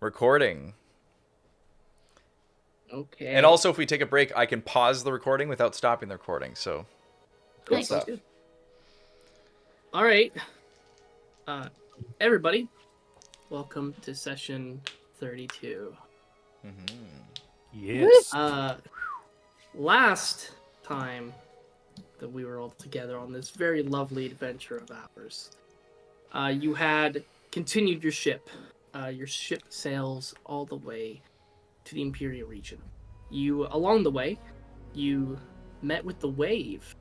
Recording. Okay. And also, if we take a break, I can pause the recording without stopping the recording. So, good Cool, sounds stuff. good. All right. Everybody, welcome to session 32. Yes. Last time that we were all together on this very lovely adventure of ours, you had continued your ship. Your ship sails all the way to the Imperial region. Along the way, you met with the wave.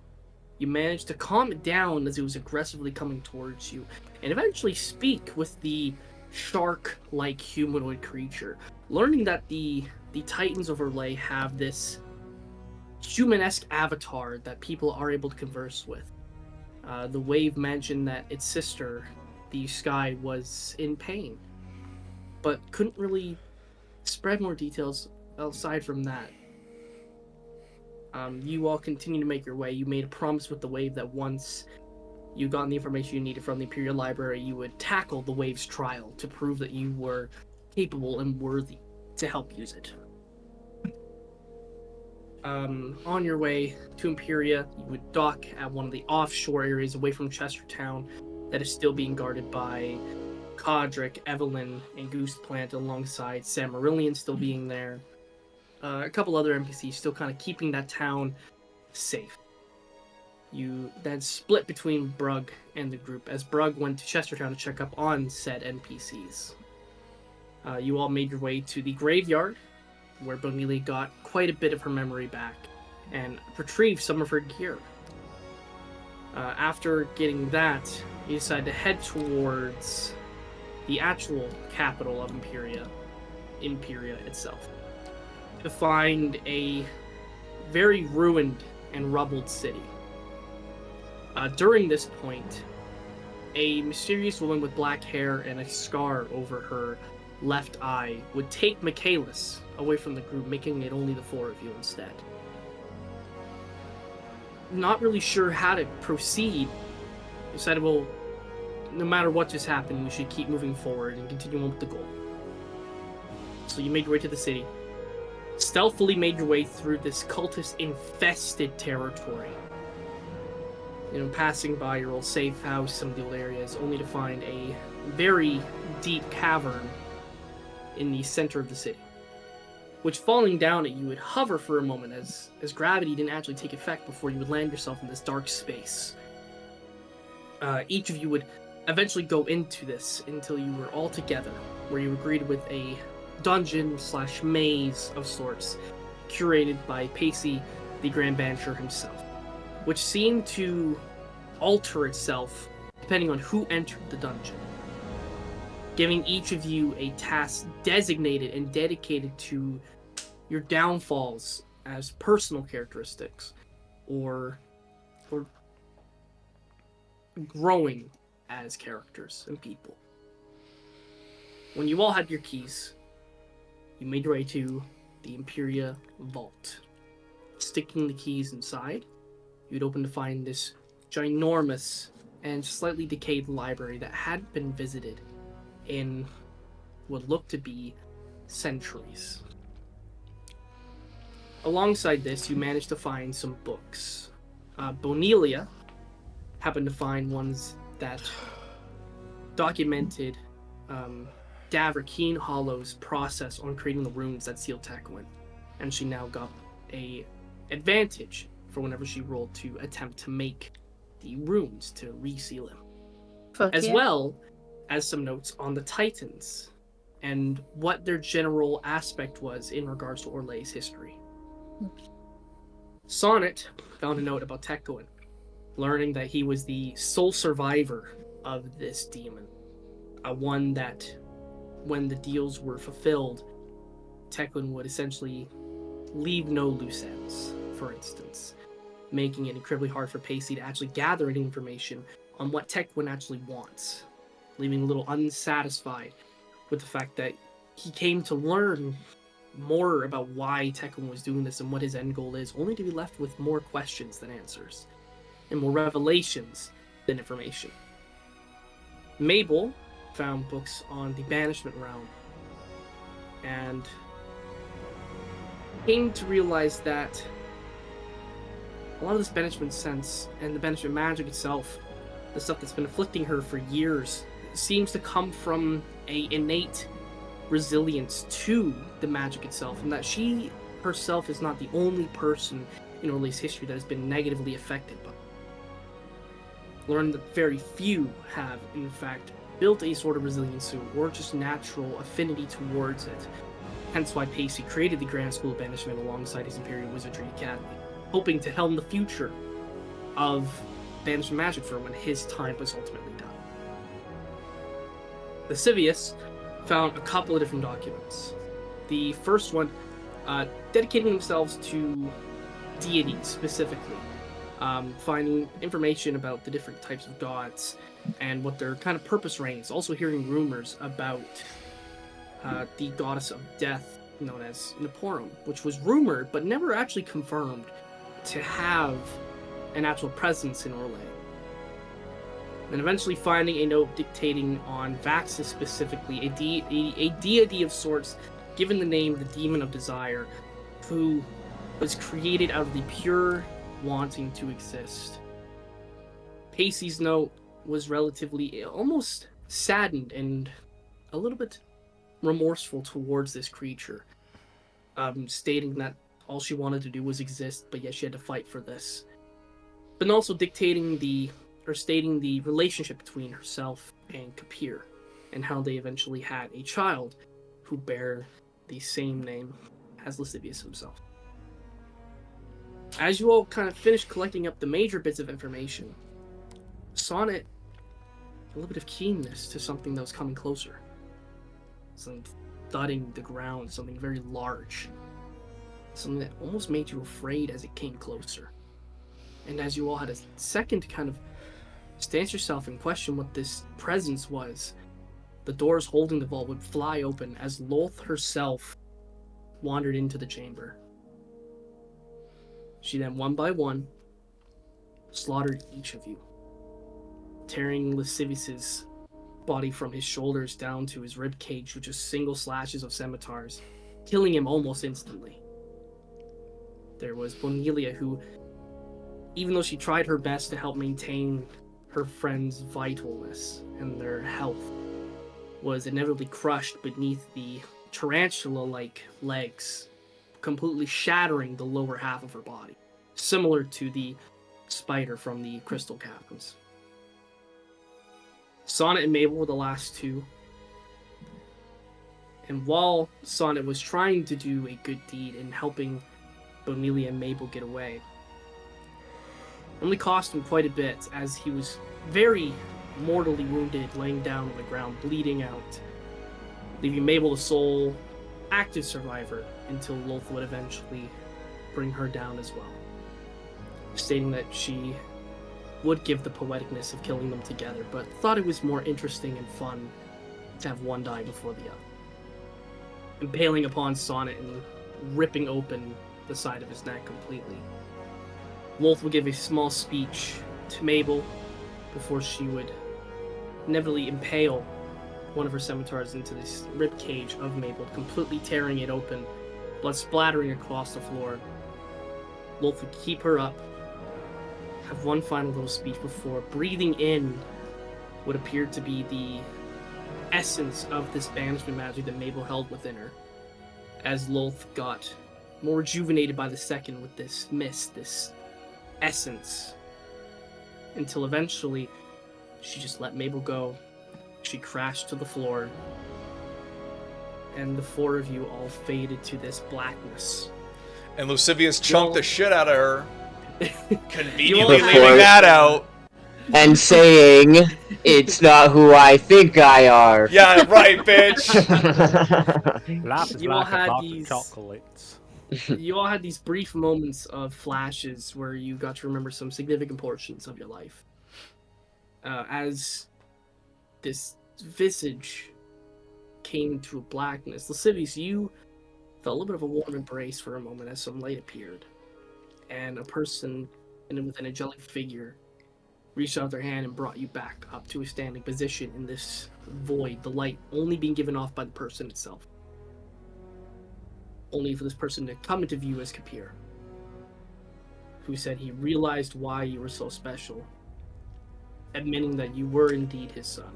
You managed to calm it down as it was aggressively coming towards you, and eventually speak with the shark-like humanoid creature, learning that the Titans of Orlais have this human-esque avatar that people are able to converse with. The wave mentioned that its sister, the Sky, was in pain, but couldn't really spread more details aside from that. You all continue to make your way. You made a promise with the wave that once you got the information you needed from the Imperial Library, you would tackle the wave's trial to prove that you were capable and worthy to help use it. On your way to Imperia, you would dock at one of the offshore areas away from Chestertown that is still being guarded by Codric, Evelyn, and Gooseplant, alongside Samarillion still being there. A couple other NPCs still kind of keeping that town safe. You then split between Brug and the group, as Brug went to Chestertown to check up on said NPCs. You all made your way to the graveyard, where Bonili got quite a bit of her memory back and retrieved some of her gear. After getting that, you decide to head towards the actual capital of Imperia itself, to find a very ruined and rubbled city. During this point, a mysterious woman with black hair and a scar over her left eye would take Michaelis away from the group, making it only the four of you instead. Not really sure how to proceed, decided, well, no matter what just happened, we should keep moving forward and continue on with the goal. So you made your way to the city, stealthily made your way through this cultist-infested territory. Passing by your old safe house, some of the old areas, only to find a very deep cavern in the center of the city, which, falling down it, you would hover for a moment as gravity didn't actually take effect before you would land yourself in this dark space. Each of you would eventually go into this until you were all together, where you were greeted with a dungeon/maze of sorts, curated by Pacey, the Grand Banisher himself, which seemed to alter itself depending on who entered the dungeon, giving each of you a task designated and dedicated to your downfalls as personal characteristics, or growing as characters and people. When you all had your keys, you made your way to the Imperia Vault. Sticking the keys inside, you'd open to find this ginormous and slightly decayed library that hadn't been visited in what looked to be centuries. Alongside this, you managed to find some books. Bonilia happened to find ones that documented Davrakeen Hollow's process on creating the runes that seal Tekwin, and she now got a advantage for whenever she rolled to attempt to make the runes to reseal him. As well as some notes on the Titans and what their general aspect was in regards to Orlais' history. Sonnet found a note about Tekwin, learning that he was the sole survivor of this demon. One that, when the deals were fulfilled, Tekwin would essentially leave no loose ends, for instance, making it incredibly hard for Pacey to actually gather any information on what Tekwin actually wants, leaving a little unsatisfied with the fact that he came to learn more about why Tekwin was doing this and what his end goal is, only to be left with more questions than answers, and more revelations than information. Mabel found books on the Banishment Realm, and came to realize that a lot of this banishment sense and the banishment magic itself, the stuff that's been afflicting her for years, seems to come from a innate resilience to the magic itself, and that she herself is not the only person in Orlais history that has been negatively affected by it. Learn that very few have, in fact, built a sort of resilience to it, or just natural affinity towards it. Hence why Pacey created the Grand School of Banishment alongside his Imperial Wizardry Academy, hoping to helm the future of banishment magic for when his time was ultimately done. Lascivious found a couple of different documents. The first one dedicating themselves to deities specifically, finding information about the different types of gods and what their kind of purpose reigns. Also hearing rumors about the goddess of death known as Niporum, which was rumored but never actually confirmed to have an actual presence in Orlais. And eventually finding a note dictating on Vaxis specifically, a deity of sorts, given the name the Demon of Desire, who was created out of the pure wanting to exist. Pacey's note was relatively almost saddened and a little bit remorseful towards this creature, stating that all she wanted to do was exist, but yet she had to fight for this. But also stating the relationship between herself and Kapir, and how they eventually had a child who bare the same name as Lascivious himself. As you all kind of finish collecting up the major bits of information, Sonnet a little bit of keenness to something that was coming closer. Something thudding the ground, something very large. Something that almost made you afraid as it came closer. And as you all had a second to kind of stance yourself and question what this presence was, the doors holding the vault would fly open as Lolth herself wandered into the chamber. She then, one by one, slaughtered each of you, tearing Lascivious's body from his shoulders down to his rib cage with just single slashes of scimitars, killing him almost instantly. There was Bonelia, who, even though she tried her best to help maintain her friend's vitalness and their health, was inevitably crushed beneath the tarantula-like legs, completely shattering the lower half of her body, similar to the spider from the Crystal Caverns. Sonnet and Mabel were the last two, and while Sonnet was trying to do a good deed in helping Bonelia and Mabel get away, only cost him quite a bit, as he was very mortally wounded, laying down on the ground, bleeding out, leaving Mabel the sole active survivor until Lolth would eventually bring her down as well, stating that she would give the poeticness of killing them together, but thought it was more interesting and fun to have one die before the other. Impaling upon Sonnet and ripping open the side of his neck completely. Lolth would give a small speech to Mabel before she would inevitably impale one of her scimitars into this rib cage of Mabel, completely tearing it open, blood splattering across the floor. Lolth would keep her up, have one final little speech before breathing in what appeared to be the essence of this banishment magic that Mabel held within her, as Lolth got more rejuvenated by the second with this mist, this essence, until eventually she just let Mabel go. She crashed to the floor, and the four of you all faded to this blackness. And Lascivious chunked the shit out of her, conveniently You all leaving had- that out. And saying, "It's not who I think I are." Yeah, right, bitch. Life is You all like a had box these- of chocolates. You all had these brief moments of flashes where you got to remember some significant portions of your life. As this visage came to blackness, Lascivious, you felt a little bit of a warm embrace for a moment as some light appeared, and a person with an angelic figure reached out their hand and brought you back up to a standing position in this void, the light only being given off by the person itself. only for this person to come into view as Kapir, who said he realized why you were so special, admitting that you were indeed his son.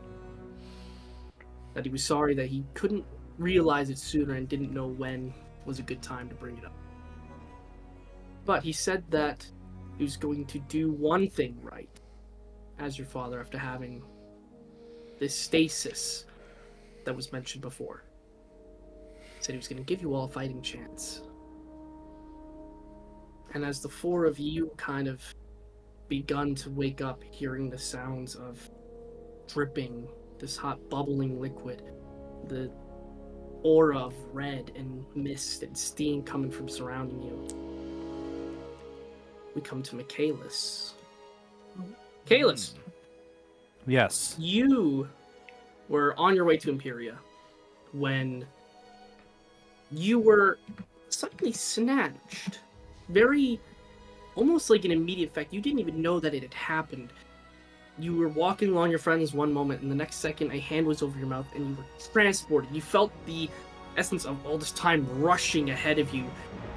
That he was sorry that he couldn't realize it sooner and didn't know when was a good time to bring it up. But he said that he was going to do one thing right as your father after having this stasis that was mentioned before. He said he was going to give you all a fighting chance. And as the four of you kind of begun to wake up hearing the sounds of dripping, this hot bubbling liquid, the aura of red and mist and steam coming from surrounding you, we come to Michaelis. Michaelis, Yes. you were on your way to Imperia when you were suddenly snatched. Very, almost like an immediate effect. You didn't even know that it had happened. You were walking along your friends one moment, and the next second a hand was over your mouth, and you were transported. You felt the essence of all this time rushing ahead of you,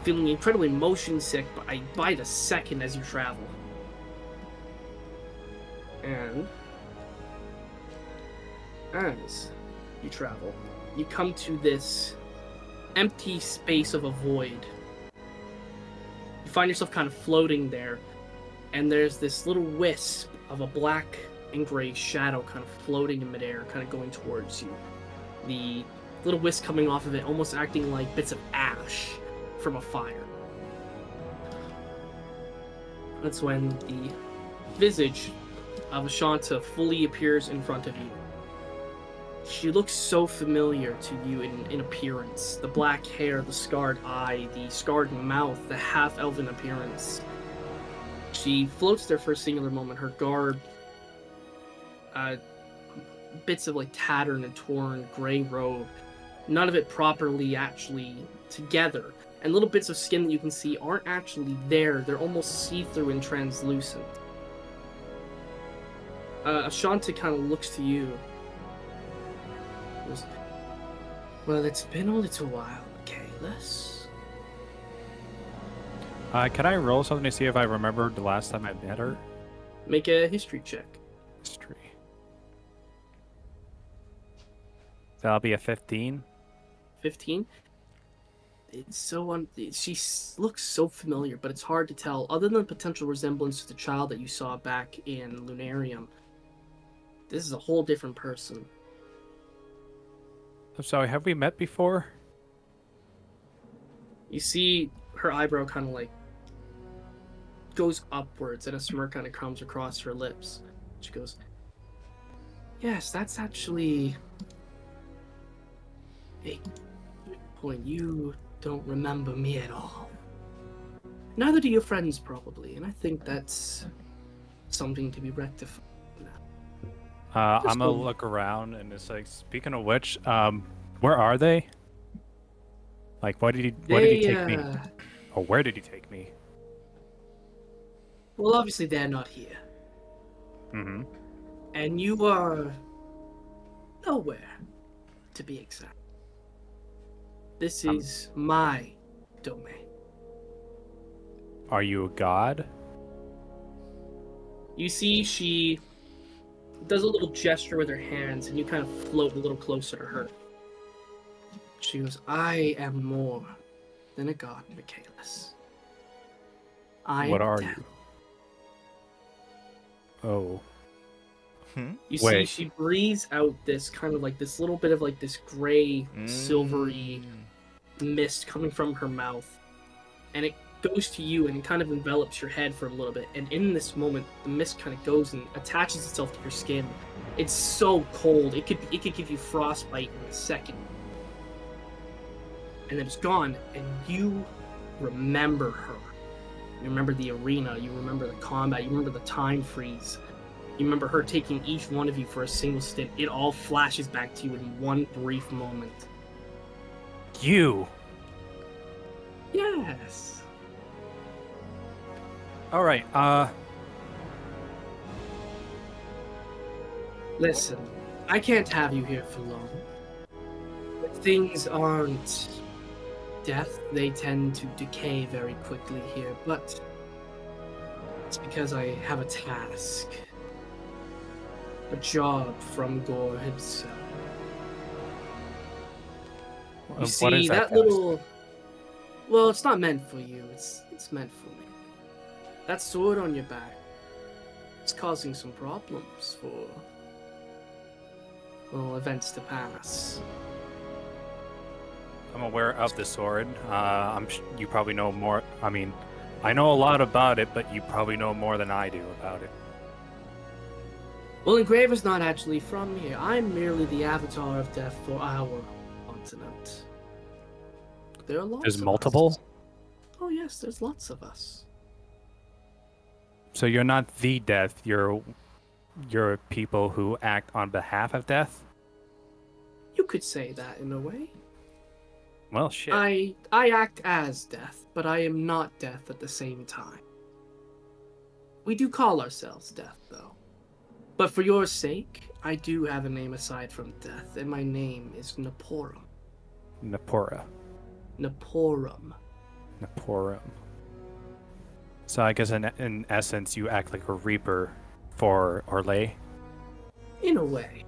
feeling incredibly motion sick by the second as you travel. And as you travel, you come to this empty space of a void. You find yourself kind of floating there, and there's this little wisp of a black and gray shadow kind of floating in midair, kind of going towards you. The little wisp coming off of it, almost acting like bits of ash from a fire. That's when the visage of Ashanta fully appears in front of you. She looks so familiar to you in appearance. The black hair, the scarred eye, the scarred mouth, the half-elven appearance. She floats there for a singular moment, her garb, bits of like tattered and torn gray robe, none of it properly actually together. And little bits of skin that you can see aren't actually there, they're almost see-through and translucent. Ashanta kind of looks to you. Goes, well, it's been a little while, Michaelis. Can I roll something to see if I remember the last time I met her? Make a history check. History. That'll be a 15. 15? It's so looks so familiar, but it's hard to tell. Other than the potential resemblance to the child that you saw back in Lunarium, this is a whole different person. I'm sorry, have we met before? You see her eyebrow kind of like goes upwards and a smirk kind of comes across her lips. She goes, yes, that's actually a good point. You don't remember me at all. Neither do your friends, probably, and I think that's something to be rectified. I'm gonna look around and it's like, speaking of which, where are they? Like, where did he take me? Or where did he take me? Well, obviously they're not here. Mm-hmm. And you are nowhere, to be exact. This is my domain. Are you a god? You see she does a little gesture with her hands, and you kind of float a little closer to her. She goes, I am more than a god, Michaelis. What are death. you? Oh. You see, she breathes out this kind of like this little bit of like this gray, silvery mist coming from her mouth. And it goes to you and it kind of envelops your head for a little bit. And in this moment, the mist kind of goes and attaches itself to your skin. It's so cold. It could give you frostbite in a second. And then it's gone, and you remember her. You remember the arena, you remember the combat, you remember the time freeze. You remember her taking each one of you for a single stint. It all flashes back to you in one brief moment. You! Yes! Alright, Listen, I can't have you here for long. But things aren't death, they tend to decay very quickly here, but it's because I have a task. A job from Gore himself. You What see, is that task? little... Well, it's not meant for you. It's meant for me. That sword on your back, it's causing some problems for, well, events to pass. I'm aware of the sword. You probably know more. I mean, I know a lot about it, but you probably know more than I do about it. Well, Engraver's not actually from here. I'm merely the avatar of death for our continent. There are lots There's of multiple? us. Oh yes, there's lots of us. So you're not the death. You're people who act on behalf of death? You could say that in a way. Well, shit. I act as death, but I am not death at the same time. We do call ourselves death, though. But for your sake, I do have a name aside from death, and my name is Naporum. Napora. Naporum. Naporum. So I guess in essence, you act like a reaper for Orlais? In a way.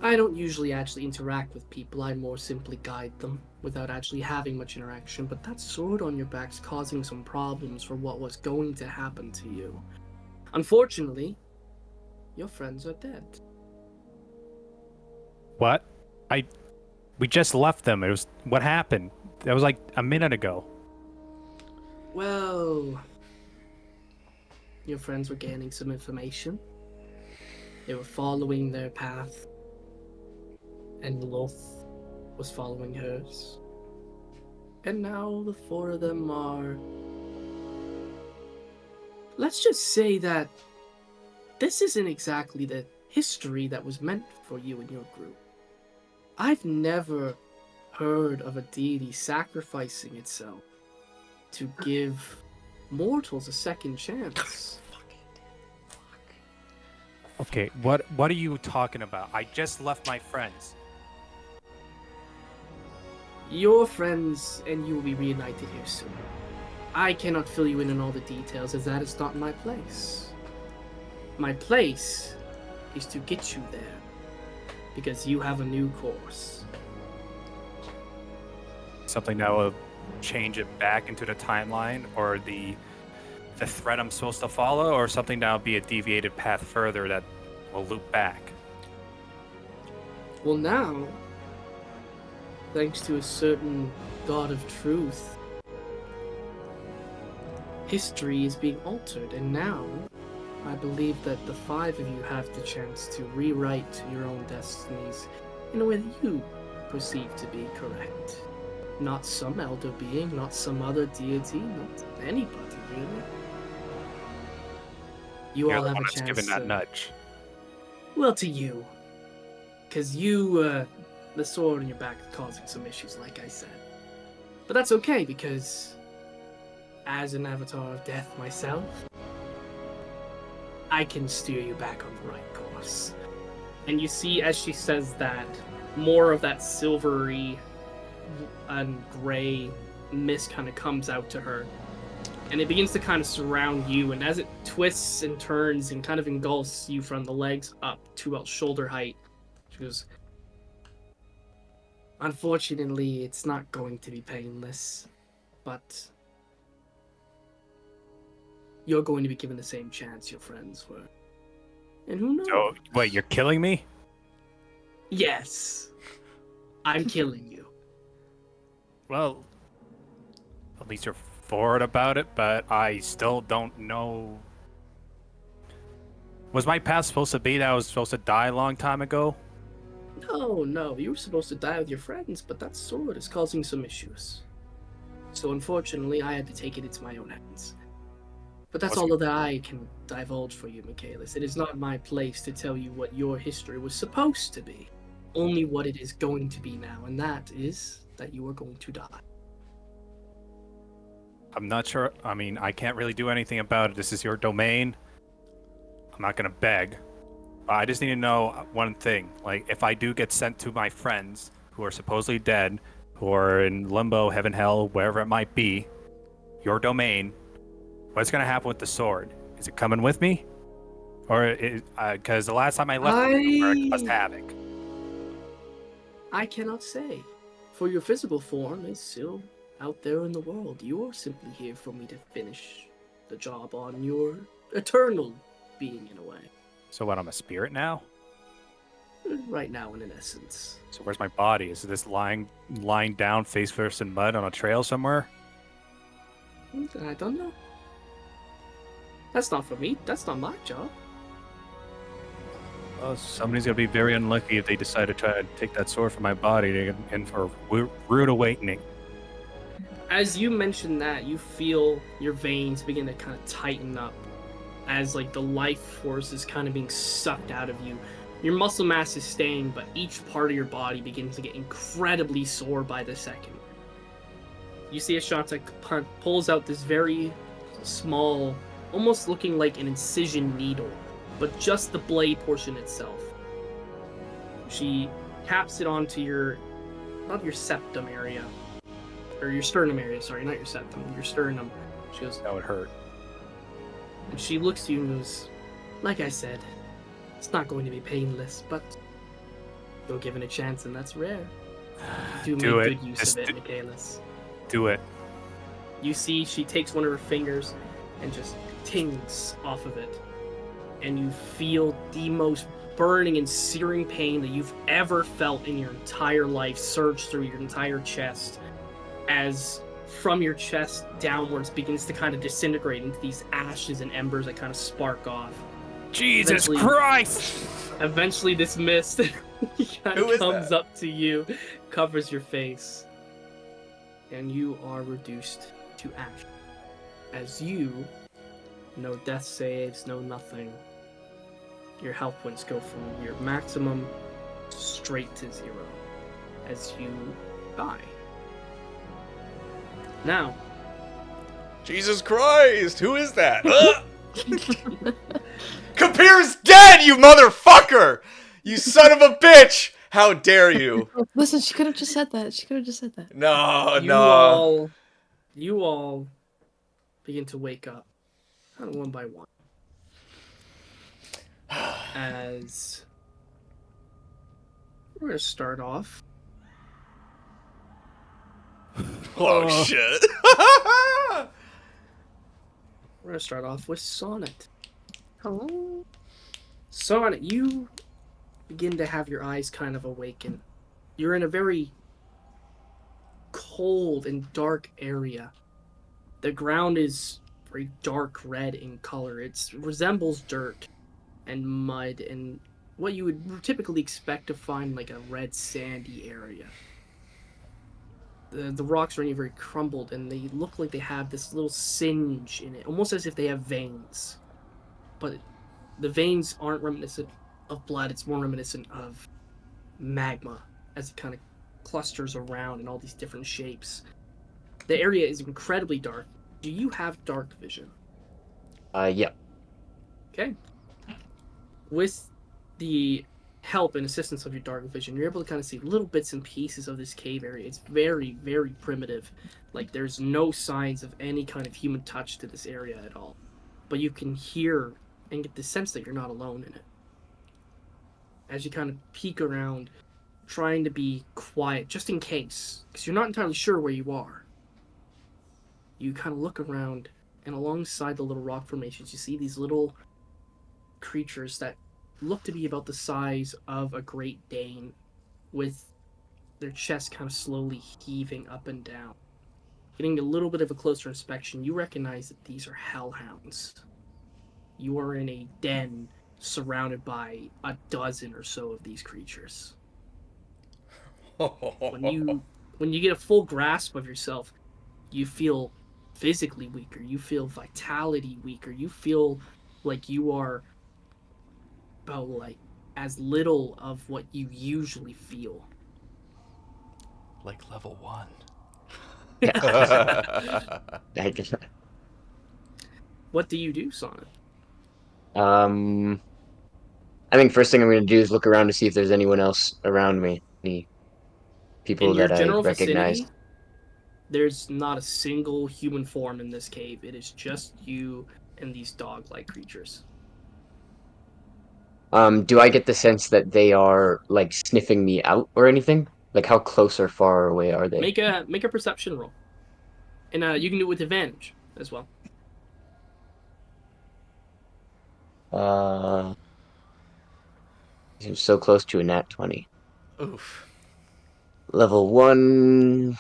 I don't usually actually interact with people, I more simply guide them, without actually having much interaction, but that sword on your back's causing some problems for what was going to happen to you. Unfortunately, your friends are dead. What? We just left them. It was what happened? That was like a minute ago. Well, your friends were gaining some information. They were following their path, and Loth was following hers. And now the four of them are... Let's just say that this isn't exactly the history that was meant for you and your group. I've never heard of a deity sacrificing itself to give mortals a second chance. Okay, what are you talking about? I just left my friends. Your friends and you will be reunited here soon. I cannot fill you in on all the details, as that is not my place. My place is to get you there, because you have a new course. Something that will change it back into the timeline, or the thread I'm supposed to follow, or something that will be a deviated path further that will loop back. Well, now, thanks to a certain god of truth, history is being altered, and now I believe that the five of you have the chance to rewrite your own destinies in a way that you perceive to be correct. Not some elder being, not some other deity, not anybody, really. You You're all the have one a that's chance given that nudge. Well, to you. Because you, the sword on your back is causing some issues, like I said. But that's okay, because as an avatar of death myself, I can steer you back on the right course. And you see, as she says that, more of that silvery and gray mist kind of comes out to her. And it begins to kind of surround you, and as it twists and turns and kind of engulfs you from the legs up to about shoulder height, she goes, unfortunately, it's not going to be painless, but you're going to be given the same chance your friends were. And who knows? So, wait, you're killing me? Yes. I'm killing you. Well, at least you're forward about it, but I still don't know. Was my path supposed to be that I was supposed to die a long time ago? No, you were supposed to die with your friends, but that sword is causing some issues. So unfortunately, I had to take it into my own hands. But that's all that I can divulge for you, Michaelis. It is not my place to tell you what your history was supposed to be. Only what it is going to be now, and that is that you are going to die. I'm not sure. I mean, I can't really do anything about it. This is your domain. I'm not gonna beg. I just need to know one thing. Like, if I do get sent to my friends who are supposedly dead, or in limbo, heaven, hell, wherever it might be, your domain, what's going to happen with the sword? Is it coming with me? Or because the last time I left it, where it caused havoc. I cannot say. For your physical form is still out there in the world. You are simply here for me to finish the job on your eternal being, in a way. So what, I'm a spirit now? Right now, in an essence. So where's my body? Is this lying down face first in mud on a trail somewhere? I don't know. That's not for me. That's not my job. Well, somebody's gonna be very unlucky if they decide to try to take that sword from my body and for a rude awakening. As you mention that, you feel your veins begin to kind of tighten up as like the life force is kind of being sucked out of you. Your muscle mass is staying, but each part of your body begins to get incredibly sore by the second. You see Ashanta pulls out this very small, almost looking like an incision needle, but just the blade portion itself. She taps it onto not your septum area, or your sternum area, sorry, not your septum, your sternum. She goes, That would hurt. and she looks to you and goes, like I said, it's not going to be painless, but you're given a chance, and that's rare. Do make good use of it, Michaelis. Do it. You see she takes one of her fingers and just tings off of it. And you feel the most burning and searing pain that you've ever felt in your entire life surge through your entire chest as from your chest downwards begins to kind of disintegrate into these ashes and embers that kind of spark off. Jesus Christ! Eventually this mist kind Who of is comes that? up to you, covers your face, and you are reduced to ash. As you, no death saves, no nothing, your health points go from your maximum straight to 0 as you die. Now, Jesus Christ! Who is that? Kabir's dead, you motherfucker! You son of a bitch! How dare you? Listen, she could have just said that. No, you no. all begin to wake up, kind of one by one, as we're gonna start off. Oh, shit. We're gonna start off with Sonnet. Hello? Sonnet, you begin to have your eyes kind of awaken. You're in a very cold and dark area. The ground is very dark red in color. It resembles dirt and mud and what you would typically expect to find like a red sandy area. The rocks are very crumbled and they look like they have this little singe in it, almost as if they have veins. But the veins aren't reminiscent of blood, it's more reminiscent of magma as it kind of clusters around in all these different shapes. The area is incredibly dark. Do you have dark vision? Yeah. Okay. With the help and assistance of your dark vision, you're able to kind of see little bits and pieces of this cave area. It's very, very primitive. Like, there's no signs of any kind of human touch to this area at all. But you can hear and get the sense that you're not alone in it. As you kind of peek around, trying to be quiet, just in case, because you're not entirely sure where you are. You kind of look around, and alongside the little rock formations, you see these little creatures that look to be about the size of a Great Dane, with their chest kind of slowly heaving up and down. Getting a little bit of a closer inspection, you recognize that these are hellhounds. You are in a den surrounded by a dozen or so of these creatures. When you get a full grasp of yourself, you feel physically weaker, you feel vitality weaker, you feel like you are about like as little of what you usually feel. Like level 1. What do you do, Sonnet? I think first thing I'm gonna do is look around to see if there's anyone else around me. people In your that I general recognize. vicinity, there's not a single human form in this cave. It is just you and these dog-like creatures. Do I get the sense that they are like sniffing me out or anything? Like how close or far away are they? Make a perception roll, and you can do it with advantage as well. Uh, I'm so close to a nat 20. Oof. Level 1.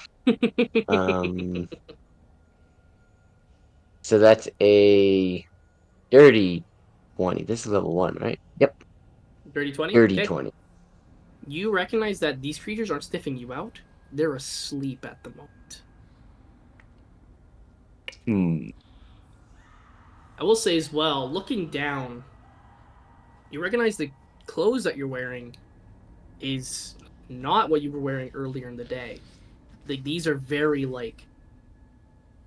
Um, so that's a dirty 20. This is level 1, right? Yep, Dirty 20. dirty Okay. 20. You recognize that these creatures aren't sniffing you out. They're asleep at the moment. Hmm. I will say as well, looking down, you recognize the clothes that you're wearing is not what you were wearing earlier in the day. Like these are very like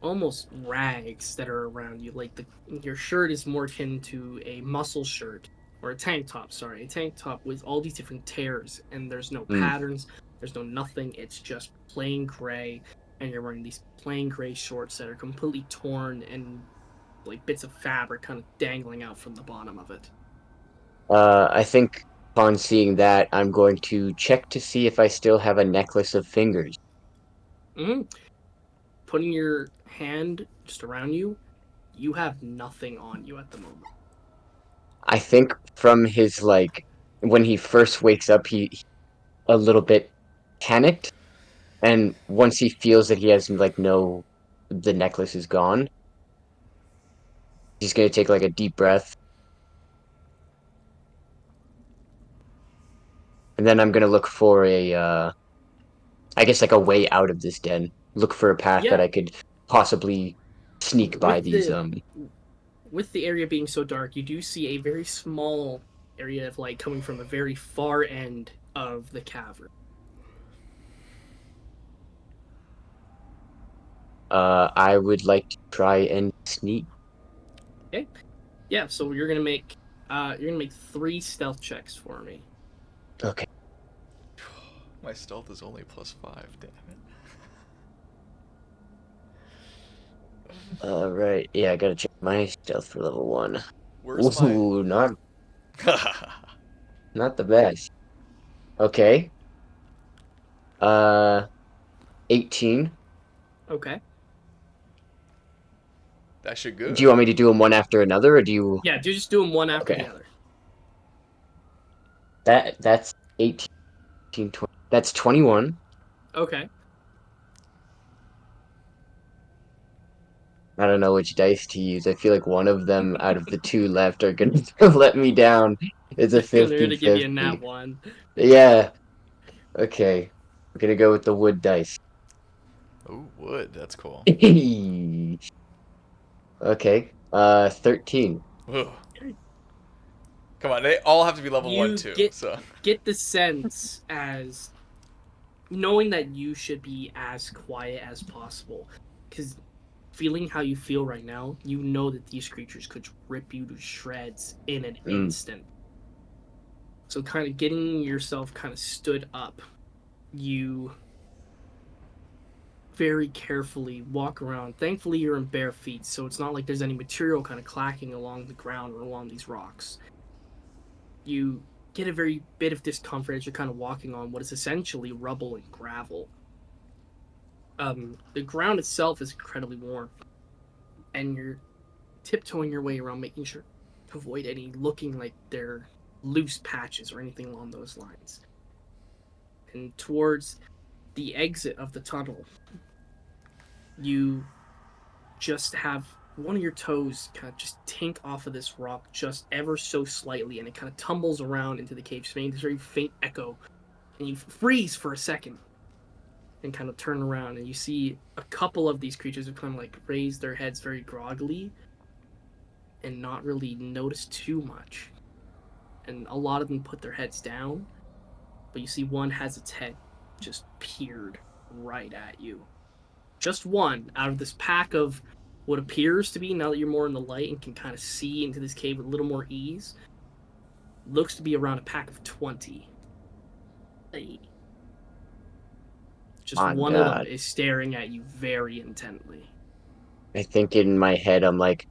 almost rags that are around you. Like your shirt is more akin to a muscle shirt or a tank top. Sorry, a tank top with all these different tears, and there's no Hmm. patterns. There's no nothing. It's just plain gray, and you're wearing these plain gray shorts that are completely torn and like bits of fabric kind of dangling out from the bottom of it. I think upon seeing that, I'm going to check to see if I still have a necklace of fingers. Mm-hmm. Putting your hand just around you, you have nothing on you at the moment. I think from his like when he first wakes up, he a little bit panicked, and once he feels that he has like no, the necklace is gone, he's gonna take like a deep breath, and then I'm gonna look for a, I guess like a way out of this den. Look for a path that Yeah, I could possibly sneak by with these. the area being so dark, you do see a very small area of light coming from a very far end of the cavern. I would like to try and sneak. Okay, yeah. So you're gonna make 3 stealth checks for me. Okay. My stealth is only +5. Damn Right. Yeah, I gotta check my stealth for level 1. Where's my? Ooh, not the best. Okay. Uh, 18. Okay. That should Do you good. want me to do them one after another, or do you? Yeah, just do them one after Okay. the other. That's 18, 20. That's 21. Okay. I don't know which dice to use. I feel like one of them out of the two left are gonna let me down. It's a They're gonna give you a 50-50. nat one. Yeah. Okay. I'm gonna go with the wood dice. Ooh, wood. That's cool. Okay. 13. Ugh. Come on, they all have to be level 1 You too. get So get the sense as knowing that you should be as quiet as possible, because feeling how you feel right now, you know that these creatures could rip you to shreds in an Mm. instant. So kind of getting yourself kind of stood up, you very carefully walk around. Thankfully you're in bare feet, so it's not like there's any material kind of clacking along the ground or along these rocks. You get a very bit of discomfort as you're kind of walking on what is essentially rubble and gravel. The ground itself is incredibly warm, and you're tiptoeing your way around, making sure to avoid any looking like they're loose patches or anything along those lines. And towards the exit of the tunnel, you just have one of your toes kind of just tink off of this rock just ever so slightly, and it kind of tumbles around into the cave, just making this very faint echo. And you freeze for a second and kind of turn around, and you see a couple of these creatures have kind of like raised their heads very groggily and not really notice too much. And a lot of them put their heads down, but you see one has its head just peered right at you. Just one out of this pack of what appears to be, now that you're more in the light and can kind of see into this cave with a little more ease, looks to be around a pack of 20. Just My one of them God. is staring at you very intently. I think in my head, I'm like,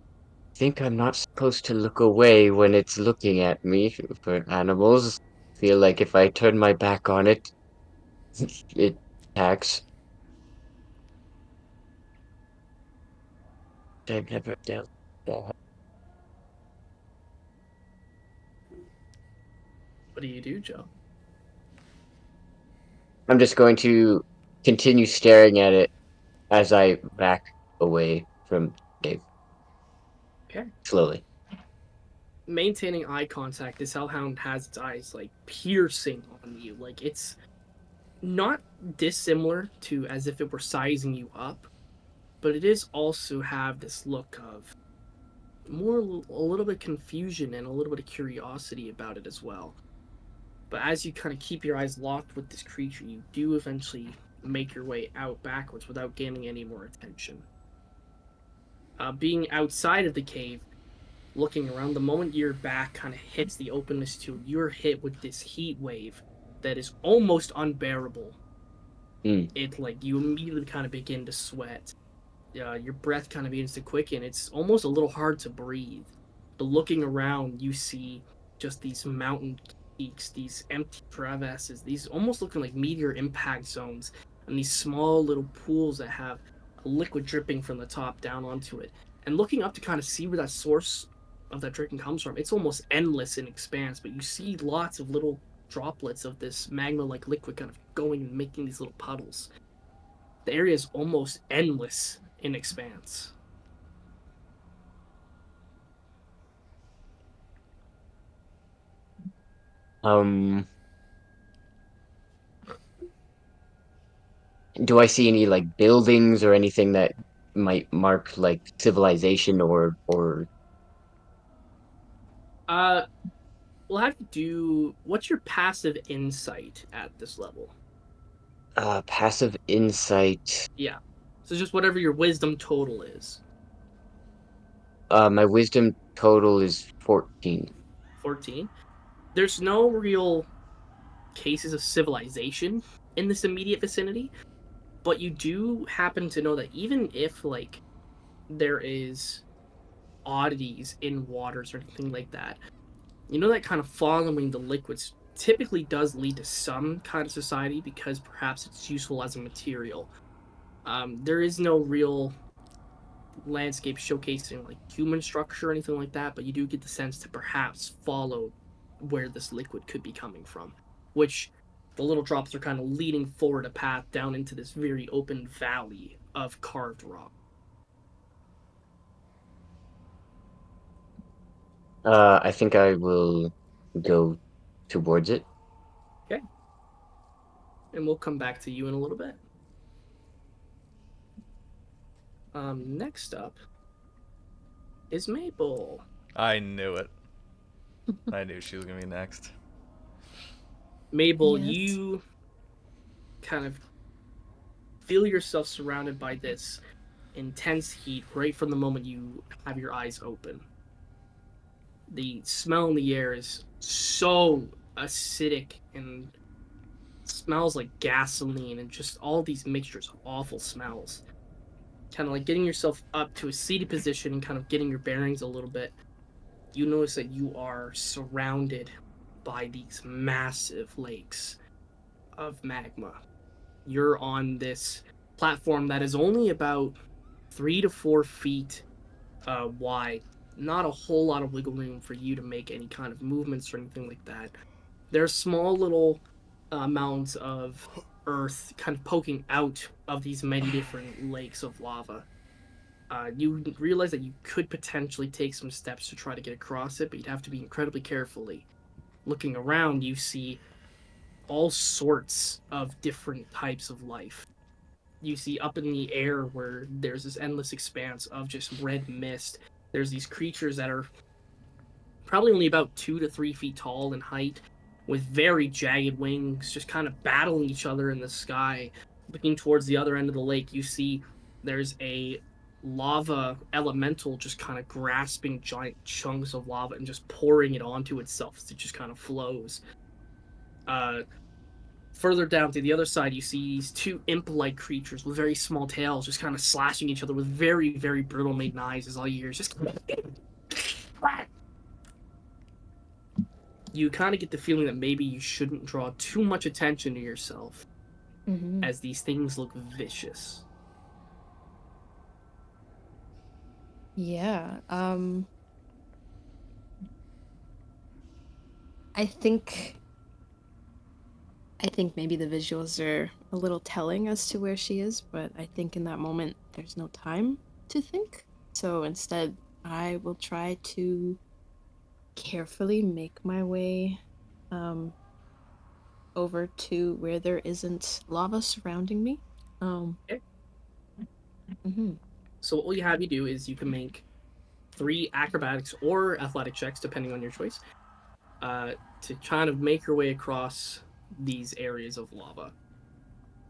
I think I'm not supposed to look away when it's looking at me for animals. Feel like if I turn my back on it, it attacks. I've never dealt with that. What do you do, Joe? I'm just going to continue staring at it as I back away from Dave Okay. slowly. Maintaining eye contact, this hellhound has its eyes like piercing on you. Like it's not dissimilar to as if it were sizing you up, but it is also have this look of more a little bit confusion and a little bit of curiosity about it as well. But as you kind of keep your eyes locked with this creature, you do eventually make your way out backwards without gaining any more attention. Being outside of the cave, looking around, the moment your back kind of hits the openness to, you're hit with this heat wave that is almost unbearable. Mm. It like you immediately kind of begin to sweat. Your breath kind of begins to quicken. It's almost a little hard to breathe. But looking around, you see just these mountain peaks, these empty crevasses, these almost looking like meteor impact zones, and these small little pools that have a liquid dripping from the top down onto it. And looking up to kind of see where that source of that dripping comes from, it's almost endless in expanse, but you see lots of little droplets of this magma like liquid kind of going and making these little puddles. The area is almost endless in expanse. Um, do I see any like buildings or anything that might mark like civilization or Uh, we'll have to do. What's your passive insight at this level? passive insight? Yeah. So just whatever your wisdom total is. My wisdom total is 14. 14. There's no real cases of civilization in this immediate vicinity, but you do happen to know that even if like there is oddities in waters or anything like that, you know that kind of following the liquids typically does lead to some kind of society because perhaps it's useful as a material. There is no real landscape showcasing like human structure or anything like that, but you do get the sense to perhaps follow where this liquid could be coming from, which the little drops are kind of leading forward a path down into this very open valley of carved rock. I think I will go towards it. Okay. And we'll come back to you in a little bit. Next up is Mabel. I knew it. I knew she was gonna be next. Mabel, Yes. you kind of feel yourself surrounded by this intense heat right from the moment you have your eyes open. The smell in the air is so acidic and smells like gasoline and just all these mixtures of awful smells. Kind of like getting yourself up to a seated position and kind of getting your bearings a little bit. You notice that you are surrounded by these massive lakes of magma. You're on this platform that is only about 3 to 4 feet wide. Not a whole lot of wiggle room for you to make any kind of movements or anything like that. There are small little mounds of earth kind of poking out of these many different lakes of lava. You realize that you could potentially take some steps to try to get across it, but you'd have to be incredibly carefully. Looking around, you see all sorts of different types of life. You see up in the air where there's this endless expanse of just red mist. There's these creatures that are probably only about 2 to 3 feet tall in height, with very jagged wings, just kind of battling each other in the sky. Looking towards the other end of the lake, you see there's a lava elemental just kind of grasping giant chunks of lava and just pouring it onto itself as it just kind of flows. Uh, further down to the other side, you see these two imp-like creatures with very small tails just kind of slashing each other with very, very brutal maiden eyes as all you hear is just... You kind of get the feeling that maybe you shouldn't draw too much attention to yourself, as these things look vicious. Yeah. I think maybe the visuals are a little telling as to where she is, but I think in that moment there's no time to think. So instead, I will try to carefully make my way over to where there isn't lava surrounding me. Okay. Mm-hmm. So what we'll have you do is you can make 3 acrobatics or athletic checks, depending on your choice, to kind of make your way across these areas of lava.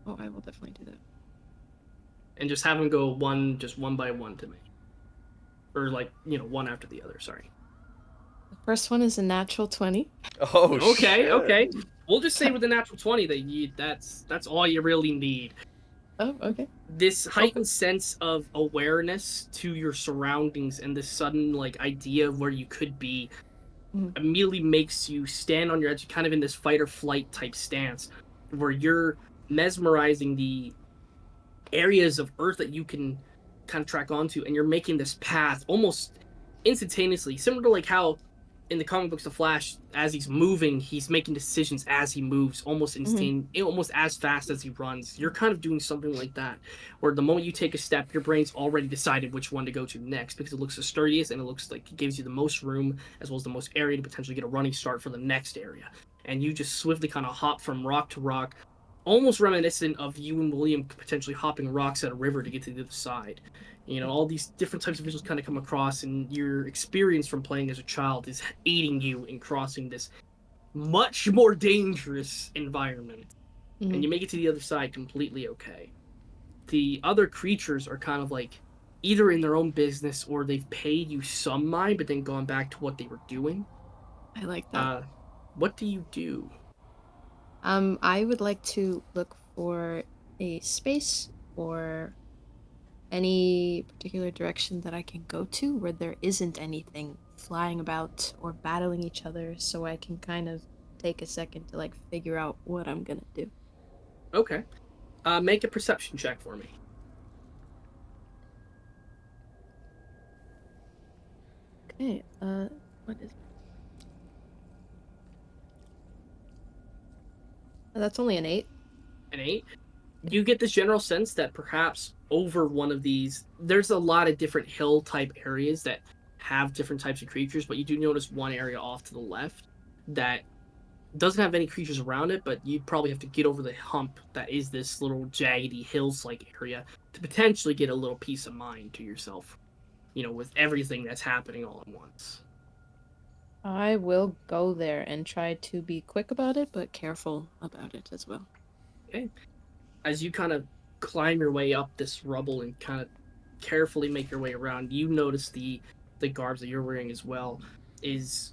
Oh, I will definitely do that. And just have them go one by one to me. Or like, one after the other, sorry. The first one is a natural 20. Oh, Okay, shit. okay. We'll just say with the natural 20 that that's all you really need. Oh, okay. This heightened sense of awareness to your surroundings and this sudden idea of where you could be immediately makes you stand on your edge, kind of in this fight or flight type stance, where you're mesmerizing the areas of Earth that you can kind of track onto, and you're making this path almost instantaneously, similar to how in the comic books, the Flash, as he's moving, he's making decisions as he moves, almost almost as fast as he runs. You're kind of doing something like that, where the moment you take a step, your brain's already decided which one to go to next, because it looks the sturdiest and it looks like it gives you the most room as well as the most area to potentially get a running start for the next area. And you just swiftly kind of hop from rock to rock, almost reminiscent of you and William potentially hopping rocks at a river to get to the other side. All these different types of visuals kind of come across, and your experience from playing as a child is aiding you in crossing this much more dangerous environment. And you make it to the other side completely okay. The other creatures are kind of either in their own business or they've paid you some mind but then gone back to what they were doing. I like that. What do you do? I would like to look for a space or any particular direction that I can go to where there isn't anything flying about or battling each other, so I can kind of take a second to figure out what I'm gonna do. Okay. Make a perception check for me. Okay, what is that's only an 8. An 8? You get this general sense that perhaps over one of these, there's a lot of different hill type areas that have different types of creatures, but you do notice one area off to the left that doesn't have any creatures around it, but you'd probably have to get over the hump that is this little jaggedy hills-like area to potentially get a little peace of mind to yourself, with everything that's happening all at once. I will go there and try to be quick about it, but careful about it as well. Okay. As you kind of climb your way up this rubble and kind of carefully make your way around, you notice the garbs that you're wearing as well is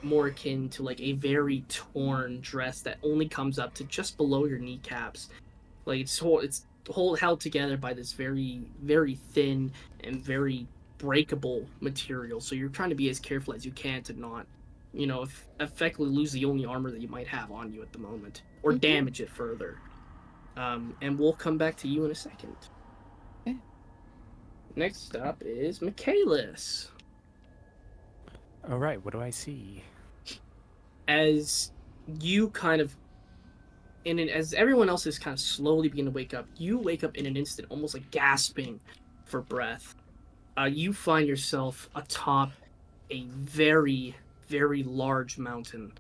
more akin to a very torn dress that only comes up to just below your kneecaps. It's held together by this very, very thin and very breakable material. So you're trying to be as careful as you can to not, effectively lose the only armor that you might have on you at the moment, or damage it further. And we'll come back to you in a second. Okay. Next up is Michaelis. All right, what do I see? As you kind of, as everyone else is kind of slowly beginning to wake up, you wake up in an instant, almost gasping for breath. You find yourself atop a very, very large mountain.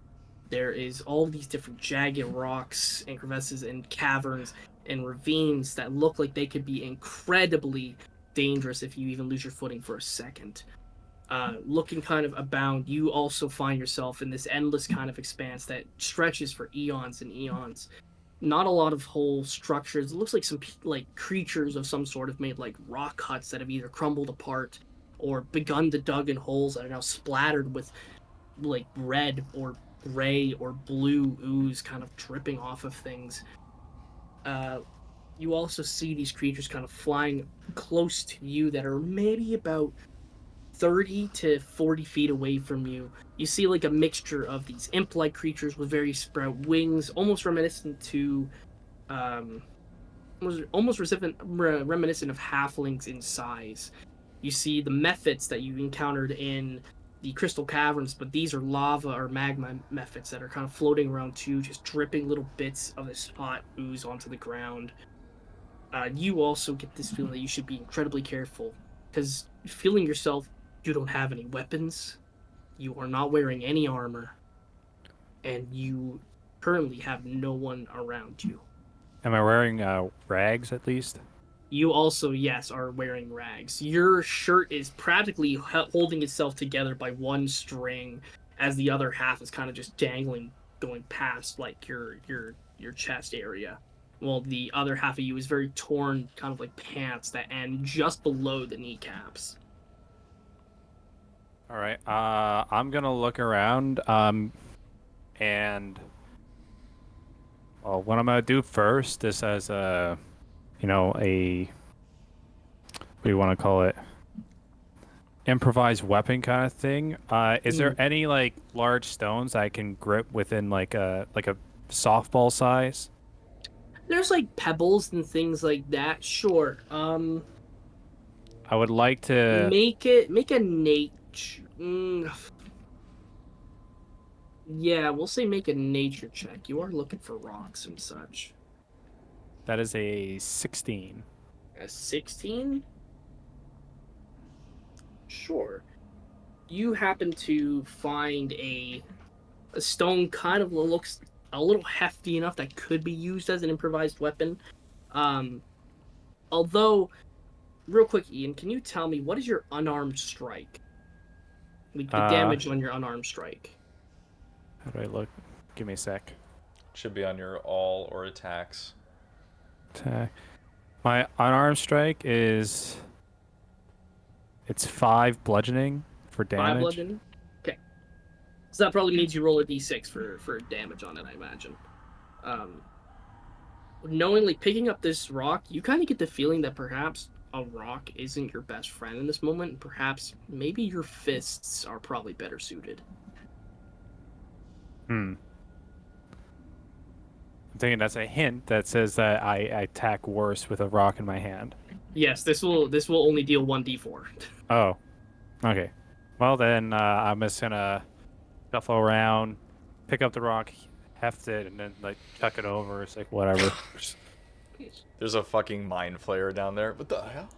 There is all these different jagged rocks and crevices and caverns and ravines that look like they could be incredibly dangerous if you even lose your footing for a second. Looking kind of abound, you also find yourself in this endless kind of expanse that stretches for eons and eons. Not a lot of whole structures. It looks like some creatures of some sort have made rock huts that have either crumbled apart or begun to dug in holes that are now splattered with red or gray or blue ooze kind of dripping off of things. You also see these creatures kind of flying close to you that are maybe about 30 to 40 feet away from you. You see like a mixture of these imp-like creatures with very sprout wings, almost reminiscent to reminiscent of halflings in size. You see the mephits that you encountered in the crystal caverns, but these are lava or magma mephits that are kind of floating around too, just dripping little bits of this hot ooze onto the ground. You also get this feeling that you should be incredibly careful, because feeling yourself, you don't have any weapons, you are not wearing any armor, and you currently have no one around you. Am I wearing rags at least? You also, yes, are wearing rags. Your shirt is practically holding itself together by one string, as the other half is kind of just dangling, going past like your chest area. Well, the other half of you is very torn, kind of like pants that end just below the kneecaps. All right. I'm gonna look around. And well, what I'm gonna do first, this as a, a what do you want to call it? Improvised weapon kind of thing. Is there any like large stones I can grip within like a softball size? There's like pebbles and things like that. Sure. I would like to. Make a nature. Yeah, we'll say make a nature check. You are looking for rocks and such. That is a 16. A 16? Sure. You happen to find a stone kind of looks a little hefty enough that could be used as an improvised weapon. Although, real quick, Ian, can you tell me what is your unarmed strike? Like the damage on your unarmed strike. How do I look? Give me a sec. Should be on your all or attacks. Attack. My unarmed strike is. It's 5 bludgeoning for damage. 5 bludgeoning? Okay. So that probably means you roll a d6 for damage on it, I imagine. Knowingly picking up this rock, you kind of get the feeling that perhaps a rock isn't your best friend in this moment, and perhaps maybe your fists are probably better suited. I'm thinking that's a hint that says that I attack worse with a rock in my hand. Yes, this will only deal 1d4. Oh, okay. Well then, I'm just gonna shuffle around, pick up the rock, heft it, and then like chuck it over. It's like whatever. There's a fucking mind flayer down there. What the hell?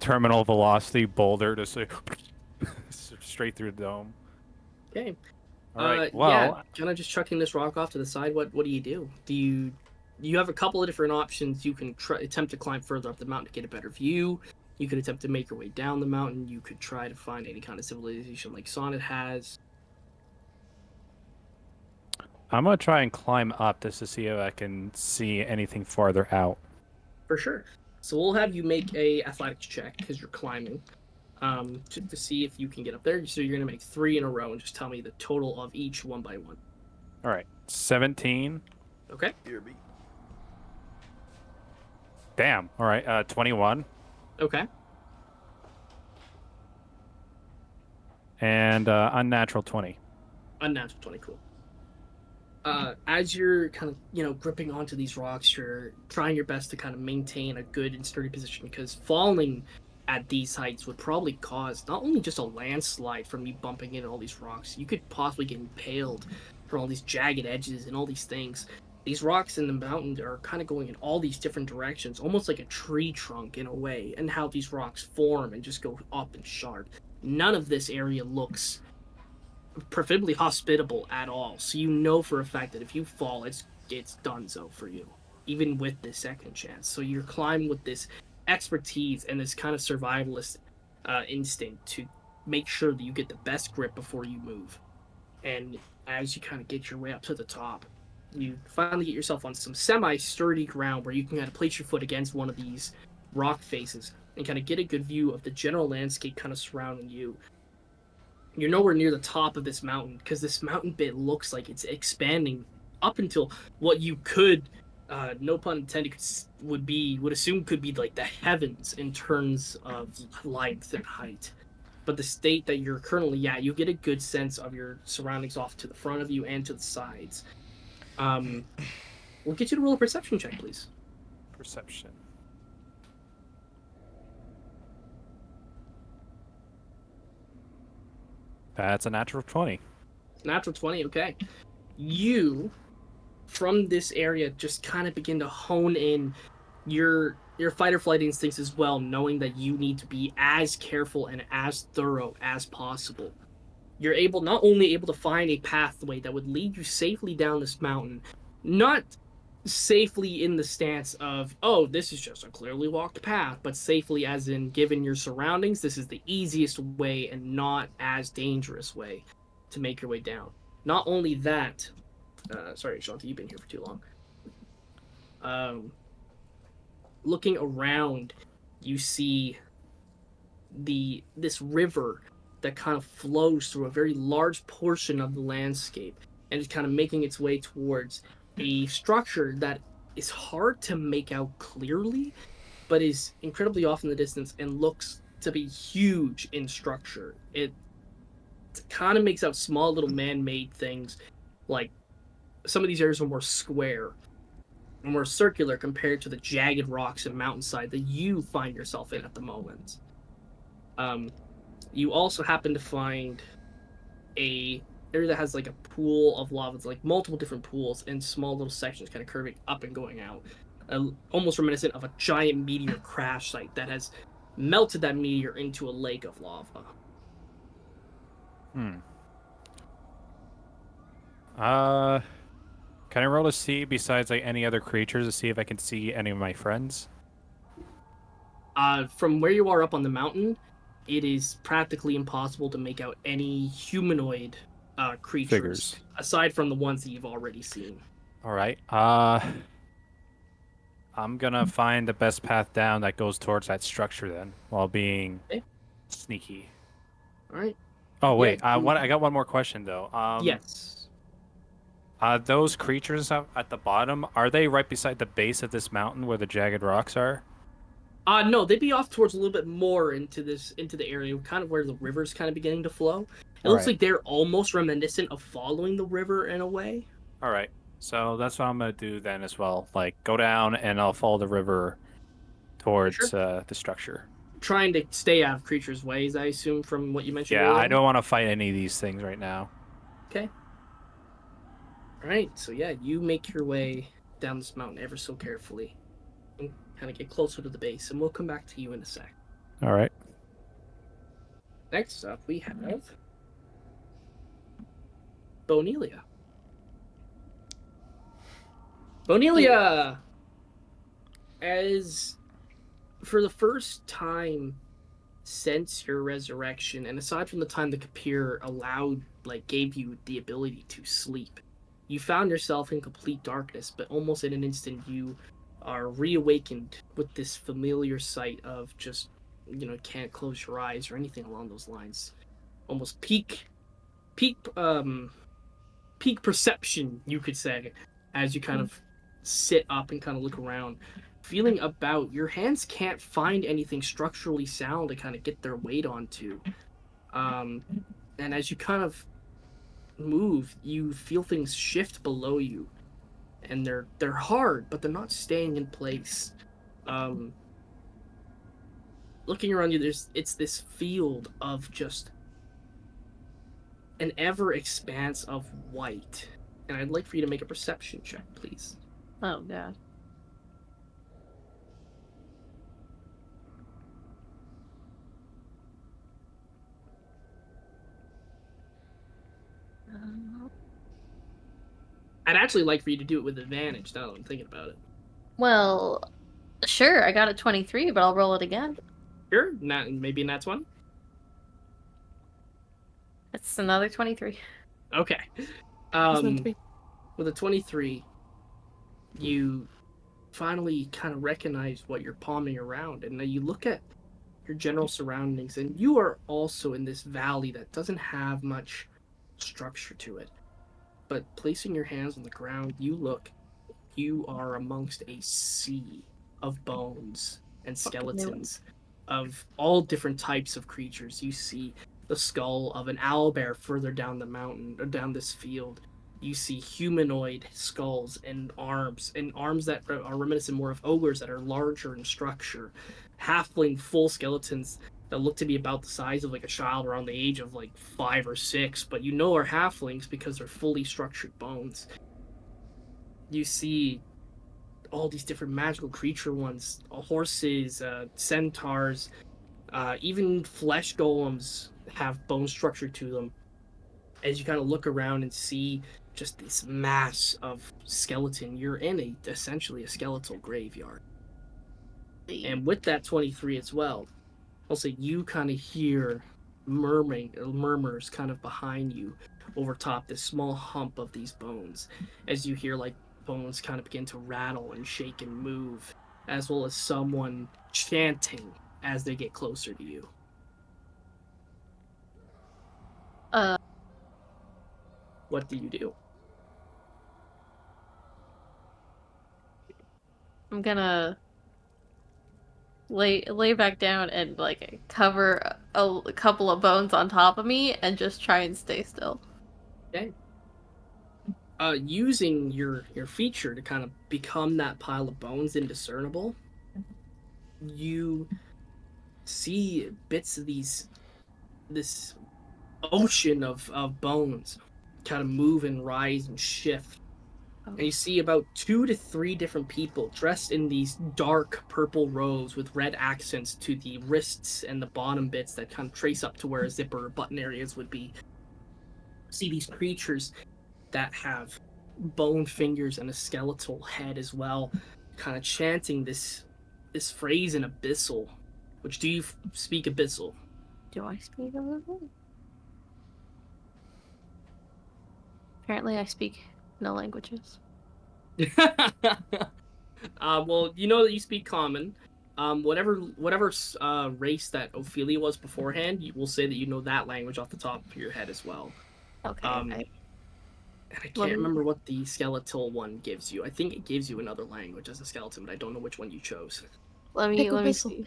Terminal velocity boulder, just like straight through the dome. Okay. All right. Yeah, kind of just chucking this rock off to the side. What do? You have a couple of different options. You can attempt to climb further up the mountain to get a better view. You could attempt to make your way down the mountain. You could try to find any kind of civilization like Sonnet has. I'm gonna try and climb up just to see if I can see anything farther out. For sure. So we'll have you make a athletics check because you're climbing, to see if you can get up there. So you're gonna make 3 in a row and just tell me the total of each one by one. All right, 17. Okay. Damn. All right, 21. Okay. And unnatural 20. Unnatural 20. Cool. As you're kind of, gripping onto these rocks, you're trying your best to kind of maintain a good and sturdy position, because falling at these heights would probably cause not only just a landslide from you bumping into all these rocks, you could possibly get impaled from all these jagged edges and all these things. These rocks in the mountain are kind of going in all these different directions, almost like a tree trunk in a way, and how these rocks form and just go up and sharp. None of this area looks prohibitively hospitable at all, so you know for a fact that if you fall, it's donezo for you, even with this second chance. So you're climbing with this expertise and this kind of survivalist instinct to make sure that you get the best grip before you move. And as you kind of get your way up to the top, you finally get yourself on some semi-sturdy ground where you can kind of place your foot against one of these rock faces and kind of get a good view of the general landscape kind of surrounding you. You're nowhere near the top of this mountain because this mountain bit looks like it's expanding up until what you could, no pun intended, would assume could be like the heavens in terms of length and height. But the state that you're currently at, you get a good sense of your surroundings off to the front of you and to the sides. We'll get you to roll a perception check, please. Perception. That's a natural 20. Natural 20, okay. You, from this area, just kind of begin to hone in your fight or flight instincts as well, knowing that you need to be as careful and as thorough as possible. You're not only able to find a pathway that would lead you safely down this mountain, not safely in the stance of, oh, this is just a clearly walked path, but safely as in, given your surroundings, this is the easiest way and not as dangerous way to make your way down. Not only that, sorry, Shanti, you've been here for too long. Looking around, you see this river that kind of flows through a very large portion of the landscape and is kind of making its way towards a structure that is hard to make out clearly, but is incredibly off in the distance and looks to be huge in structure. It kind of makes out small little man-made things, like some of these areas are more square and more circular compared to the jagged rocks and mountainside that you find yourself in at the moment. You also happen to find a area that has like a pool of lava. It's like multiple different pools and small little sections kind of curving up and going out, almost reminiscent of a giant meteor crash site that has melted that meteor into a lake of lava. Can I roll to see besides like any other creatures to see if I can see any of my friends? From where you are up on the mountain, it is practically impossible to make out any humanoid creatures Figures. aside from the ones that you've already seen. All right. I'm gonna find the best path down that goes towards that structure then, while being sneaky. All right. Oh wait, Yeah, I got one more question though. Yes. Those creatures at the bottom, are they right beside the base of this mountain where the jagged rocks are? No, they'd be off towards a little bit more into the area, kind of where the river's kind of beginning to flow. It looks like they're almost reminiscent of following the river in a way. All right, so that's what I'm gonna do then as well. Like go down and I'll follow the river towards the structure. Trying to stay out of creatures' ways, I assume, from what you mentioned. Yeah, earlier. I don't want to fight any of these things right now. Okay. All right, so yeah, you make your way down this mountain ever so carefully and kind of get closer to the base, and we'll come back to you in a sec. All right. Next up, we have Bonelia. Bonelia! As for the first time since your resurrection, and aside from the time the Kapir gave you the ability to sleep, you found yourself in complete darkness, but almost in an instant you are reawakened with this familiar sight of just, can't close your eyes or anything along those lines. Almost peak perception, you could say, as you kind of sit up and kind of look around. Feeling about, your hands can't find anything structurally sound to kind of get their weight onto. And as you kind of move, you feel things shift below you. And they're hard, but they're not staying in place. Looking around you, it's this field of just an ever expanse of white. And I'd like for you to make a perception check, please. Oh, God. I'd actually like for you to do it with advantage now that I'm thinking about it. Well, sure, I got a 23, but I'll roll it again. Sure, maybe a nat 20? It's another 23. Okay. With a 23, you finally kind of recognize what you're palming around, and now you look at your general surroundings, and you are also in this valley that doesn't have much structure to it. But placing your hands on the ground, you are amongst a sea of bones and skeletons of all different types of creatures. You see the skull of an owlbear further down the mountain or down this field. You see humanoid skulls and arms that are reminiscent more of ogres that are larger in structure. Halfling full skeletons that look to be about the size of like a child around the age of like 5 or 6, but you know are halflings because they're fully structured bones. You see all these different magical creature ones, horses, centaurs, even flesh golems have bone structure to them. As you kind of look around and see just this mass of skeleton, you're in essentially a skeletal graveyard. And with that 23 as well, also you kind of hear murmurs kind of behind you over top this small hump of these bones, as you hear like bones kind of begin to rattle and shake and move, as well as someone chanting as they get closer to you. Uh, What do you do? I'm gonna lay back down and like cover a couple of bones on top of me and just try and stay still. Okay. Using your feature to kind of become that pile of bones indiscernible, you see bits of this ocean of bones kind of move and rise and shift. And you see about 2 to 3 different people dressed in these dark purple robes with red accents to the wrists and the bottom bits that kind of trace up to where a zipper or button areas would be. See these creatures that have bone fingers and a skeletal head as well, kind of chanting this phrase in Abyssal. Which do you speak Abyssal? Do I speak a little? Apparently, I speak no languages. Well, you know that you speak Common. Whatever race that Ophelia was beforehand, you will say that you know that language off the top of your head as well. Okay. And I can't remember what the skeletal one gives you. I think it gives you another language as a skeleton, but I don't know which one you chose. Let me Abyssal. see.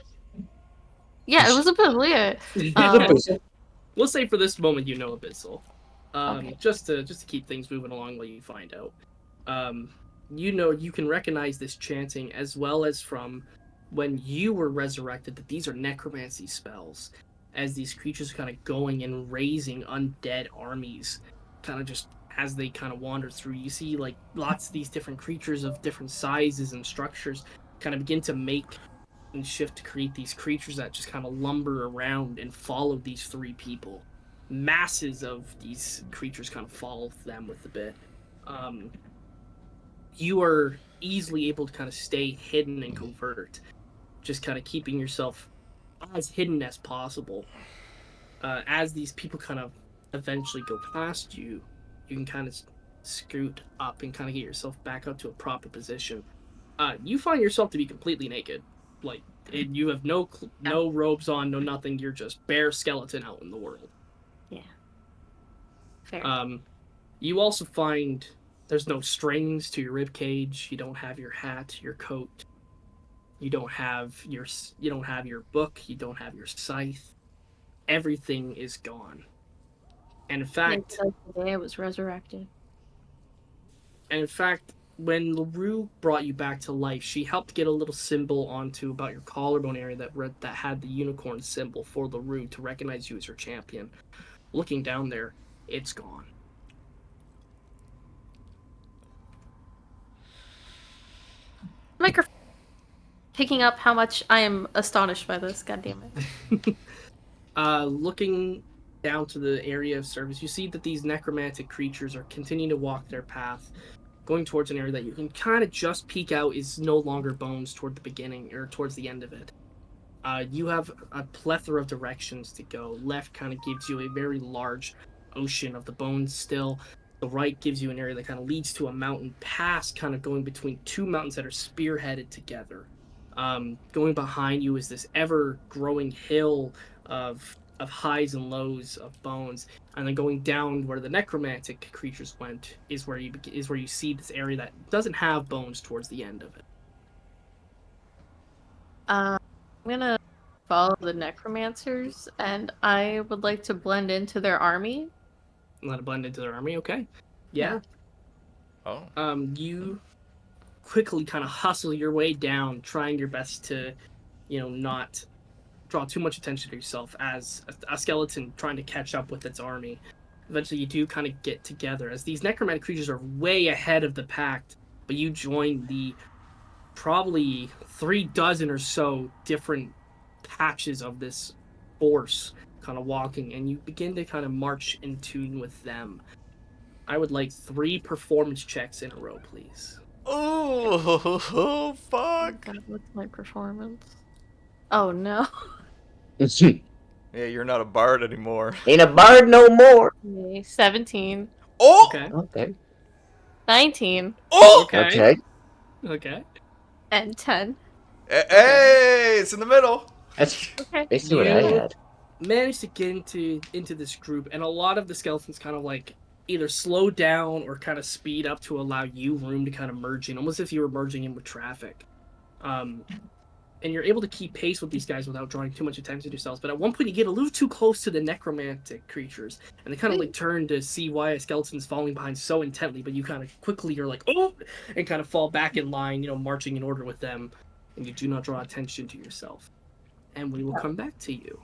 Yeah, it was Abyssal. We'll say for this moment you know Abyssal. Okay. Just to keep things moving along while you find out. You know, you can recognize this chanting as well as from when you were resurrected that these are necromancy spells, as these creatures are kind of going and raising undead armies, kind of just as they kind of wander through. You see like lots of these different creatures of different sizes and structures kind of begin to make and shift to create these creatures that just kind of lumber around and follow these 3 people. Masses of these creatures kind of follow them with a bit. You are easily able to kind of stay hidden and covert, just kind of keeping yourself as hidden as possible. As these people kind of eventually go past you, you can kind of scoot up and kind of get yourself back up to a proper position. You find yourself to be completely naked. Like, you have no robes on, no nothing. You're just bare skeleton out in the world. Yeah. Fair. You also find there's no strings to your rib cage. You don't have your hat, your coat. You don't have your book. You don't have your scythe. Everything is gone. And in fact, the day I was resurrected. When LaRue brought you back to life, she helped get a little symbol onto about your collarbone area that had the unicorn symbol for LaRue to recognize you as her champion. Looking down there, it's gone. Microphone picking up how much I am astonished by this. God damn it. Looking down to the area of service, you see that these necromantic creatures are continuing to walk their path, going towards an area that you can kind of just peek out is no longer bones toward the beginning or towards the end of it. You have a plethora of directions to go. Left kind of gives you a very large ocean of the bones still. The right gives you an area that kind of leads to a mountain pass, kind of going between 2 mountains that are spearheaded together. Going behind you is this ever-growing hill of highs and lows of bones, and then going down where the necromantic creatures went is where you see this area that doesn't have bones towards the end of it. I'm gonna follow the necromancers, and I would like to blend into their army. Let it blend into their army, okay? Yeah. Oh. You quickly kind of hustle your way down, trying your best to, not draw too much attention to yourself as a skeleton trying to catch up with its army. Eventually, you do kind of get together as these necromantic creatures are way ahead of the pack, but you join the probably 36 or so different patches of this force kind of walking, and you begin to kind of march in tune with them. I would like 3 performance checks in a row, please. Oh, fuck. God, what's my performance? Oh no. Yeah, you're not a bard anymore. Ain't a bard no more. Okay, 17. Oh! Okay. Okay. 19. Oh! Okay. Okay. And 10. Hey, it's in the middle. That's Okay. basically what I You- had. Managed to get into this group, and a lot of the skeletons kind of like either slow down or kind of speed up to allow you room to kind of merge in, almost if you were merging in with traffic. And you're able to keep pace with these guys without drawing too much attention to yourselves. But at one point, you get a little too close to the necromantic creatures, and they kind of like turn to see why a skeleton's falling behind so intently. But you kind of quickly you're like, oh, and kind of fall back in line, marching in order with them, and you do not draw attention to yourself. And we will come back to you.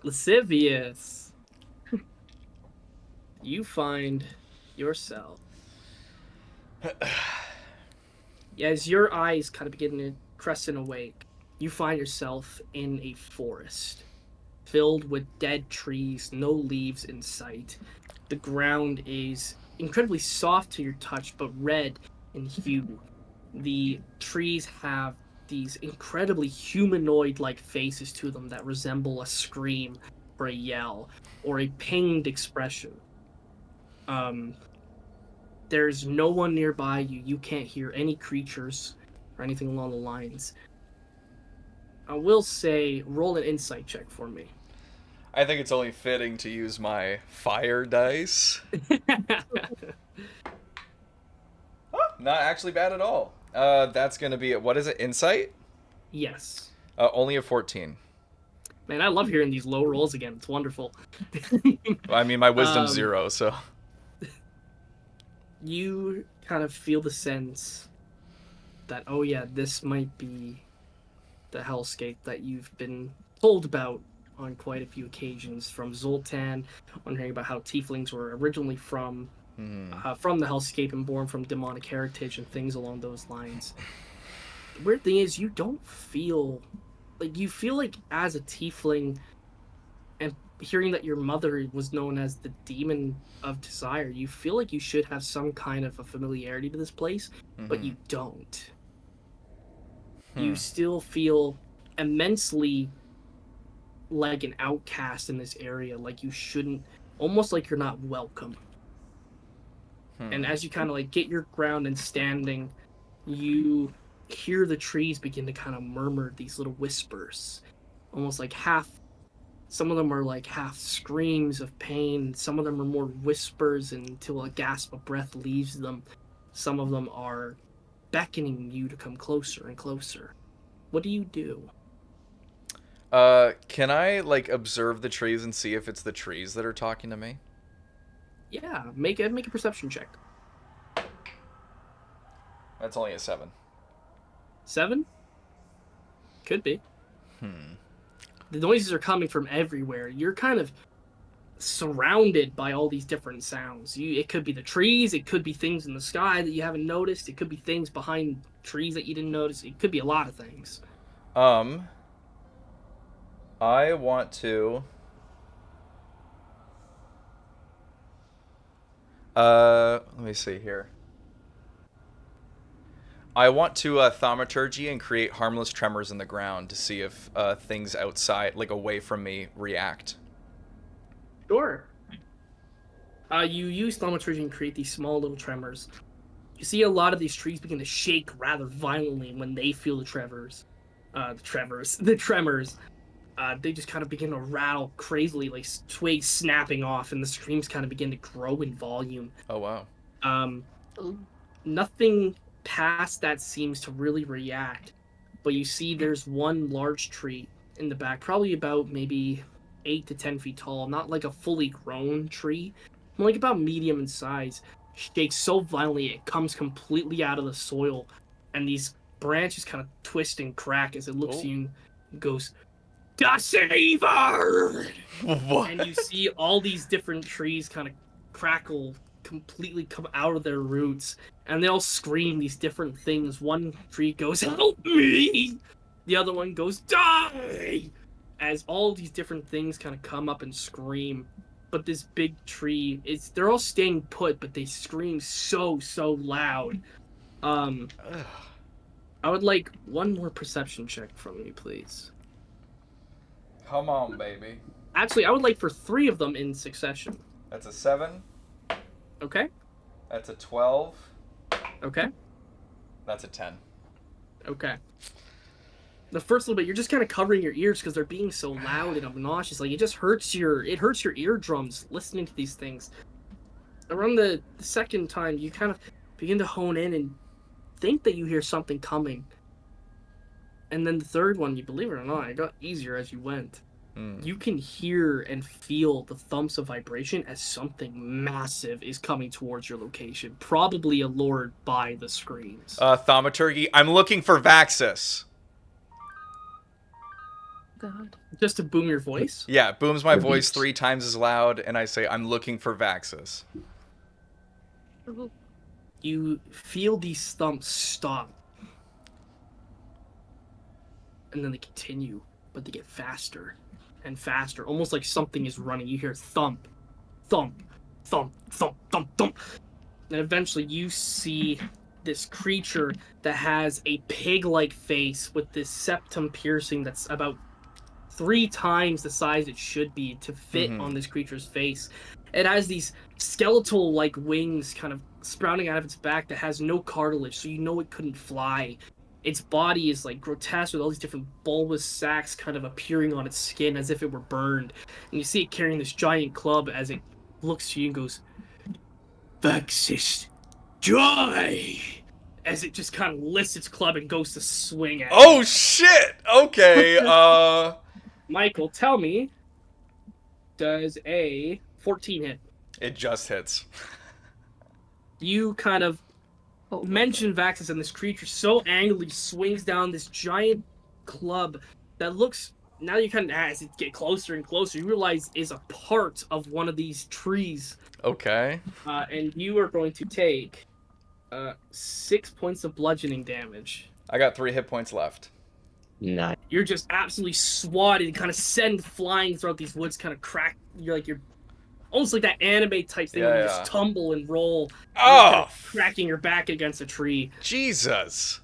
Lascivious, you find yourself as your eyes kind of begin to crescent awake. You find yourself in a forest filled with dead trees, no leaves in sight. The ground is incredibly soft to your touch, but red in hue. The trees have these incredibly humanoid-like faces to them that resemble a scream or a yell or a pained expression. There's no one nearby you. You can't hear any creatures or anything along the lines. I will say, roll an insight check for me. I think it's only fitting to use my fire dice. Not actually bad at all. That's gonna be what is it? Insight? Yes. Only a 14. Man, I love hearing these low rolls again. It's wonderful. I mean, my wisdom's 0, so. You kind of feel the sense that, oh yeah, this might be the hellscape that you've been told about on quite a few occasions from Zoltan, on hearing about how tieflings were originally from the hellscape and born from demonic heritage and things along those lines. The weird thing is, you don't feel like as a tiefling, and hearing that your mother was known as the demon of desire, you feel like you should have some kind of a familiarity to this place, but you don't. You still feel immensely like an outcast in this area, like you shouldn't, almost like you're not welcome. And as you kind of like get your ground and standing, you hear the trees begin to kind of murmur these little whispers, almost like some of them are like half screams of pain, some of them are more whispers until a gasp of breath leaves them. Some of them are beckoning you to come closer and closer. What do you do? Can I, like, observe the trees and see if it's the trees that are talking to me? Yeah, make a perception check. That's only a 7. 7? Could be. The noises are coming from everywhere. You're kind of surrounded by all these different sounds. It could be the trees, it could be things in the sky that you haven't noticed, it could be things behind trees that you didn't notice, it could be a lot of things. I want to... let me see here. I want to thaumaturgy and create harmless tremors in the ground to see if things outside, like away from me, react. Sure. You use thaumaturgy and create these small little tremors. You see a lot of these trees begin to shake rather violently when they feel the tremors. The tremors. They just kind of begin to rattle crazily, like twigs snapping off, and the screams kind of begin to grow in volume. Oh wow. Um, Ooh. Nothing past that seems to really react, but you see there's one large tree in the back, probably about maybe 8 to 10 feet tall, not like a fully grown tree, more like about medium in size, shakes so violently it comes completely out of the soil, and these branches kind of twist and crack as it looks Oh. at you and goes, Deceiver! What? And you see all these different trees kind of crackle, completely come out of their roots, and they all scream these different things. One tree goes, Help me! The other one goes, Die! As all these different things kind of come up and scream. But this big tree, they're all staying put, but they scream so loud. Ugh. I would like one more perception check from you, please. Come on, baby. Actually, I would like for 3 of them in succession. That's a 7. Okay? That's a 12. Okay? That's a 10. Okay. The first little bit, you're just kind of covering your ears because they're being so loud and obnoxious. Like, it hurts your eardrums listening to these things. Around the second time, you kind of begin to hone in and think that you hear something coming. And then the third one, you believe it or not, it got easier as you went. You can hear and feel the thumps of vibration as something massive is coming towards your location, probably allured by the screams. Thaumaturgy, I'm looking for Vaxis. God. Just to boom your voice? Yeah, booms my voice 3 times as loud, and I say, I'm looking for Vaxis. Ooh. You feel these thumps stop. And then they continue, but they get faster and faster, almost like something is running. You hear thump, thump, thump, thump, thump, thump. And eventually you see this creature that has a pig-like face with this septum piercing that's about 3 times the size it should be to fit on this creature's face. It has these skeletal-like wings kind of sprouting out of its back that has no cartilage, so you know it couldn't fly. Its body is like grotesque with all these different bulbous sacs kind of appearing on its skin as if it were burned. And you see it carrying this giant club as it looks to you and goes, Vaxis, die! As it just kind of lifts its club and goes to swing at Oh you. shit! Okay, Michael, tell me, does a 14 hit? it just hits. You kind of mention Vaxis, and this creature so angrily swings down this giant club that looks, now you kind of, as it get closer and closer, you realize is a part of one of these trees. Okay. And you are going to take 6 points of bludgeoning damage. I got 3 hit points left. 9. You're just absolutely swatted, kind of send flying throughout these woods, kind of crack. You're almost like that anime type thing where you just tumble and roll. Oh! Kind of cracking your back against a tree. Jesus.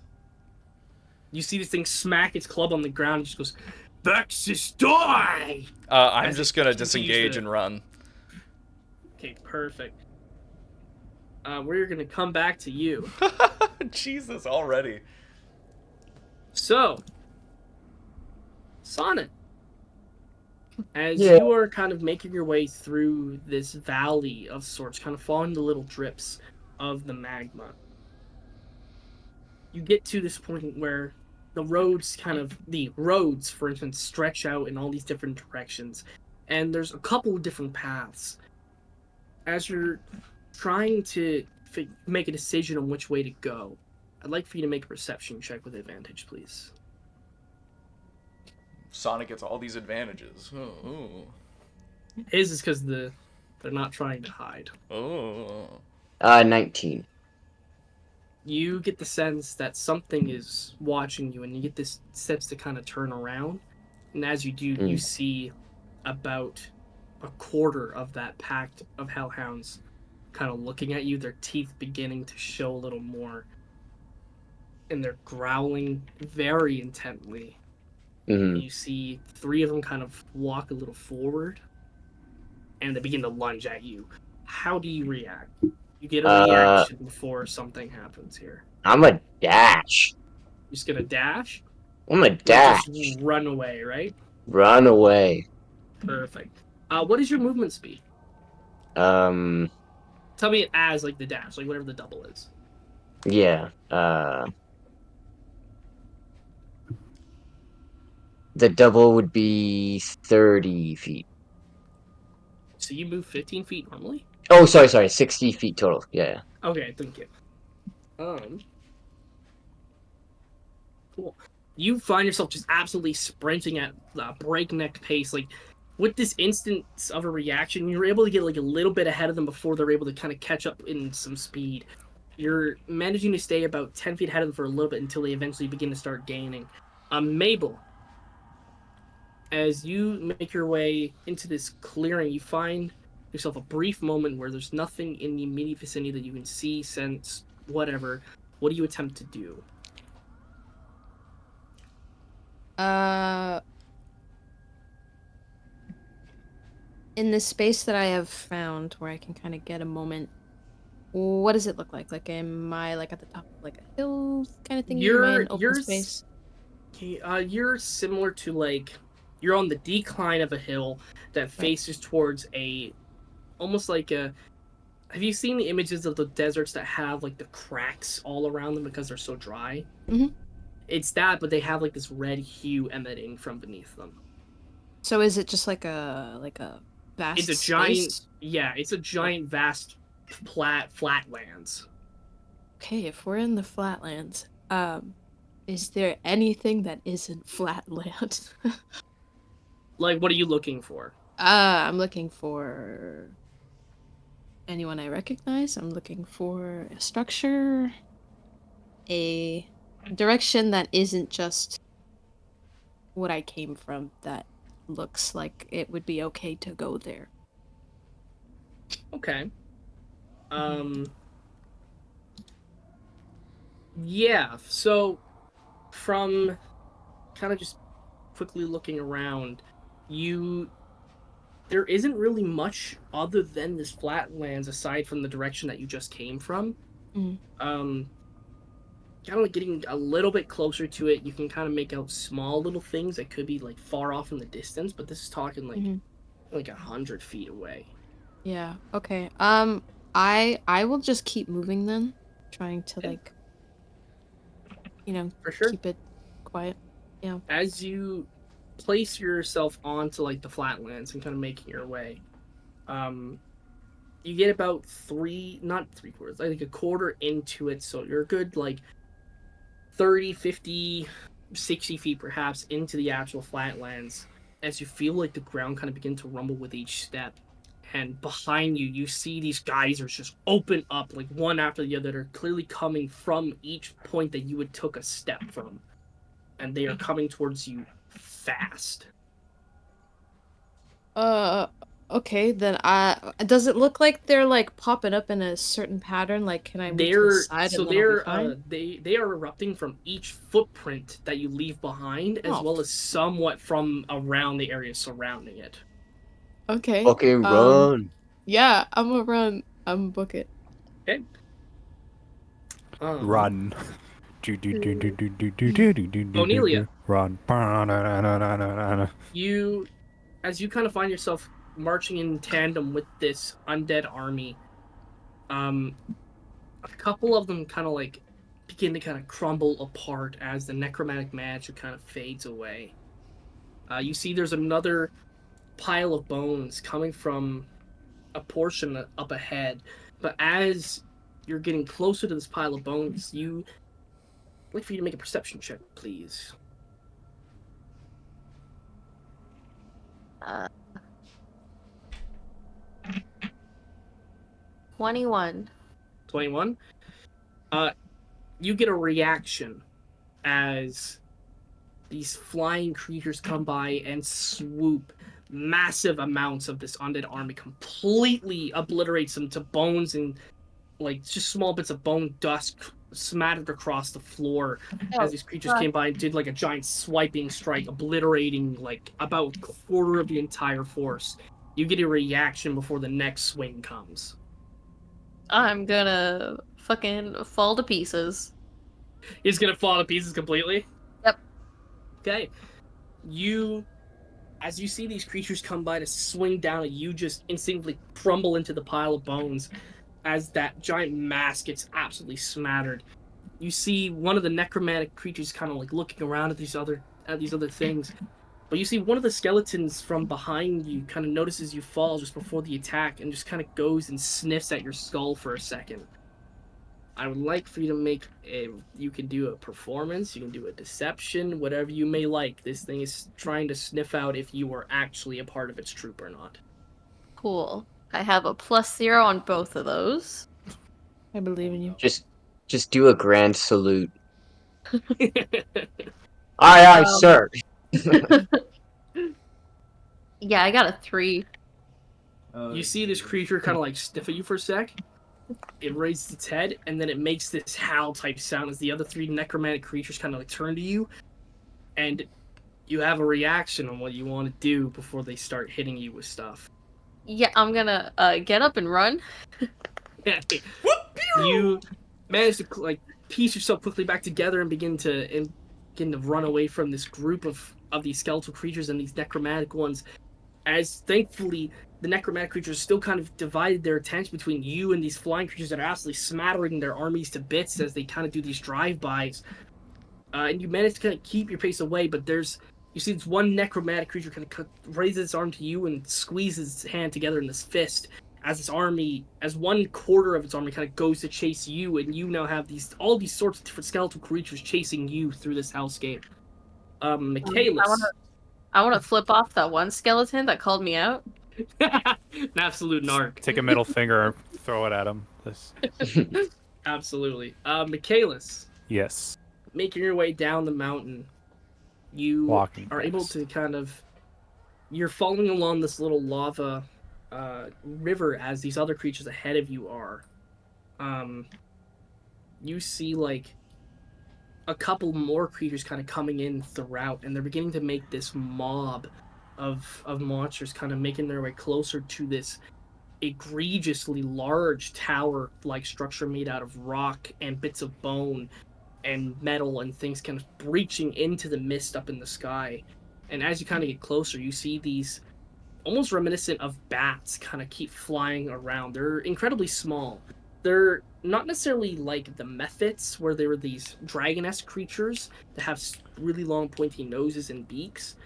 You see this thing smack its club on the ground and just goes, Vaxis, die! I'm As just it gonna continues disengage to- and run. Okay, perfect. We're gonna come back to you. Jesus, already. So, Sonnet, as Yeah. you are kind of making your way through this valley of sorts, kind of following the little drips of the magma, you get to this point where the roads, for instance, stretch out in all these different directions, and there's a couple of different paths. As you're trying to make a decision on which way to go, I'd like for you to make a perception check with advantage, please. Sonic gets all these advantages. Oh. His is because they're not trying to hide. Oh. 19. You get the sense that something is watching you, and you get this sense to kind of turn around. And as you do, you see about a quarter of that pack of hellhounds kind of looking at you, their teeth beginning to show a little more. And they're growling very intently. Mm-hmm. You see 3 of them kind of walk a little forward, and they begin to lunge at you. How do you react? You get a Uh, reaction before something happens here. I'm a dash. You're just gonna dash? I'm a Like just dash. run away, right? Run away. Perfect. What is your movement speed? Um, Tell me it as like the dash, like whatever the double is. yeah. The double would be 30 feet. So you move 15 feet normally? Oh, sorry. 60 feet total. Yeah. Okay, thank you. Cool. You find yourself just absolutely sprinting at a breakneck pace. Like, with this instance of a reaction, you're able to get like a little bit ahead of them before they're able to kind of catch up in some speed. You're managing to stay about 10 feet ahead of them for a little bit until they eventually begin to start gaining. Mabel, as you make your way into this clearing, you find yourself a brief moment where there's nothing in the immediate vicinity that you can see, sense, whatever. What do you attempt to do? In this space that I have found where I can kind of get a moment, what does it look like? Like, am I like at the top of like a hill kind of thingy? Am I in open space? You're similar to like you're on the decline of a hill that faces towards a almost like a. Have you seen the images of the deserts that have like the cracks all around them because they're so dry? Mm-hmm. It's that, but they have like this red hue emanating from beneath them. So is it just like a vast It's a space? it's a giant, vast, flatlands. Okay, if we're in the flatlands, is there anything that isn't flatland? Like, what are you looking for? I'm looking for anyone I recognize. I'm looking for a structure, a direction that isn't just what I came from, that looks like it would be okay to go there. Okay. Yeah, so from kind of just quickly looking around, there isn't really much other than this flatlands aside from the direction that you just came from. Mm. Kind of like getting a little bit closer to it, you can kind of make out small little things that could be like far off in the distance, but this is talking like 100 feet away. Yeah. Okay. I will just keep moving then, trying to like, For sure. keep it quiet. Yeah. As you place yourself onto like the flatlands and kind of making your way, you get about not three quarters, I think a quarter into it, so you're a good like 30, 50, 60 feet perhaps into the actual flatlands as you feel like the ground kind of begin to rumble with each step. And behind you, you see these geysers just open up like one after the other. They're clearly coming from each point that you would took a step from. And they are coming towards you fast. Okay, then does it look like they're like popping up in a certain pattern? Like, can I move to the side and then I'll be fine? They are erupting from each footprint that you leave behind, as well as somewhat from around the area surrounding it. Okay. Fucking run. Yeah, I'm gonna run. I'm gonna book it. Okay. Run. Onelia. Run. As you kind of find yourself marching in tandem with this undead army, a couple of them kind of like begin to kind of crumble apart as the necromantic magic kind of fades away. You see there's another pile of bones coming from a portion up ahead, but as you're getting closer to this pile of bones, I'd like for you to make a perception check, please. 21. 21. You get a reaction as these flying creatures come by and swoop. Massive amounts of this undead army completely obliterates them to bones and like just small bits of bone dust smattered across the floor as these creatures came by and did like a giant swiping strike, obliterating like about a quarter of the entire force. You get a reaction before the next swing comes. I'm gonna fucking fall to pieces. He's gonna fall to pieces completely. Yep. Okay. As you see these creatures come by to swing down at you, just instinctively crumble into the pile of bones as that giant mass gets absolutely smattered. You see one of the necromantic creatures kind of like looking around at these other things, but you see one of the skeletons from behind you kind of notices you fall just before the attack and just kind of goes and sniffs at your skull for a second. I would like for you to make a. You can do a performance, you can do a deception, whatever you may like. This thing is trying to sniff out if you are actually a part of its troop or not. Cool. I have a +0 on both of those. I believe in you. Just do a grand salute. Aye, Um, sir. Yeah, I got a 3. You see this creature kind of like sniff at you for a sec. It raises its head, and then it makes this howl type sound as the other 3 necromantic creatures kind of like turn to you, and you have a reaction on what you want to do before they start hitting you with stuff. Yeah, I'm gonna get up and run. You manage to like piece yourself quickly back together and begin to run away from this group of these skeletal creatures and these necromantic ones. As thankfully the necromantic creatures still kind of divided their attention between you and these flying creatures that are absolutely smattering their armies to bits as they kind of do these drive-bys. And you manage to kind of keep your pace away, but you see this one necromantic creature kind of raises its arm to you and squeezes its hand together in this fist as one quarter of its army kind of goes to chase you, and you now have all these sorts of different skeletal creatures chasing you through this hellscape. Michaelis. I want to flip off that one skeleton that called me out. An absolute narc. Take a middle finger and throw it at him. Absolutely. Michaelis, Yes. making your way down the mountain, you Walking are able fast. to you're following along this little lava river as these other creatures ahead of you are. You see like a couple more creatures kind of coming in throughout, and they're beginning to make this mob of monsters kind of making their way closer to this egregiously large tower-like structure made out of rock and bits of bone and metal and things kind of breaching into the mist up in the sky. And as you kind of get closer, you see these almost reminiscent of bats kind of keep flying around. They're incredibly small. They're not necessarily like the Mephits, where they were these dragon-esque creatures that have really long pointy noses and beaks.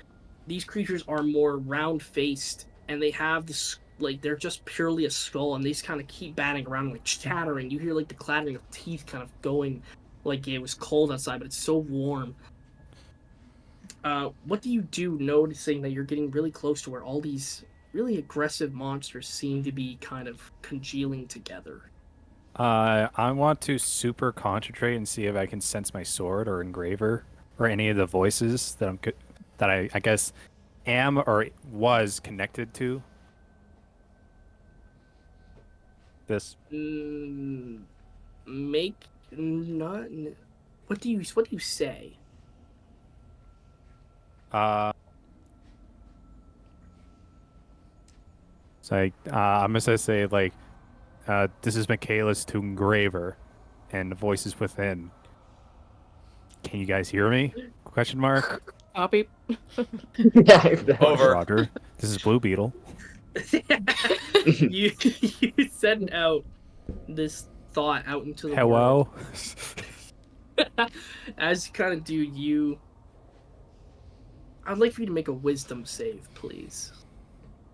These creatures are more round-faced, and they have this, like, they're just purely a skull, and they just kind of keep batting around, like, chattering. You hear, like, the clattering of teeth kind of going, like it was cold outside, but it's so warm. What do you do noticing that you're getting really close to where all these really aggressive monsters seem to be kind of congealing together? I want to super concentrate and see if I can sense my sword or engraver or any of the voices that I guess am or was connected to. This. Make not. What do you say? So I'm gonna say like, this is Michaelis to engraver, and the voices within. Can you guys hear me? Question mark. Copy. Over. Roger. This is Blue Beetle. you send out this thought out into the Hello. world. As you kind of do, I'd like for you to make a wisdom save, please.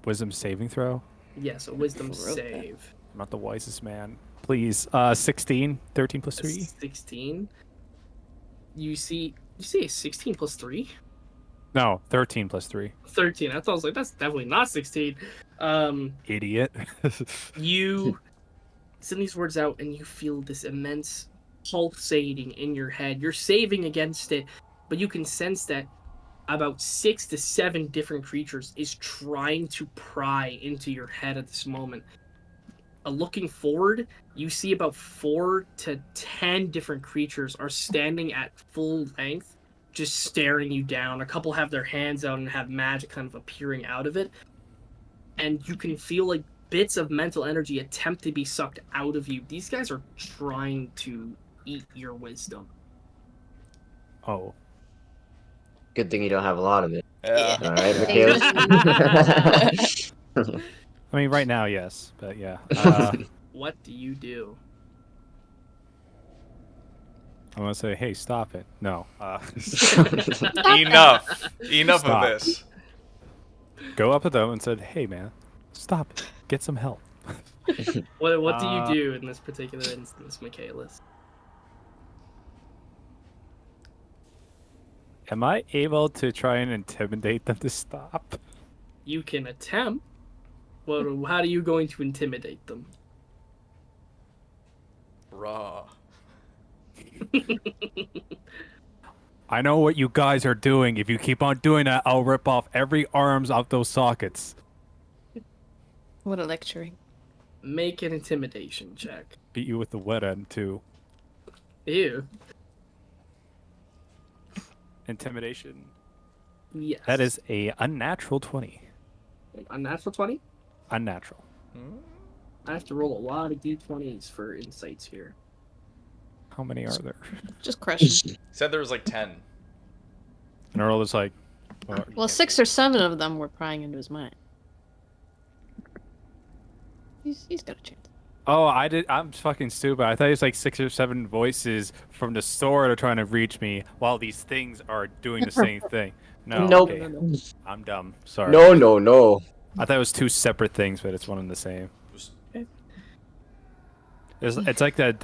Wisdom saving throw. Yes, a wisdom Who wrote that? save. I'm not the wisest man. Please. 16. 13 plus 3. 16. You see a 16 plus 3? No, 13 plus 3. 13. I thought I was like, that's definitely not 16. Idiot. You send these words out and you feel this immense pulsating in your head. You're saving against it, but you can sense that about 6 to 7 different creatures is trying to pry into your head at this moment. Looking forward, you see about 4 to 10 different creatures are standing at full length, just staring you down. A couple have their hands out and have magic kind of appearing out of it. And you can feel like bits of mental energy attempt to be sucked out of you. These guys are trying to eat your wisdom. Oh. Good thing you don't have a lot of it. Yeah. All right, Yeah. Michaelis. I mean, right now, yes, but yeah. What do you do? I'm gonna say, hey, stop it. No. Enough of Stop. this. Go up to them and said, hey, man, stop it. Get some help. What do you do in this particular instance, Michaelis? Am I able to try and intimidate them to stop? You can attempt. Well, how are you going to intimidate them? Raw. I know what you guys are doing. If you keep on doing that, I'll rip off every arms off those sockets. What a lecturing. Make an intimidation check. Beat you with the wet end, too. Ew. Intimidation. Yes. That is a unnatural 20. Unnatural 20? Unnatural. I have to roll a lot of d20s for insights here. How many are there? Just crush him. Said there was like 10. And Earl is like, Well, 6 or 7 of them were prying into his mind. He's got a chance. oh, I'm fucking stupid. I thought it was like 6 or 7 voices from the store that are trying to reach me while these things are doing the same thing. No, Nope. okay. I'm dumb. Sorry. No. I thought it was 2 separate things, but it's one and the same. It's like the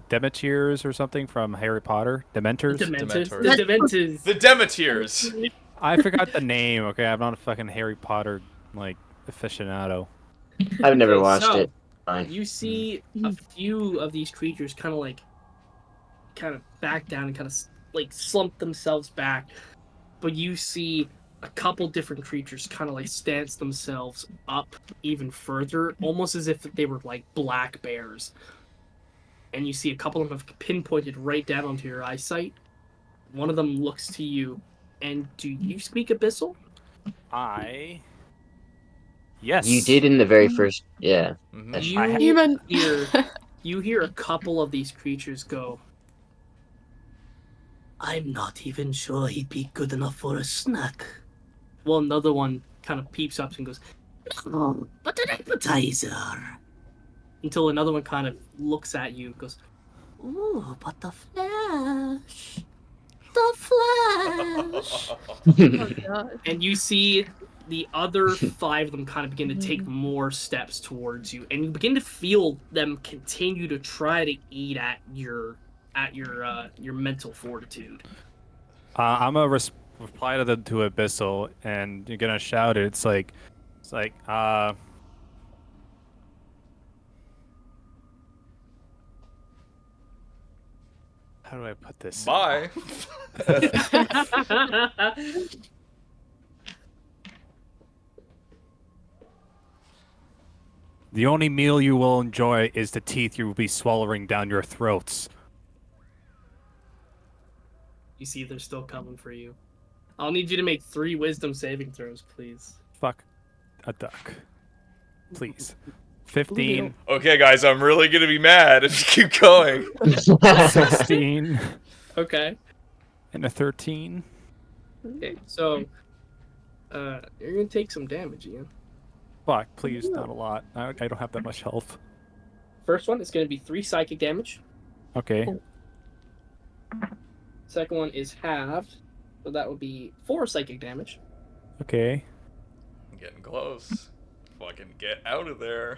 Demetriers or something from Harry Potter. Dementors? Dementors. Dementors. The Dementors. The Demetriers. I forgot the name, okay? I'm not a fucking Harry Potter, like, aficionado. I've never Okay, watched so, it. Fine. You see a few of these creatures kind of back down and kind of like slump themselves back, but you see a couple different creatures kind of like stance themselves up even further, almost as if they were like black bears. And you see a couple of them have pinpointed right down onto your eyesight. One of them looks to you, and do you speak Abyssal? Yes. You did in the very first. Yeah. Mhm. You hear a couple of these creatures go, I'm not even sure he'd be good enough for a snack. Well, another one kind of peeps up and goes, oh, but an appetizer. Until another one kind of looks at you and goes, ooh, but the flesh. The flesh. Oh god. And you see the other 5 of them kind of begin to take more steps towards you, and you begin to feel them continue to try to eat at your mental fortitude. I'm gonna reply to them to Abyssal, and you're gonna shout it. It's like, how do I put this? Bye. The only meal you will enjoy is the teeth you will be swallowing down your throats. You see they're still coming for you. I'll need you to make 3 wisdom saving throws, please. Fuck a duck. Please. 15, Okay, guys, I'm really gonna be mad if you keep going. 16, Okay. and a 13. Okay, so you're gonna take some damage, Ian. Fuck, please, not a lot. I don't have that much health. First one is gonna be 3 psychic damage. Okay. Second one is halved, so that would be 4 psychic damage. Okay. I'm getting close. Fucking get out of there.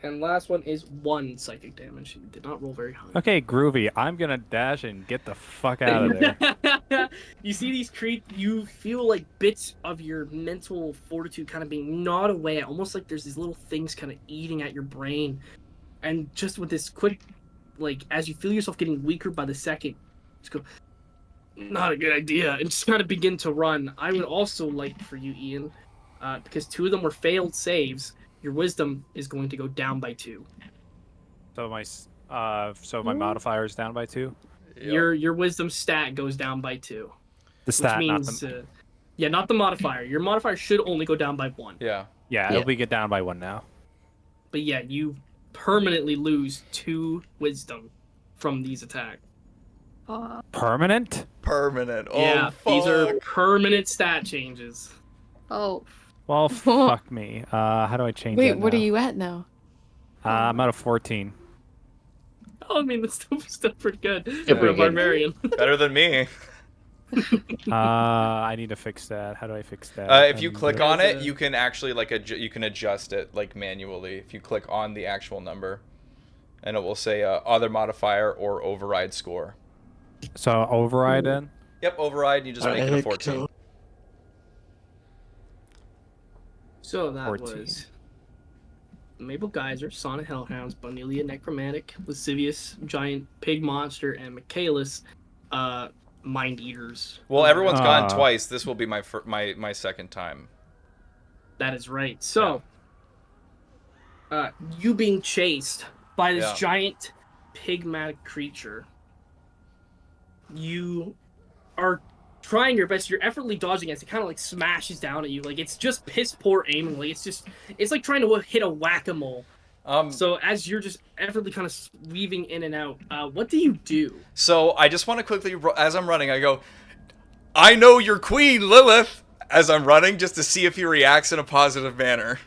And last one is 1 psychic damage. You did not roll very high. Okay, groovy. I'm gonna dash and get the fuck out of there. You see these you feel like bits of your mental fortitude kind of being gnawed away, almost like there's these little things kind of eating at your brain. And just with this quick, like, as you feel yourself getting weaker by the second, just go, not a good idea, and just kind of begin to run. I would also like for you, Ian, because 2 of them were failed saves, your wisdom is going to go down by 2. So my modifier is down by 2. Yep. Your wisdom stat goes down by 2. The stat, Which not means, the. yeah, not the modifier. Your modifier should only go down by 1. Yeah. Yeah, Yeah. it'll be get down by 1 now. But yeah, you permanently lose 2 wisdom from these attacks. Permanent? Permanent. Oh, Yeah, fuck. these are permanent stat changes. Oh, Well, fuck me. How do I change Wait, that what are now? you at now? I'm at a 14. Oh, I mean, that's still pretty good Still for pretty a good. barbarian. Better than me. I need to fix that. How do I fix that? If you click on it, you can actually you can adjust it like manually. If you click on the actual number, and it will say other modifier or override score. So override then? Yep, override. You just make it a 14. So that 14. was Mabel Geyser, Son of Hellhounds, Bonelia Necromantic, Lascivious, Giant Pig Monster, and Michaelis, Mind Eaters. Well, everyone's gone Ah. twice. This will be my second time. That is right. So, you being chased by this Yeah. giant pigmatic creature, you are trying your best. You're effortlessly dodging as it kind of like smashes down at you. Like it's just piss poor aiming. Like it's like trying to hit a whack-a-mole. So as you're just effortlessly kind of weaving in and out, what do you do? So I just want to quickly, as I'm running, I go, I know your queen, Lilith, as I'm running, just to see if he reacts in a positive manner.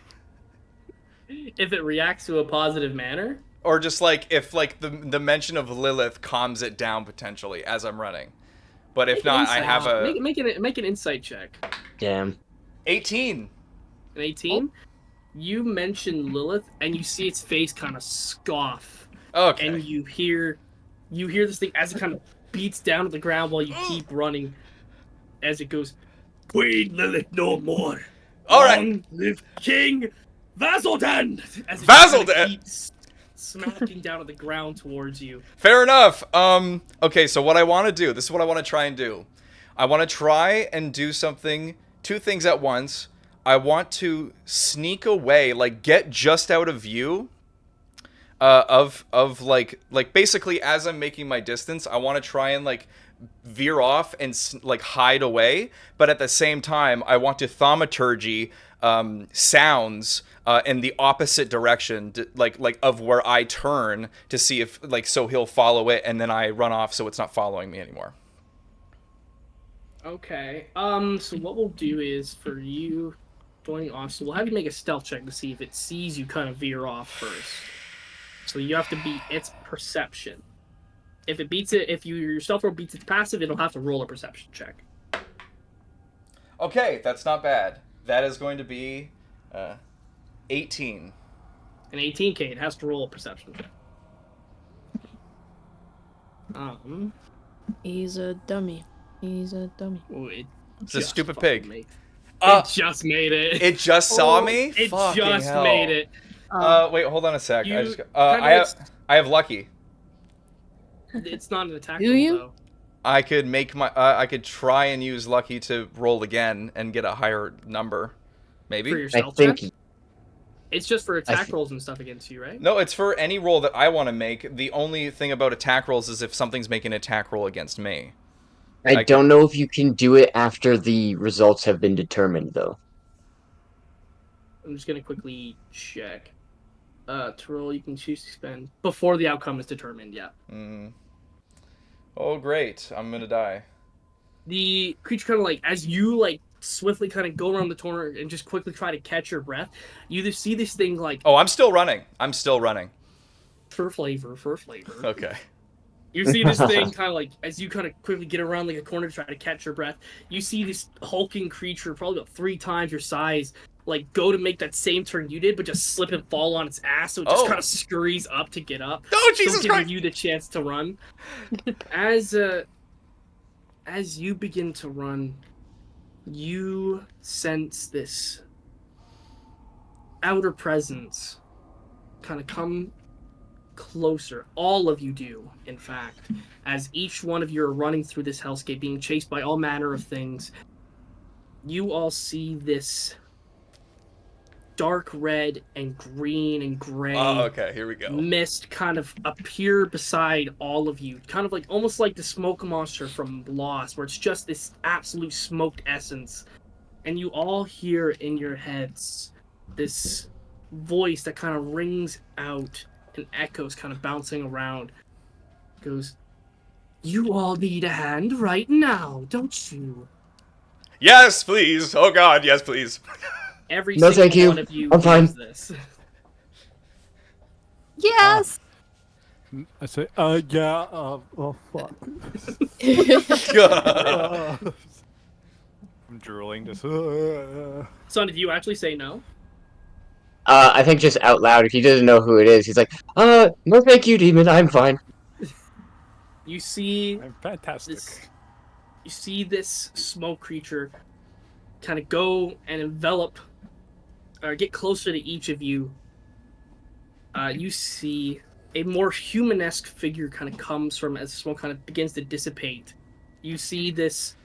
If it reacts to a positive manner? Or just like, if like the mention of Lilith calms it down potentially as I'm running. But if not, I have a... Make an insight check. Damn. 18. An 18? You mention Lilith, and you see its face kind of scoff. Okay. And you hear this thing as it kind of beats down to the ground while you keep running. As it goes, Queen Lilith no more. All right. Long live King Vazeldan! As it Vazeldan! kind of keeps smacking down to the ground towards you. Fair enough. Okay, so what I want to do, this is what I want to try and do. I want to try and do something, 2 things at once. I want to sneak away, like get just out of view of like basically as I'm making my distance, I want to try and like veer off and like hide away, but at the same time I want to thaumaturgy sounds in the opposite direction, like of where I turn to see if like so he'll follow it and then I run off so it's not following me anymore. Okay. So what we'll do is for you going off, so we'll have you make a stealth check to see if it sees you kind of veer off first. So you have to beat its perception. If it beats it, if your stealth roll beats its passive, it'll have to roll a perception check. Okay, that's not bad. That is going to be 18. An 18K, it has to roll a perception check. He's a dummy. He's a dummy. Oh, it It's a just stupid fucking pig. It just made it. It just saw me? It Fucking just hell. made it. Wait, hold on a sec. You I just kinda I have lucky. It's not an attack Do roll, you? though. I could make my I could try and use lucky to roll again and get a higher number. Maybe? For your I stealth think check? It's just for attack thi- rolls and stuff against you, right? No, it's for any roll that I want to make. The only thing about attack rolls is if something's making an attack roll against me. I don't know if you can do it after the results have been determined, though. I'm just gonna quickly check. To roll, you can choose to spend before the outcome is determined. Yeah. Oh, great. I'm going to die. The creature kind of like as you like swiftly kind of go around the corner and just quickly try to catch your breath. You just see this thing like Oh, I'm still running. I'm still running. for flavor. Okay. You see this thing kind of like as you kind of quickly get around like a corner to try to catch your breath. You see this hulking creature, probably about 3 times your size, like go to make that same turn you did, but just slip and fall on its ass. So it just Oh. kind of scurries up to get up. Oh, Still Jesus giving Christ! you the chance to run. As you begin to run, you sense this outer presence kind of come closer. All of you do, in fact, as each one of you are running through this hellscape, being chased by all manner of things. You all see this dark red and green and gray Oh, okay. Here we go. mist kind of appear beside all of you, kind of like almost like the smoke monster from Lost, where it's just this absolute smoked essence, and you all hear in your heads, this voice that kind of rings out and echoes, kind of bouncing around. Goes, "You all need a hand right now, don't you?" Yes, please. Oh God, yes, please. Every No, single thank you. one of you I'm fine. hears this. Yes. I say, yeah, oh fuck. I'm drooling, just. Son, did you actually say no? I think just out loud, if he doesn't know who it is, he's like, no thank you, demon, I'm fine. You see I'm fantastic. this smoke creature kind of go and envelop or get closer to each of you. You see a more humanesque figure kind of comes from as the smoke kind of begins to dissipate. You see this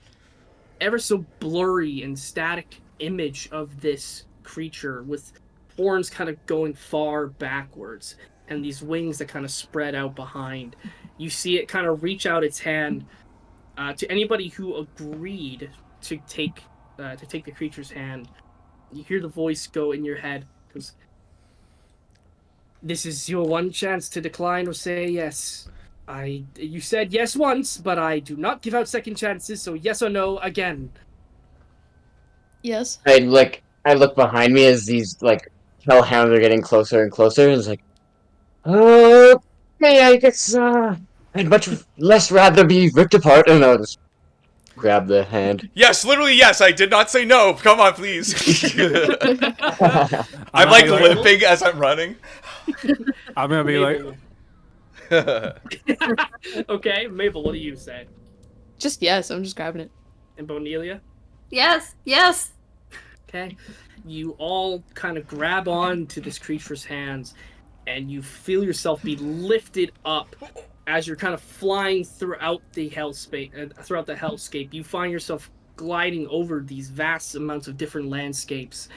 ever so blurry and static image of this creature with horns kind of going far backwards and these wings that kind of spread out behind. You see it kind of reach out its hand to anybody who agreed to take the creature's hand. You hear the voice go in your head. It goes, "This is your one chance to decline or say yes. You said yes once, but I do not give out second chances, so yes or no again." Yes. I look behind me as these, like, hellhounds are getting closer and closer, and it's like, okay, I guess, I'd much less rather be ripped apart, and I'll just grab the hand. Yes, literally yes. I did not say no. Come on, please. I'm like Mabel. limping as I'm running. I'm gonna be like, Mabel. Okay, Mabel, what do you say? Just yes, I'm just grabbing it. And Bonelia? Yes. Yes. Okay. You all kind of grab on to this creature's hands, and you feel yourself be lifted up as you're kind of flying throughout the hellscape. You find yourself gliding over these vast amounts of different landscapes.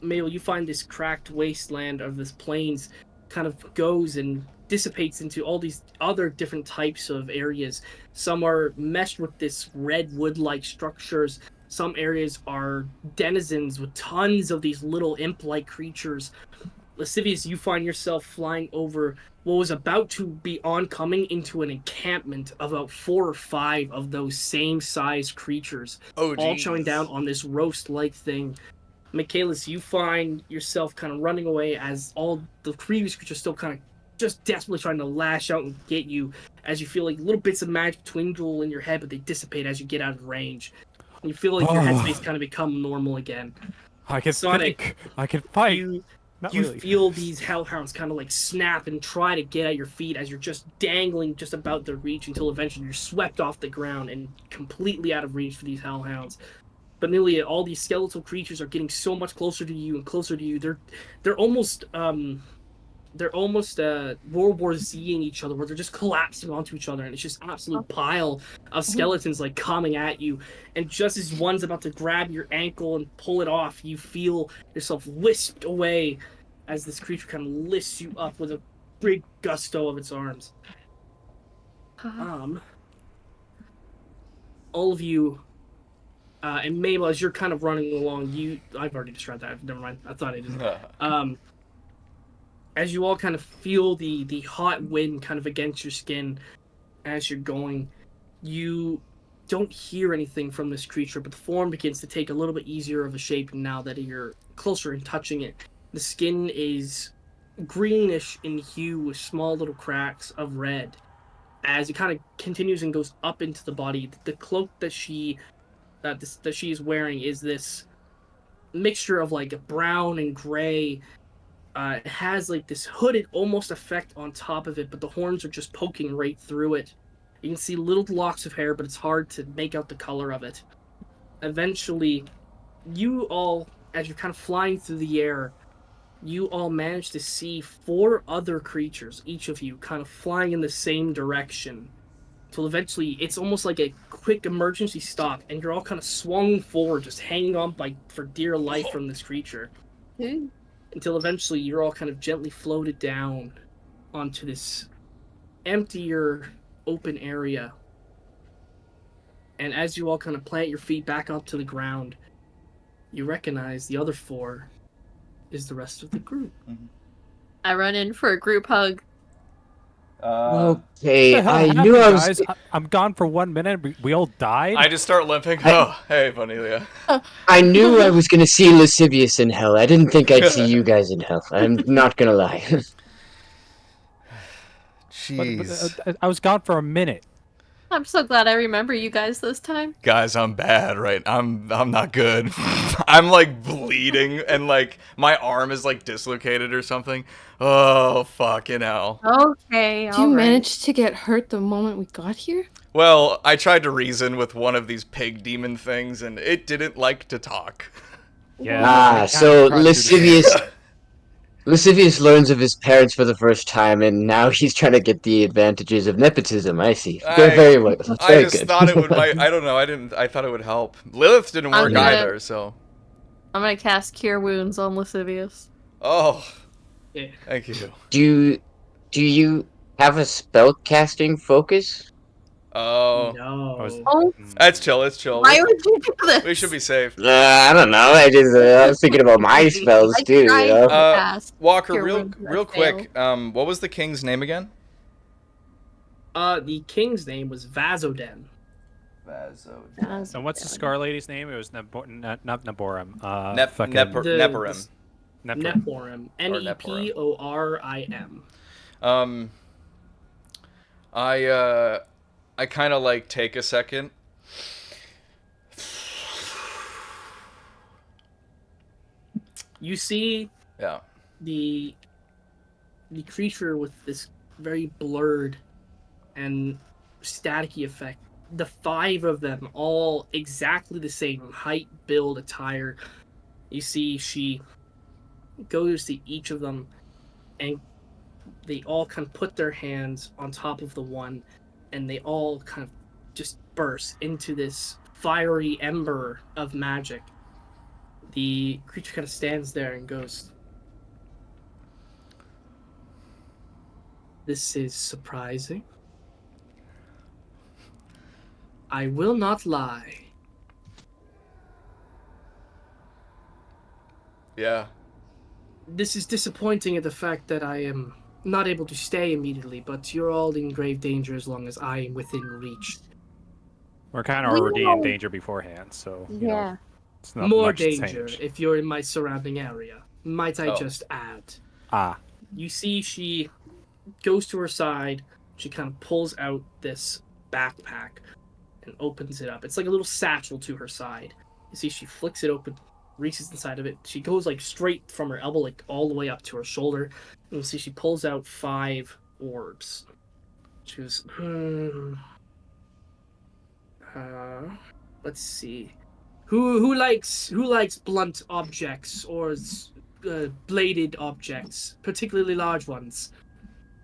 Mabel, you find this cracked wasteland of this plains kind of goes and dissipates into all these other different types of areas. Some are meshed with this red wood-like structures. Some areas are denizens with tons of these little imp-like creatures. Lascivious, you find yourself flying over what was about to be oncoming into an encampment of about 4 or 5 of those same size creatures, Oh, all chowing down jeez. on this roast-like thing. Michaelis, you find yourself kind of running away as all the previous creatures still kind of just desperately trying to lash out and get you, as you feel like little bits of magic twinkle in your head, but they dissipate as you get out of range. And you feel like your headspace kind of become normal again. I can Sonic, think, I can fight. You Not you really. feel these hellhounds kind of like snap and try to get at your feet as you're just dangling just about their reach until eventually you're swept off the ground and completely out of reach for these hellhounds. But nearly all these skeletal creatures are getting so much closer to you and closer to you. They're almost World War Z-ing each other, where they're just collapsing onto each other, and it's just an absolute pile of skeletons like coming at you. And just as one's about to grab your ankle and pull it off, you feel yourself whisked away as this creature kind of lifts you up with a big gusto of its arms. All of you, and Mabel, as you're kind of running along, I've already described that. Never mind. I thought I did. As you all kind of feel the hot wind kind of against your skin as you're going, you don't hear anything from this creature, but the form begins to take a little bit easier of a shape now that you're closer and touching it. The skin is greenish in hue with small little cracks of red. As it kind of continues and goes up into the body, the cloak that she is wearing is this mixture of like brown and gray. It has like this hooded almost effect on top of it, but the horns are just poking right through it. You can see little locks of hair, but it's hard to make out the color of it. Eventually, you all, as you're kind of flying through the air, you all manage to see 4 other creatures, each of you kind of flying in the same direction. Till eventually, it's almost like a quick emergency stop, and you're all kind of swung forward, just hanging on for dear life from this creature. Until eventually you're all kind of gently floated down onto this emptier, open area. And as you all kind of plant your feet back up to the ground, you recognize the other 4 is the rest of the group. I run in for a group hug. What Okay, the hell I happened, knew I was. guys? I'm gone for 1 minute. We all died. I just start limping. Oh, hey, Vanelia. I knew I was gonna see Lascivious in hell. I didn't think I'd see you guys in hell. I'm not gonna lie. Jeez. I was gone for a minute. I'm so glad I remember you guys this time. Guys, I'm bad, right? I'm not good. I'm like bleeding and like my arm is like dislocated or something. Oh, fucking hell. Okay, Did you alright. manage to get hurt the moment we got here? Well, I tried to reason with one of these pig demon things and it didn't like to talk. Yeah. So Lascivious learns of his parents for the first time, and now he's trying to get the advantages of nepotism. I see. Very well. I Very just good. thought it would I don't know, I thought it would help. Lilith didn't I'm work gonna- either, so. I'm gonna cast Cure Wounds on Lascivious. Oh, Yeah. thank you. Do you have a spell casting focus? Oh, No. Oh, that's chill, it's chill. why would you do this? We should be safe. I don't know. I was thinking about my spells I too. tried You know. to cast Walker, Cure real Wounds, I real quick, what was the king's name again? The king's name was Vazoden. failed. And what's the Scar Lady's name? It was not Naborum. Neporim. Nephilim. Neporim. Neporim. I kind of like take a second. You see Yeah. the creature with this very blurred and staticky effect. The 5 of them, all exactly the same height, build, attire. You see, she goes to each of them, and they all kind of put their hands on top of the one, and they all kind of just burst into this fiery ember of magic. The creature kind of stands there and goes, "This is surprising. I will not lie. Yeah. This is disappointing at the fact that I am not able to stay immediately, but you're all in grave danger as long as I am within reach. We're kind of We already know. in danger beforehand, so you Yeah. know, it's not More much danger change. if you're in my surrounding area. Might I Oh. just add?" Ah, You see she goes to her side, she kind of pulls out this backpack and opens it up. It's like a little satchel to her side. You see she flicks it open, reaches inside of it. She goes like straight from her elbow, like all the way up to her shoulder. And you see she pulls out 5 orbs. She goes, let's see. Who likes blunt objects or bladed objects, particularly large ones?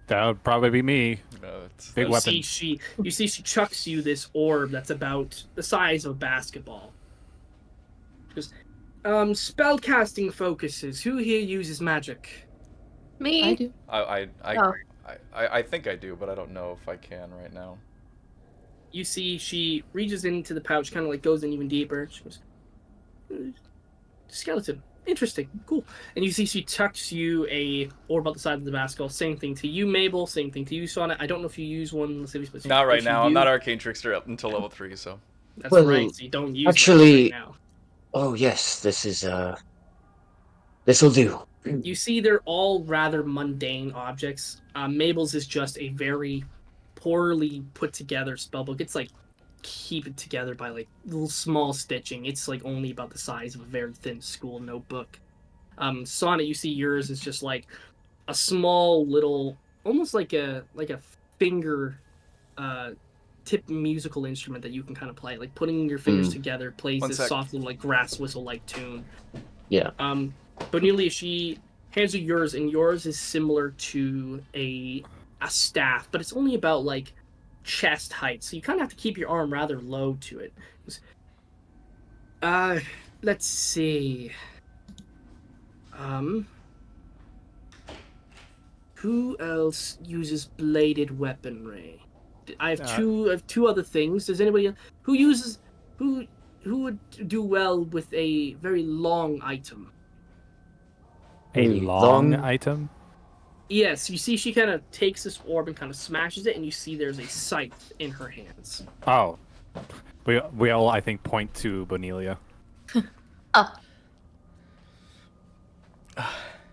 that would probably be me. No, it's, Big You weapon. see she chucks you this orb that's about the size of a basketball. She goes, spellcasting focuses. Who here uses magic? Me? I do. Oh. I think I do, but I don't know if I can right now. You see she reaches into the pouch, kind of like goes in even deeper. She goes, skeleton. Interesting. Cool. And you see she chucks you a orb on the side of the basketball. Same thing to you, Mabel. Same thing to you, Sonnet. I don't know if you use one in the city, but Not right if you now. I'm do, not Arcane Trickster up until level 3, so. That's Well, right. So you don't use actually- magic right now. Oh yes, this'll do. You see they're all rather mundane objects. Mabel's is just a very poorly put together spellbook. It's like keep it together by like little small stitching. It's like only about the size of a very thin school notebook. Sonnet, you see yours is just like a small little, almost like a finger tip musical instrument that you can kind of play. Like putting your fingers together plays One this sec. soft little like grass whistle like tune. Yeah. But Nearly, she hands you yours, and yours is similar to a staff, but it's only about like chest height, so you kind of have to keep your arm rather low to it. Let's see. Who else uses bladed weaponry? I have two other things. Does anybody else, who would do well with a very long item? A long item? Yes, you see she kind of takes this orb and kind of smashes it, and you see there's a scythe in her hands. Oh. We all, I think, point to Bonelia. Oh.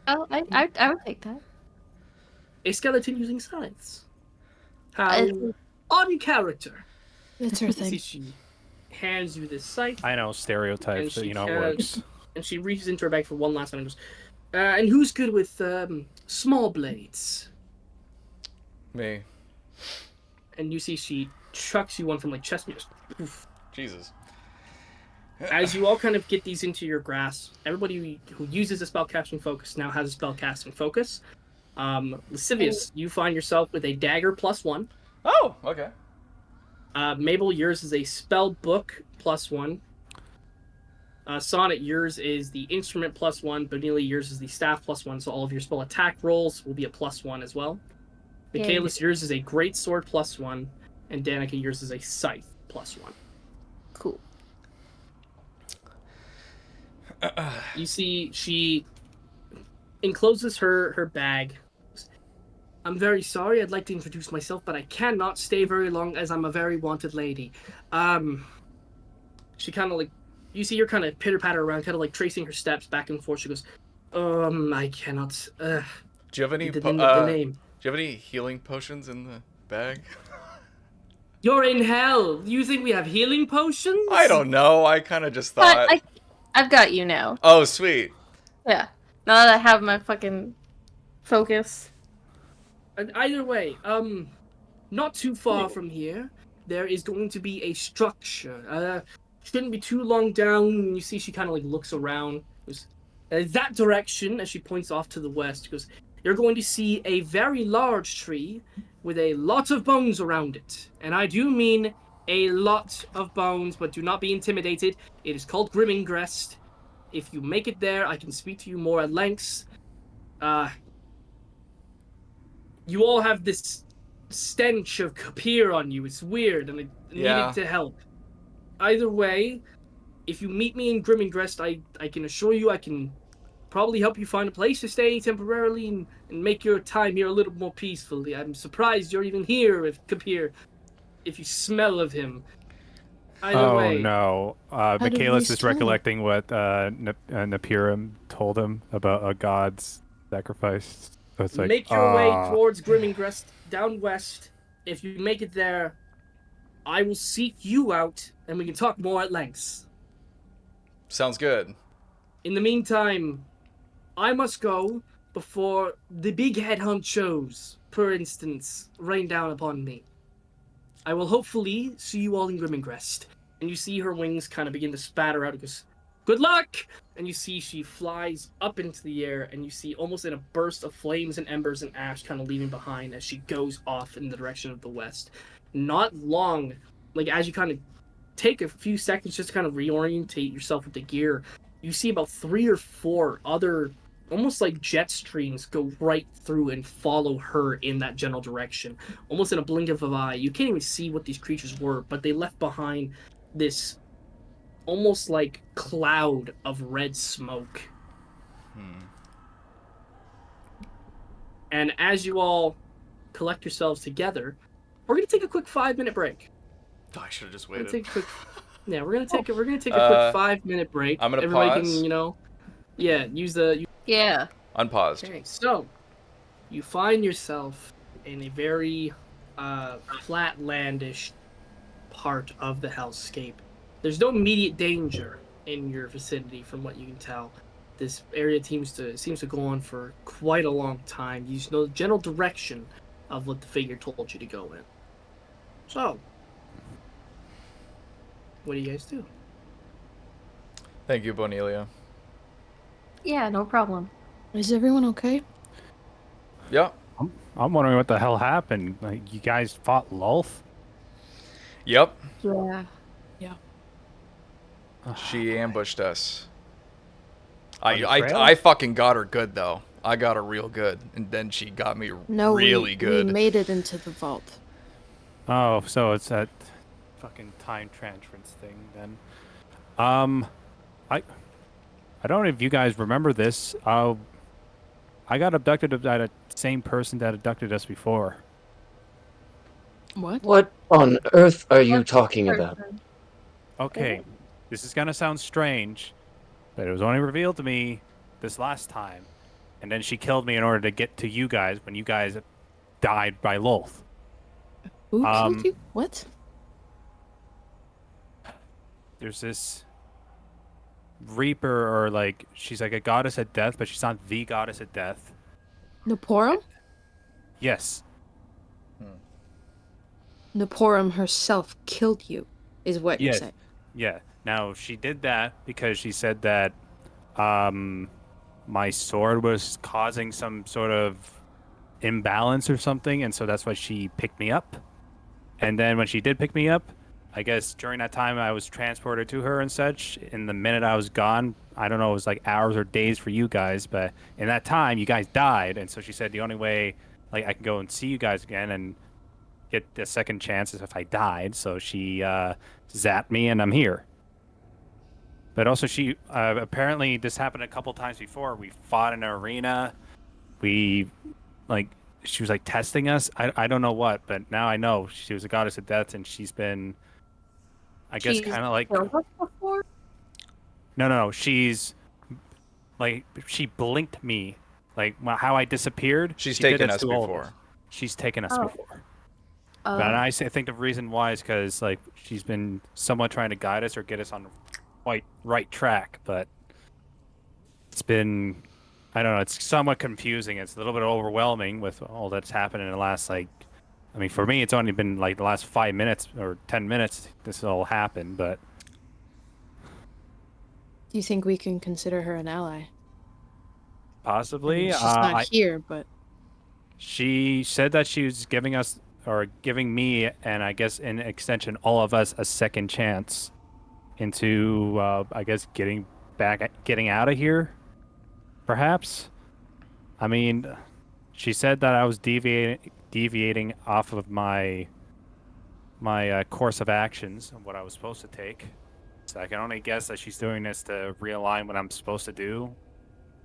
Oh, I would take that. A skeleton using scythes. How I- on character. That's her See, thing. she hands you this scythe, I know, stereotypes, And but she you know it can- works. and she reaches into her bag for one last time and goes, and who's good with small blades? Me. And you see she chucks you one from like chest. Poof. Jesus. As you all kind of get these into your grasp, everybody who uses a spellcasting focus now has a spellcasting focus. Lascivious, you find yourself with a dagger +1. Oh, okay. Mabel, yours is a spell book +1. Sonnet, yours is the instrument +1. Bonilla, yours is the staff +1. So all of your spell attack rolls will be a +1 as well. Yay. Michaelis, yours is a great sword +1, and Danica, yours is a scythe +1. Cool. You see, she encloses her bag. I'm very sorry. I'd like to introduce myself, but I cannot stay very long as I'm a very wanted lady. She kind of like, you see her kind of pitter patter around, kind of like tracing her steps back and forth. She goes, I cannot. Do you have any? The Do name. you have any healing potions in the bag? You're in hell. You think we have healing potions? I don't know. I kind of just thought. But I've got you now. Oh, sweet. Yeah. Now that I have my fucking focus. And either way, not too far from here, there is going to be a structure. Shouldn't be too long down. You see, she kind of like looks around. Goes, that direction, as she points off to the west. Goes, you're going to see a very large tree with a lot of bones around it, and I do mean a lot of bones. But do not be intimidated. It is called Grimmingrest. If you make it there, I can speak to you more at length. You all have this stench of Kapir on you. It's weird, and I needed to help. Either way, if you meet me in Grimmingrest, I can assure you I can probably help you find a place to stay temporarily and make your time here a little more peacefully. I'm surprised you're even here if Kapir, if you smell of him. Either way. No. did we Michaelis is smell? recollecting what Napiram told him about a god's sacrifice. So it's like, Make your way towards Grimmingrest, down west. If you make it there, I will seek you out, and we can talk more at length. Sounds good. In the meantime, I must go before the big head honchos, for instance, rain down upon me. I will hopefully see you all in Grimmingrest. And you see her wings kind of begin to spatter out. It goes, good luck! And you see she flies up into the air, and you see almost in a burst of flames and embers and ash kind of leaving behind as she goes off in the direction of the west. Not long, like as you kind of take a few seconds just to kind of reorientate yourself with the gear, you see about 3 or 4 other almost like jet streams go right through and follow her in that general direction. Almost in a blink of an eye. You can't even see what these creatures were, but they left behind this almost like cloud of red smoke. And as you all collect yourselves together, we're gonna take a quick 5-minute break. Oh, I should have just We're gonna waited. take a quick, we're gonna take a quick 5-minute break. I'm gonna Everybody pause. can, use the. Yeah. Unpaused. Okay, so you find yourself in a very flatlandish part of the hellscape. There's no immediate danger in your vicinity, from what you can tell. This area seems to go on for quite a long time. You just know the general direction of what the figure told you to go in. So, what do you guys do? Thank you, Bonelia. Yeah, no problem. Is everyone okay? Yeah. I'm wondering what the hell happened. Like, you guys fought Lulth? Yep. Yeah. She ambushed us. On the trail? I fucking got her good though. I got her real good, and then she got me No, really good. We made it into the vault. Oh, so it's that fucking time transference thing then. I don't know if you guys remember this. I got abducted by the same person that abducted us before. What? What on earth are you What's talking the about? person? Okay, this is gonna sound strange, but it was only revealed to me this last time, and then she killed me in order to get to you guys when you guys died by Lolth. Who killed you? What? There's this Reaper, or like she's like a goddess of death, but she's not the goddess of death. Naporum? Yes, Naporum herself killed you, is what you're yes, saying. yeah. Now she did that because she said that my sword was causing some sort of imbalance or something, and so that's why she picked me up. And then when she did pick me up, I guess during that time I was transported to her and such. In the minute I was gone, I don't know, it was like hours or days for you guys, but in that time you guys died, and so she said the only way like I can go and see you guys again and get the second chance is if I died. So she zapped me, and I'm here. But also, she apparently this happened a couple times before. We fought in an arena. We like she was like testing us. I don't know what, but now I know she was a goddess of death, and she's been, I guess, She's kind of like killed us before? no. She's like she blinked me, like how I disappeared. She's she did taken that us to all of before. us. She's taken us Oh. before. But I think the reason why is because like she's been somewhat trying to guide us or get us on right track, but it's been, I don't know, it's somewhat confusing. It's a little bit overwhelming with all that's happened in the last like, I mean, for me it's only been like the last 5 minutes or 10 minutes this all happened, but Do you think we can consider her an ally? I mean, possibly. she's not here, but She said that she was giving us or giving me, and I guess in extension all of us, a second chance into I guess getting out of here, perhaps. I mean, she said that I was deviating off of my course of actions and what I was supposed to take. So I can only guess that she's doing this to realign what I'm supposed to do,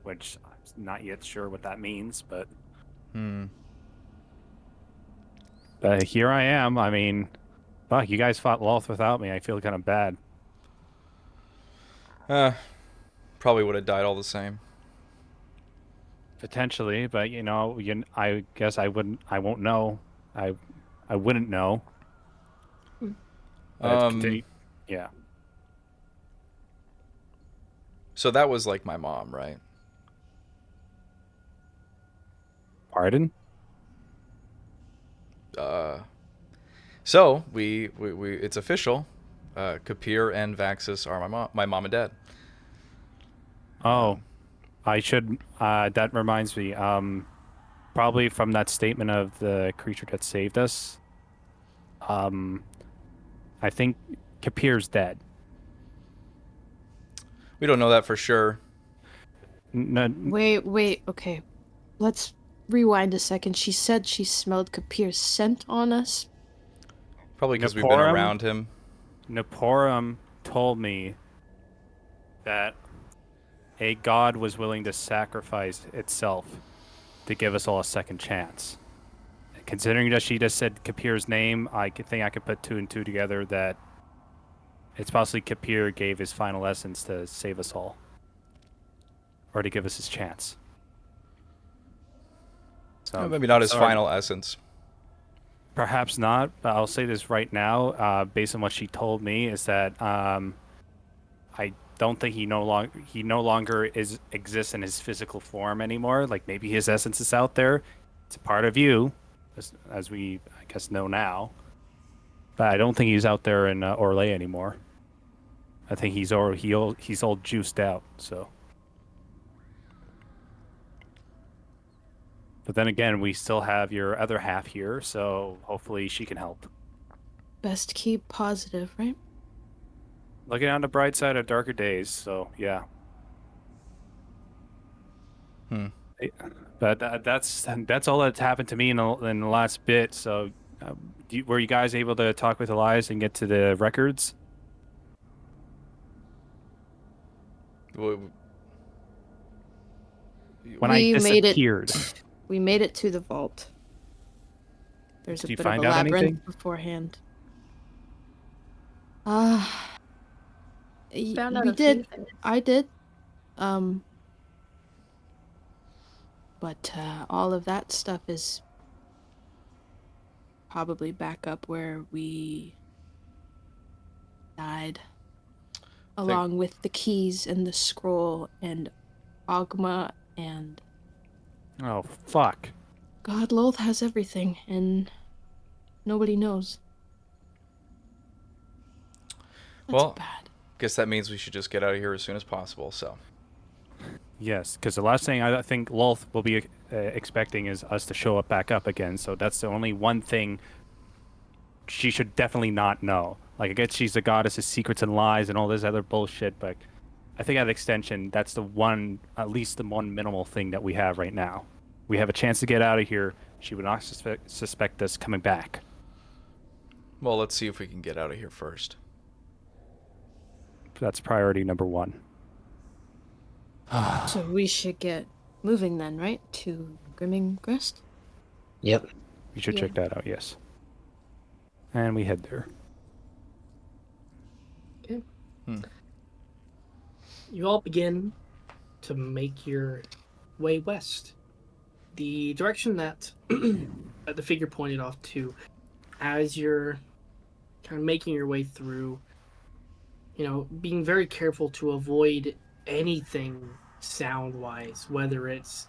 which I'm not yet sure what that means, but here I am. I mean, fuck, you guys fought Loth without me. I feel kind of bad. Probably would have died all the same. Potentially, but I guess I won't know. I wouldn't know. But yeah. So that was like my mom, right? Pardon? So we it's official. Kapir and Vaxis are my mom and dad. Oh, I should. That reminds me. Probably from that statement of the creature that saved us. I think Kapir's dead. We don't know that for sure. No, wait, okay. Let's rewind a second. She said she smelled Kapir's scent on us. Probably because we've been around him. Naporum told me that a god was willing to sacrifice itself to give us all a second chance. Considering that she just said Kapir's name, I think I could put two and two together that it's possibly Kapir gave his final essence to save us all. Or to give us his chance. So Maybe not his final essence. Perhaps not, but I'll say this right now, based on what she told me, is that I don't think he no longer exists in his physical form anymore. Like maybe his essence is out there. It's a part of you, as we I guess know now. But I don't think he's out there in Orlais anymore. I think he's all juiced out. So. But then again, we still have your other half here, so hopefully she can help. Best keep positive, right? Looking on the bright side of darker days, so yeah. But that's all that's happened to me in the last bit. So, were you guys able to talk with Elias and get to the records? When I disappeared. We made it to the vault. There's Did a you bit of find a out labyrinth anything? beforehand. Found out We a few did. things. I did. But all of that stuff is probably back up where we died, along with the keys and the scroll and Ogma and Oh, fuck. God Loth has everything, and nobody knows. That's Well, bad. guess that means we should just get out of here as soon as possible. So. Yes, because the last thing I think Lolth will be expecting is us to show up back up again. So that's the only one thing she should definitely not know. Like, I guess she's the goddess of secrets and lies and all this other bullshit, but I think at extension, that's the one, at least the one minimal thing that we have right now. We have a chance to get out of here. She would not suspect us coming back. Well, let's see if we can get out of here first. That's priority number one. So we should get moving then, right? To Grimming Crest? Yep. You should Yeah. check that out, yes. And we head there. Okay. You all begin to make your way west. The direction that the figure pointed off to, as you're kind of making your way through, being very careful to avoid anything sound-wise, whether it's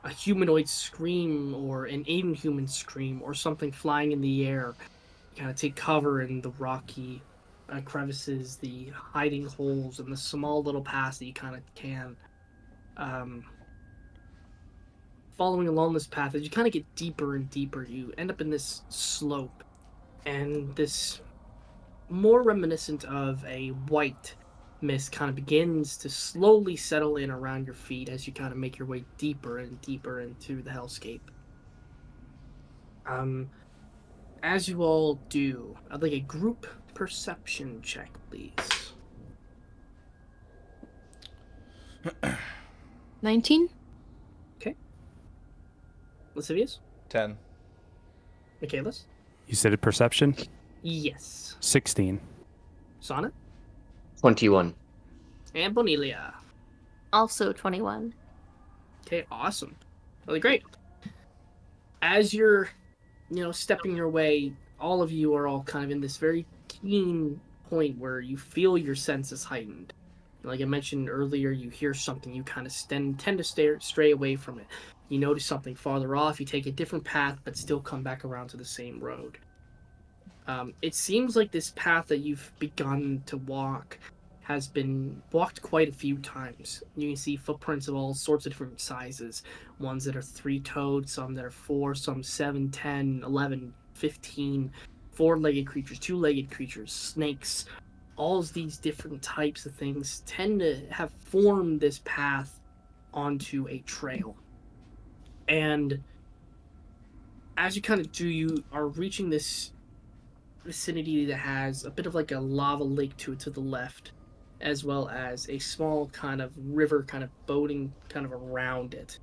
a humanoid scream or an inhuman scream or something flying in the air. You kind of take cover in the rocky crevices, the hiding holes, and the small little paths that you kind of can. Following along this path, as you kind of get deeper and deeper, you end up in this slope, and this more reminiscent of a white mist kind of begins to slowly settle in around your feet as you kind of make your way deeper and deeper into the hellscape. As you all do, I'd like a group perception check, please. 19? Okay. Lascivious? 10. Michaelis? You said a perception? Yes. 16. Sonnet? 21. And Bonilia. Also 21. Okay, awesome. Really great. As you're, stepping your way, all of you are all kind of in this very keen point where you feel your senses heightened. Like I mentioned earlier, you hear something, you kind of tend to stray away from it. You notice something farther off, you take a different path, but still come back around to the same road. It seems like this path that you've begun to walk has been walked quite a few times. You can see footprints of all sorts of different sizes. Ones that are 3-toed, some that are 4, some 7, 10, 11, 15, 4-legged creatures, 2-legged creatures, snakes. All of these different types of things tend to have formed this path onto a trail. And as you kind of do, you are reaching this vicinity that has a bit of like a lava lake to it to the left, as well as a small kind of river kind of boating kind of around it.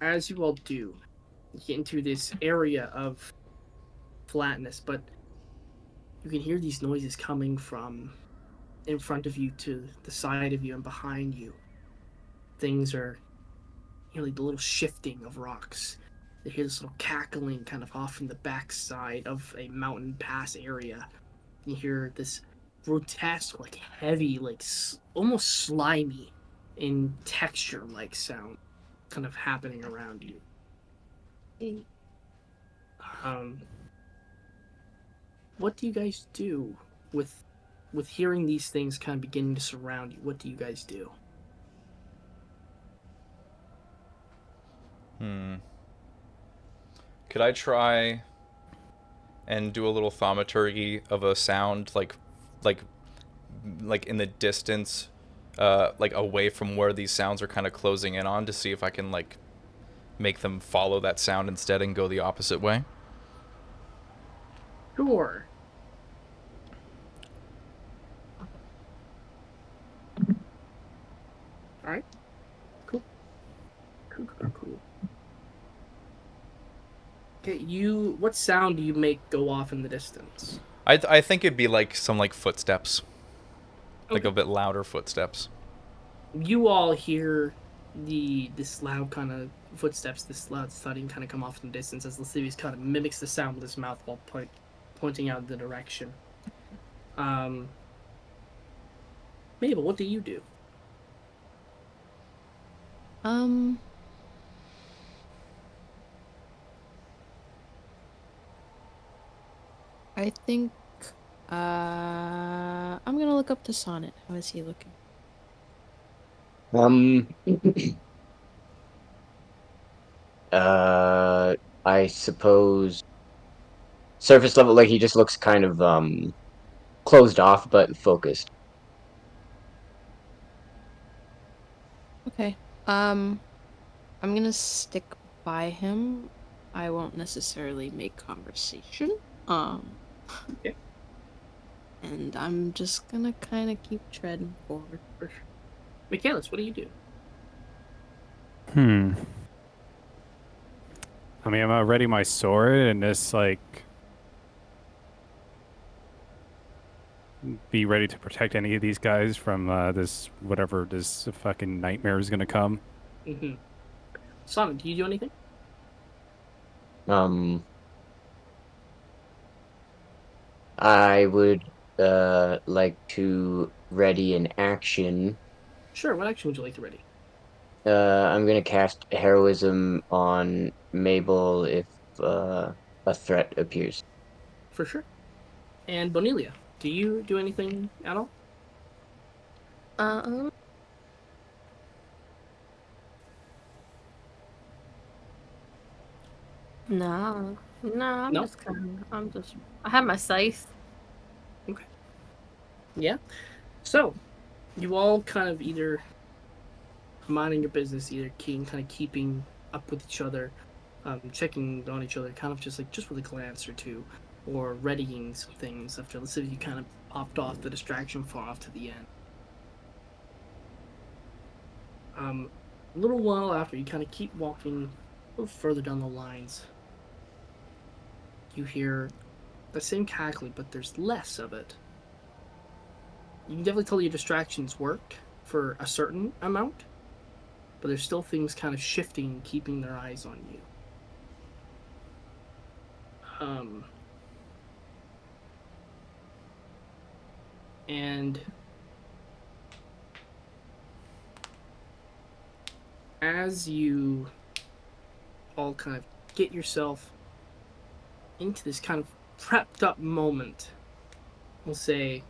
As you all do, you get into this area of flatness, but you can hear these noises coming from in front of you, to the side of you, and behind you. Things are, like the little shifting of rocks. You hear this little cackling kind of off in the backside of a mountain pass area. You hear this grotesque, like heavy, like almost slimy in texture like sound kind of happening around you. What do you guys do with hearing these things kind of beginning to surround you? What do you guys do? Could I try and do a little thaumaturgy of a sound, like in the distance, like away from where these sounds are kind of closing in on, to see if I can like make them follow that sound instead and go the opposite way? Sure. All right. what sound do you make go off in the distance? I think it'd be like some like footsteps, like Okay. a bit louder footsteps. You all hear this loud kind of footsteps, this loud thudding kind of come off in the distance as Lascivious kind of mimics the sound with his mouth while pointing out the direction. Mabel, what do you do? I think I'm gonna look up to Sonnet. How is he looking? I suppose surface level, like he just looks kind of closed off but focused. Okay. I'm gonna stick by him. I won't necessarily make conversation. Okay. And I'm just gonna kind of keep treading forward. For sure. Michaelis, what do you do? I mean, I'm ready my sword and just like be ready to protect any of these guys from this whatever this fucking nightmare is gonna come. Mm-hmm. Sonnet, do you do anything? I would like to ready an action. Sure. What action would you like to ready? I'm gonna cast heroism on Mabel if a threat appears. For sure. And Bonilia, do you do anything at all? Um. No, I'm No? just I have my scythe. Okay. Yeah. So, you all kind of either minding your business, either kind of keeping up with each other, checking on each other, kind of just with a glance or two, or readying some things after let's say you kind of popped off the distraction far off to the end. A little while after, you kind of keep walking a little further down the lines. You hear the same cackling, but there's less of it. You can definitely tell your distractions work for a certain amount, but there's still things kind of shifting, keeping their eyes on you. And as you all kind of get yourself into this kind of prepped up moment, we'll say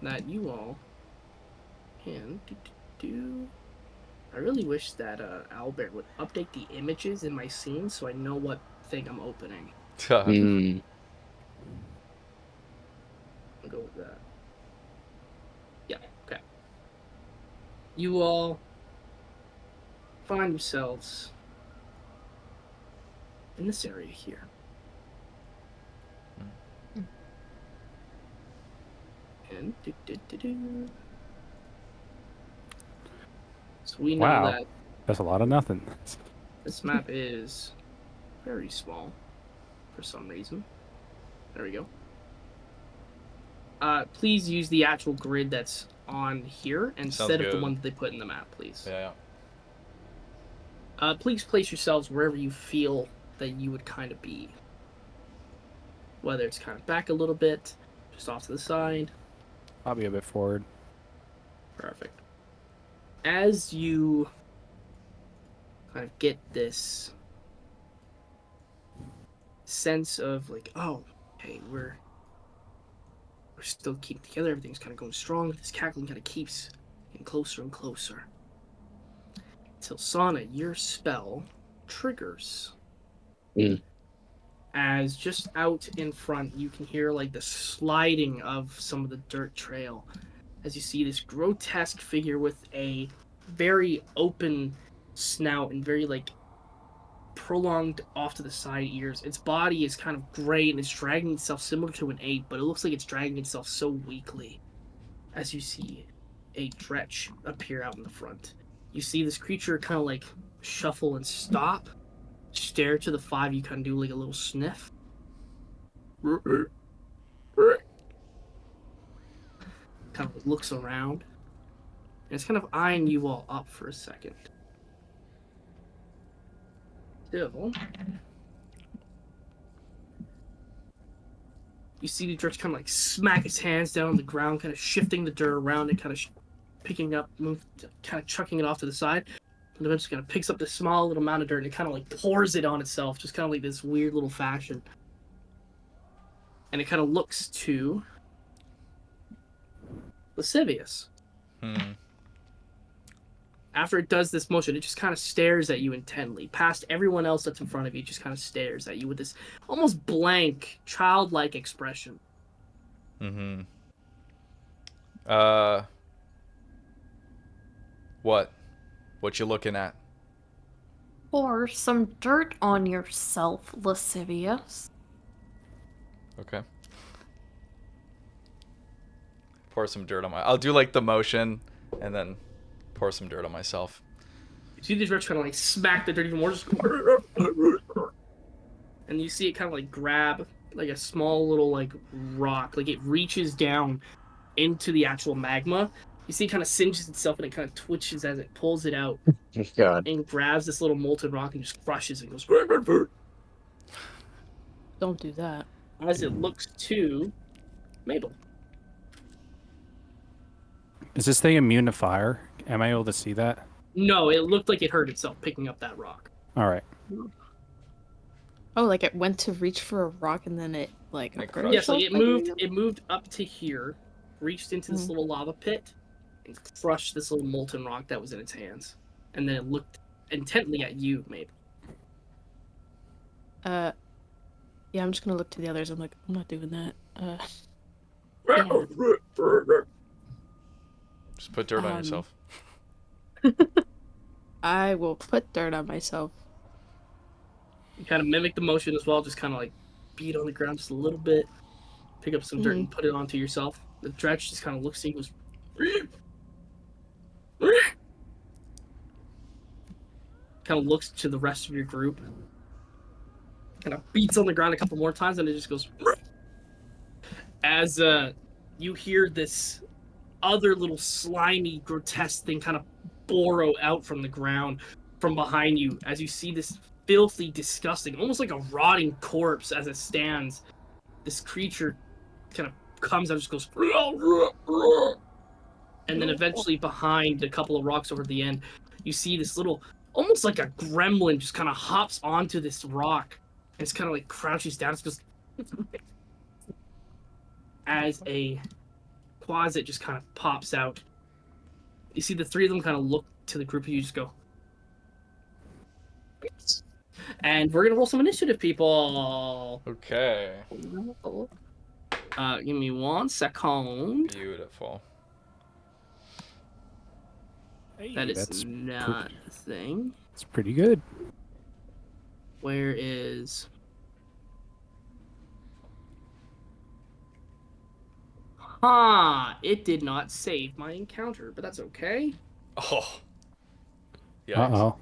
that you all can I really wish that Albert would update the images in my scene so I know what thing I'm opening. Mm. I'll go with that. Yeah, okay. You all find yourselves in this area here. And so we know Wow, that that's a lot of nothing. this map is very small for some reason. There we go. Please use the actual grid that's on here instead of the one that they put in the map, please. Yeah. Please place yourselves wherever you feel that you would kind of be. Whether it's kind of back a little bit, just off to the side. I'll be a bit forward. Perfect. As you kind of get this sense of like, oh, hey, we're still keeping together, everything's kind of going strong, this cackling kind of keeps getting closer and closer. Until Sonnet, your spell triggers. Mm. As just out in front, you can hear like the sliding of some of the dirt trail as you see this grotesque figure with a very open snout and very like prolonged off to the side ears. Its body is kind of gray and it's dragging itself similar to an ape, but it looks like it's dragging itself so weakly. As you see a Dretch appear out in the front, you see this creature kind of like shuffle and stop, stare to the 5. You kind of do like a little sniff. Kind of looks around. And it's kind of eyeing you all up for a second. Still, you see the Dredge kind of like smack his hands down on the ground, kind of shifting the dirt around and kind of picking up, kind of chucking it off to the side. And eventually kind of picks up this small little amount of dirt and it kind of like pours it on itself, just kind of like this weird little fashion. And it kind of looks to Lascivious. After it does this motion, it just kind of stares at you intently. Past everyone else that's in front of you, it just kind of stares at you with this almost blank, childlike expression. What? What you looking at? Pour some dirt on yourself, Lascivious. Okay. Pour some dirt on my... I'll do like the motion and then pour some dirt on myself. You see this Dredge kind of like smack the dirt even more, just... and you see it kind of like grab like a small little like rock, like it reaches down into the actual magma. You see it kind of singes itself and it kind of twitches as it pulls it out. God. And grabs this little molten rock and just crushes it and goes... Don't do that. As it looks to Mabel. Is this thing immune to fire? Am I able to see that? No, it looked like it hurt itself picking up that rock. All right. Oh, like it went to reach for a rock and then it like Like hurt crushed. Yes, like itself? it moved up to here, reached into this little lava pit, and crushed this little molten rock that was in its hands. And then it looked intently at you, Mabel. Yeah, I'm just gonna look to the others. I'm like, I'm not doing that. Just put dirt on yourself. I will put dirt on myself. You kind of mimic the motion as well, just kind of like beat on the ground just a little bit, pick up some dirt and put it onto yourself. The Dredge just kind of looks at you and goes... kind of looks to the rest of your group. Kind of beats on the ground a couple more times and it just goes... As you hear this other little slimy, grotesque thing kind of burrow out from the ground from behind you as you see this filthy, disgusting, almost like a rotting corpse as it stands. This creature kind of comes out and just goes... And then eventually behind a couple of rocks over the end, you see this little, almost like a gremlin just kind of hops onto this rock. And it's kind of like crouches down. It's just... as a closet just kind of pops out. You see the three of them kind of look to the group of you, just go... And we're gonna roll some initiative, people. Okay. Give me 1 second. Beautiful. That is That's not a thing. It's pretty good. Where is... It did not save my encounter, but that's okay. Oh. Yikes. Uh-oh.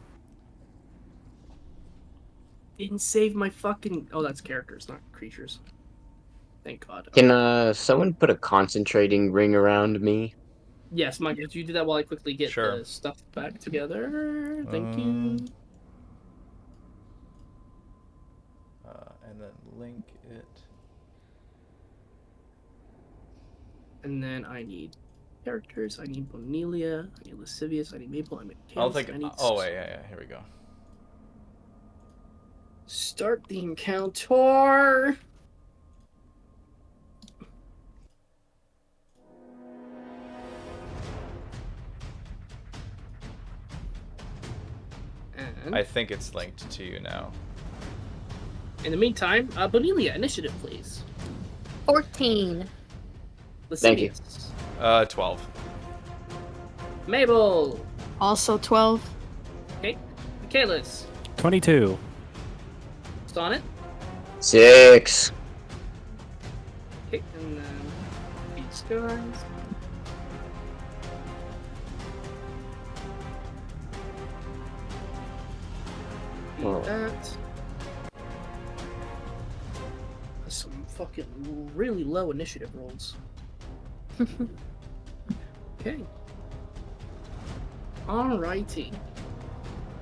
Didn't save my fucking... Oh, that's characters, not creatures. Thank God. Can someone put a concentrating ring around me? Yes, Mike, could you do that while I quickly get Sure. the stuff back together? Thank you. And then link it. And then I need characters. I need Bonelia. I need Lascivious. I need Maple. I need I'll Chaos. think. I need Oh wait, yeah. Here we go. Start the encounter. And I think it's linked to you now. in the meantime, Bonelia, initiative, please. 14. Thank you. Lascivious. 12. Mabel. Also 12. Okay. Michaelis. 22. Sonnet. 6. Okay, and then these guys. Oh. that. That's some fucking really low initiative rolls. Okay. Alrighty.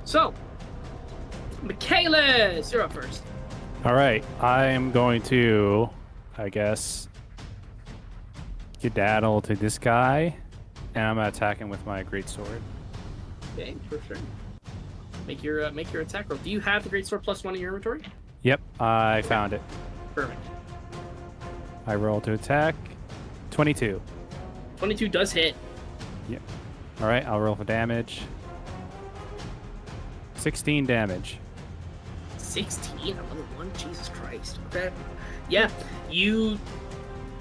So, Michaelis, you're up first. All right, I am going to, I guess, skedaddle to this guy, and I'm gonna attack him with my greatsword. Okay, for sure. Make your attack roll. Do you have the greatsword +1 in your inventory? Yep, I found it. Perfect. I roll to attack. 22. 22 does hit. Yep. All right, I'll roll for damage. 16 damage. 16 on level 1? Jesus Christ. Okay. Yeah, you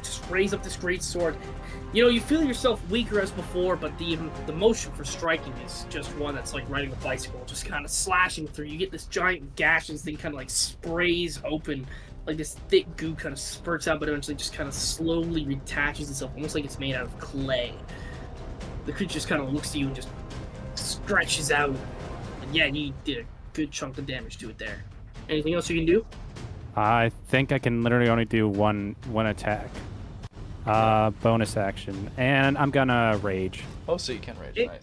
just raise up this great sword. You know, you feel yourself weaker as before, but the motion for striking is just one that's like riding a bicycle, just kind of slashing through. You get this giant gash, and this thing kind of like sprays open, like this thick goo kind of spurts out, but eventually just kind of slowly retaches itself, almost like it's made out of clay. The creature just kind of looks at you and just stretches out. And yeah, you did a good chunk of damage to it there. Anything else you can do? I think I can literally only do one attack. Bonus action, and I'm gonna rage. Oh, so you can rage. It- Nice.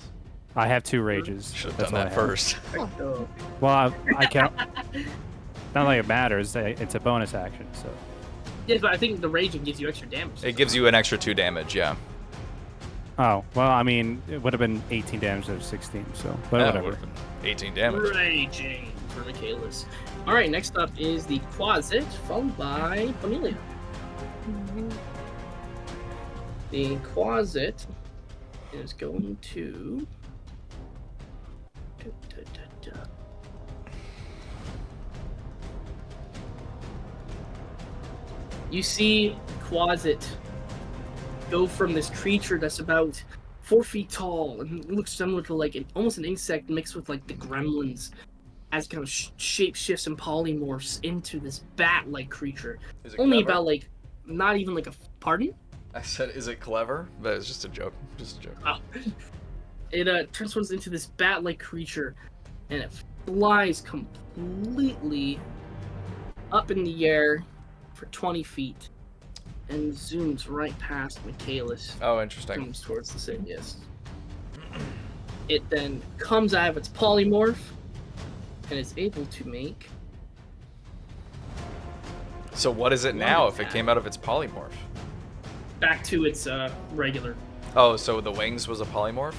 I have 2 rages. Should have That's done all I that have. first. Oh. Well, I can't. Not like it matters. It's a bonus action, so. Yeah, but I think the raging gives you extra damage. It gives you an extra 2 damage, yeah. Oh well, I mean, it would have been 18 damage instead of 16, so but That whatever. would've been 18 damage. Raging for Michaelis. Alright, next up is the Quasit, followed by Amelia. The Quasit is going to... You see Quasit go from this creature that's about 4 feet tall and looks similar to like almost an insect mixed with like the gremlins, as kind of shape shifts and polymorphs into this bat-like creature. Is it Only clever? about like, not even like a pardon? I said, is it clever? But it's just a joke. Just a joke. Oh. It transforms into this bat-like creature, and it flies completely up in the air for 20 feet, and zooms right past Michaelis. Oh, interesting. Comes towards the city, yes. It then comes out of its polymorph, and is able to make... So what is it now if it came out of its polymorph? back to its regular. Oh, so the wings was a polymorph?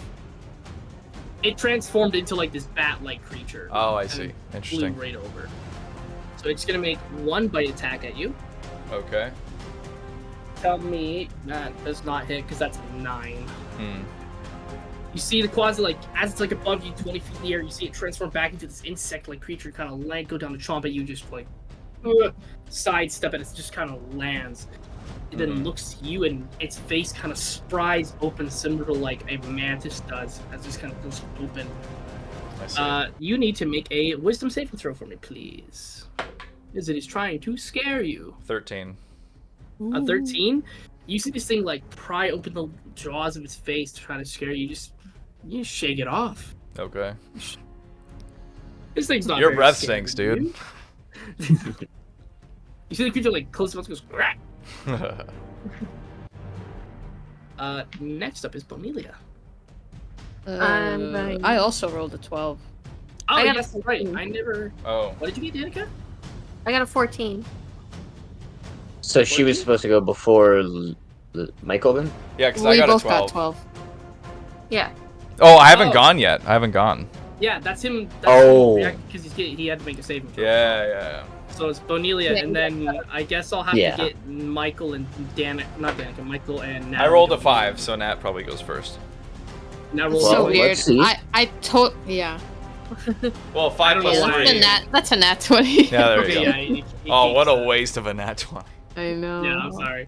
It transformed into like this bat-like creature. Oh, I and see. Flew Interesting. right over. So it's gonna make 1 bite attack at you. Okay. Tell me that does not hit because that's a 9. Hmm. You see the Quasit, like, as it's like above you 20 feet in the air, you see it transform back into this insect-like creature, kind of leg go down to chomp at you, just like sidestep, and it just kind of lands. It then looks to you, and its face kind of spries open, similar to like a mantis does, as it just kind of goes open. I see. You need to make a wisdom saving throw for me, please. As it is trying to scare you. 13. A 13? You see this thing like pry open the jaws of its face to try to scare you. You just shake it off. Okay. This thing's not. Your very breath scary, stinks, dude. You see the creature like close its mouth, goes. Rah! Next up is Bonelia. Right. I also rolled a 12. Oh, I got a yes, right. 14. I never. Oh. What did you get, Danica? I got a 14. So she was 14? supposed to go before Michael then? Yeah, because I We got a both 12. got 12. Yeah. Oh, I haven't Oh. gone yet. I haven't gone. Yeah, that's him. Oh. Because he had to make a saving throw. Yeah. So it's Bonelia, Yeah. and then I guess I'll have Yeah. to get Michael and not Danica, Michael and Nat. I rolled a 5, so Nat probably goes first. Now Well, roll So a let's weird. see. Yeah. Well, 5 don't plus know why. 3. That's a nat 20. Yeah, there Okay, you go. yeah. He Oh, what keeps, a waste of a nat 20. I know. Yeah, I'm sorry.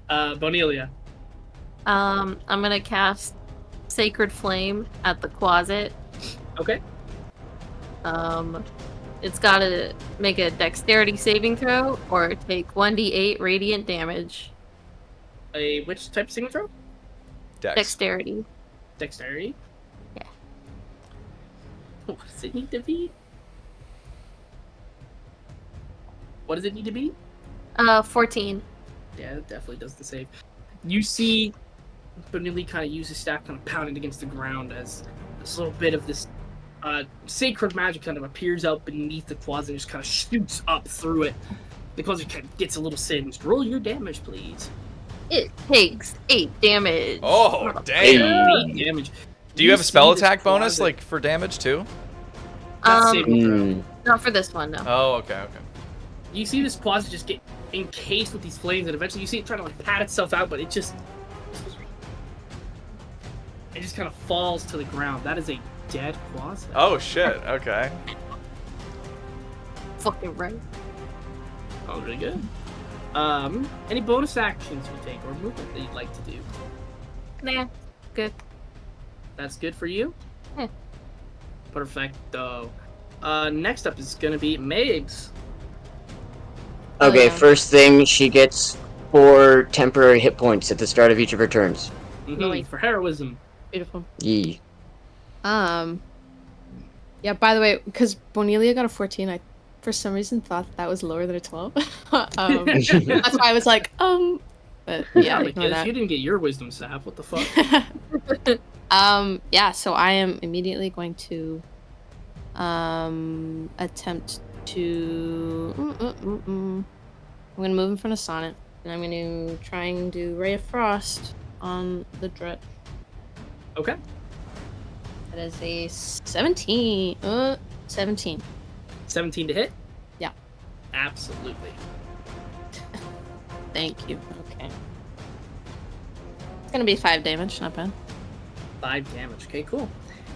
Bonelia. I'm gonna cast Sacred Flame at the Quasit. Okay. It's gotta make a Dexterity saving throw or take 1d8 radiant damage. Which type of saving throw? Dex. Dexterity. Dexterity. Yeah. What does it need to be? What does it need to be? 14. Yeah, it definitely does the save. You see Benili kind of use his staff, kind of pounding against the ground as this little bit of this sacred magic kind of appears out beneath the quads and just kind of shoots up through it. The quads kind of gets a little singed. Roll your damage, please. It takes 8 damage. Oh, damn. 8 damage. Do you have a spell see this attack bonus, closet- like, for damage, too? That's saving throw. Mm. Not for this one, no. Oh, okay. You see this closet just get encased with these flames, and eventually you see it trying to like pat itself out, but it just kind of falls to the ground. That is a dead closet. Oh, shit. Okay. Fucking right. Oh, really good. Any bonus actions you take or movement that you'd like to do? Nah, good. That's good for you? Yeah. Perfecto. Next up is gonna be Megs. Okay, yeah. first thing, she gets 4 temporary hit points at the start of each of her turns. Nice. For heroism. Beautiful. Yee. Yeah, by the way, because Bonelia got a 14, I for some reason thought that was lower than a 12. That's why I was like, but yeah, ignore because that. you didn't get your wisdom sap. What the fuck? Yeah, so I am immediately going to attempt to I'm gonna move in front of Sonnet, and I'm gonna try and do Ray of Frost on the Dretch. Okay. That is a 17. 17. 17 to hit? Yeah. Absolutely. Thank you. Okay. It's gonna be 5 damage, not bad. 5 damage. Okay, cool.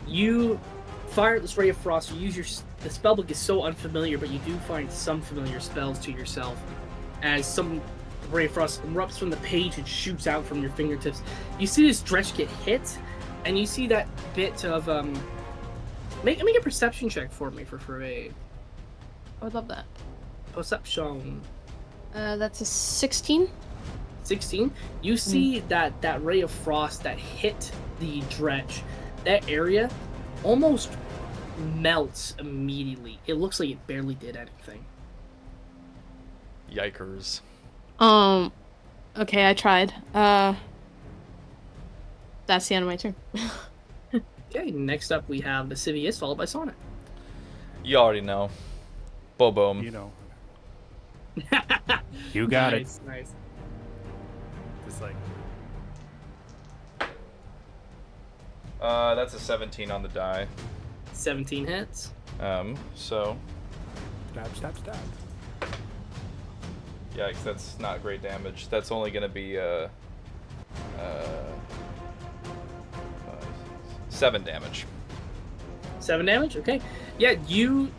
You fire this ray of frost. You use the spellbook is so unfamiliar, but you do find some familiar spells to yourself. As some ray of frost erupts from the page and shoots out from your fingertips. You see this Dretch get hit, and you see that bit of Make a perception check for me for free. I would love that. Perception. That's a 16. 16. You see that ray of frost that hit the Dretch, that area almost melts immediately. It looks like it barely did anything. Yikers. Okay, I tried. That's the end of my turn. Okay, next up we have Vesuvius, followed by Sonnet. You already know. Boom. You know. You got it. Nice. Just like That's a 17 on the die. 17 hits. So, stab. yikes, that's not great damage. That's only gonna be, 7 damage. 7 damage? Okay. Yeah, you,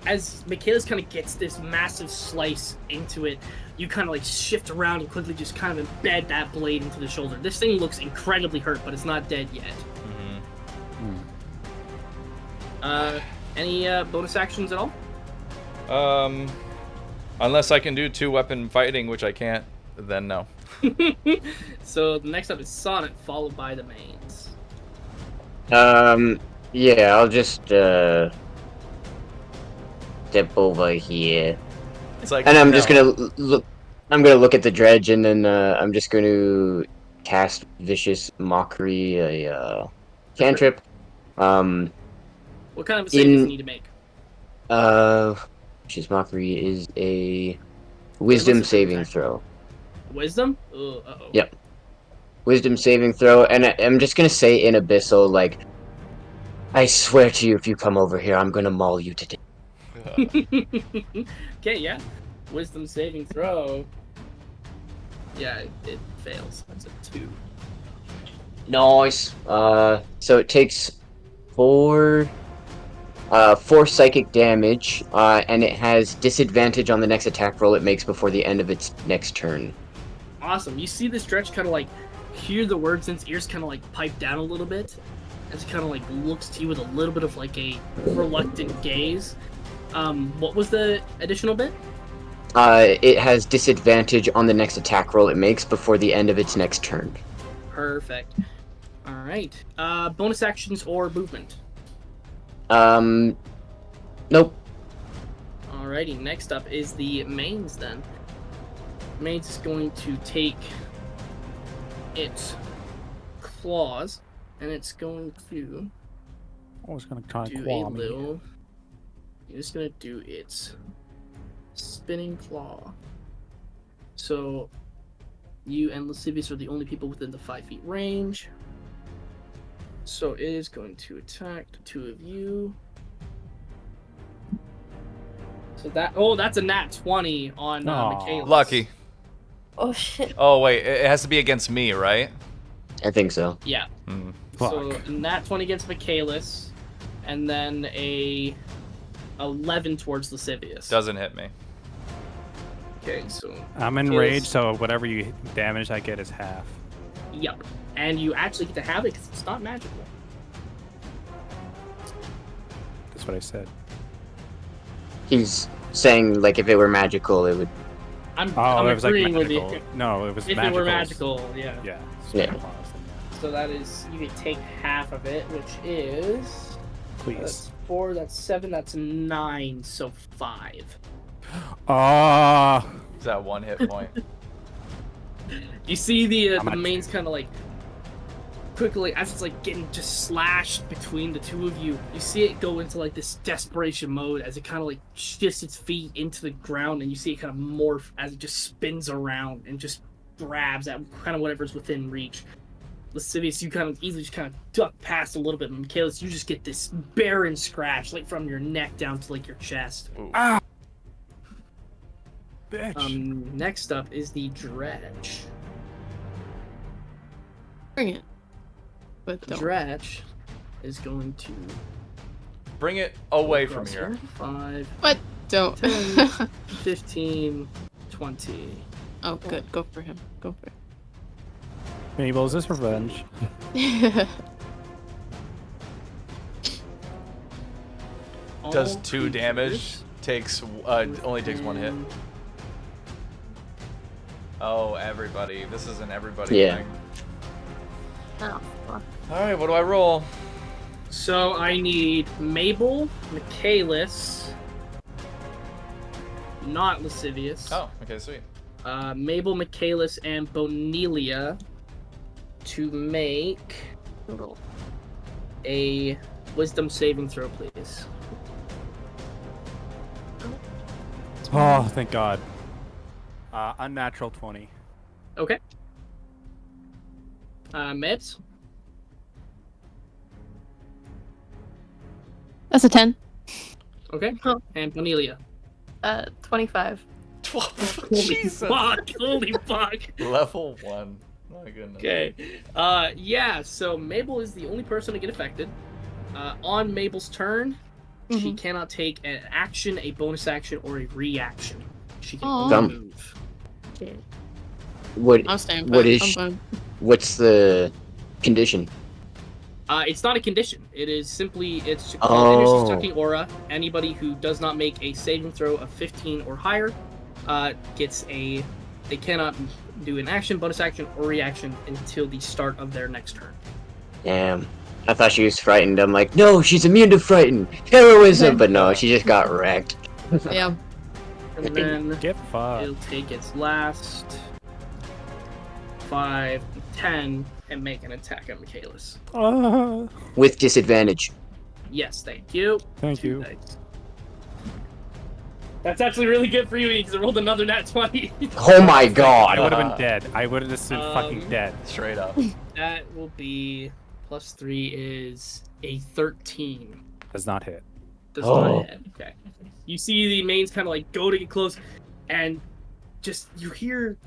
as Michaelis kind of gets this massive slice into it, you kind of like shift around and quickly just kind of embed that blade into the shoulder. This thing looks incredibly hurt, but it's not dead yet. Any bonus actions at all? Unless I can do 2-weapon fighting, which I can't, then no. So the next up is Sonnet, followed by the mains. Yeah, I'll just, step over here. It's like, And I'm just no. gonna look. I'm gonna look at the dredge, and then I'm just going to cast Vicious Mockery, a cantrip. What kind of a save does In- it need to make? Vicious Mockery is a Wisdom saving throw. Wisdom? Uh-oh. Yep. Wisdom saving throw, and I'm just gonna say in Abyssal, like, I swear to you, if you come over here, I'm gonna maul you to death. Okay, yeah. Wisdom saving throw. Yeah, it fails. That's a 2. Nice. So it takes 4 psychic damage, and it has disadvantage on the next attack roll it makes before the end of its next turn. Awesome. You see this Dretch kind of like hear the words and its ears kind of like pipe down a little bit as it kind of like looks to you with a little bit of like a reluctant gaze. What was the additional bit? It has disadvantage on the next attack roll it makes before the end of its next turn. Perfect. All right. Bonus actions or movement. Nope. All Alrighty, next up is the mains then. Mains is going to take its claws, and it's going to I was gonna kind do of a claw me. little. It's gonna do its spinning claw. So you and Lascivious are the only people within the 5 feet range. So it is going to attack the two of you. So that's a nat 20 on Aw. Michaelis. Lucky. Oh shit. Oh wait, it has to be against me, right? I think so. Yeah. Hmm. So Fuck. nat 20 against Michaelis, and then a 11 towards Lascivious. Doesn't hit me. Okay, so I'm enraged, so whatever you damage I get is half. yep. And you actually get to have it because it's not magical. That's what I said. He's saying like if it were magical, it would. I'm It was like agreeing with magical. you. No, it was If magical. it were magical, yeah. Yeah. Yeah. spell claws, then So that is, you can take half of it, which is yeah. Please. that's 4, that's 7, that's 9, so 5. Is that 1 hit point? You see the How much? mains kind of like quickly as it's like getting just slashed between the two of you. You see it go into like this desperation mode as it kind of like shifts its feet into the ground, and you see it kind of morph as it just spins around and just grabs at kind of whatever's within reach. Lascivious, you kind of easily just kind of duck past a little bit. And Michaelis, you just get this barren scratch like from your neck down to like your chest. Ooh. Ah! Bitch. Next up is the dredge. Bring it. But The don't. dredge is going to Bring it away from plus here. 5, But don't. 10, 15, 20. Oh, good. Go for him. Go for it. Mabel, is this revenge? Does All 2 damage. creatures Takes only takes 1 hit. within- Oh, everybody. This is an everybody Yeah. thing. Oh, fuck. Alright, what do I roll? So I need Mabel, Michaelis, not Lascivious. Oh, okay, sweet. Mabel, Michaelis, and Bonelia to make a wisdom saving throw, please. Oh, thank God. Unnatural 20. Okay. Meds? That's a 10. Okay. Oh. And Bonelia. 25. 12. Holy Jesus. fuck! Holy fuck! Level 1. My goodness. Okay. Yeah, so Mabel is the only person to get affected. On Mabel's turn, she cannot take an action, a bonus action, or a reaction. She can Aw. only Dumb. move. What? I'm staying What put. is I'm sh- fine. What's the condition? It's not a condition. It is simply, it's Oh. called Energy Sucking Aura. Anybody who does not make a saving throw of 15 or higher gets a... They cannot do an action, bonus action, or reaction until the start of their next turn. Damn. I thought she was frightened. I'm like, no, she's immune to frighten. Heroism! But no, she just got wrecked. Yeah. And then Get fucked. it'll take its last 5, 10, and make an attack on Michaelis. With disadvantage. Yes, thank you. Thank 2 you. dice. That's actually really good for you because it rolled another nat 20. Oh my I god. would have been dead. I would have just been fucking Um, dead. Straight up. That will be plus 3 is a 13. Does not hit. Does Oh. not hit. Okay. You see the mains kind of like go to get close, and just you hear,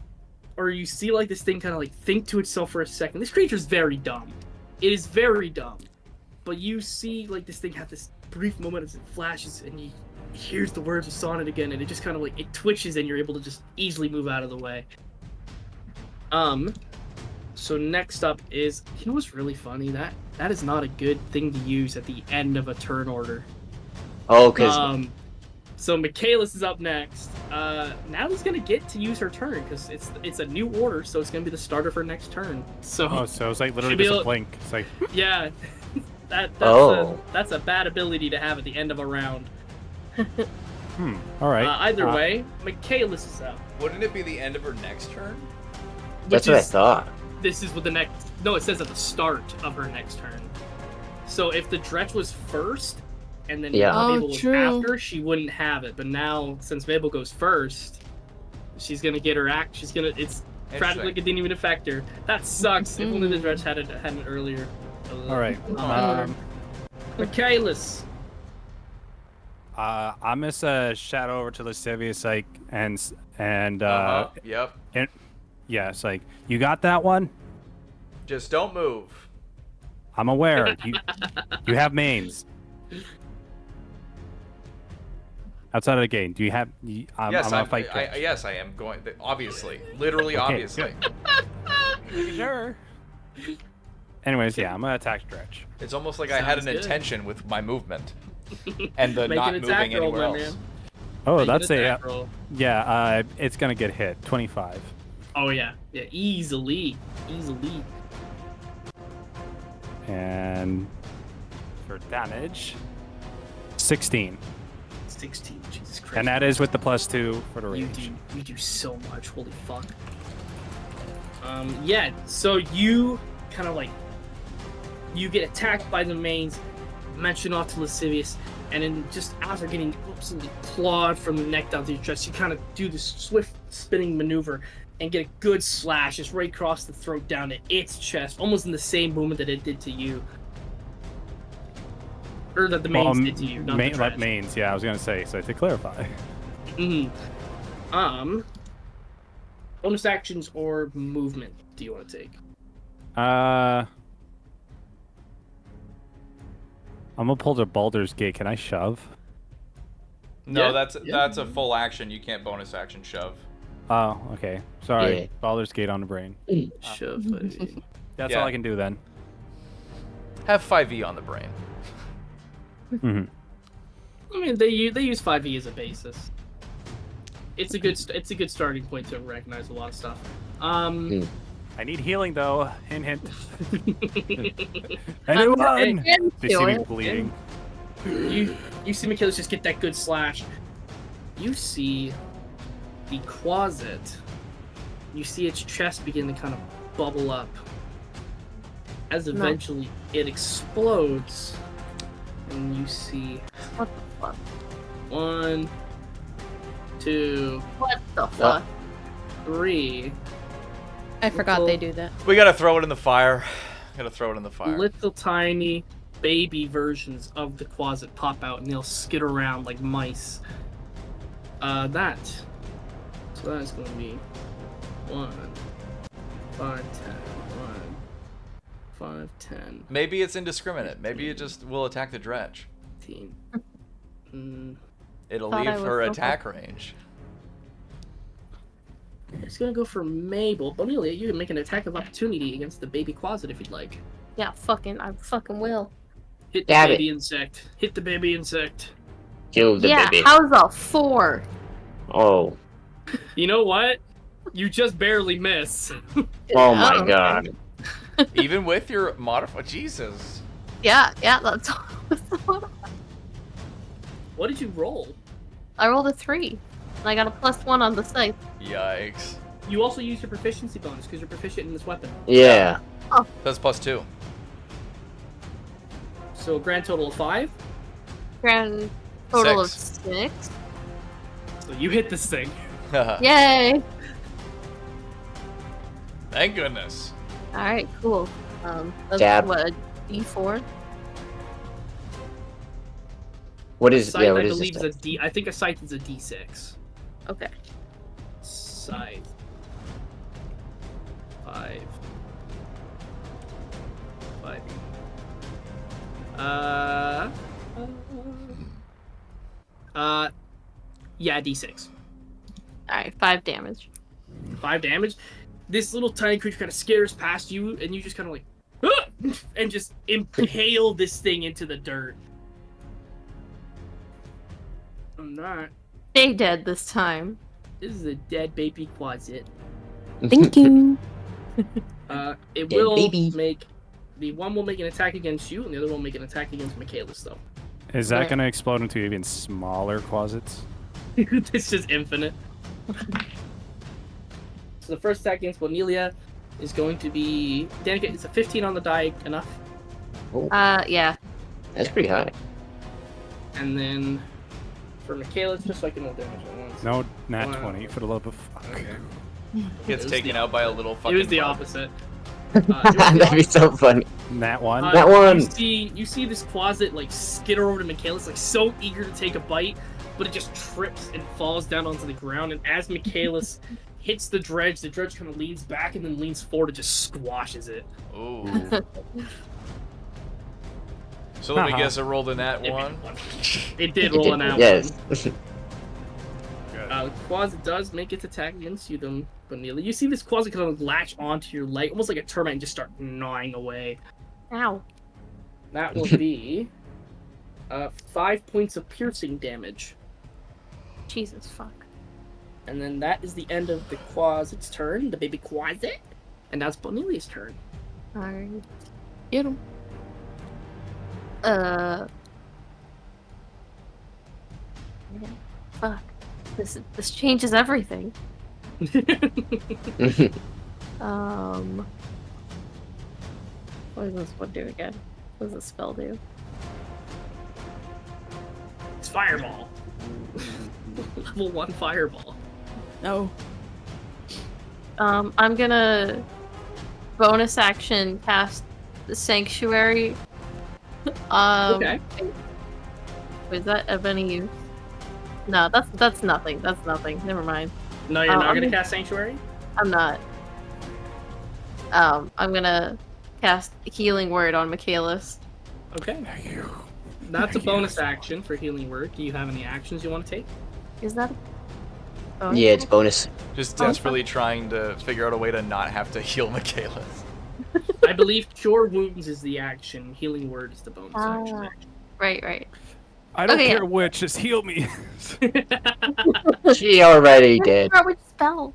or you see like this thing kind of like think to itself for a second. This creature's very dumb. It is very dumb. But you see like this thing have this brief moment as it flashes, and you hears the words of Sonnet again, and it just kind of like it twitches, and you're able to just easily move out of the way. So next up is, you know what's really funny? That is not a good thing to use at the end of a turn order. Oh, because So Michaelis is up next. Natalie's gonna get to use her turn because it's a new order, so it's gonna be the start of her next turn. So Oh, so it's like literally Should be just a able- blink. It's like, yeah, that's Oh. that's a bad ability to have at the end of a round. All right. Either way, Michaelis is up. Wouldn't it be the end of her next turn? That's what I thought. This is what the next. No, it says at the start of her next turn. So if the Dretch was first, and then Yeah. Mabel Oh, was true. after, she wouldn't have it. But now, since Mabel goes first, she's gonna get her act. She's gonna. It's practically like it didn't even affect her. That sucks. If only the Dretch had it earlier. All right. Michaelis. I'm gonna shadow over to Lascivious, like, and Yep. yeah, it's like, you got that one. Just don't move. I'm aware. You have mains. Outside of the game, do you have? I'm gonna fight. Yes, I am going. Obviously, literally, Okay, obviously. Sure. Anyways, yeah, I'm gonna attack Stretch. It's almost like I had an Sounds good. intention with my movement, and the Make not an attack moving roll, anywhere my else. man. Oh, Make an that's a attack roll. yeah. It's gonna get hit. 25. Oh yeah, easily. And for damage, 16. 16. Jesus Christ. And that is with the +2 for the You range. do so much. Holy fuck. Yeah. So you kind of like you get attacked by the mains, mention off to Lascivious, and then just after getting absolutely clawed from the neck down to your chest, you kind of do this swift spinning maneuver and get a good slash just right across the throat down to its chest, almost in the same movement that it did to you. Or that the mains did to you, not the trash. Mains, yeah, I was gonna say. So to clarify. Bonus actions or movement do you want to take? I'm gonna pull the Baldur's Gate. Can I shove? No, Yeah, that's a full action. You can't bonus action shove. Oh, okay. Sorry. Yeah. Baldur's Gate on the brain. Shove. That's Yeah. all I can do then. Have 5e on the brain. Hmm. I mean, they use 5e as a basis. It's a good starting point to recognize a lot of stuff. I need healing though. Hint, hint. Hey, Anyone? And They do see me it. bleeding. you see Michaelis just get that good slash. You see the closet. You see its chest begin to kind of bubble up. As eventually it explodes, and you see What the fuck? 1, 2, What the fuck? 3 I forgot they do that. We gotta throw it in the fire. little tiny baby versions of the closet pop out, and they'll skid around like mice. So that's going to be 1, 5, 10, 1, 5, 10, Maybe it's indiscriminate. Maybe it just will attack the dredge. 15. It'll Thought leave I was her so attack range. It's gonna go for Mabel, but Amelia, you can make an attack of opportunity against the baby closet if you'd like. Yeah, I fucking will. Hit the Stab baby insect. Hit the baby insect. Kill the Yeah, baby. how's a 4? Oh. You know what? You just barely miss. Oh my Oh, god. Even with your modifier, Jesus. Yeah, that's what What did you roll? I rolled a 3. And I got a +1 on the scythe. Yikes. You also used your proficiency bonus because you're proficient in this weapon. Yeah. That's +2. So grand total of 5. Grand total 6. of 6. So you hit this thing. Yay! Thank goodness. Alright, cool. That's Dab. what, a D4? What is Scythe, yeah, I what is believe, this? is a D. I think a scythe is a D6. Okay. Scythe. 5. 5. Yeah, D6. Alright, 5 damage. 5 damage. This little tiny creature kind of scares past you, and you just kind of like, "Ah!" and just impale this thing into the dirt. I'm not. Stay dead this time. This is a dead baby closet. Thank you. It Dead will baby. make. The one will make an attack against you, and the other will make an attack against Michaelis, though. Is that Yeah. gonna explode into even smaller closets? This is infinite. So the first attack against Bonelia is going to be... Danica, is a 15 on the die enough? Yeah. That's pretty high. And then for Michaela, just so I can know damage at once. No, nat Wow. 20 for the love of fuck. Okay. Gets It was taken the out by a little fucking It was the bug. opposite. That'd be so funny. Nat 1? That one. You see this closet like skitter over to Michaela's, like so eager to take a bite, but it just trips and falls down onto the ground. And as Michaelis hits the dredge kind of leans back and then leans forward and just squashes it. Ooh. So let me guess, I rolled a nat 1. It did roll an out. Yes. Quasit does make its attack against you, though, Vanilla. You see this Quasit kind of latch onto your leg, almost like a termite, and just start gnawing away. Ow. That will be 5 points of piercing damage. Jesus fuck. And then that is the end of the Quasit's turn, the baby Quasit. And that's Bonilia's turn. Alright. Get him. Yeah. Fuck. This changes everything. What does this one do again? What does this spell do? It's Fireball. Level 1 Fireball. No. I'm gonna bonus action cast the Sanctuary. Okay. Is that of any use? No, that's nothing. That's nothing. Never mind. No, you're not going to cast Sanctuary? I'm not. I'm gonna cast Healing Word on Michaelis. Okay. That's a bonus action for Healing Word. Do you have any actions you want to take? Is that? A Yeah, it's bonus. Just desperately trying to figure out a way to not have to heal Michaelis. I believe Cure Wounds is the action. Healing Word is the bonus action. Right. I don't Okay, care yeah. which, just heal me. She already did. I forgot which spell.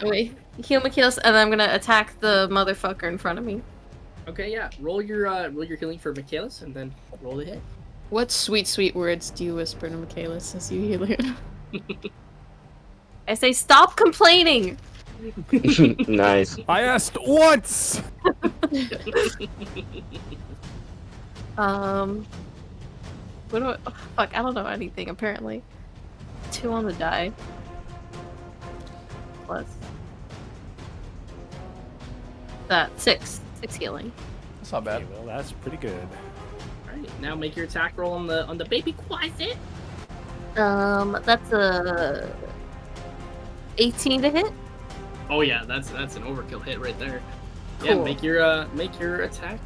Wait. Heal Michaelis, and then I'm gonna attack the motherfucker in front of me. Okay, yeah. Roll your healing for Michaelis, and then roll the hit. What sweet, sweet words do you whisper to Michaelis as you heal her? I say, stop complaining! Nice. I asked once! What do I... oh, fuck, I don't know anything, apparently. 2 on the die. Plus... that. 6 healing. That's not bad. Okay, well, that's pretty good. Alright, now make your attack roll on the baby Quasit. That's a... 18 to hit? Oh yeah, that's an overkill hit right there. Cool. Yeah, make your attack,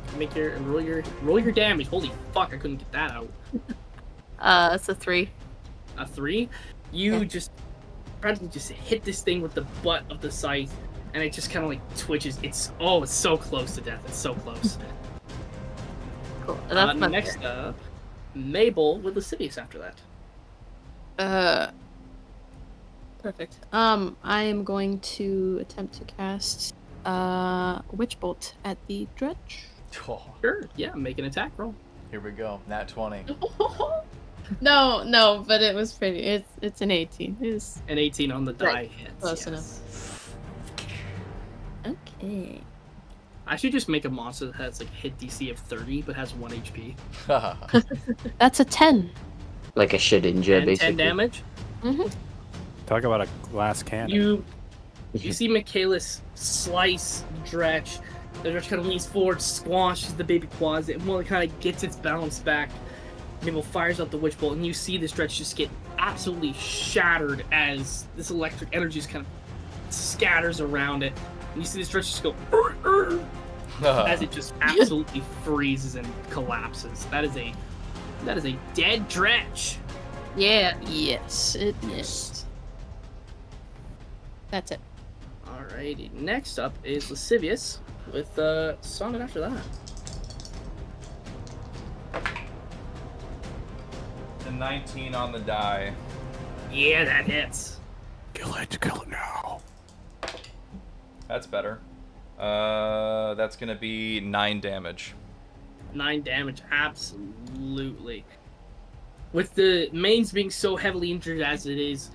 roll your damage. Holy fuck, I couldn't get that out. It's a 3. A 3. You Yeah. just practically just hit this thing with the butt of the scythe, and it just kind of like twitches. It's so close to death. It's so close. Cool. That's my Next turn. up, Mabel with Lascivious after that. Perfect. I am going to attempt to cast Witch Bolt at the dredge. Oh, Sure. Yeah, make an attack roll. here we go. Nat 20. No, but it was pretty. It's an 18. It's An 18 on the die Right. hits. Close yes. okay. I should just make a monster that has like hit DC of 30 but has 1 HP. That's a 10. Like a Shedinja, And basically. 10 damage. Mm-hmm. Talk about a glass cannon. You see Michaelis slice Dretch. The Dretch kind of leans forward, squashes the baby Quasit, and while it kind of gets its balance back, Mabel fires out the Witch Bolt, and you see this Dretch just get absolutely shattered as this electric energy just kind of scatters around it. And you see this Dretch just go as it just absolutely freezes and collapses. That is a dead Dretch. Yeah. Yes, it is. That's it. Alrighty, next up is Lascivious with Sonnet after that. The 19 on the die. Yeah, that hits. Kill it now. That's better. That's gonna be 9 damage. 9 damage, absolutely. With the mains being so heavily injured as it is,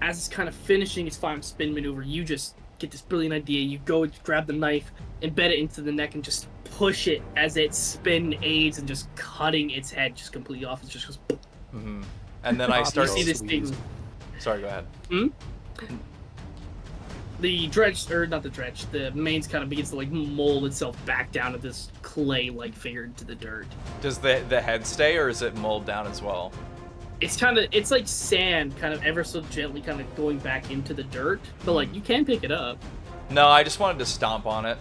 as it's kind of finishing its final spin maneuver, you just get this brilliant idea. You go grab the knife, embed it into the neck, and just push it as its spin aids and just cutting its head just completely off. It just goes. Mm-hmm. And then I You start. see this thing. Sorry, go ahead. The dredge, or not the dredge, the mains kind of begins to like mold itself back down to this clay-like figure into the dirt. Does the head stay, or is it mold down as well? It's like sand, kind of ever so gently, kind of going back into the dirt. But like you can pick it up. No, I just wanted to stomp on it.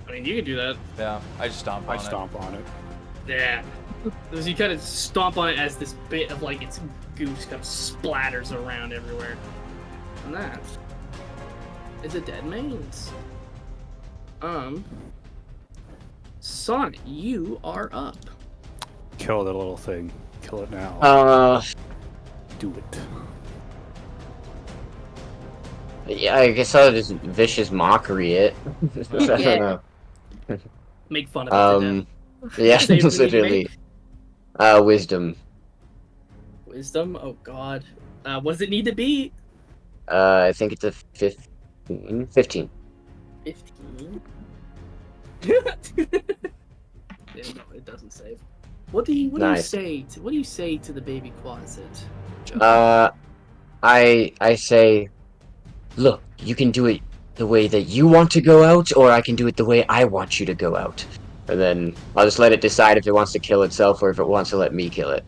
I mean, you can do that. Yeah, I just stomp on it. I stomp on it. Yeah. As you kind of stomp on it as this bit of like its goose kind of splatters around everywhere. And that is a dead mains. Sonic, you are up. Kill the little thing. Kill it now. Do it. Yeah, I guess I'll just vicious mockery it. I don't know. Make fun of it to death. Yeah, Save the literally. Wisdom. Wisdom? Oh god. What does it need to be? I think it's a 15. 15. Yeah, no, it doesn't save. What do you say to the baby closet? I say, look, you can do it the way that you want to go out, or I can do it the way I want you to go out. And then I'll just let it decide if it wants to kill itself or if it wants to let me kill it.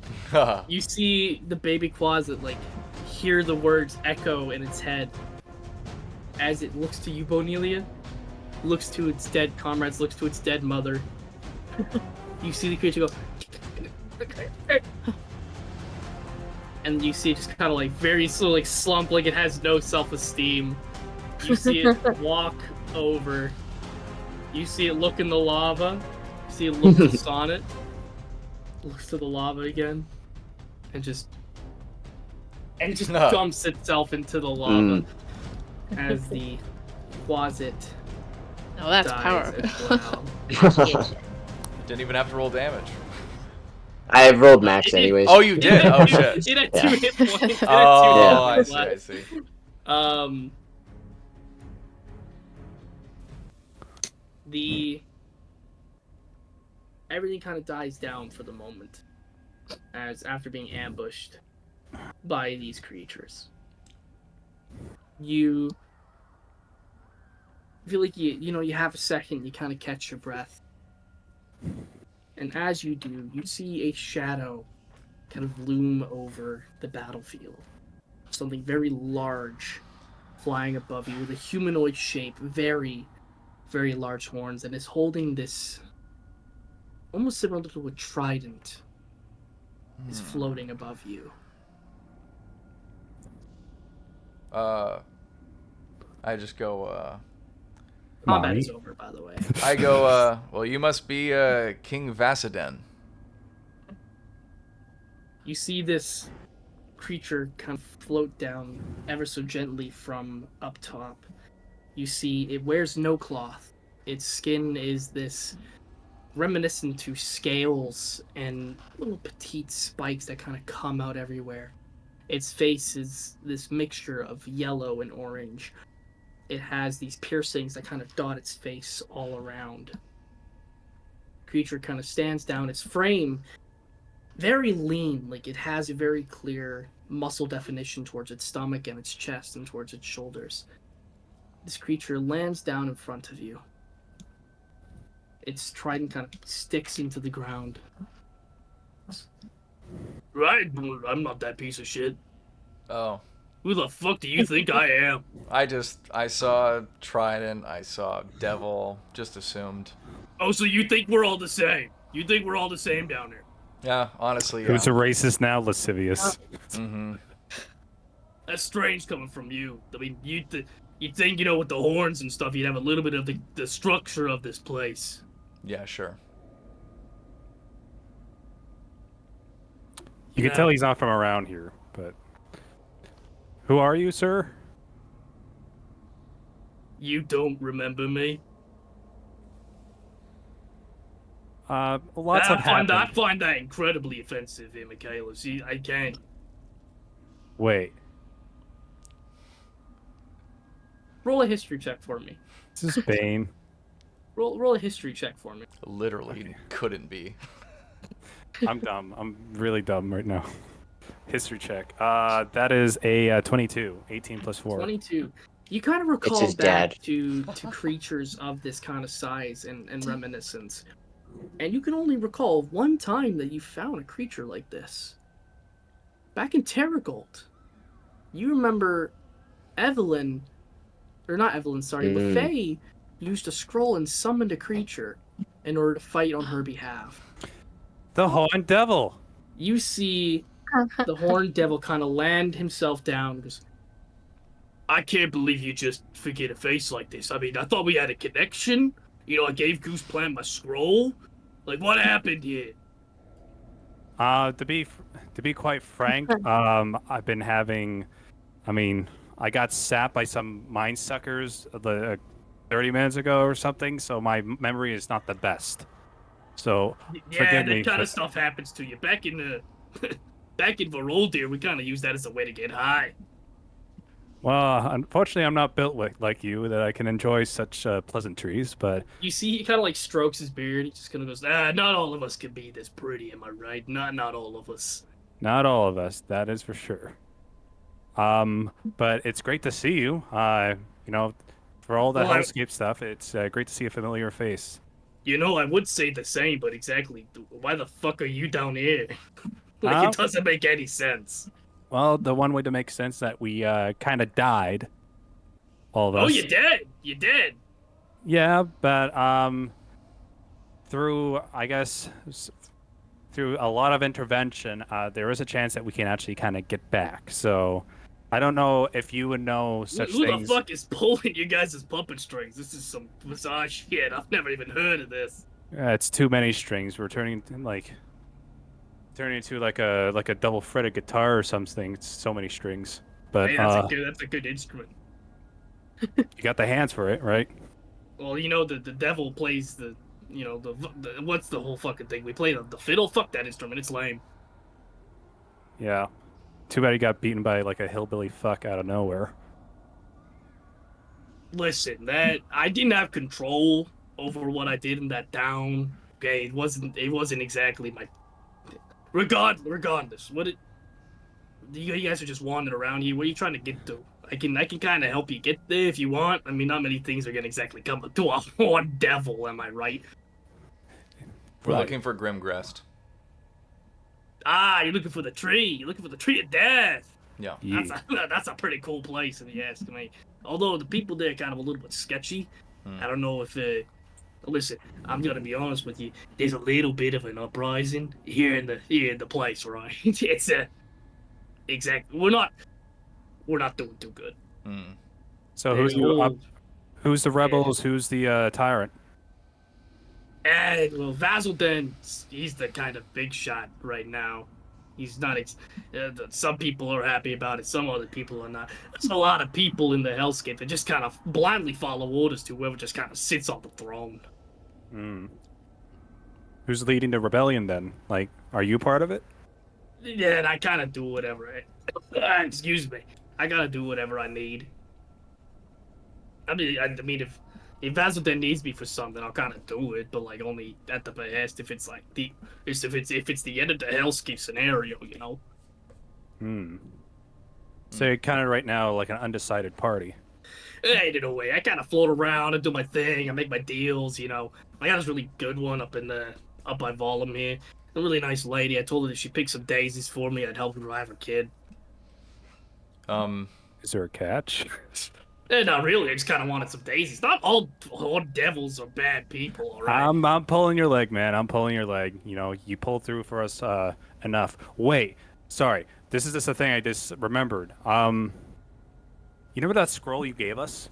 You see the baby closet like hear the words echo in its head as it looks to you, Bonelia, looks to its dead comrades, looks to its dead mother. You see the creature go, and you see it just kind of like very slowly like slump, like it has no self-esteem. You see it walk over. You see it look in the lava. You see it look to Sonnet. Looks to the lava again, and just dumps itself into the lava as the closet. Oh, that's dies powerful. as well. Didn't even have to roll damage. I rolled max anyways. Oh, you did? Oh, shit. It had 2 hit points. Oh, I see. Everything kind of dies down for the moment, as after being ambushed by these creatures, you feel like you have a second. You kind of catch your breath, and as you do, you see a shadow kind of loom over the battlefield. Something very large flying above you with a humanoid shape, very, very large horns, and is holding this almost similar to a trident is floating above you. I just go, Combat is over, by the way. I go, well, you must be, King Vasiden. You see this creature kind of float down ever so gently from up top. You see it wears no cloth. Its skin is this reminiscent to scales and little petite spikes that kind of come out everywhere. Its face is this mixture of yellow and orange. It has these piercings that kind of dot its face all around. Creature kind of stands down. Its frame, very lean, like it has a very clear muscle definition towards its stomach and its chest and towards its shoulders. This creature lands down in front of you. Its trident kind of sticks into the ground. Right, I'm not that piece of shit. Oh. Who the fuck do you think I am? I saw Trident, I saw Devil, just assumed. Oh, so you think we're all the same? You think we're all the same down there? Yeah, honestly, yeah. Who's a racist now? Lascivious. Mm-hmm. That's strange coming from you. I mean, you'd think, with the horns and stuff, you'd have a little bit of the structure of this place. Yeah, sure. You can tell he's not from around here, but... Who are you, sir? You don't remember me? Lots have happened. I find that incredibly offensive, Michaela. See, I can't. Wait, Roll a history check for me. this is Bane. Roll a history check for me. Literally couldn't be. I'm dumb. I'm really dumb right now. History check. That is a 22. 18 plus 4. 22. You kind of recall his back dad. to creatures of this kind of size and reminiscence. And you can only recall one time that you found a creature like this. Back in Terragold. You remember Evelyn, or not Evelyn, sorry, but Faye used a scroll and summoned a creature in order to fight on her behalf. The Horned Devil. You see the Horned Devil kind of land himself down and goes, I can't believe you just forget a face like this. I mean, I thought we had a connection. You know, I gave Gooseplant my scroll. Like, what happened here? To be quite frank, I've been having, I got sapped by some mind suckers 30 minutes ago or something, so my memory is not the best. So yeah, that kind of stuff happens to you. Back in Varoldir, we kind of use that as a way to get high. Well, unfortunately, I'm not built like you that I can enjoy such pleasantries, but... You see, he kind of like strokes his beard. He just kind of goes, not all of us can be this pretty, am I right? Not all of us. Not all of us, that is for sure. But it's great to see you. For all the hellscape stuff, it's great to see a familiar face. You know, I would say the same, but exactly, why the fuck are you down here? Like, it doesn't make any sense. Well, the one way to make sense that we kind of died, all of us. Oh, you did? You did? Yeah, but through a lot of intervention, there is a chance that we can actually kind of get back. So, I don't know if you would know such things. Who the fuck is pulling you guys' puppet strings? This is some bizarre shit. I've never even heard of this. It's too many strings. We're turning into like a double fretted guitar or something. It's so many strings. But hey, that's a good instrument. You got the hands for it, right? Well, you know the devil plays the what's the whole fucking thing? We play the fiddle. Fuck that instrument. It's lame. Yeah. Too bad he got beaten by like a hillbilly fuck out of nowhere. Listen, that I didn't have control over what I did in that town. Okay, it wasn't exactly my. Regardless, you guys are just wandering around here. What are you trying to get to? I can kind of help you get there if you want. I mean, not many things are gonna exactly come to a horned devil, am I right? We're looking for Grimgrest. Ah, you're looking for the tree. You're looking for the tree of death. Yeah. That's a pretty cool place, if you ask me. Although the people there are kind of a little bit sketchy. I don't know if listen, I'm gonna be honest with you. There's a little bit of an uprising here in the place, right? It's exactly. We're not doing too good. So who's the rebels? Who's the tyrant? Well, Vasilden, he's the kind of big shot right now. He's not. Some people are happy about it. Some other people are not. There's a lot of people in the Hellscape that just kind of blindly follow orders to whoever just kind of sits on the throne. Who's leading the rebellion then? Like, are you part of it? Yeah, and I kind of do whatever. Excuse me. I gotta do whatever I need. I mean, if Vasilden needs me for something, I'll kind of do it, but like only at the behest if it's like if it's the end of the Hellscape scenario, you know. So you're kind of right now like an undecided party. In a way, I kind of float around and do my thing. I make my deals, you know. I got this really good one up by Volum here. A really nice lady. I told her if she picked some daisies for me, I'd help her have her kid. Is there a catch? Not really. I just kind of wanted some daisies. Not all devils are bad people, all right? I'm pulling your leg, man. I'm pulling your leg. You know, you pulled through for us enough. Wait, sorry. This is just a thing I just remembered. You remember that scroll you gave us?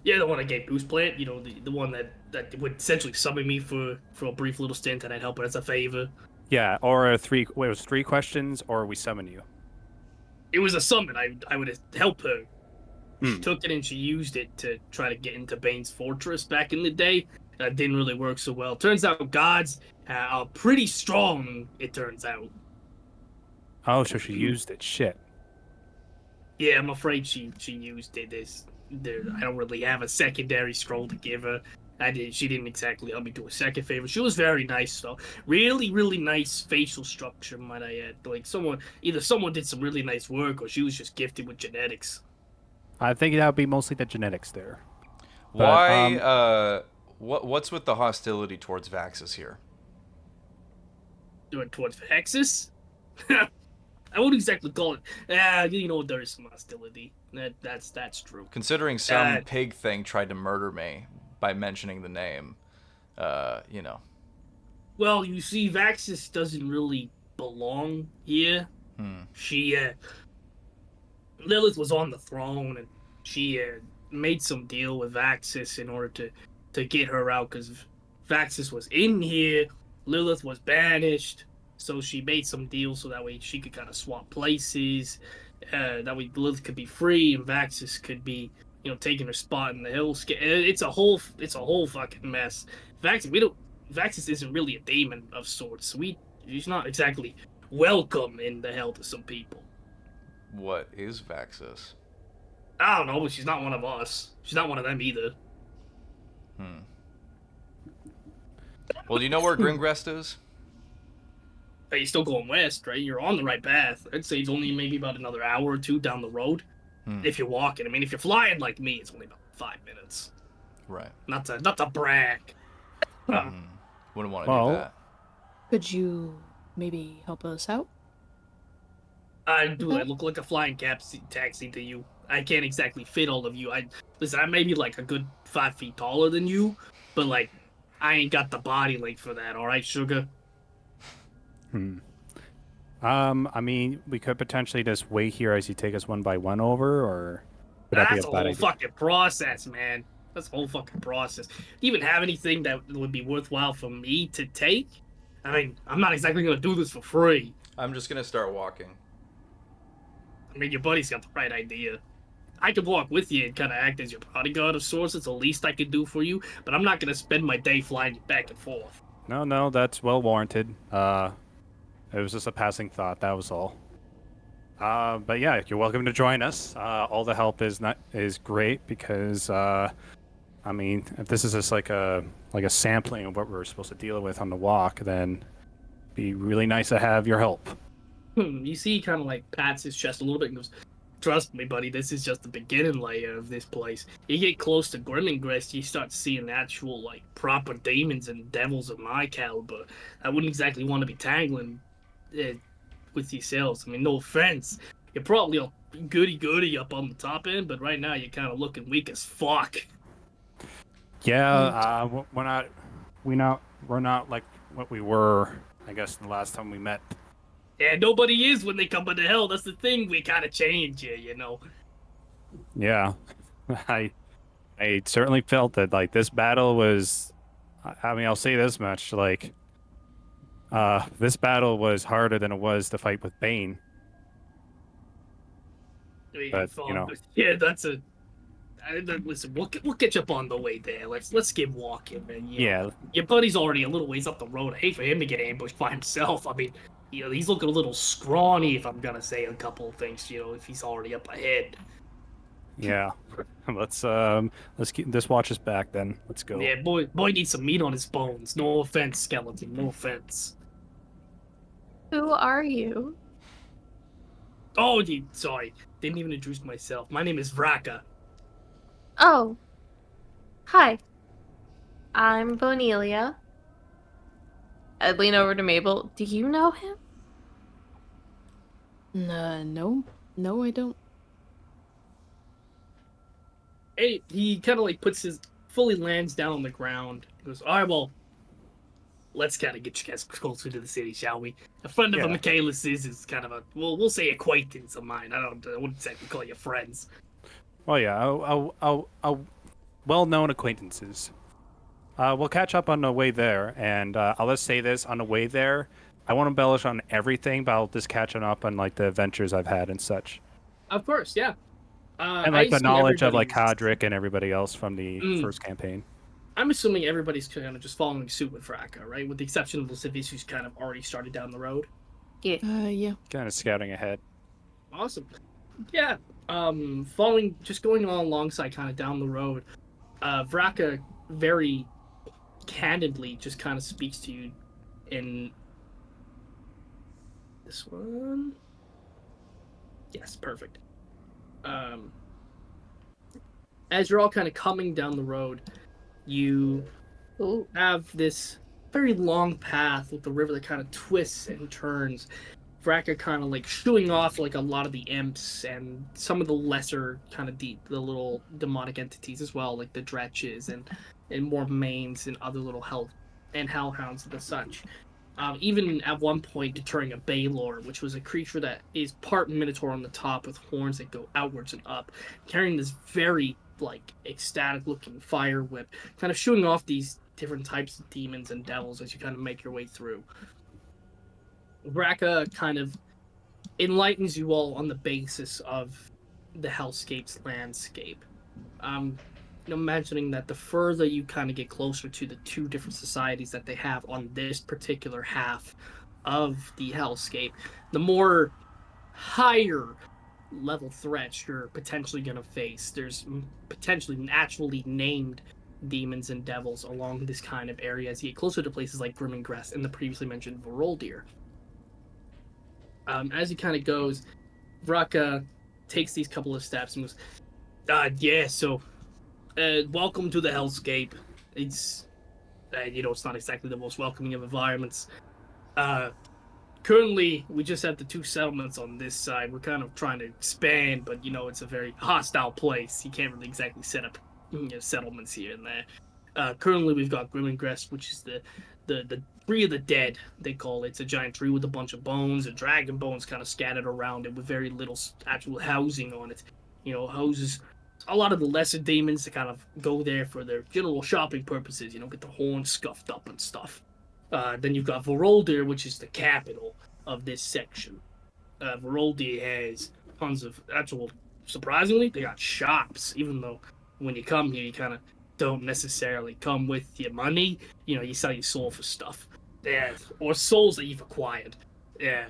Yeah, the one I gave Gooseplant. You know, the one that would essentially summon me for a brief little stint, and I'd help her as a favor. Yeah, or it was 3 questions, or we summon you. It was a summon. I would help her. She took it and she used it to try to get into Bane's fortress back in the day. didn't really work so well. Turns out gods are pretty strong, it turns out. Oh, so she used it. Shit. Yeah, I'm afraid she used it. I don't really have a secondary scroll to give her. She didn't exactly help me do a second favor. She was very nice though. Really, really nice facial structure, might I add. Like either someone did some really nice work, or she was just gifted with genetics. I think that would be mostly the genetics there. Why? What's with the hostility towards Vaxis here? Doing towards Hexus? I wouldn't exactly call it. There is some hostility. That's true. Considering some pig thing tried to murder me by mentioning the name, Well, you see, Vaxis doesn't really belong here. She, Lilith was on the throne, and she made some deal with Vaxis in order to get her out, because Vaxis was in here, Lilith was banished, so she made some deals so that way she could kind of swap places. That way Lilith could be free and Vaxis could be, taking her spot in the hellscape. It's a whole fucking mess. Vaxis isn't really a demon of sorts. So she's not exactly welcome in the hell to some people. What is Vaxis? I don't know, but she's not one of us. She's not one of them either. Well, do you know where Grimgrest is? Hey, you're still going west, right? You're on the right path. I'd say it's only maybe about another hour or two down the road. If you're walking. I mean, if you're flying like me, it's only about 5 minutes. Right. Not to brag. Wouldn't want to do that. Could you maybe help us out? I look like a flying taxi to you. I can't exactly fit all of you. Listen, I may be like a good 5 feet taller than you, but like, I ain't got the body length for that, alright, sugar? I mean, we could potentially just wait here as you take us one by one over, or would that be That's a a bad whole idea? fucking process, man. That's a whole fucking process. Do you even have anything that would be worthwhile for me to take? I mean, I'm not exactly gonna do this for free. I'm just gonna start walking. I mean, your buddy's got the right idea. I could walk with you and kind of act as your bodyguard of sorts. It's the least I could do for you, but I'm not gonna spend my day flying you back and forth. No, that's well warranted. It was just a passing thought, that was all. But yeah, you're welcome to join us. All the help is great because, I mean, if this is just like a sampling of what we're supposed to deal with on the walk, then it'd be really nice to have your help. You see, he kind of like pats his chest a little bit and goes, "Trust me, buddy, this is just the beginning layer of this place. You get close to Grimmingrest, you start seeing actual, like, proper demons and devils of my caliber. I wouldn't exactly want to be tangling with yourselves. I mean, no offense. You're probably all goody-goody up on the top end, but right now you're kind of looking weak as fuck." Yeah, we're not like what we were, I guess, the last time we met. Yeah, nobody is when they come into hell. That's the thing. We kind of change here, you know. Yeah, I certainly felt that like this battle was. I mean, I'll say this much: like, this battle was harder than it was to fight with Bane. But you know, yeah, listen, we'll catch up on the way there. Let's get walking, man. Yeah. Your buddy's already a little ways up the road. I hate for him to get ambushed by himself. I mean, he's looking a little scrawny, if I'm gonna say a couple of things. If he's already up ahead. Yeah. Let's keep this watch us back then. Let's go. Yeah, boy needs some meat on his bones. No offense, skeleton. No offense. Who are you? Oh, sorry. Didn't even introduce myself. My name is Vraka. Oh. Hi. I'm Bonelia. I'd lean over to Mabel. Do you know him? No, I don't. Hey, he kind of like fully lands down on the ground. He goes, all right, well, let's kind of get you guys closer to the city, shall we? A friend of Michaelis is kind of a, we'll say acquaintance of mine. I wouldn't exactly call you friends. Well, yeah, I'll well-known acquaintances. We'll catch up on the way there, and I'll just say this, on the way there, I won't embellish on everything, but I'll just catch up on like the adventures I've had and such. Of course, yeah. And like the knowledge of like Hadric and everybody else from the first campaign. I'm assuming everybody's kind of just following suit with Vraka, right? With the exception of Lascivious, who's kind of already started down the road. Yeah. Yeah. Kind of scouting ahead. Awesome. Yeah. Following, just going on alongside, kind of down the road. Vraka very candidly just kind of speaks to you in this one. Yes, perfect. As you're all kind of coming down the road, you Ooh. have this very long path with the river that kind of twists and turns. Vraka kind of like shooing off like a lot of the imps and some of the lesser kind of the little demonic entities as well, like the dretches and more mains and other little hellhounds and the such. Even at one point deterring a Baylor, which was a creature that is part minotaur on the top with horns that go outwards and up, carrying this very like ecstatic looking fire whip, kind of shooing off these different types of demons and devils as you kind of make your way through. Vraka kind of enlightens you all on the basis of the Hellscape's landscape. Imagining that the further you kind of get closer to the two different societies that they have on this particular half of the Hellscape, the more higher level threats you're potentially going to face. There's potentially naturally named demons and devils along this kind of area as you get closer to places like Grimmingrest and the previously mentioned Voroldir. As he kind of goes, Vraka takes these couple of steps and goes, yeah, so welcome to the Hellscape. It's, it's not exactly the most welcoming of environments. Currently, we just have the two settlements on this side. We're kind of trying to expand, but, it's a very hostile place. You can't really exactly set up settlements here and there. Currently, we've got Grimmingrest, which is the Tree of the Dead, they call it. It's a giant tree with a bunch of bones and dragon bones kind of scattered around it with very little actual housing on it. Houses a lot of the lesser demons to kind of go there for their general shopping purposes, get the horns scuffed up and stuff. Then you've got Voroldir, which is the capital of this section. Voroldir has tons of surprisingly, they got shops, even though when you come here, you kind of don't necessarily come with your money. You sell your soul for stuff. Yeah, or souls that you've acquired. Yeah.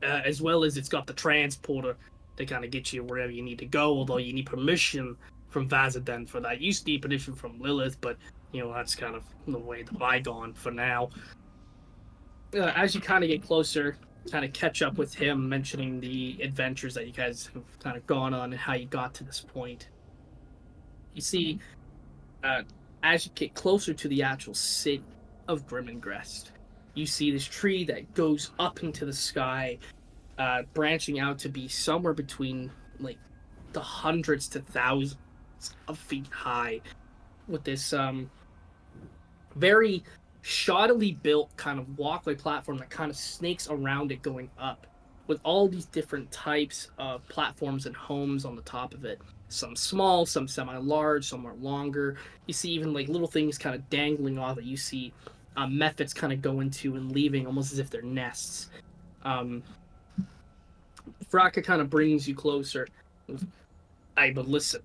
As well as it's got the transporter to kind of get you wherever you need to go, although you need permission from Vazaden for that. You used to need permission from Lilith, but, that's kind of the way the bygone for now. As you kind of get closer, kind of catch up with him, mentioning the adventures that you guys have kind of gone on and how you got to this point. You see, as you get closer to the actual city of Grimmingrest, you see this tree that goes up into the sky, branching out to be somewhere between like the hundreds to thousands of feet high, with this very shoddily built kind of walkway platform that kind of snakes around it going up, with all these different types of platforms and homes on the top of it. Some small, some semi-large, some are longer. You see even like little things kind of dangling off it. You see methods kind of go into and leaving almost as if they're nests. Vraka kind of brings you closer. Hey, but listen,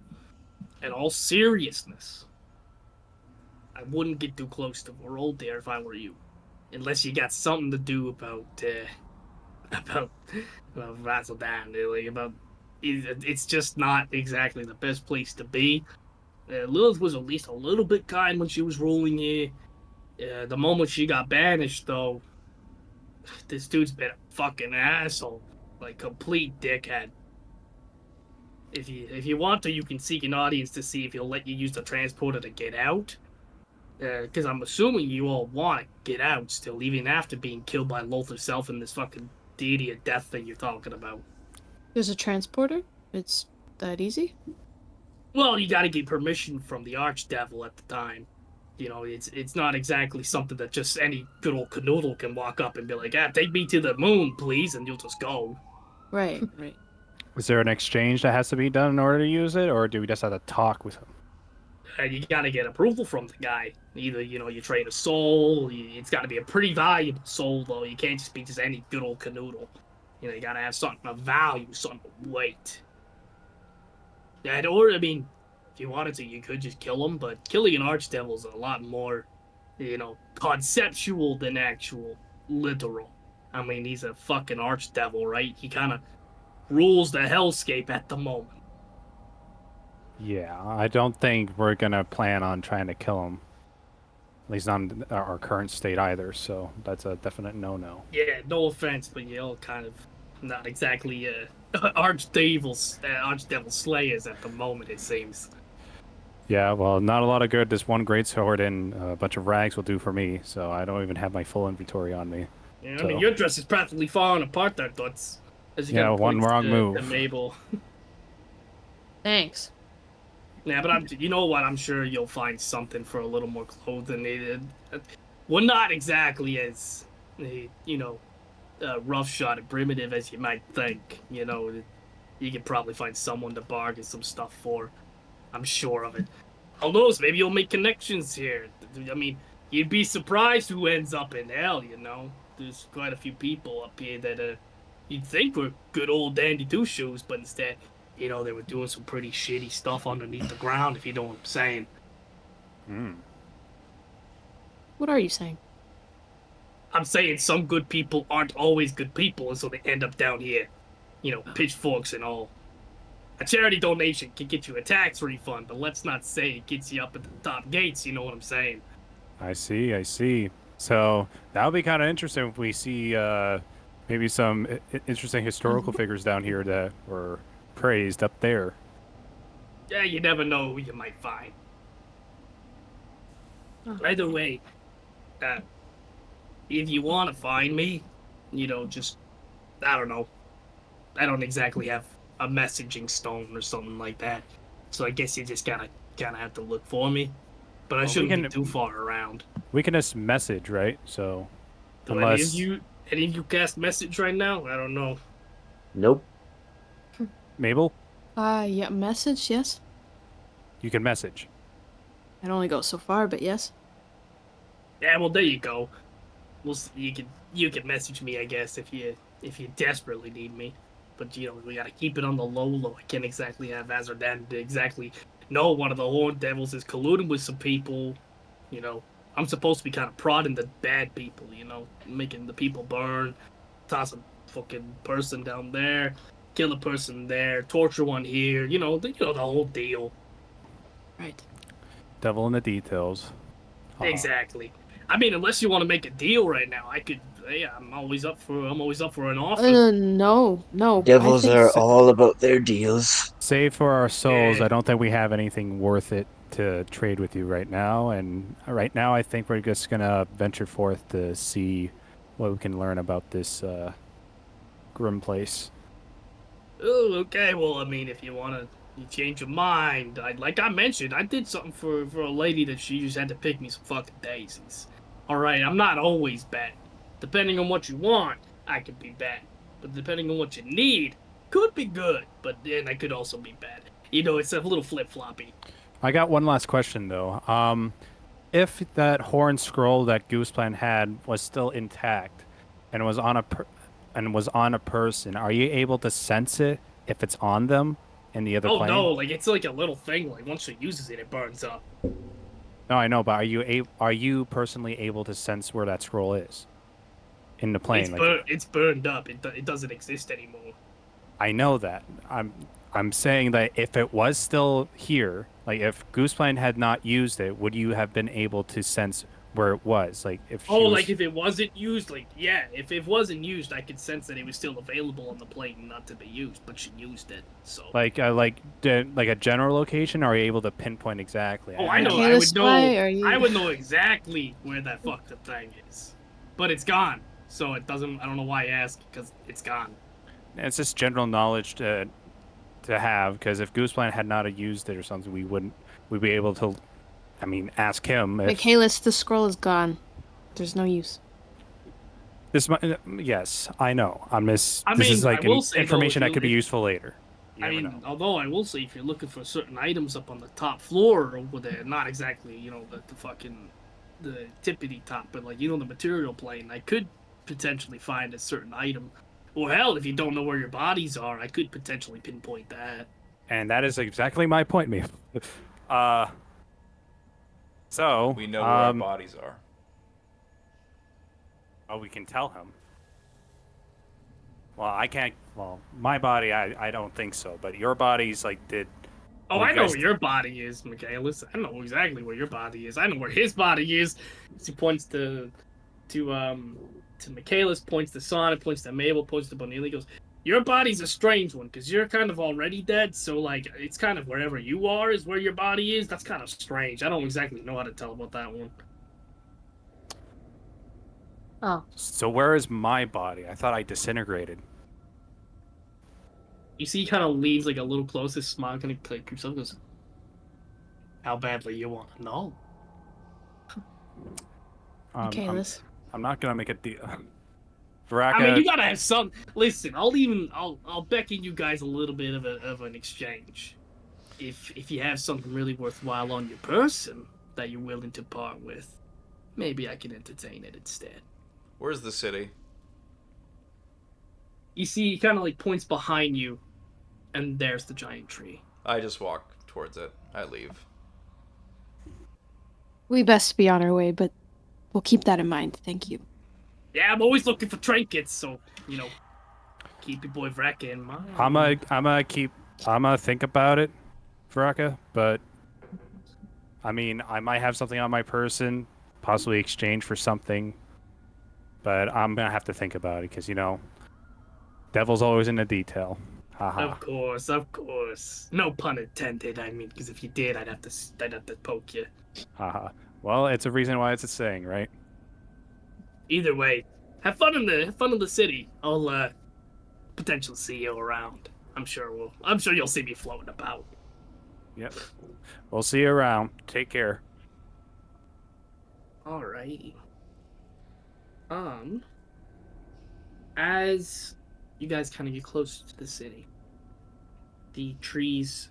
in all seriousness, I wouldn't get too close to Voroldir if I were you, unless you got something to do about Vazadan, really. It's just not exactly the best place to be. Lilith was at least a little bit kind when she was ruling here. The moment she got banished, though, this dude's been a fucking asshole. Like, complete dickhead. If you want to, you can seek an audience to see if he'll let you use the transporter to get out. Because I'm assuming you all want to get out still, even after being killed by Loth herself and this fucking deity of death thing you're talking about. There's a transporter? It's that easy? Well, you gotta get permission from the Archdevil at the time. It's not exactly something that just any good old canoodle can walk up and be like, take me to the moon, please, and you'll just go. Right, right. Is there an exchange that has to be done in order to use it, or do we just have to talk with him? You gotta get approval from the guy. Either, you trade a soul, it's gotta be a pretty valuable soul, though. You can't just be just any good old canoodle. You gotta have something of value, something of weight. If if you wanted to, you could just kill him, but killing an archdevil is a lot more, conceptual than actual literal. I mean, he's a fucking archdevil, right? He kind of rules the hellscape at the moment. Yeah, I don't think we're gonna plan on trying to kill him. At least not in our current state either, so that's a definite no-no. Yeah, no offense, but you're all kind of not exactly archdevil slayers at the moment, it seems. Yeah, well, not a lot of good this one greatsword and a bunch of rags will do for me, so I don't even have my full inventory on me. Yeah, I So- mean, your dress is practically falling apart there, Toots. As you Yeah, kinda one points wrong to move. Mabel. Thanks. Yeah, but you know what? I'm sure you'll find something for a little more clothing. We're not exactly as, roughshod and primitive as you might think. You can probably find someone to bargain some stuff for. I'm sure of it. Who knows? Maybe you'll make connections here. I mean, you'd be surprised who ends up in hell. There's quite a few people up here that you'd think were good old dandy two-shoes, but instead, they were doing some pretty shitty stuff underneath the ground, if you know what I'm saying. What are you saying? I'm saying some good people aren't always good people, and so they end up down here. Pitchforks and all. A charity donation can get you a tax refund, but let's not say it gets you up at the top gates, you know what I'm saying? I see. So that would be kind of interesting if we see maybe some interesting historical figures down here that were praised up there. Yeah, you never know who you might find. Either way, if you want to find me, just, I don't know. I don't exactly have a messaging stone or something like that. So I guess you just gotta have to look for me. But I shouldn't be too far around. We can just message, right? So Do unless any of you cast message right now? I don't know. Nope. Mabel, Yeah, message, yes. you can message. I'd only go so far, but yes. Yeah, well, there you go. You can message me, I guess, if you desperately need me. But we gotta keep it on the low. I can't exactly have Azardan to exactly know one of the Horned Devils is colluding with some people. I'm supposed to be kind of prodding the bad people. Making the people burn, toss a fucking person down there, kill a person there, torture one here. The whole deal. Right. Devil in the details. Exactly. I mean, unless you want to make a deal right now, I could. Yeah, I'm always up for an offer. No. Devils I think are all about their deals. Save for our souls, Yeah. I don't think we have anything worth it to trade with you right now. And right now, I think we're just gonna venture forth to see what we can learn about this grim place. Oh, okay. Well, I mean, if you change your mind, like I mentioned, I did something for a lady that she just had to pick me some fucking daisies. All right, I'm not always bad. Depending on what you want, I could be bad. But depending on what you need, could be good. But then I could also be bad. It's a little flip-floppy. I got one last question though. If that horn scroll that Gooseplan had was still intact and was on a person, are you able to sense it if it's on them in the other Oh plane? no, it's like a little thing. Like once she uses it, it burns up. No, I know, but are you personally able to sense where that scroll is in the plane? It's burned up. It doesn't exist anymore. I know that. I'm saying that if it was still here, like if Gooseplan had not used it, would you have been able to sense where it was? Like if if it wasn't used, if it wasn't used, I could sense that it was still available on the plane, not to be used, but she used it. So like a general location, or are you able to pinpoint exactly? oh, I know. Michaela Spy, are you- I would know exactly where that fucked up thing is, but it's gone. So it doesn't. I don't know why you ask, because it's gone. It's just general knowledge to have, because if Gooseplan had not used it or something, we'd be able to, ask him if Michaelis, the scroll is gone. There's no use. yes, I know. This I is mean, like I will say, though, information if that could be useful later. You I never mean, know. although I will say, if you're looking for certain items up on the top floor over there, not exactly, the tippity top, but the material plane, I could potentially find a certain item. Or hell, if you don't know where your bodies are, I could potentially pinpoint that. And that is exactly my point, Maeve. So We know where our bodies are. oh, we can tell him. Well, I can't. Well, my body, I don't think so. But your body's like, did. Oh, Well, I you know guys- where your body is, Michaelis. I know exactly where your body is. I know where his body is. He points to Michaelis, points to Sonic, points to Mabel, points to Bonilla. He goes, "Your body's a strange one because you're kind of already dead. So like, it's kind of wherever you are is where your body is. That's kind of strange. I don't exactly know how to tell about that one." Oh, So where is my body? I thought I disintegrated. You see, he kind of leans like a little close. His smile kind of creeps up. Goes, "How badly you want to know?" Michaelis. I'm not gonna make a deal. I Baraka, mean, you gotta have some. Listen, I'll beckon you guys a little bit of an exchange. If you have something really worthwhile on your person that you're willing to part with, maybe I can entertain it instead. Where's the city? You see, he kind of like points behind you, and there's the giant tree. I just walk towards it. I leave. We best be on our way, but we'll keep that in mind. Thank you. Yeah, I'm always looking for trinkets, so keep your boy Vreka in mind. I'm gonna think about it, Baraka. But I mean, I might have something on my person, possibly exchange for something. But I'm gonna have to think about it because devil's always in the detail. Haha. Of course. No pun intended. I mean, because if you did, I'd have to poke you. Haha. Well, it's a reason why it's a saying, right? Either way, have fun in the city. I'll potentially see you around. I'm sure you'll see me floating about. Yep. We'll see you around. Take care. Alrighty. As you guys kind of get closer to the city, the trees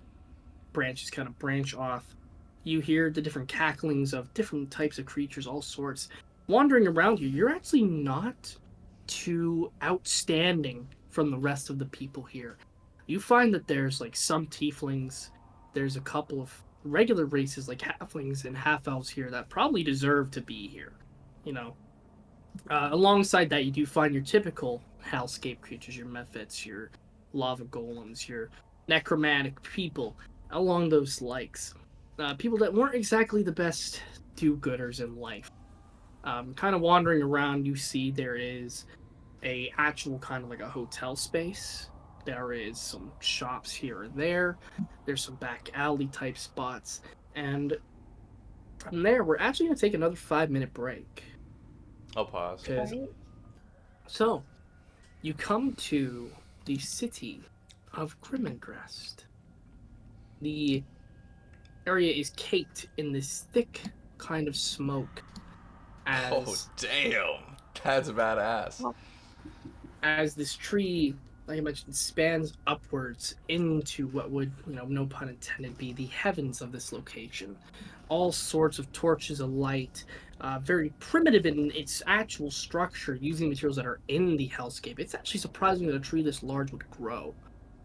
branches kind of branch off. You hear the different cacklings of different types of creatures, all sorts, wandering around you. You're actually not too outstanding from the rest of the people here. You find that there's like some tieflings, there's a couple of regular races like halflings and half elves here that probably deserve to be here. Alongside that, you do find your typical hellscape creatures, your mephits, your lava golems, your necromantic people, along those likes. People that weren't exactly the best do-gooders in life. Kind of wandering around, you see there is a actual kind of like a hotel space. There is some shops here or there. There's some back alley type spots. And from there, we're actually going to take another 5-minute break. I'll pause. So, you come to the city of Grimmengrest. The area is caked in this thick kind of smoke Oh, damn. That's badass. as this tree, like I mentioned, spans upwards into what would, no pun intended, be the heavens of this location. All sorts of torches of light, very primitive in its actual structure, using materials that are in the hellscape. It's actually surprising that a tree this large would grow.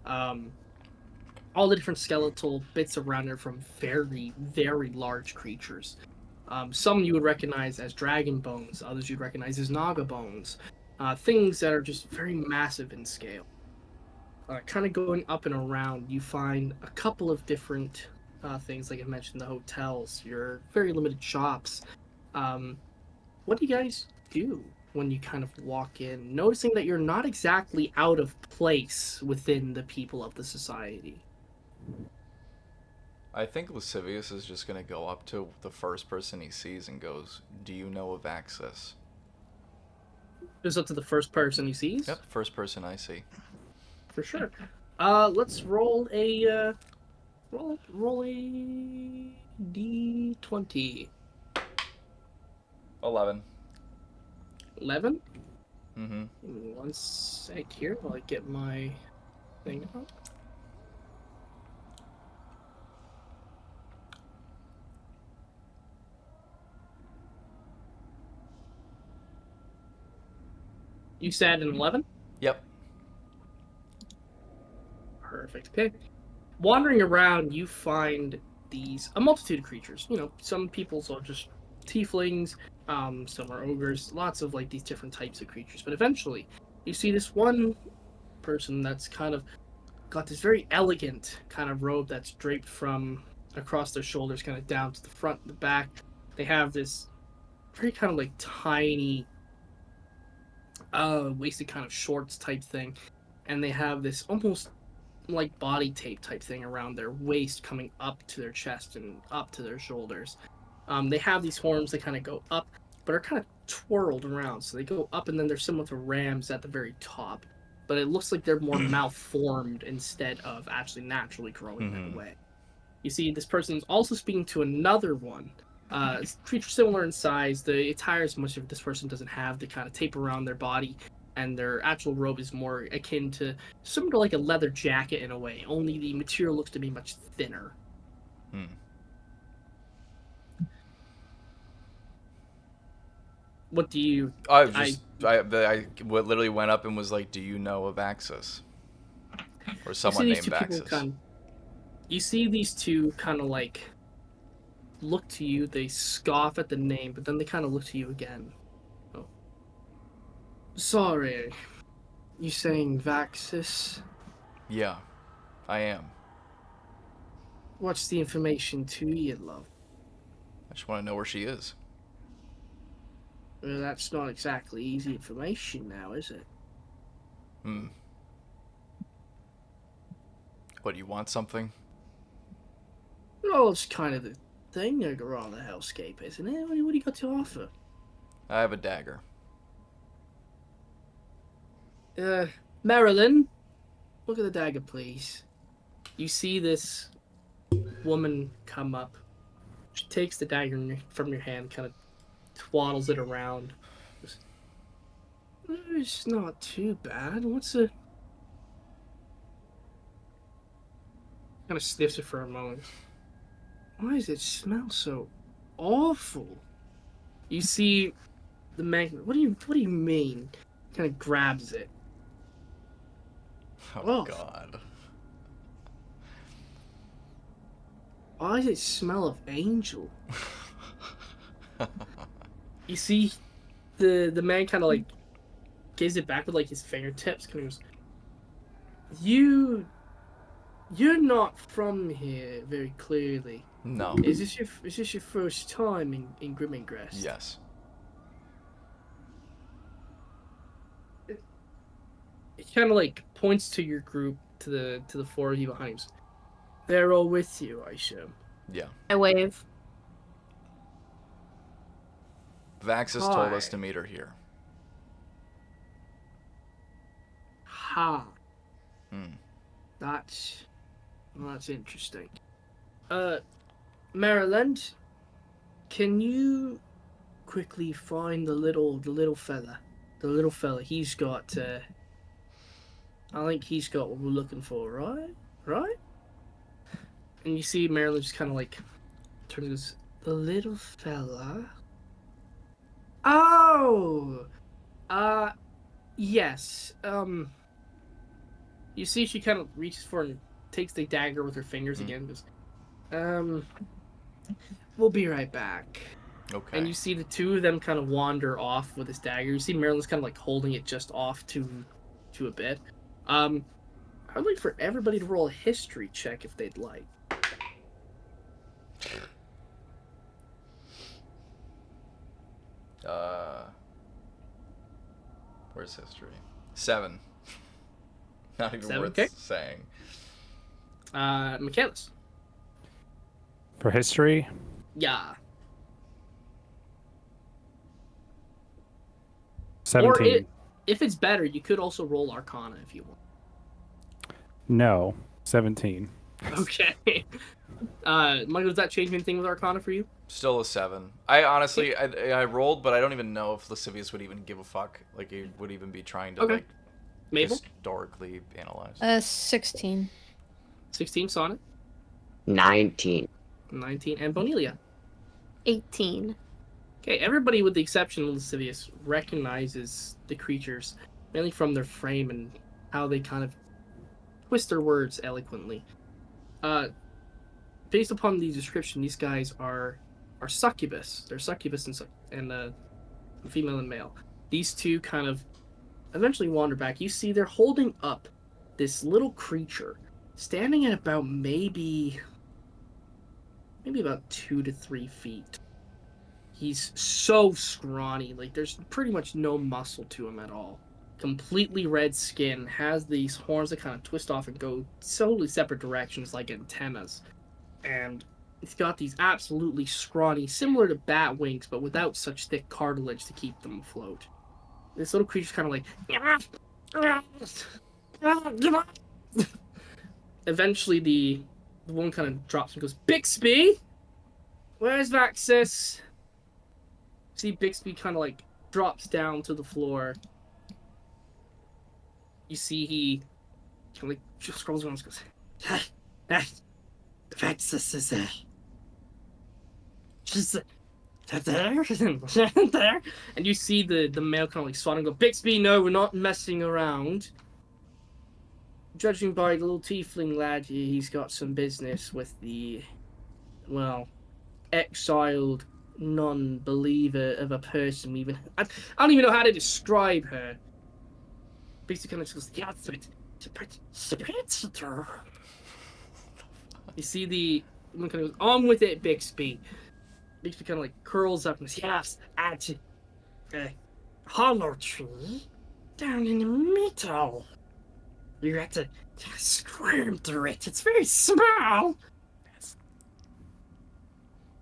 All the different skeletal bits around it from very, very large creatures. Some you would recognize as dragon bones, others you'd recognize as naga bones. Things that are just very massive in scale. Kind of going up and around, you find a couple of different things, like I mentioned, the hotels, your very limited shops. What do you guys do when you kind of walk in, noticing that you're not exactly out of place within the people of the society? I think Lascivious is just going to go up to the first person he sees and goes, "Do you know of access?" Just up to the first person he sees? Yep, first person I see. For sure. Let's roll a roll a d20. 11. 11? Mm-hmm. Give me one sec here while I get my thing up. You said an 11? Yep. Perfect. Okay. Wandering around, you find a multitude of creatures. You know, some peoples are just tieflings, some are ogres, lots of like these different types of creatures. But eventually, you see this one person that's kind of got this very elegant kind of robe that's draped from across their shoulders, kind of down to the front and the back. They have this very kind of like tiny, waisted kind of shorts type thing, and they have this almost like body tape type thing around their waist coming up to their chest and up to their shoulders. They have these horns that kind of go up, but are kind of twirled around. So they go up and then they're similar to rams at the very top. But it looks like they're more malformed instead of actually naturally growing that way. You see, this person is also speaking to another one. Creature similar in size. The attire is much of this person doesn't have the kind of tape around their body, and their actual robe is more akin to similar to like a leather jacket in a way. Only the material looks to be much thinner. What do you? I literally went up and was like, "Do you know of Axis?" Or someone named Axis. You see these two kind of like look to you. They scoff at the name, but then they kind of look to you again. Oh. Sorry, you saying Vaxis? Yeah, I am. What's the information to you, love? I just want to know where she is. Well, that's not exactly easy information now, is it? What, do you want something? Well, it's kind of the thing around the hellscape, isn't it? What do you got to offer? I have a dagger. Marilyn, look at the dagger, please. You see this woman come up. She takes the dagger from your hand, kind of twaddles it around. It's not too bad. What's a... Kind of sniffs it for a moment. Why does it smell so awful? You see the man. What do you mean? Kind of grabs it. Oh God. Why does it smell of angel? You see the man kind of like gives it back with like his fingertips. Kind of goes, You're not from here very clearly. No. Is this your first time in Grimmingrest? Yes. It kind of like points to your group, to the four of you behind him. They're all with you, I assume. Yeah. I wave. Vaxis told us to meet her here. Ha. That's interesting. Maryland, can you quickly find the little fella? The little fella. He's got. I think he's got what we're looking for, right? Right? And you see Maryland just kind of like turns and goes, the little fella. Oh. Yes. You see she kind of reaches for and takes the dagger with her fingers again. Goes, we'll be right back. Okay. And you see the two of them kind of wander off with this dagger. You see Marilyn's kind of like holding it just off to a bit. I'd like for everybody to roll a history check if they'd like. Where's history? 7. Not even 7, worth okay. saying. Michaelis. For history? Yeah. 17. Or if it's better, you could also roll Arcana if you want. No, 17. Okay. Michael, does that change anything with Arcana for you? Still a 7. I honestly, I rolled, but I don't even know if Lascivious would even give a fuck. Like, he would even be trying to, like, Mabel? historically analyze. 16. 16, Sonnet. 19. 19, and Bonelia. 18. Okay, everybody with the exception of Lascivious recognizes the creatures, mainly from their frame and how they kind of twist their words eloquently. based upon the description, these guys are succubus. They're succubus and female and male. These two kind of eventually wander back. You see they're holding up this little creature standing at about maybe about 2 to 3 feet. He's so scrawny, like there's pretty much no muscle to him at all. Completely red skin, has these horns that kind of twist off and go totally separate directions like antennas. And he's got these absolutely scrawny, similar to bat wings, but without such thick cartilage to keep them afloat. This little creature's kind of like... Eventually, the one kind of drops and goes, Bixby? Where's Vaxis? See, Bixby kind of like drops down to the floor. You see he kind of like just scrolls around and goes, Vaxis is there. She's there. And you see the male kind of like swat and go, Bixby, no, we're not messing around. Judging by the little tiefling lad, he's got some business with the, well, exiled non-believer of a person. Even I don't even know how to describe her. Basically, kind of goes, yeah, you see the one kind of goes, on with it, Bixby. Bixby kind of like curls up and goes, yes, at a hollow tree down in the middle. You have to squirm through it. It's very small.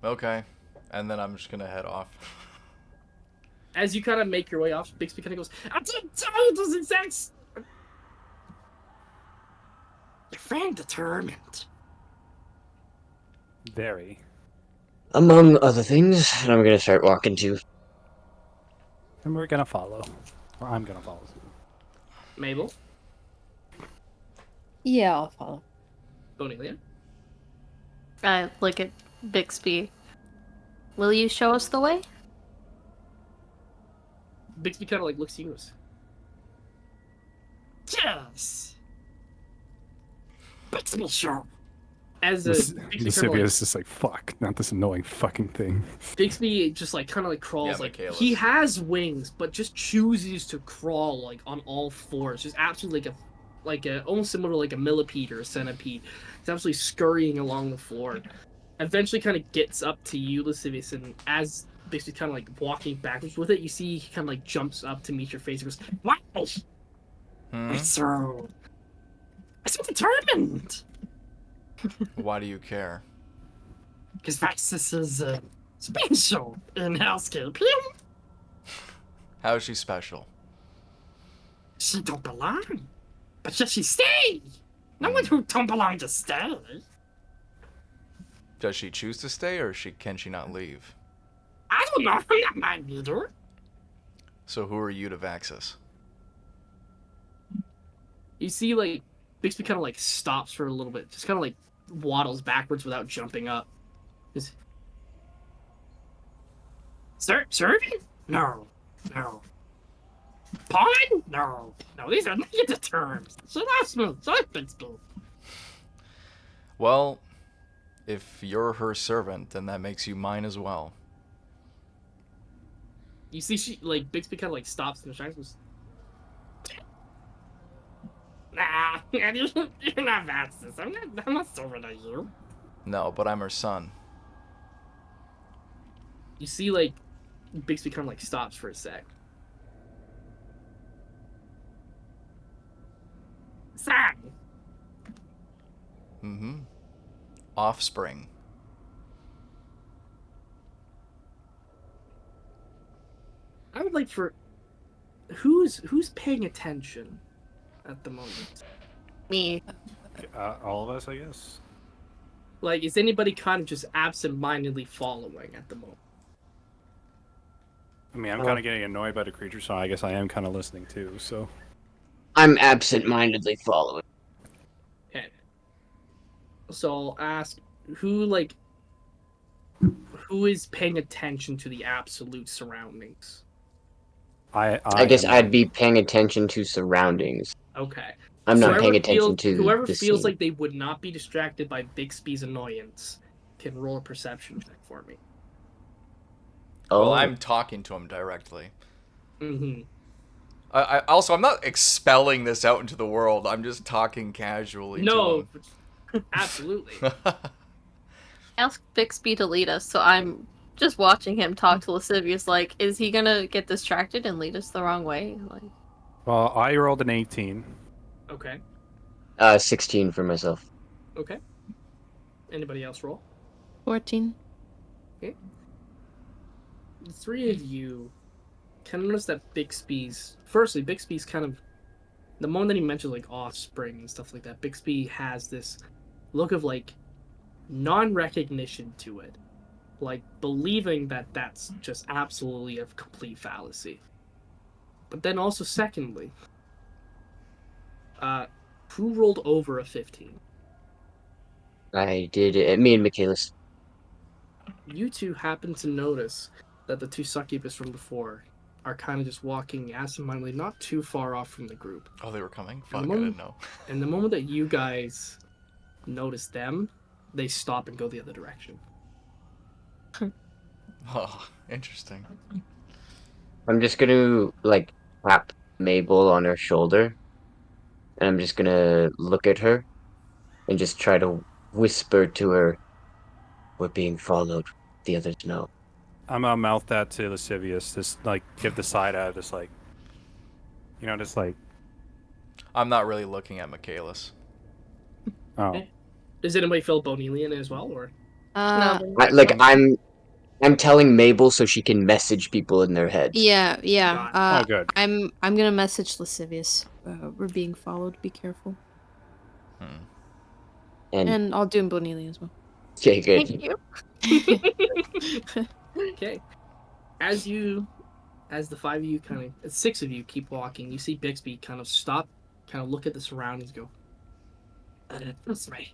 Okay. And then I'm just gonna head off. As you kind of make your way off, Bixby kind of goes, I didn't tell you those exact... You're very determined. Very. Among other things, and I'm gonna start walking too. And we're gonna follow. Or I'm gonna follow. Mabel? Yeah, I'll follow. Bonelia? I look at Bixby. Will you show us the way? Bixby kind of like looks at you and goes, yes! Bixby, sure. As Bixby kind of like, just like, fuck, not this annoying fucking thing. Bixby just like kind of like crawls, Yeah, like Michaelis. he has wings, but just chooses to crawl like on all fours, just absolutely like a almost similar to like a millipede or a centipede. He's absolutely scurrying along the floor. Eventually, kind of gets up to you, Lascivious, and as Bixby's kind of like walking backwards with it, you see he kind of like jumps up to meet your face and goes, "Wow, I'm so determined." Why do you care? Because Vaxis is special in housekeeping. How is she special? She don't belong. But should she stay? No one who don't belong to stay. Does she choose to stay, or can she not leave? I don't know. I'm not my leader. So who are you to Vaxis? You see, like, Bixby kind of like stops for a little bit, just kind of like waddles backwards without jumping up. Just... Serving? No. Pawn? No. These are negative terms. So that's me. So Bixby. Well, if you're her servant, then that makes you mine as well. You see, she like Bixby kind of like stops and shines. Nah, you're not Vaxis. I'm not servant of you. No, but I'm her son. You see, like, Bixby kind of like stops for a sec. Son. Mm-hmm. Offspring. I would like for who's paying attention at the moment. Me. All of us, I guess. Like, is anybody kind of just absent-mindedly following at the moment? I mean, I'm kind of getting annoyed by the creature, so I guess I am kind of listening too. So I'm absent-mindedly following. Okay. So I'll ask who is paying attention to the absolute surroundings? I guess I'd be paying attention to surroundings. Okay. I'm not Whoever paying attention feels, to whoever the feels scene. like they would not be distracted by Bixby's annoyance can roll a perception check for me. Well, Oh, I'm talking to him directly. Mm-hmm. I also, I'm not expelling this out into the world. I'm just talking casually No, to absolutely. him. Ask Bixby to lead us, so I'm just watching him talk to Lascivious. Like, is he gonna get distracted and lead us the wrong way? Like, Well, I rolled an 18. Okay. 16 for myself. Okay. Anybody else roll? 14. Okay. The three of you can notice that Bixby's kind of the moment that he mentions like offspring and stuff like that, Bixby has this look of like non-recognition to it, like believing that that's just absolutely a complete fallacy. But then also, secondly, who rolled over a 15? I did it. Me and Michaelis. You two happen to notice that the two succubus from before are kind of just walking absentmindedly, not too far off from the group. Oh, they were coming? And Fuck, I didn't know. And the moment that you guys notice them, they stop and go the other direction. Oh, interesting. I'm just gonna like tap Mabel on her shoulder, and I'm just gonna look at her and just try to whisper to her, "We're being followed. The others know." I'm gonna mouth that to Lascivious. Just like give the side eye, just like, just like, I'm not really looking at Michaelis. oh, Okay. Does anybody feel Bonelian as well, or? Uh, no, I'm telling Mabel so she can message people in their heads. yeah, yeah. Got oh, good. I'm gonna message Lascivious. We're being followed. Be careful. And And I'll do Bonelli as well. okay, good. thank you. Okay. As the five of you six of you keep walking, you see Bixby kind of stop, kind of look at the surroundings, go, this way,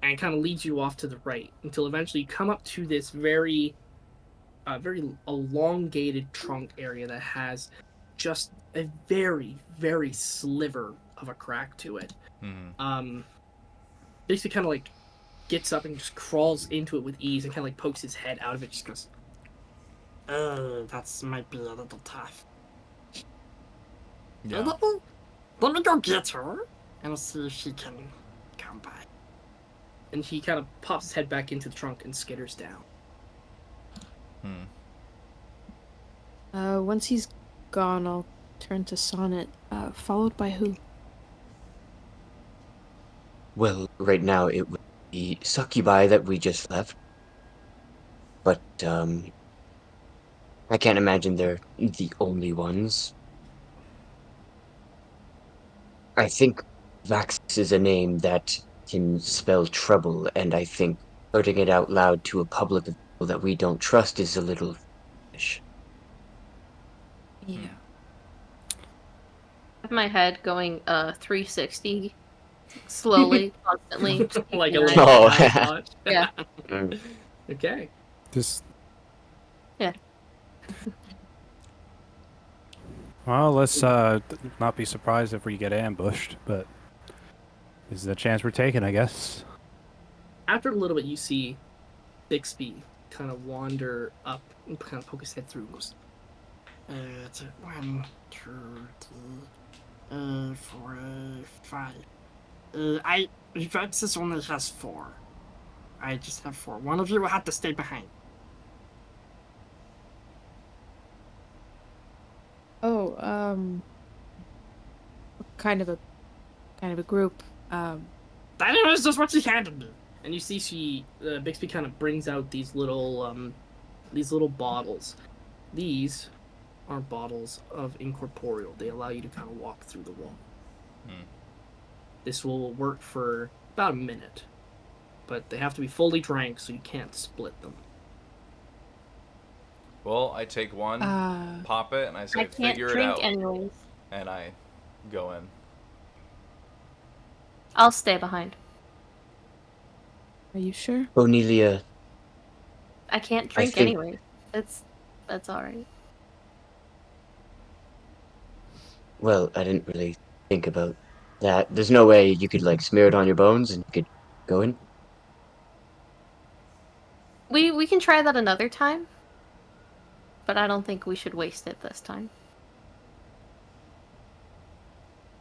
and kind of leads you off to the right until eventually you come up to this very elongated trunk area that has just a very, very sliver of a crack to it. Bixby kind of like gets up and just crawls into it with ease and kind of like pokes his head out of it, just goes, that might be a little tough. Yeah. Let me go get her and see if she can come by. And he kind of pops his head back into the trunk and skitters down. Once he's gone, I'll turn to Sonnet. Followed by who? Well, right now it would be succubi that we just left, but I can't imagine they're the only ones. I think Vax is a name that can spell trouble, and I think utting it out loud to a public of people that we don't trust is a little foolish. Yeah. I have my head going 360 slowly, constantly. Like a keeping an little eye Oh. eye watch. Yeah. Mm. Okay. Just Yeah. well, let's not be surprised if we get ambushed, but this is a chance we're taking, I guess. After a little bit, you see Bixby kind of wander up and kind of poke his head through and goes, it's 1, 2, 3, 4, 5. Vexus only has 4. I just have 4. One of you will have to stay behind. Oh, kind of a group. That is just what she handed me. And you see Bixby kind of brings out these little bottles. These are bottles of incorporeal. They allow you to kind of walk through the wall. This will work for about a minute, but they have to be fully drank, so you can't split them. Well, I take one, pop it, and I say, I can't figure it drink out. anyways. And I go in. I'll stay behind. Are you sure? Cornelia, I can't drink think- anyway. That's alright. well, I didn't really think about that there's no way you could like smear it on your bones and you could go in? We can try that another time, but I don't think we should waste it this time.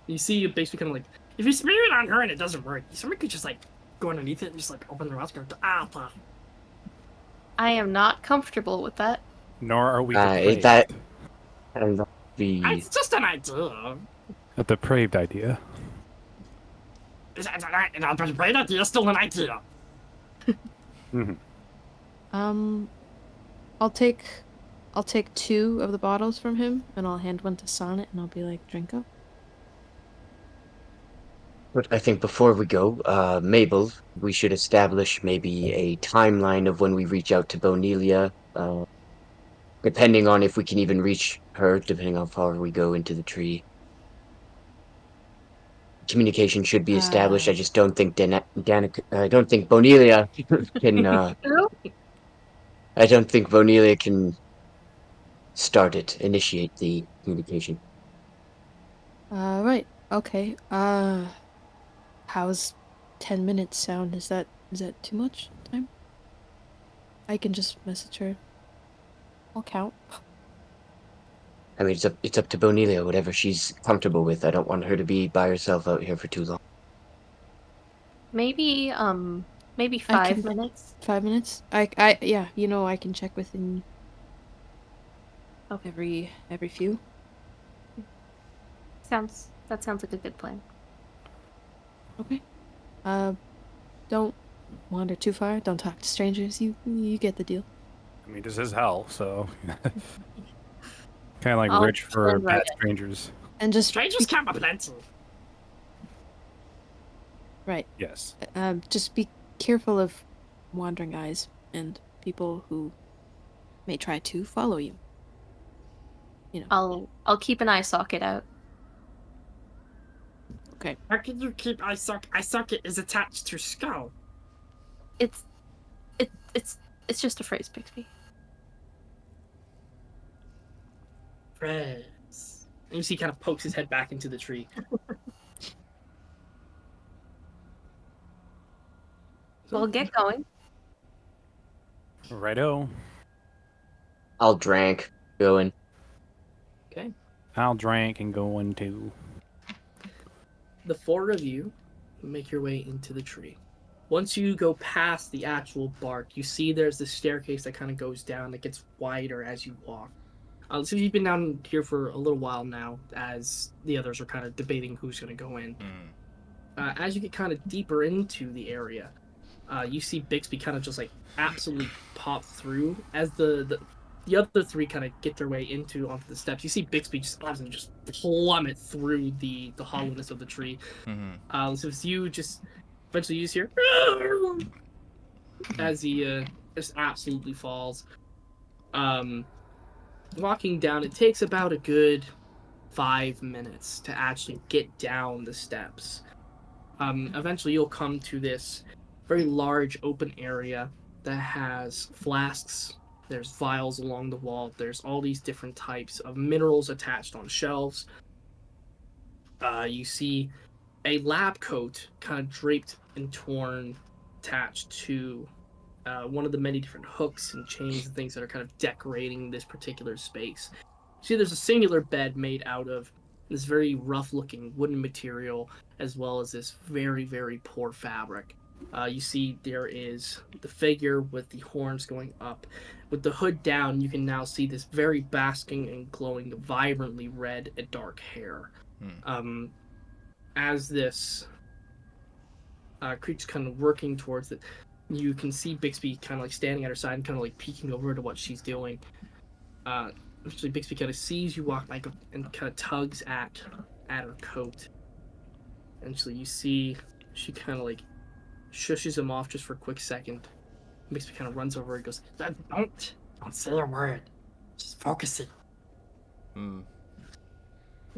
You see basically kind of like, if you smear it on her and it doesn't work, somebody could just like go underneath it and just like open their mouth and go, ah. I am not comfortable with that. Nor are we That depraved. and be It's just an idea. A depraved idea. It's a great idea, still an idea. I'll take 2 of the bottles from him, and I'll hand one to Sonnet, and I'll be like, drink up. But I think before we go, Mabel, we should establish maybe a timeline of when we reach out to Bonelia, depending on if we can even reach her, depending on how far we go into the tree. Communication should be established. I just don't think I don't think Bonelia can. I don't think Bonelia can initiate the communication. Right. Okay. How's 10 minutes sound? Is that too much time? I can just message her. I'll count. I mean, it's up to Bonelia, whatever she's comfortable with. I don't want her to be by herself out here for too long. Maybe 5 minutes. 5 minutes? Yeah, I can check within every few. That sounds like a good plan. Okay. Don't wander too far. Don't talk to strangers. You get the deal. I mean, this is hell, so kind of like I'll rich for stand right bad in. strangers. And just Strangers come up plenty. right. Yes. Just be careful of wandering eyes and people who may try to follow you. I'll keep an eye socket out. Okay. How can you keep eye socket? Eye socket is attached to skull. It's just a phrase, Bixby. Friends. And you see, he kind of pokes his head back into the tree. Well, get going. Righto. I'll drink. Going. Okay. I'll drink and go into. The 4 of you make your way into the tree. Once you go past the actual bark, you see there's this staircase that kind of goes down that gets wider as you walk. So you've been down here for a little while now, as the others are kind of debating who's going to go in. As you get kind of deeper into the area, you see Bixby kind of just like absolutely pop through as the other 3 kind of get their way onto the steps. You see Bixby just absolutely just plummet through the hollowness of the tree. So it's you just eventually you just hear as he just absolutely falls. Walking down, it takes about a good 5 minutes to actually get down the steps. Eventually you'll come to this very large open area that has flasks. There's vials along the wall. There's all these different types of minerals attached on shelves. You see a lab coat kind of draped and torn, attached to one of the many different hooks and chains and things that are kind of decorating this particular space. See, there's a singular bed made out of this very rough-looking wooden material, as well as this very, very poor fabric. You see there is the figure with the horns going up. With the hood down, you can now see this very basking and glowing, vibrantly red and dark hair. As this creature's kind of working towards it, you can see Bixby kind of like standing at her side and kind of like peeking over to what she's doing. Actually, Bixby kind of sees you walk by and kind of tugs at her coat. Eventually, you see she kind of like shushes him off just for a quick second. Bixby kind of runs over and goes, Don't say a word. Just focus it."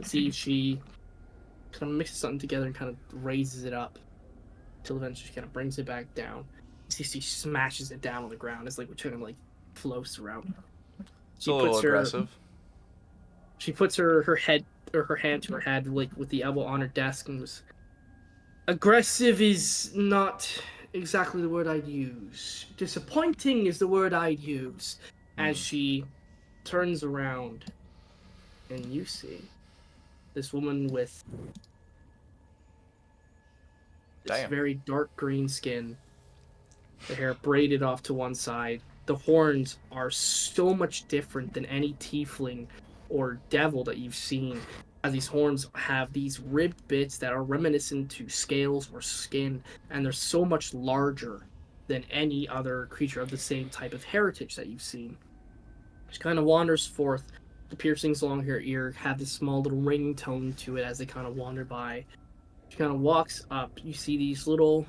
See, she kind of mixes something together and kind of raises it up till eventually she kind of brings it back down. See, she smashes it down on the ground. It's like we're trying to like flows throughout. It's a little aggressive. She puts her head her hand to her head, like with the elbow on her desk, and was aggressive is not exactly the word I'd use. Disappointing is the word I'd use. As she turns around, and you see this woman with this Damn. very dark green skin, the hair braided off to one side. The horns are so much different than any tiefling or devil that you've seen, as these horns have these ribbed bits that are reminiscent to scales or skin, and they're so much larger than any other creature of the same type of heritage that you've seen. She kind of wanders forth. The piercings along her ear have this small little ring tone to it as they kind of wander by. She kind of walks up. You see these little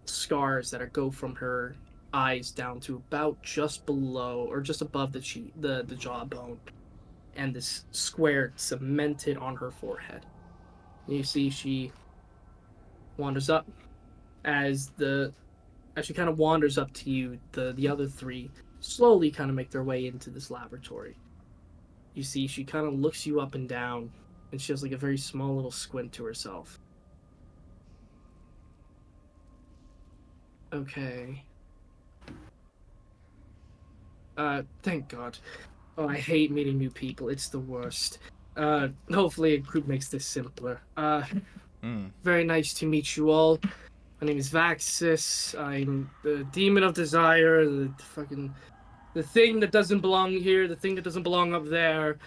scars that go from her eyes down to about just below or just above the jawbone, and this square cemented on her forehead. And you see she wanders up. As she kind of wanders up to you, the other three slowly kind of make their way into this laboratory. You see she kind of looks you up and down, and she has like a very small little squint to herself. Okay. Thank God. Oh, I hate meeting new people. It's the worst. Hopefully a group makes this simpler. Very nice to meet you all. My name is Vaxis. I'm the Demon of Desire, the thing that doesn't belong here, the thing that doesn't belong up there.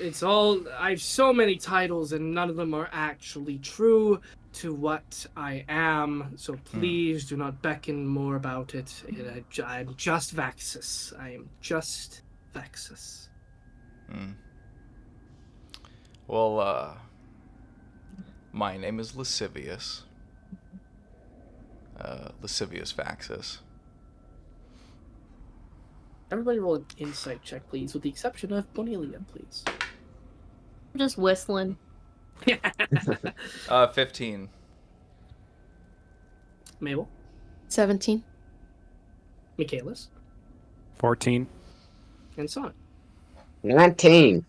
I have so many titles and none of them are actually true to what I am, so please do not beckon more about it. I'm just Vaxis. I am just Vaxis. Well, my name is Lascivious. Lascivious Vaxis. Everybody roll an insight check, please, with the exception of Bonelia, please. I'm just whistling. 15. Mabel, 17. Michaelis, 14. and Son. 19.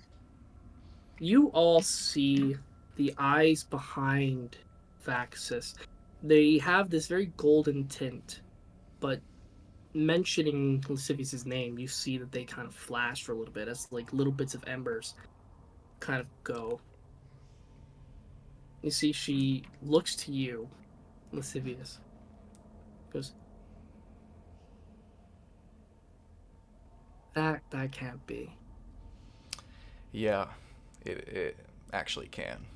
You all see the eyes behind Vaxis. They have this very golden tint, but mentioning Lascivious' name, you see that they kind of flash for a little bit as like little bits of embers kind of go. You see she looks to you, Lascivious. Goes, that can't be. Yeah, it actually can.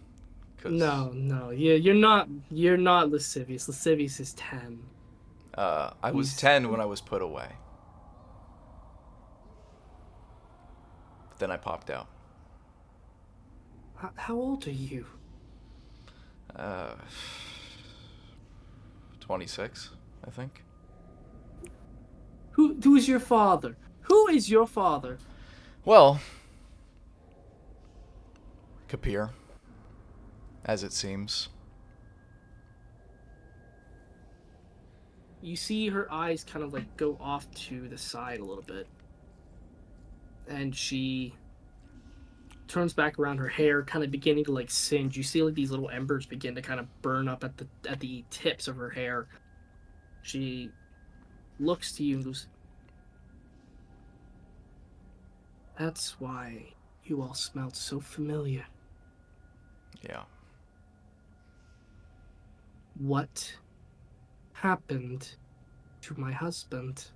No, you're not Lascivious. Lascivious is 10. I was 10 when I was put away. But then I popped out. How old are you? 26, I think. Who's your father? Who is your father? Well, Kapir, as it seems. You see her eyes kind of like go off to the side a little bit. And she turns back around, her hair kind of beginning to like singe. You see like these little embers begin to kind of burn up at the tips of her hair. She looks to you and goes, "That's why you all smelled so familiar." Yeah. What happened to my husband?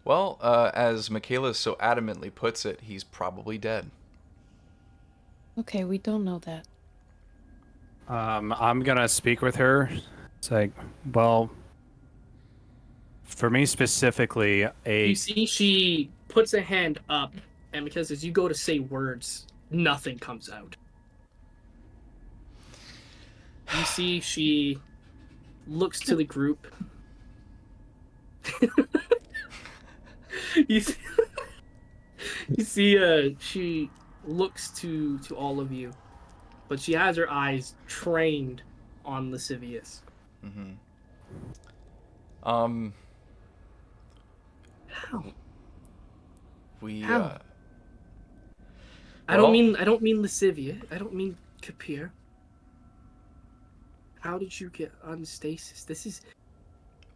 Well, as Michaela so adamantly puts it, he's probably dead. Okay, we don't know that. I'm gonna speak with her. It's like, well, for me specifically, You see she puts a hand up, and because as you go to say words, nothing comes out. You see she looks to the group. you see she looks to all of you, but she has her eyes trained on Lascivious. How? How? I don't Well- mean Lascivia. I don't mean Kapir. How did you get unstasis? This is...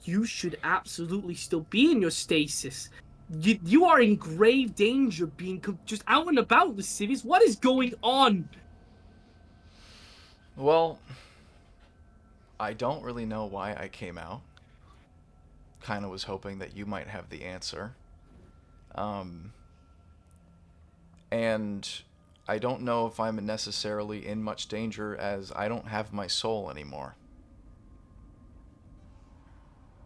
You should absolutely still be in your stasis. You are in grave danger being just out and about, Lascivious. What is going on? Well, I don't really know why I came out. Kind of was hoping that you might have the answer. And I don't know if I'm necessarily in much danger as I don't have my soul anymore.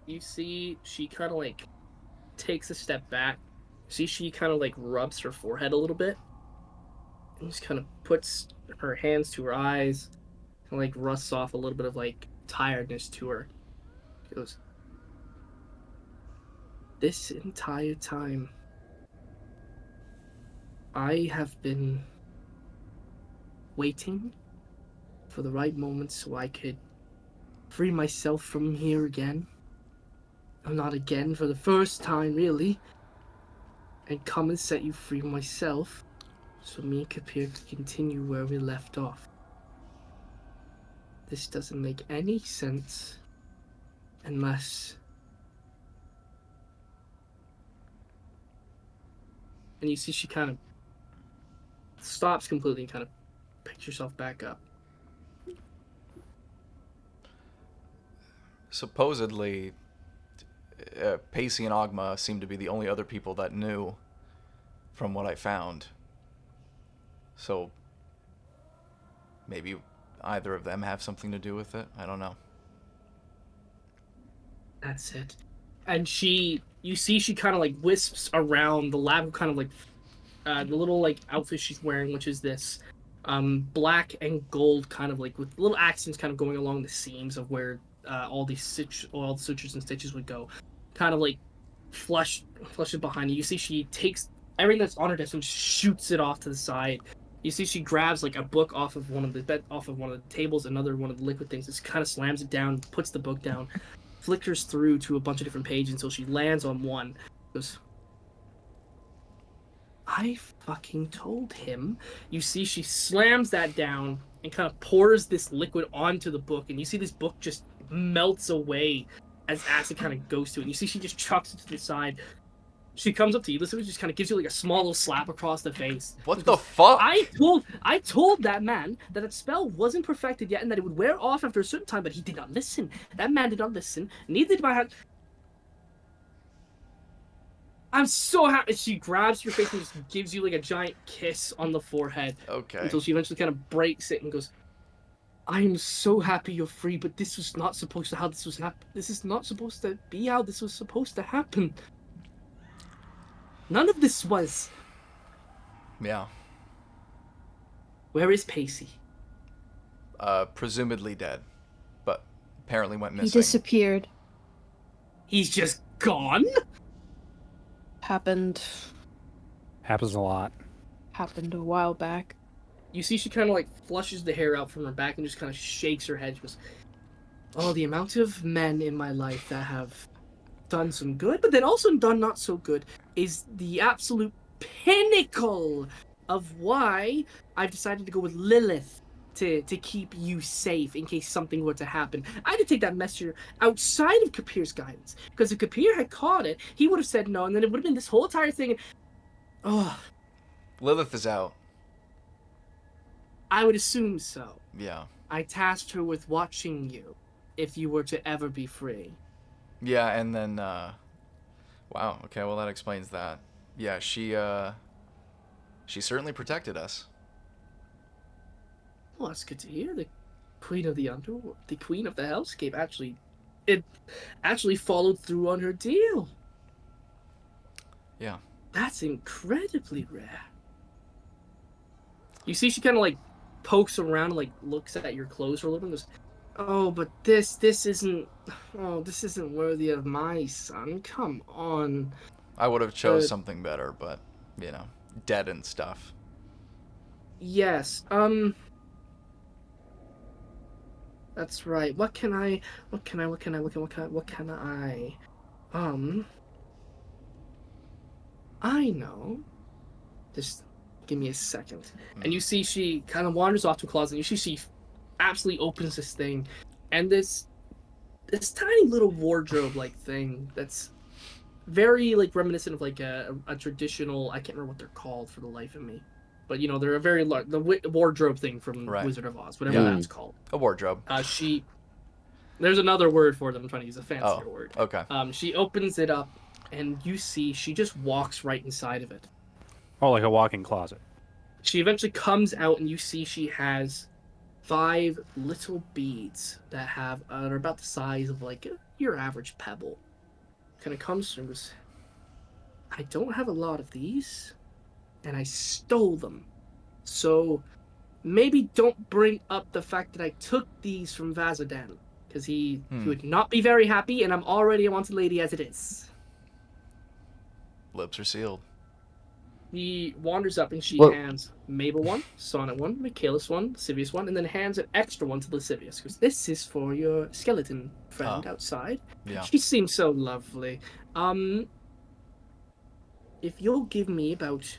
You see, she kind of like takes a step back. See, she kind of like rubs her forehead a little bit, and just kind of puts her hands to her eyes, and like rusts off a little bit of like tiredness to her. She goes, "This entire time, I have been waiting for the right moment so I could free myself from here again. Not again, for the first time, really. And come and set you free myself, so me and Kapir could continue where we left off. This doesn't make any sense unless..." And you see she kind of stops completely and kind of picks herself back up. Supposedly, Pacey and Ogma seem to be the only other people that knew from what I found. So, maybe either of them have something to do with it? I don't know. That's it. And you see she kind of like wisps around the lab, kind of like the little like outfit she's wearing, which is this black and gold, kind of like with little accents kind of going along the seams of where all the sutures and stitches would go, kind of like flushes behind you. You see she takes everything that's on her desk and shoots it off to the side. You see she grabs like a book off of one of the tables, another one of the liquid things, just kind of slams it down, puts the book down, flickers through to a bunch of different pages until she lands on one. Goes, "I fucking told him." You see she slams that down and kind of pours this liquid onto the book, and you see this book just melts away as acid kind of goes to it. And you see she just chucks it to the side. She comes up to you, literally just kind of gives you like a small little slap across the face. What the fuck? I told that man that that spell wasn't perfected yet and that it would wear off after a certain time, but he did not listen. That man did not listen. Neither did my heart. I'm so happy. She grabs your face and just gives you like a giant kiss on the forehead. Okay. Until she eventually kind of breaks it and goes, "I am so happy you're free, but this was not supposed to how this was not. This is not supposed to be how this was supposed to happen. None of this was." Yeah. Where is Pacey? Presumably dead, but apparently went He missing. disappeared. He's just gone? Happened Happens a lot. a while back. You see she kind of like flushes the hair out from her back and just kind of shakes her head. She goes, "Oh, the amount of men in my life that have done some good, but then also done not so good, is the absolute pinnacle of why I've decided to go with Lilith to keep you safe in case something were to happen. I had to take that messenger outside of Kapir's guidance, because if Kapir had caught it, he would have said no, and then it would have been this whole entire thing. And, oh, Lilith is out. I would assume so. Yeah. I tasked her with watching you if you were to ever be free." Yeah, and then, wow, okay, well that explains that. Yeah, she certainly protected us. Well, that's good to hear. The queen of the underworld, the queen of the hellscape, actually followed through on her deal. Yeah. That's incredibly rare. You see, she kind of like pokes around and like looks at your clothes for a little bit and goes, "Oh, but this isn't worthy of my son. Come on." I would have chose something better, but, you know, dead and stuff. Yes. That's right. What can I? I know. Just Give me a second. And you see she kind of wanders off to a closet. And you see she absolutely opens this thing, and this tiny little wardrobe like thing that's very like reminiscent of like a traditional. I can't remember what they're called for the life of me, but you know they're a very large wardrobe thing from Right. Wizard of Oz, whatever that's called. A wardrobe. There's another word for them. I'm trying to use a fancier word. Okay. She opens it up, and you see she just walks right inside of it. Oh, like a walk-in closet. She eventually comes out, and you see she has 5 little beads that are about the size of like your average pebble. Kind of comes and goes, I don't have a lot of these, and I stole them. So maybe don't bring up the fact that I took these from Vazadan, because he would not be very happy, and I'm already a wanted lady as it is. Lips are sealed. He wanders up and she hands Mabel one, Sonnet one, Michaelis one, Lascivious one, and then hands an extra one to Lascivious, because this is for your skeleton friend outside. Yeah. She seems so lovely. If you'll give me about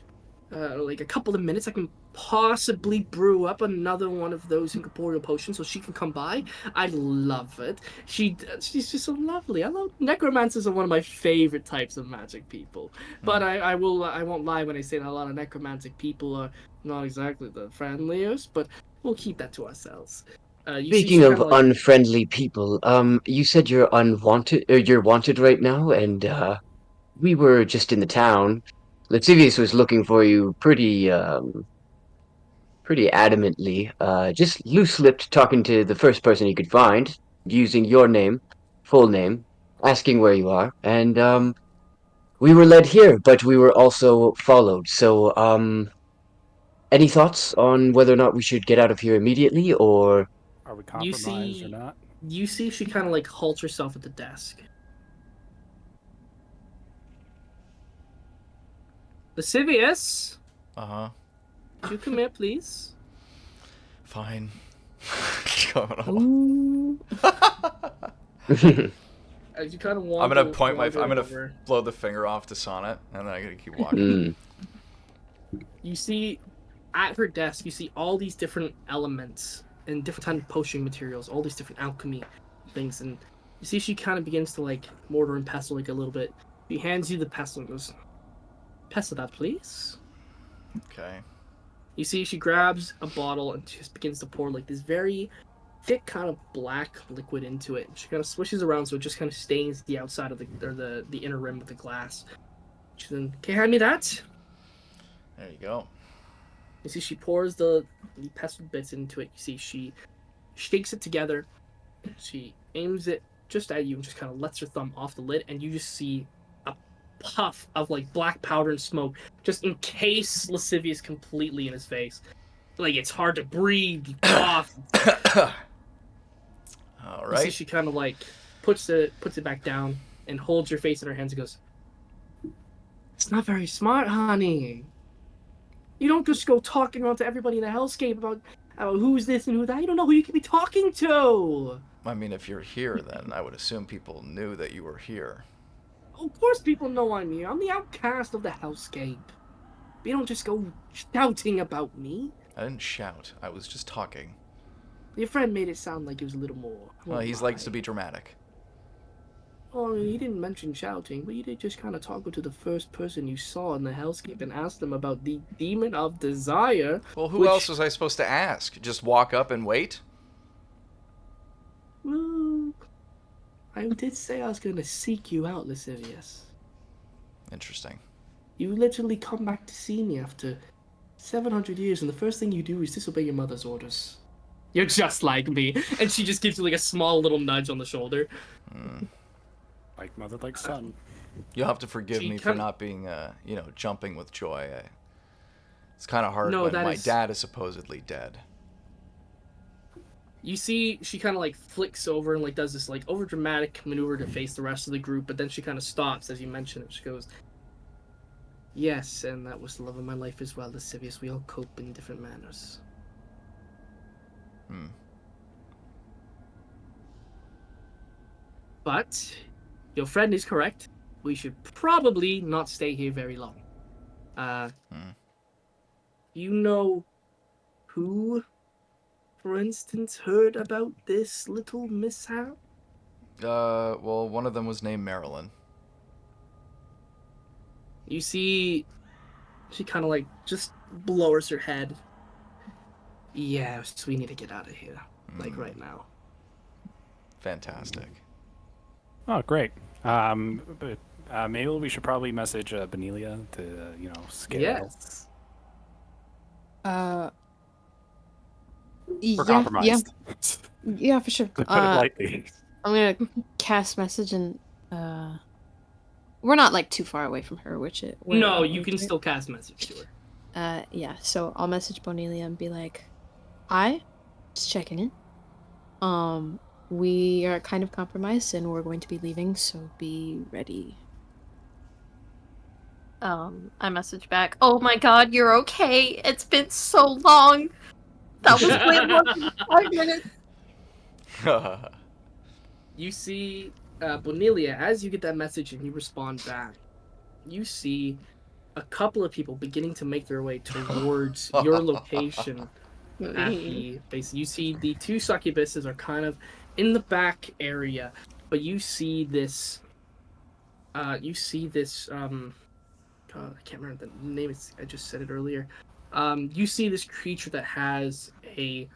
like a couple of minutes, I can possibly brew up another one of those incorporeal potions so she can come by. I love it. She's just so lovely. I love necromancers are one of my favorite types of magic people. But I won't lie when I say that a lot of necromantic people are not exactly the friendliest, but we'll keep that to ourselves. Speaking of unfriendly people, you said you're unwanted, or you're wanted right now, and we were just in the town. Lascivious was looking for you pretty adamantly, just loose-lipped talking to the first person he could find, using your name, full name, asking where you are, and we were led here, but we were also followed. So, any thoughts on whether or not we should get out of here immediately, or are we compromised or not? You see she kind of like halts herself at the desk. Lascivious? Uh-huh. Could you come here, please? Fine. Going on. As you kind of I'm gonna point I'm gonna blow the finger off to Sonnet, and then I'm gonna keep walking. You see, at her desk, you see all these different elements and different kind of potion materials, all these different alchemy things, and you see she kind of begins to like mortar and pestle like a little bit. She hands you the pestle and goes, "Pestle that, please." Okay. You see, she grabs a bottle and just begins to pour like this very thick kind of black liquid into it. She kind of swishes around so it just kind of stains the outside of the inner rim of the glass. She then, "Can you hand me that?" There you go. You see, she pours the pestled bits into it. You see, she shakes it together. She aims it just at you and just kind of lets her thumb off the lid, and you just see a puff of like black powder and smoke just encase Lascivious completely in his face. Like it's hard to breathe, cough. All You right. see, she kind of like puts it back down and holds your face in her hands and goes, "It's not very smart, honey. You don't just go talking around to everybody in the hellscape about who's this and who that. You don't know who you could be talking to." I mean, if you're here, then I would assume people knew that you were here. Of course people know I'm here. I'm the outcast of the hellscape. But you don't just go shouting about me. I didn't shout. I was just talking. Your friend made it sound like it was a little more. Well, he likes to be dramatic. Well, he didn't mention shouting, but you did just kind of talk to the first person you saw in the hellscape and ask them about the demon of desire. Well, who else was I supposed to ask? Just walk up and wait? Well, I did say I was going to seek you out, Lascivious. Interesting. You literally come back to see me after 700 years, and the first thing you do is disobey your mother's orders. You're just like me. And she just gives you like a small little nudge on the shoulder. Like mother, like son. You'll have to forgive me for not being, jumping with joy. It's kind of hard when my dad is supposedly dead. You see, she kind of like flicks over and like does this like over dramatic maneuver to face the rest of the group, but then she kind of stops as you mention it. She goes, "Yes, and that was the love of my life as well, Lascivious. We all cope in different manners." But your friend is correct. We should probably not stay here very long. you know who, for instance, heard about this little mishap? Well, one of them was named Marilyn. You see, she kind of like just lowers her head. Yes, we need to get out of here, like right now. Fantastic. Oh, great. But maybe we should probably message Benelia to, scale. Yes. We're Yeah, compromised. yeah, for sure. To put it lightly. I'm gonna cast message and we're not like too far away from her, No, you can still cast message to her. Yeah, so I'll message Bonelia and be like, "Hi, just checking in. We are kind of compromised and we're going to be leaving, so be ready." I message back, "Oh my god, you're okay. It's been so long. That was way more than 5 minutes." You see, Bonelia, as you get that message and you respond back, you see a couple of people beginning to make their way towards your location at the base. You see the two succubuses are kind of in the back area, but you see this. I can't remember the name. I just said it earlier. You see this creature that has a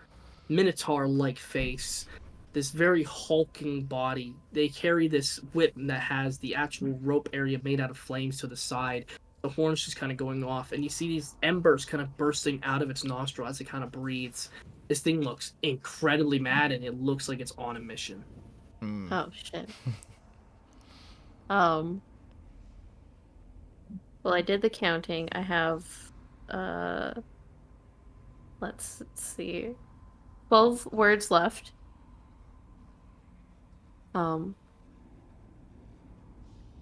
minotaur-like face, this very hulking body. They carry this whip that has the actual rope area made out of flames to the side. The horns just kind of going off, and you see these embers kind of bursting out of its nostril as it kind of breathes. This thing looks incredibly mad, and it looks like it's on a mission. Oh shit. Well, I did the counting. I have let's see. 12 words left.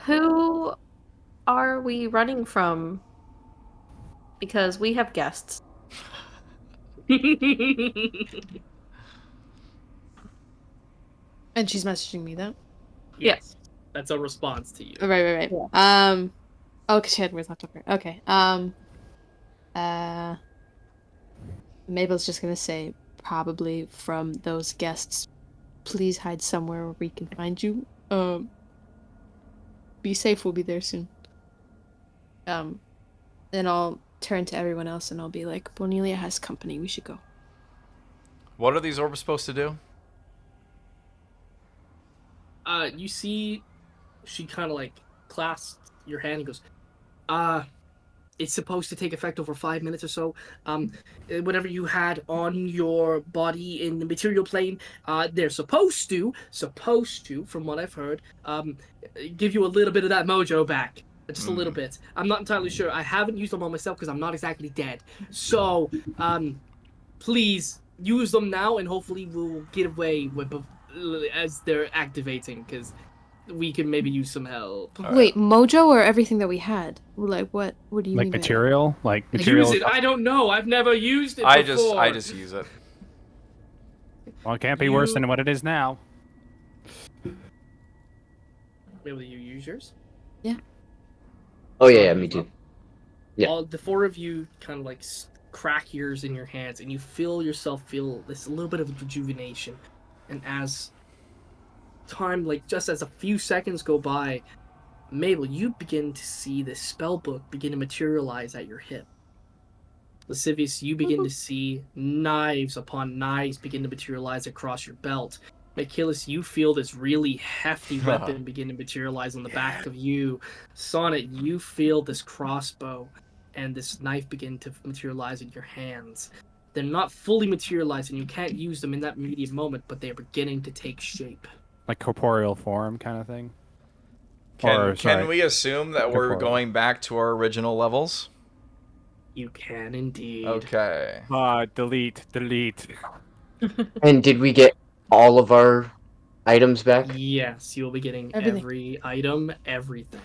Who are we running from? Because we have guests. And she's messaging me that. Yes, that's a response to you. Right. Yeah. Oh, because she had words left over. Okay. Mabel's just gonna say, probably from those guests, please hide somewhere where we can find you. Be safe, we'll be there soon. Then I'll turn to everyone else and I'll be like, Bonelia has company, we should go. What are these orbs supposed to do? You see, she kind of like clasps your hand and goes, it's supposed to take effect over 5 minutes or so. Whatever you had on your body in the material plane, they're supposed to, from what I've heard, give you a little bit of that mojo back. Just a little bit. I'm not entirely sure. I haven't used them on myself because I'm not exactly dead. So, please use them now, and hopefully we'll get away with as they're activating, because we can maybe use some help. Wait, mojo or everything that we had? Like, what do you mean by material? that? Like material? Use it. I don't know. I've never used it I before. just use it. Well, it can't be worse than what it is now. Maybe you use yours? Yeah. Oh yeah, me too. Yeah. All the four of you kind of like crack yours in your hands, and you feel yourself feel this little bit of rejuvenation. And as time, like just as a few seconds go by, Mabel, you begin to see this spell book begin to materialize at your hip. Lascivious, you begin to see knives upon knives begin to materialize across your belt. Machillis, you feel this really hefty weapon begin to materialize on the back of you. Sonnet, you feel this crossbow and this knife begin to materialize in your hands. They're not fully materialized and you can't use them in that immediate moment, but they're beginning to take shape. Like corporeal form kind of thing? Can we assume that we're Corporeal. going back to our original levels? You can indeed. Okay. Delete. And did we get all of our items back? Yes, you'll be getting Everything. every item, everything.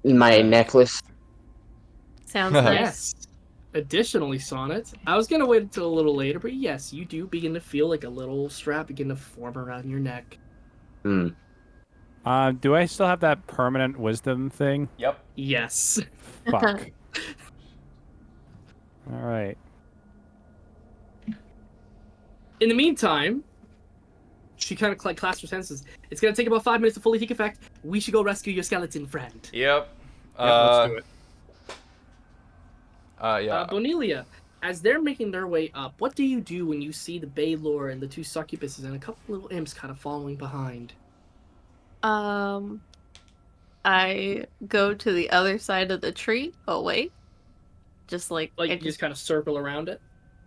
My necklace. Sounds nice. Yes. Additionally, Sonnet, I was gonna wait until a little later, but yes, you do begin to feel like a little strap begin to form around your neck. Hmm. Do I still have that permanent wisdom thing? Yep. Yes. Fuck. All right. In the meantime, she kind of like clasps her senses. It's gonna take about 5 minutes to fully take effect. We should go rescue your skeleton friend. Yep. Let's do it. Yeah. Bonelia, as they're making their way up, what do you do when you see the Baylor and the two succubuses and a couple little imps kind of following behind? I go to the other side of the tree. Oh wait, just like Like I you just kind of circle around it.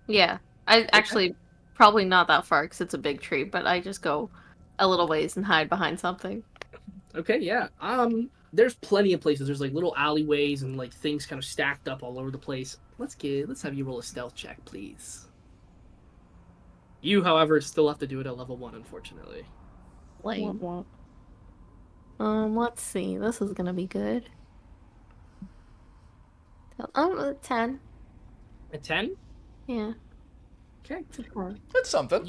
yeah. I actually probably not that far because it's a big tree, but I just go a little ways and hide behind something. Okay, yeah. There's plenty of places. There's like little alleyways and like things kind of stacked up all over the place. Let's have you roll a stealth check, please. You, however, still have to do it at level 1, unfortunately. Lame. Let's see. This is gonna be good. 10. A 10? Yeah. Okay. That's something.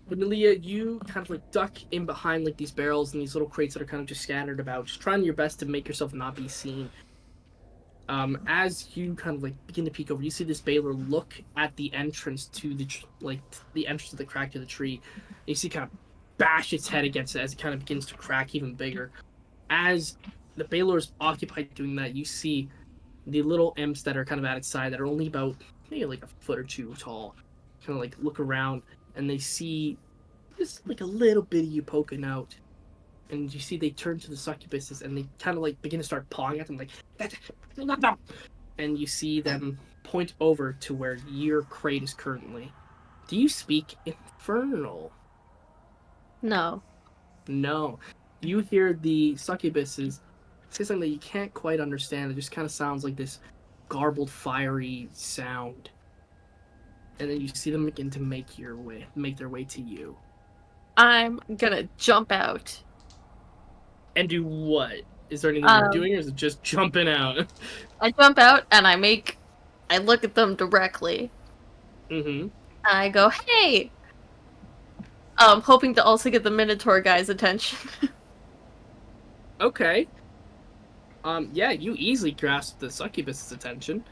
Vanilla, you kind of like duck in behind like these barrels and these little crates that are kind of just scattered about, just trying your best to make yourself not be seen. As you kind of like begin to peek over, you see this Baylor look at the entrance to the entrance to the crack to the tree. And you see kind of bash its head against it as it kind of begins to crack even bigger. As the Baylor is occupied doing that, you see the little imps that are kind of at its side that are only about maybe like a foot or two tall, kind of like look around and they see just like a little bit of you poking out. And you see they turn to the succubuses and they kind of like begin to start pawing at them like, and you see them point over to where your crate is currently. Do you speak Infernal? No. No. You hear the succubuses say something that you can't quite understand. It just kind of sounds like this garbled, fiery sound. And then you see them begin to make their way to you. I'm gonna jump out. And do what? Is there anything you're doing, or is it just jumping out? I jump out and I look at them directly. Mm-hmm. I go, hey! Hoping to also get the Minotaur guy's attention. Okay. Yeah, you easily grasp the succubus's attention.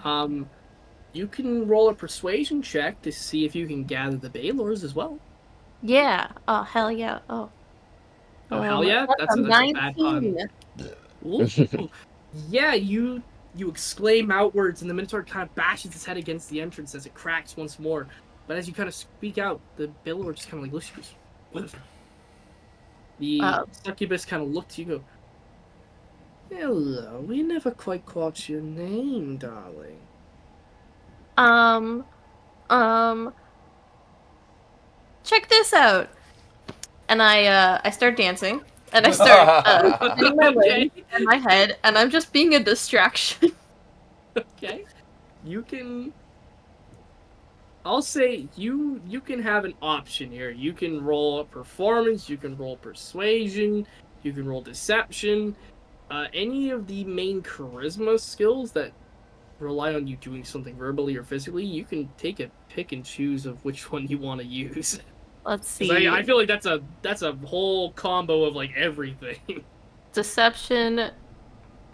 You can roll a persuasion check to see if you can gather the Baylors as well. Yeah. Oh, hell yeah. Oh. Oh, hell yeah? That's a bad pun. Ooh. Yeah, you exclaim outwards, and the Minotaur kind of bashes its head against the entrance as it cracks once more. But as you kind of speak out, the Baylor just kind of like whispers. The succubus kind of looks at you and go, hello, we never quite caught your name, darling. Check this out. And I start dancing, and I start spinning my legs and my head, and I'm just being a distraction. Okay. You can... I'll say you can have an option here. You can roll performance, you can roll persuasion, you can roll deception. Any of the main charisma skills that rely on you doing something verbally or physically, you can take a pick and choose of which one you want to use. Let's see. I feel like that's a whole combo of like everything. Deception,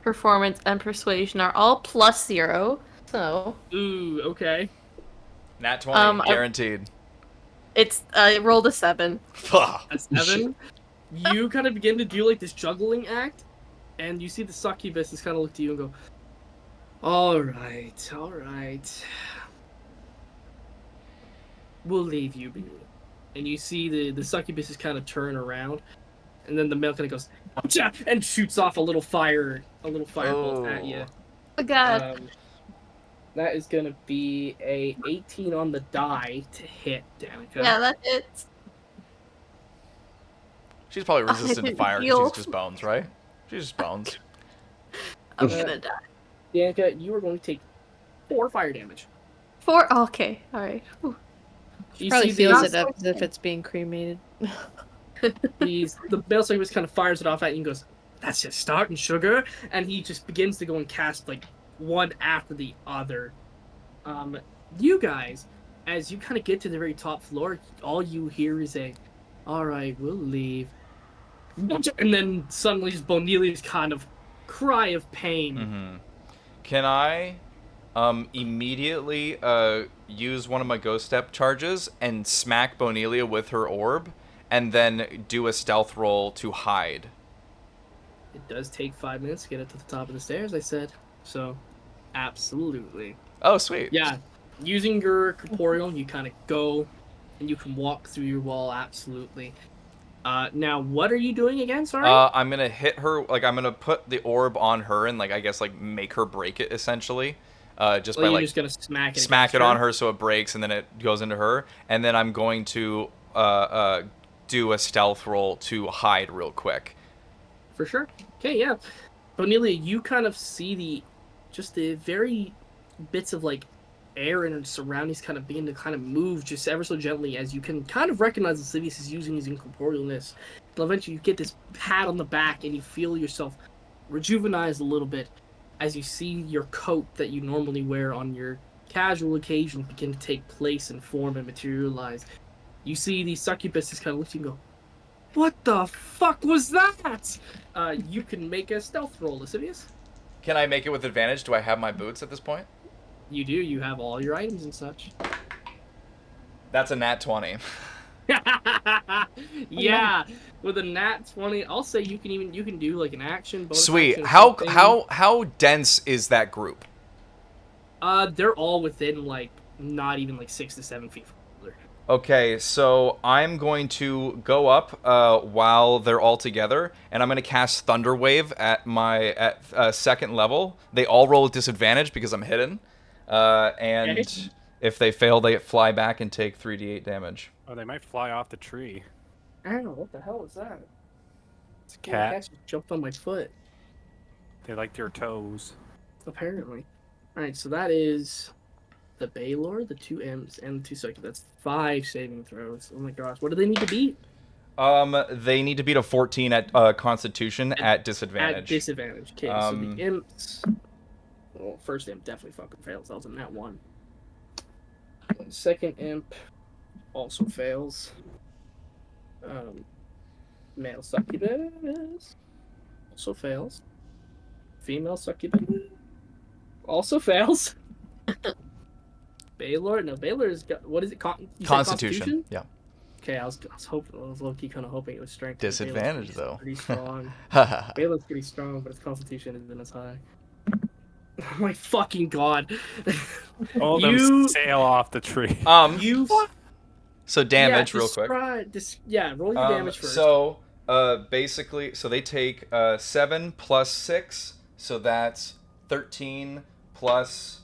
performance, and persuasion are all +0. So. Ooh, okay. Nat 20, guaranteed. I rolled a 7. A 7. You kind of begin to do like this juggling act, and you see the succubus kind of look to you and go, all right. We'll leave you be. And you see the succubus kind of turn around, and then the male kind of goes, Acha! And shoots off a little firebolt at you. Oh god. That is gonna be a 18 on the die to hit, Danica. Yeah, that hits. She's probably resistant to fire because she's just bones, right? She's just bones. I'm gonna die. Danica, you are going to take 4 fire damage. 4? Oh, okay, alright. She probably feels it up as if it's being cremated. The male succubus kind of fires it off at you and goes, that's just starting, sugar. And he just begins to go and cast like one after the other. You guys, as you kind of get to the very top floor, all you hear is a, all right, we'll leave. And then suddenly just Bonelia's kind of cry of pain. Mm-hmm. Can I Immediately use one of my ghost step charges and smack Bonelia with her orb, and then do a stealth roll to hide. It does take 5 minutes to get it to the top of the stairs, I said. So, absolutely. Oh, sweet. Yeah, using your corporeal, you kind of go, and you can walk through your wall, absolutely. Now, what are you doing again, sorry? I'm gonna hit her, like, I'm gonna put the orb on her and, like, I guess, like, make her break it, essentially. Just by, you're like, just gonna smack it on her so it breaks, and then it goes into her. And then I'm going to do a stealth roll to hide real quick. For sure. Okay, yeah. Bonelia, you kind of see the very bits of, like, air and surroundings kind of begin to kind of move just ever so gently as you can kind of recognize Lascivious is using his incorporealness. But eventually you get this pat on the back and you feel yourself rejuvenized a little bit as you see your coat that you normally wear on your casual occasions begin to take place and form and materialize. You see the succubuses kind of look at you and go, "What the fuck was that?" You can make a stealth roll, Lascivious. Can I make it with advantage? Do I have my boots at this point? You do. You have all your items and such. That's a nat 20. Yeah, with a nat 20, I'll say you can do like an action. Bonus Sweet. action, How dense is that group? They're all within like not even like 6 to 7 feet from each other. Okay, so I'm going to go up while they're all together, and I'm going to cast Thunder Wave at my second level. They all roll with disadvantage because I'm hidden, and Okay. if they fail, they fly back and take 3d8 damage. Oh, they might fly off the tree. I don't know what the hell is that. It's a Oh, the cat. cat just jumped on my foot. They like your toes. Apparently. All right, so that is the Baylor, the 2 M's, and the 2 Psychic. That's 5 saving throws. Oh my gosh, what do they need to beat? They need to beat a 14 at Constitution at disadvantage. At disadvantage. Okay, so the imps. Well, first imp definitely fucking fails. That was a nat 1. Second imp also fails. Male succubus also fails. Female succubus also fails. Baylor? No, Baylor's got, what is it? You said Constitution. Yeah. Okay, I was low-key kind of hoping it was strength. Disadvantage, though. Pretty strong. Baylor's pretty strong, but its constitution isn't as high. Oh my fucking god. All You- them sail off the tree. You So damage, real quick. Roll your damage first. So, basically, so they take 7 plus 6, so that's 13 plus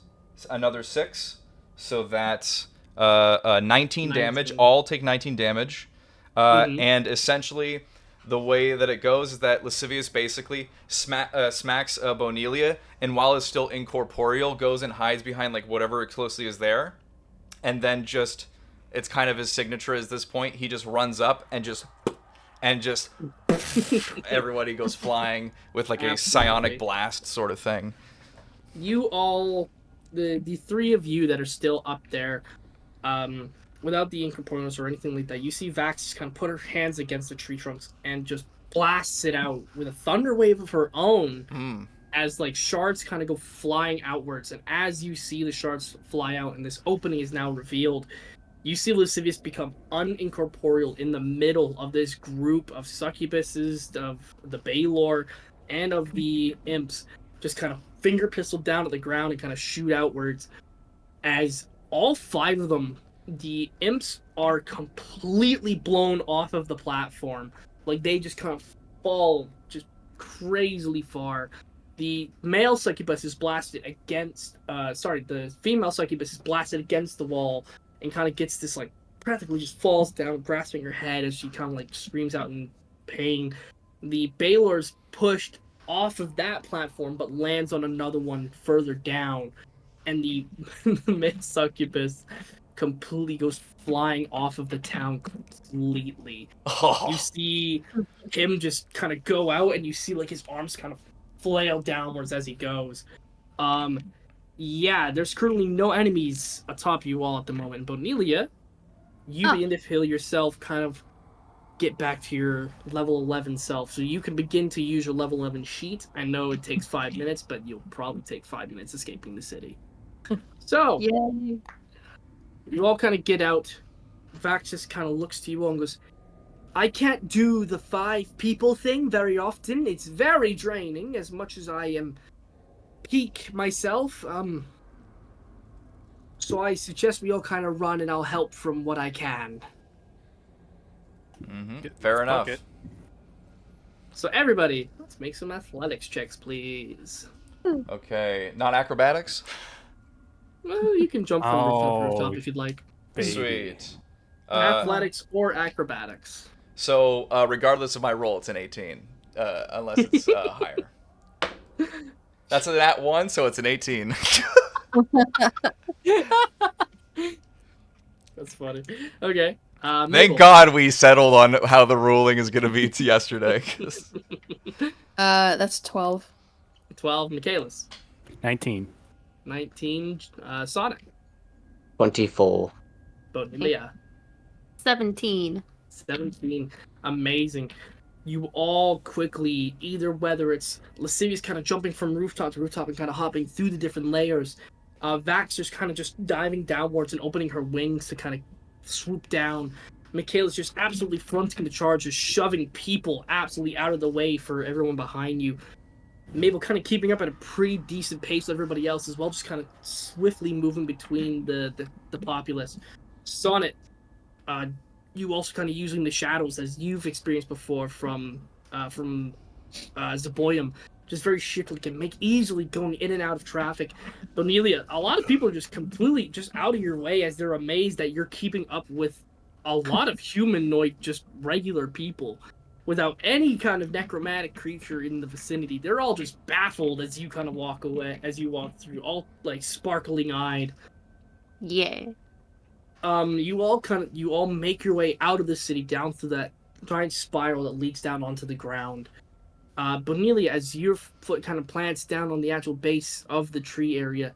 another 6, so that's 19 damage. 19. All take 19 damage. Mhm. And essentially, the way that it goes is that Lascivious basically smacks Bonelia, and while it's still incorporeal, goes and hides behind like whatever closely is there, and then just, it's kind of his signature at this point. He just runs up and just everybody goes flying with like a psionic blast sort of thing. You all, the 3 of you that are still up there, without the incorporealness or anything like that, you see Vax just kind of put her hands against the tree trunks and just blasts it out with a thunder wave of her own. As like shards kind of go flying outwards, and as you see the shards fly out and this opening is now revealed, you see Lascivious become unincorporeal in the middle of this group of succubuses, of the Baylor, and of the imps, just kind of finger pistol down at the ground and kind of shoot outwards. As all 5 of them, the imps are completely blown off of the platform. Like they just kind of fall just crazily far. The male succubus is blasted against, the female succubus is blasted against the wall and kind of gets this, like, practically just falls down, grasping her head as she kind of, like, screams out in pain. The Baylor's pushed off of that platform, but lands on another one further down. And the male succubus completely goes flying off of the town completely. You see him just kind of go out, and you see, like, his arms kind of flail downwards as he goes. Yeah, there's currently no enemies atop you all at the moment. Bonelia, you begin to feel yourself kind of get back to your level 11 self. So you can begin to use your level 11 sheet. I know it takes 5 minutes, but you'll probably take 5 minutes escaping the city. So, Yay. you all kind of get out. Vax just kind of looks to you all and goes, I can't do the 5 people thing very often. It's very draining, as much as I am peak myself. So I suggest we all kind of run and I'll help from what I can. Fair enough. Fuck it. So everybody, let's make some athletics checks, please. Okay, not acrobatics. Well, you can jump from rooftop to Oh, rooftop if you'd like. baby. Sweet. Athletics or acrobatics. So regardless of my roll, it's an 18, unless it's higher. That's an at 1, so it's an 18. That's funny. Okay. Mabel. Thank God we settled on how the ruling is going to be yesterday. That's 12. 12, Michaelis. 19. 19, Sonic. 24. Bonilla. 17. 17. Amazing. You all quickly, either whether it's Lascivious kind of jumping from rooftop to rooftop and kind of hopping through the different layers, Vax just kind of just diving downwards and opening her wings to kind of swoop down. Michaela's just absolutely fronting the charge, just shoving people absolutely out of the way for everyone behind you. Mabel kind of keeping up at a pretty decent pace with everybody else as well, just kind of swiftly moving between the populace. Sonnet, you also kind of using the shadows as you've experienced before from Zaboyum, just very shifty, can make easily going in and out of traffic. Bonelia, a lot of people are just completely just out of your way as they're amazed that you're keeping up with a lot of humanoid, just regular people, without any kind of necromantic creature in the vicinity. They're all just baffled as you kind of walk away, as you walk through, all like sparkling eyed. Yeah. You all make your way out of the city down through that giant spiral that leads down onto the ground. Bonelia, as your foot kind of plants down on the actual base of the tree area,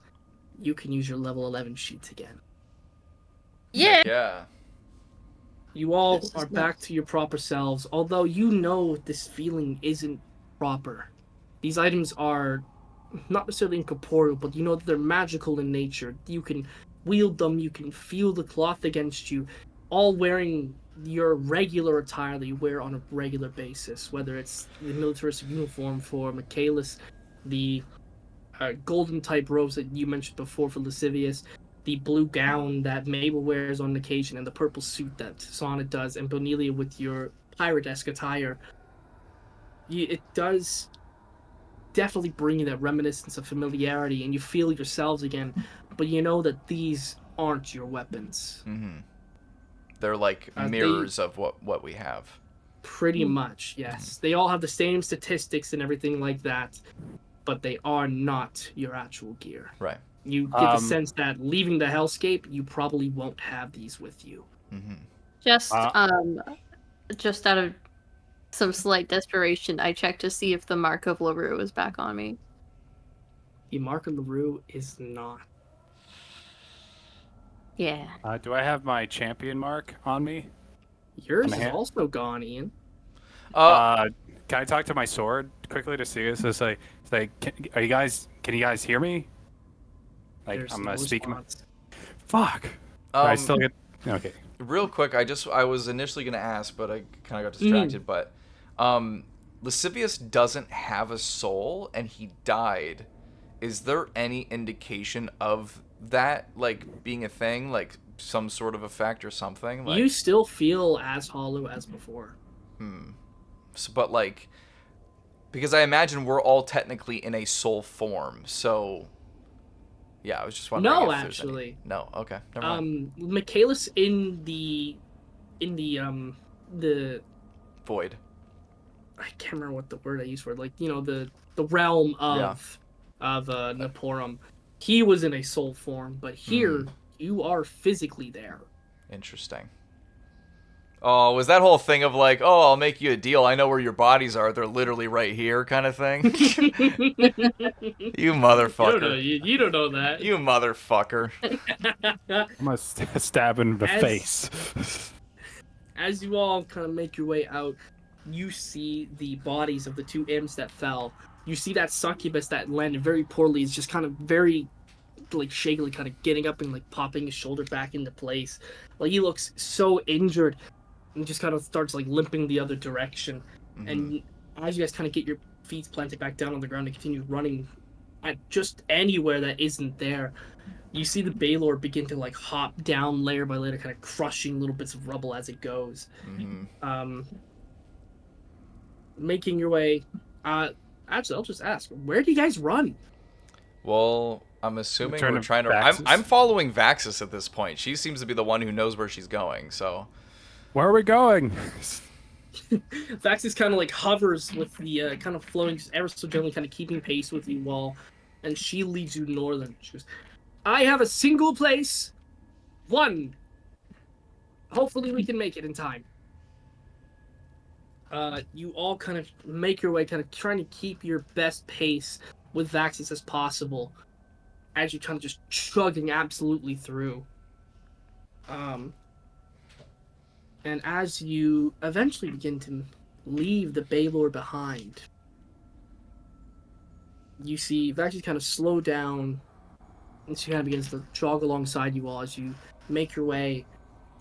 you can use your level 11 sheets again. Yeah. Yeah. You all This is are nuts. back to your proper selves, although you know this feeling isn't proper. These items are not necessarily incorporeal, but you know that they're magical in nature. You can wield them, you can feel the cloth against you, all wearing your regular attire that you wear on a regular basis, whether it's the militaristic uniform for Michaelis, the golden type robes that you mentioned before for Lascivious, the blue gown that Mabel wears on occasion, and the purple suit that Sonnet does, and Bonelia with your pirate-esque attire. It does definitely bring you that reminiscence of familiarity, and you feel yourselves again, but you know that these aren't your weapons. Mm-hmm. They're like mirrors of what we have. Pretty much, yes. They all have the same statistics and everything like that, but they are not your actual gear. Right. You get the sense that leaving the hellscape, you probably won't have these with you. Mm-hmm. Just out of some slight desperation, I checked to see if the mark of LaRue was back on me. The mark of LaRue is not. Yeah. Do I have my champion mark on me? Yours My is hand? also gone, Ian. Can I talk to my sword quickly to see this? It's like, can you guys hear me? Like, There's I'm no speaking. response. Fuck. I still get. Okay. Real quick, I was initially gonna ask, but I kind of got distracted. But Lascivious doesn't have a soul, and he died. Is there any indication of that, like, being a thing, like some sort of effect or something? Like, You still feel as hollow as before. so, but like, because I imagine we're all technically in a soul form, so. Yeah, I was just wondering. No, if there's actually. any... No, okay, never mind. Michaelis in the Void. I can't remember what the word I used for it. Like, you know, the realm of Naporum. He was in a soul form, but here you are physically there. Interesting. Oh, was that whole thing of like, oh, I'll make you a deal. I know where your bodies are. They're literally right here, kind of thing. You motherfucker. You don't know that. You motherfucker. I'm gonna stab him in the As- face. As you all kind of make your way out, you see the bodies of the two imps that fell. You see that succubus that landed very poorly is just kind of very like shakily kind of getting up and like popping his shoulder back into place. Like he looks so injured and just kind of starts like limping the other direction. Mhm. And as you guys kind of get your feet planted back down on the ground and continue running at just anywhere that isn't there, you see the Baylor begin to like hop down layer by layer, kind of crushing little bits of rubble as it goes. Mhm. Making your way. Actually, I'll just ask, where do you guys run? Well, I'm assuming Return we're of trying to. Vaxis. I'm following Vaxis at this point. She seems to be the one who knows where she's going. So. Where are we going? Vaxis kind of like hovers with the kind of flowing ever so gently, kind of keeping pace with you all, and she leads you northern. She goes, I have a single place. One. Hopefully we can make it in time. You all kind of make your way, kind of trying to keep your best pace with Vaxis as possible, as you kind of just chugging absolutely through. And as you eventually begin to leave the Baylor behind, you see Vaxis kind of slow down, and she kind of begins to jog alongside you all as you make your way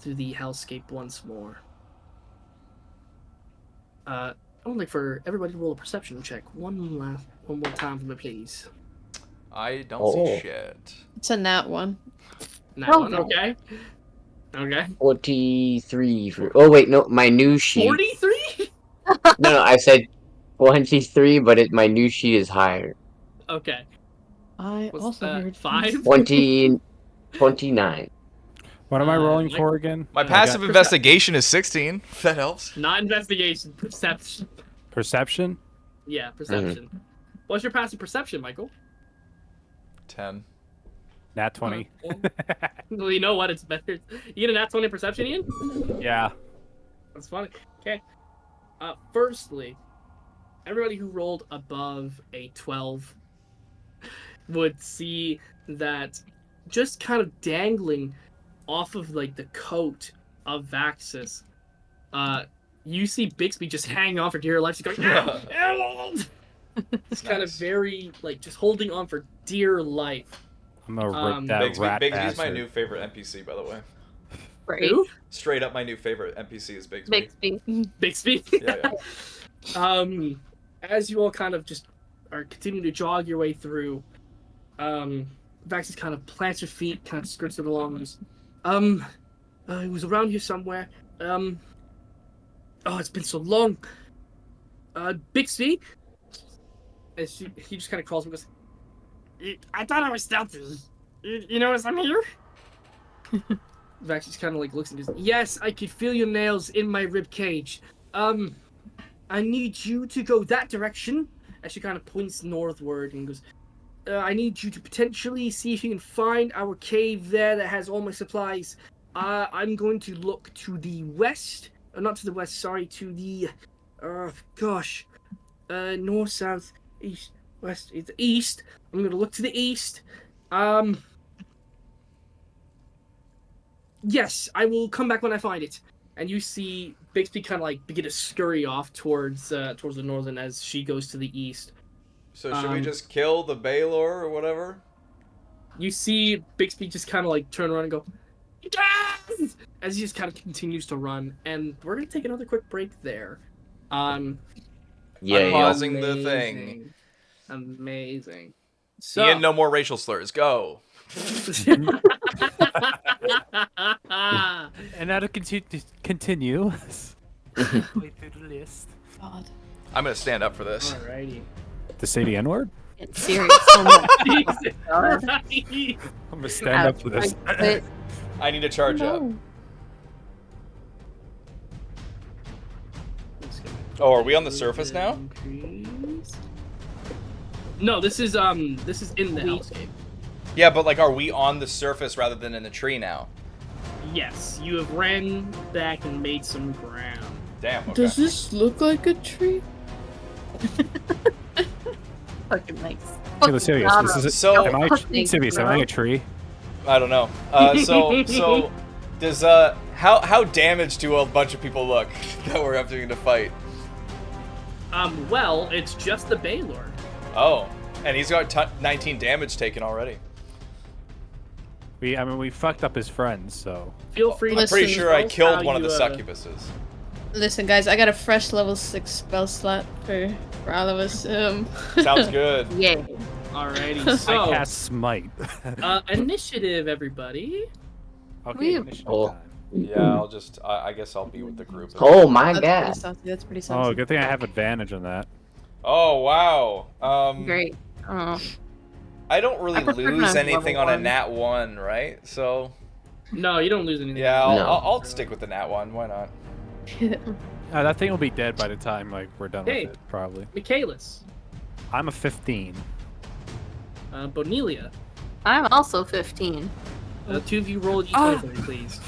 through the hellscape once more. I would like for everybody to roll a perception check one more time for me, please. I don't see shit. It's a nat one. That one, okay. Okay. 43 for. Oh wait, no, my new sheet. 43? No, I said 23, but my new sheet is higher. Okay. I What's also that, heard 5? 29. What am I rolling Mike- for again? My I passive got- investigation is 16. If that helps. Not investigation, perception. Perception? Yeah, perception. What's your passive perception, Michael? 10. Nat 20. Well, you know what? It's better. You get a nat 20 perception, Ian? Yeah. That's funny. Okay. Firstly, everybody who rolled above a 12 would see that just kind of dangling off of like the coat of Vaxis, you see Bixby just hanging on for dear life. She's going, it's kind of Nice. very like just holding on for dear life. I'm gonna rip that rat Bigsby's my bastard. new favorite NPC, by the way. Right. Who? Straight up, my new favorite NPC is Bigsby. Bixby. Bixby. Yeah. As you all kind of just are continuing to jog your way through, Vaxis kind of plants her feet, kind of skirts it along. And it was around here somewhere. Oh, it's been so long. Bixby. And he just kind of crawls and goes, I thought I was stealthy. You notice I'm here? Vaxis kind of like looks and goes, yes, I could feel your nails in my rib cage. I need you to go that direction. As she kind of points northward and goes, I need you to potentially see if you can find our cave there that has all my supplies. I'm going to look to the west. Not to the west, sorry, to the... north, south, east, west, it's east. I'm going to look to the east. Yes, I will come back when I find it. And you see Bixby kind of like begin to scurry off towards the northern as she goes to the east. So should we just kill the Baylor or whatever? You see Bixby just kind of like turn around and go, yes! As he just kind of continues to run. And we're going to take another quick break there. I'm Yeah. pausing the thing. Amazing. So, Ian, no more racial slurs. Go. And now to continue. Wait through the list. God. I'm gonna stand up for this. Alrighty. To say the N-word? It's serious. So much. Jesus God. Christ. I'm gonna stand up for this. But I need to charge up. no. Oh, are we on the surface now? No, this is in the hellscape. Yeah, but like, are we on the surface rather than in the tree now? Yes, you have ran back and made some ground. Damn. Okay. Does this look like a tree? Fucking nice. Hey, Lasilius, this is So- am I Fucking Silius, am I a tree? I don't know. So does how damaged do a bunch of people look that we're having to fight? Well, it's just the Baylor. Oh, and he's got 19 damage taken already. We fucked up his friends, so. Feel free. I'm to pretty tell sure I us killed how one of you, the succubuses. Listen, guys, I got a fresh level 6 spell slot for all of us. Sounds good. Yay. Alrighty, I so cast smite. initiative, everybody. Okay, Wee. initiative Oh. time. Yeah, I guess I'll be with the group. Oh my That's pretty god. saucy. That's pretty saucy. Oh, good thing I have advantage on that. Oh wow. Great. Oh. I don't really I prefer lose when I'm anything level on a one. nat 1, right? So No, you don't lose anything. yeah, No. I'll stick with the nat 1. Why not? That thing will be dead by the time we're done Hey. with it, probably. Michaelis, I'm a 15. Bonelia. I'm also 15. Two of you roll a d20 for me, please.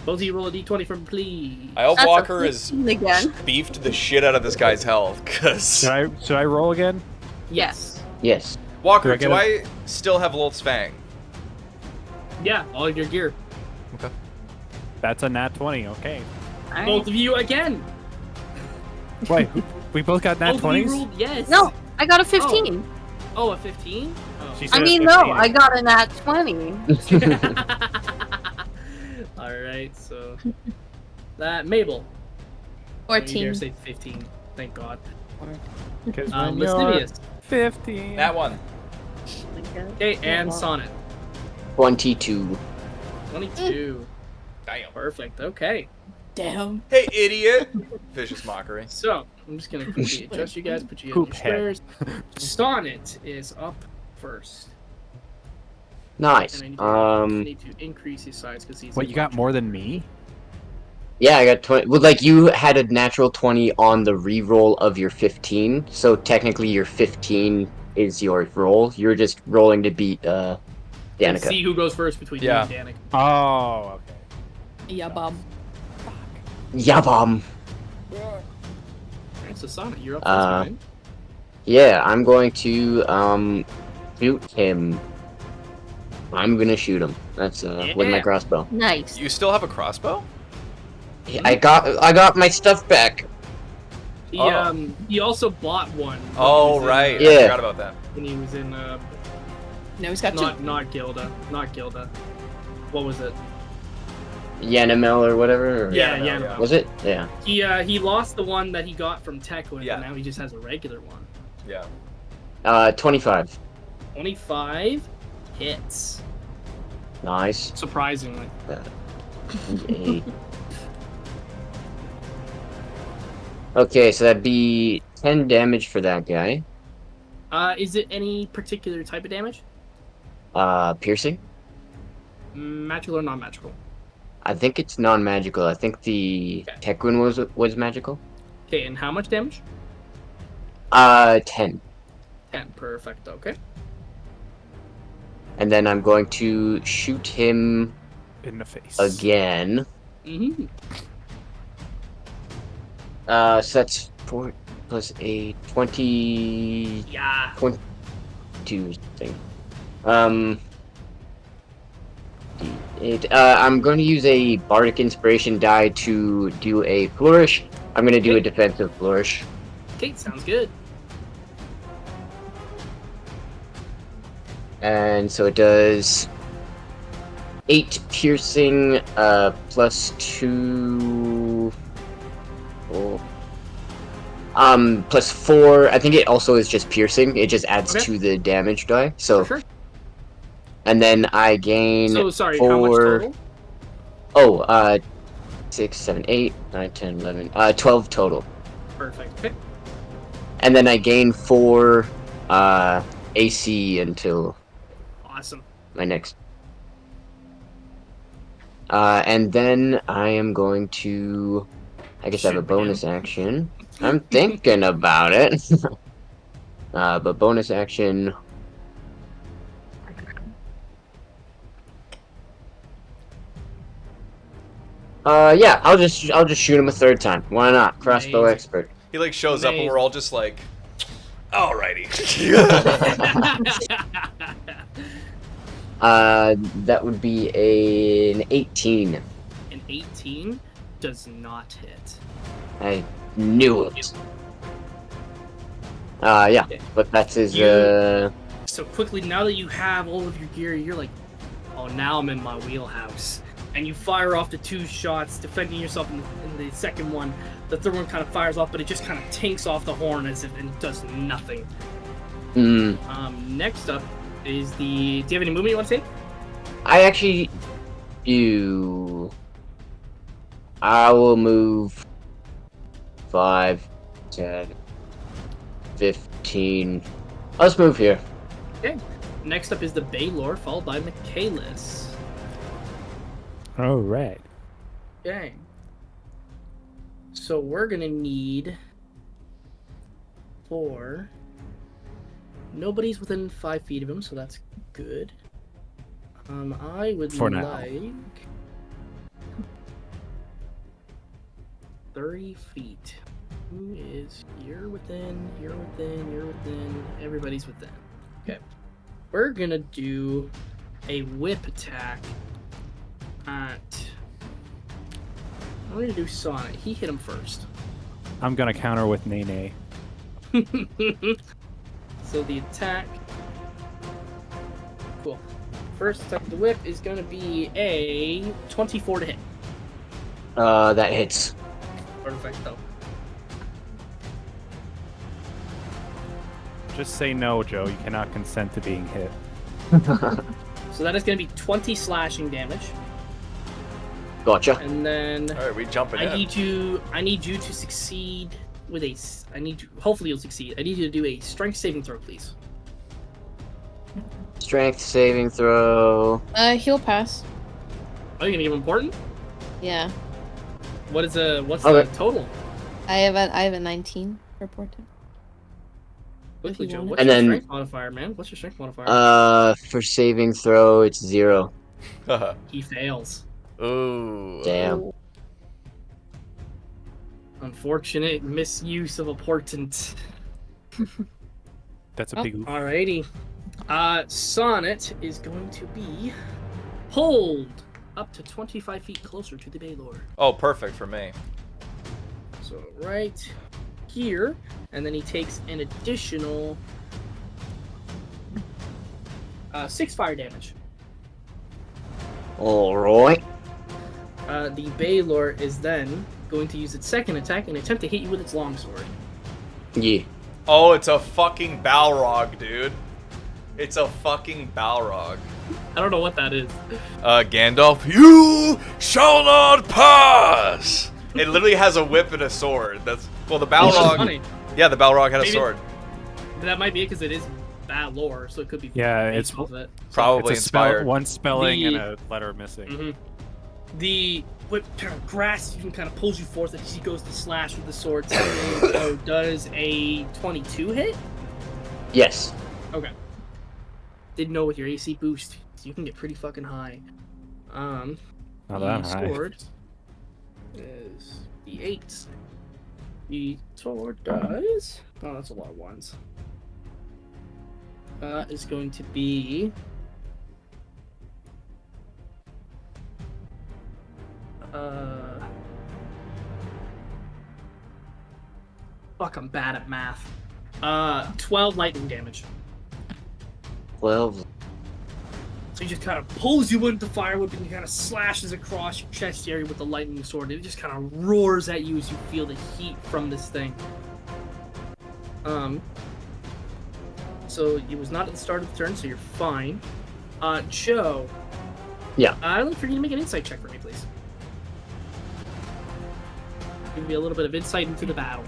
Both of you roll a d20 for me, please. I hope That's a Walker has 15 again. beefed the shit out of this guy's health, cause Should I roll again? Yes. Yes. Walker, Do do I I still have Lolth's Fang? Yeah, all of your gear. That's a nat 20. Okay. Alright. Both of you again. Wait, we both got nat Both of you 20s. rolled yes. No, I got a 15. Oh, a 15? Oh. She I said mean, 15. no, I got a nat 20. Alright, so that Mabel. Don't you dare 14. say 15. Thank God. 'Cause when you're Lascivious. 15. Nat 1. Okay, and wow. Sonnet. 22. 22. Damn. Perfect. Okay. Damn. Hey, idiot! Vicious mockery. So I'm just gonna quickly adjust you guys, put you in Poop your head. squares. Sonnet is up first. Nice. And I need to increase his size because he's. What, you got more than me? Yeah, I got 20. Well, like, you had a natural 20 on the re-roll of your 15, so technically your 15 is your roll. You're just rolling to beat, And Danica. see who goes first between Yeah. you and Danica. Oh, okay. Yeah, Bob. Yabam. So Sonnet, you're up first, man. Yeah, I'm going to, shoot him. I'm gonna shoot him. That's, with my Yeah. crossbow. Nice. You still have a crossbow? I got my stuff back. He also bought one. when Oh, he was in, right. Yeah. I forgot about that. When he was in No, he's got two. not Gilda. What was it? Yanamel or whatever? Or- Yeah, no, yeah. yeah. Was it? Yeah. He lost the one that he got from Techwood, Yeah. and now he just has a regular one. Yeah. 25. 25 hits. Nice. Surprisingly. Yay. Okay, so that'd be 10 damage for that guy. Is it any particular type of damage? Piercing? Magical or non-magical? I think it's non-magical. I think the Okay. Tekwin was magical. Okay, and how much damage? 10. 10. Perfect. Okay. And then I'm going to shoot him In the face. again. Mm-hmm. So that's 4 plus 8, 20... Yeah. 22 thing. I'm going to use a bardic inspiration die to do a flourish. I'm going to do a defensive flourish. Okay, sounds good. And so it does 8 piercing, plus 2... plus 4. I think it also is just piercing. It just adds Okay. to the damage die. So, For sure. and then I gain So sorry, 4. how much total? Oh, 6, 7, 8, 9, 10, 11, 12 total. Perfect. Okay. And then I gain 4 AC until Awesome. my next. And then I am going to, I guess I have a Shoot bonus him. action. I'm thinking about it. But bonus action. Yeah, I'll just shoot him a third time. Why not? Crossbow Amazing. expert. He like shows up and we're all just like, alrighty. That would be an 18. An 18 does not hit. I knew it. Yeah, but that's his, You- So quickly, now that you have all of your gear, you're like, oh, now I'm in my wheelhouse. And you fire off the 2 shots, defending yourself in the second one. The third one kind of fires off, but it just kind of tinks off the horn as if it does nothing. Next up is the... Do you have any movement you want to take? I actually do. I will move 5, 10, 15. Let's move here. Okay. Next up is the Baylor, followed by Michaelis. All right. Okay. So we're gonna need 4. Nobody's within 5 feet of him, so that's good. I would For now. like 30 feet. Who is you're within, you're within, you're within, everybody's within. Okay. We're gonna do a whip attack at... I'm gonna do Sonic. He hit him first. I'm gonna counter with Nene. So the attack... Cool. First attack of the whip is gonna be a 24 to hit. That hits. Perfecto. Just say no, Joe. You cannot consent to being hit. So that is gonna be 20 slashing damage. Gotcha. And then All right, we jumping I in. need you to succeed with a... hopefully you'll succeed. I need you to do a strength saving throw, please. Strength saving throw. He'll pass. Oh, you're gonna give him important? Yeah. What's the Okay. total? I have a 19 for portent. Quickly, If you Joe. want What's it. your And then- strength modifier, man? What's your strength modifier? For saving throw, it's 0. He fails. Ooh. Damn. Unfortunate misuse of a portent. That's a Oh. big oof. Alrighty. Sonnet is going to be pulled up to 25 feet closer to the Baylor. Oh, perfect for me. So right here, and then he takes an additional 6 fire damage. Alright. The Baylor is then going to use its second attack and attempt to hit you with its longsword. Yeah. Oh, it's a fucking Balrog, dude. It's a fucking Balrog. I don't know what that is. Gandalf, you shall not pass! It literally has a whip and a sword. That's... Well, the That's Balrog... funny. Yeah, the Balrog had a Maybe- sword. That might be it because it is bad lore, so it could be. Yeah, based it's off of it. Probably It's a spell, inspired. one spelling The- and a letter missing. Mhm. The whip kind of grasps you and kind of pulls you forth as he goes to slash with the sword. So does a 22 hit? Yes. Okay. Didn't know with your AC boost, you can get pretty fucking high. Not the that high. sword is the 8. The sword does... Oh, that's a lot of ones. Is going to be... Fuck, I'm bad at math. 12 lightning damage. 12. So he just kind of pulls you into the fire whip and he kind of slashes across your chest area with the lightning sword. It just kind of roars at you as you feel the heat from this thing. So it was not at the start of the turn, so you're fine. Joe. Yeah. I'd like for you to make an insight check for me, please. Give me a little bit of insight into the battle.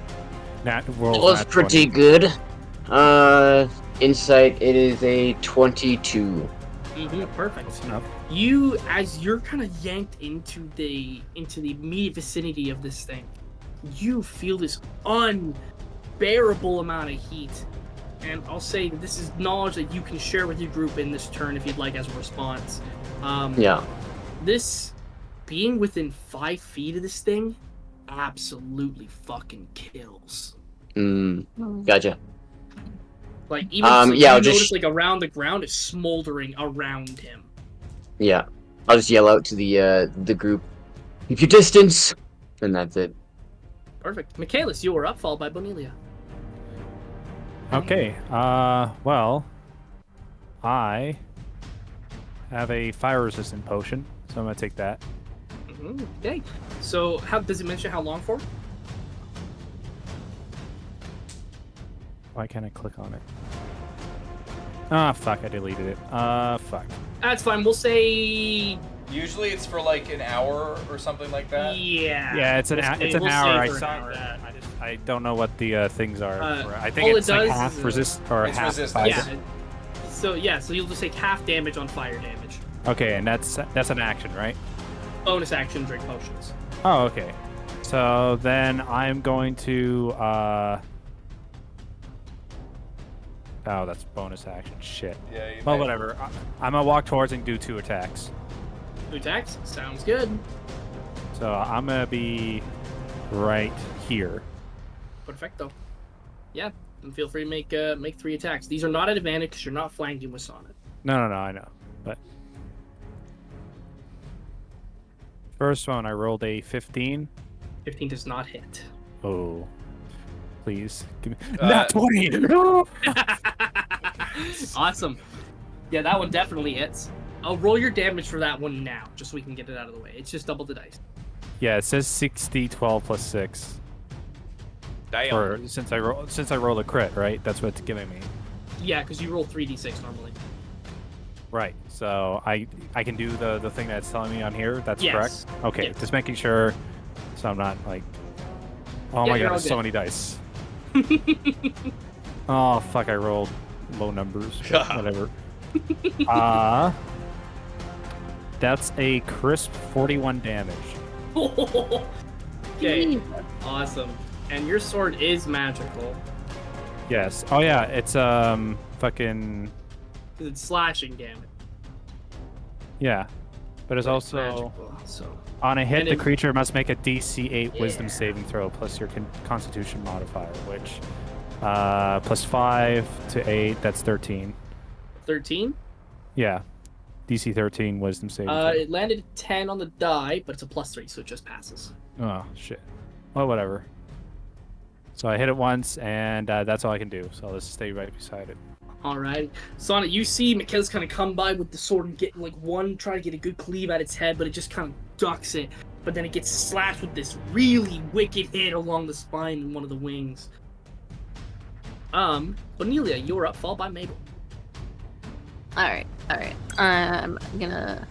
Roll It was nat pretty 20. good. Insight, it is a 22. Perfect. Enough. You, as you're kind of yanked into the immediate vicinity of this thing, you feel this unbearable amount of heat. And I'll say that this is knowledge that you can share with your group in this turn if you'd like as a response. Yeah. This, being within 5 feet of this thing, absolutely fucking kills. Gotcha. Like, even yeah, you I'll notice, just- like, around the ground is smoldering around him. Yeah. I'll just yell out to the group, keep your distance, and that's it. Perfect. Michaelis, you are up, followed by Bonelia. Okay. Well, I have a fire resistant potion, so I'm gonna take that. Okay. So, how does it mention how long for? Why can't I click on it? Ah, fuck! I deleted it. Fuck. That's fine. We'll say. Usually it's for like an hour or something like that. Yeah. Yeah, it's an We'll hour. say I for saw an hour. that. I don't know what the things are. I think all it's it like does half is, resist or it's half resistance. fire. Yeah. So you'll just take half damage on fire damage. Okay, and that's an action, right? Bonus action, drink potions. Oh, okay. So then I'm going to Oh, that's bonus action. Shit. Yeah. You Well, might- whatever. I'm gonna walk towards and do 2 attacks. 2 attacks? Sounds good. So I'm gonna be right here. Perfecto. Yeah. And feel free to make 3 attacks. These are not at advantage because you're not flanking with Sonnet. No, I know. But first one, I rolled a 15. 15 does not hit. Oh, please give me Uh, not 20. No! Awesome. Yeah, that one definitely hits. I'll roll your damage for that one now, just so we can get it out of the way. It's just double the dice. Yeah, it says 60, 12 plus 6. Damn. Or since I rolled a crit, right? That's what it's giving me. Yeah, because you roll 3d6 normally. Right. So I can do the thing that's telling me on here. That's Yes. correct. Okay, Yes. just making sure, so I'm not like. Oh Yeah, my you're god, all there's so good. many dice. Oh fuck! I rolled low numbers. but whatever. That's a crisp 41 damage. Okay, awesome. And your sword is magical. Yes. Oh yeah, it's fucking 'Cause it's slashing damage. yeah, but it's But also magical, so. on a hit, And the it- creature must make a DC 8 Wisdom Yeah. saving throw plus your Constitution modifier, which plus 5 to 8, that's 13. 13? Yeah, DC 13 Wisdom saving throw. It landed 10 on the die, but it's a +3, so it just passes. Oh shit. Well, whatever. So I hit it once, and that's all I can do. So I'll just stay right beside it. Alright. Sonnet, you see Mikhail's kind of come by with the sword and get try to get a good cleave at its head, but it just kind of ducks it. But then it gets slashed with this really wicked hit along the spine and one of the wings. Cornelia, you're up, followed by Mabel. Alright. I'm gonna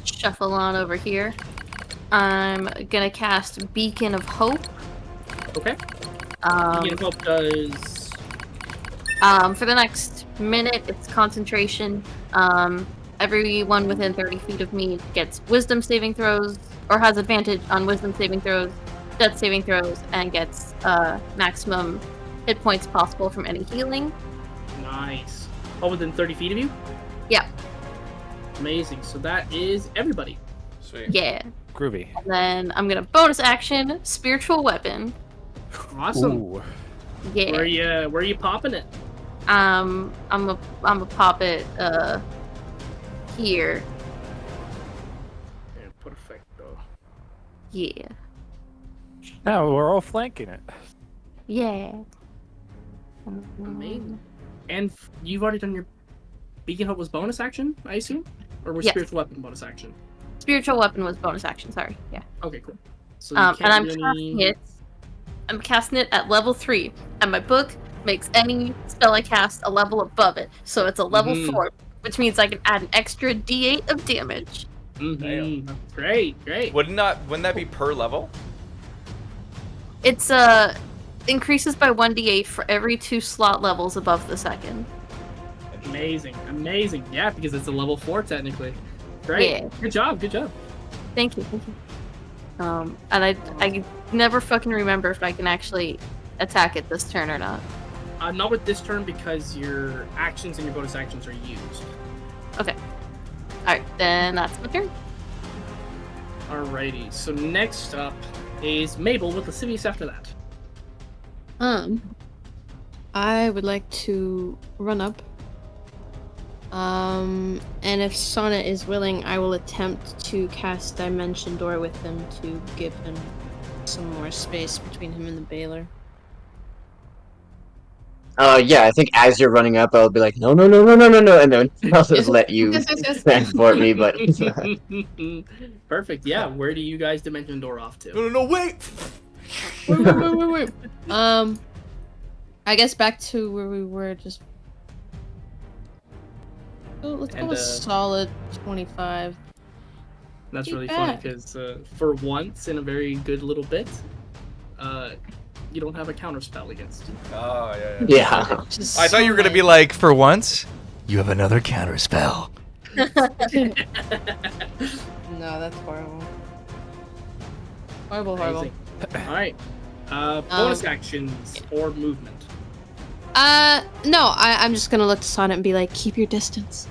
shuffle on over here. I'm gonna cast Beacon of Hope. Okay. Beacon of Hope does... For the next minute, it's concentration. Everyone within 30 feet of me gets wisdom saving throws, or has advantage on wisdom saving throws, death saving throws, and gets maximum hit points possible from any healing. Nice. All within 30 feet of you? Yeah. Amazing. So that is everybody. Sweet. Yeah. Groovy. And then I'm gonna bonus action spiritual weapon. Awesome. Ooh. Yeah. Where are you popping it? I'm a pop it here. Yeah, perfecto. Yeah. No, we're all flanking it. Yeah. Amazing. And you've already done your Beacon Hope was bonus action, I assume? Or was Yes. spiritual weapon bonus action? Spiritual weapon was bonus action, sorry. Yeah. Okay, cool. So you And can't I'm do casting any... it. I'm casting it at level 3, and my book makes any spell I cast a level above it, so it's a level Mhm. 4, which means I can add an extra D8 of damage. Mhm. Great. Wouldn't that be per level? It's increases by 1d8 for every 2 slot levels above the second. Amazing. Yeah, because it's a level 4 technically. Great. Yeah. Good job. Thank you. And I never fucking remember if I can actually attack it this turn or not. Not with this turn because your actions and your bonus actions are used. Okay. Alright, then that's my turn. Alrighty. So next up is Mabel with Lascivious after that. I would like to run up. And if Sonnet is willing, I will attempt to cast Dimension Door with him to give him some more space between him and the Baylor. Yeah, I think as you're running up, I'll be like, no, no, no, no, no, no, no, and then I'll just let you Yes. transport me. But Perfect. Yeah. Where do you guys dimension door off to? No, wait. Wait. I guess back to where we were. Just let's And, go a solid 25. That's Ain't really funny bad. because for once in a very good little bit, you don't have a counter spell against you. Oh, yeah. yeah, Just I thought you were gonna so be like, for once, you have another counter spell. nice. No, that's horrible. Horrible. Amazing. All right. Bonus actions or movement. No, I'm just gonna look to Sonnet and be like, keep your distance.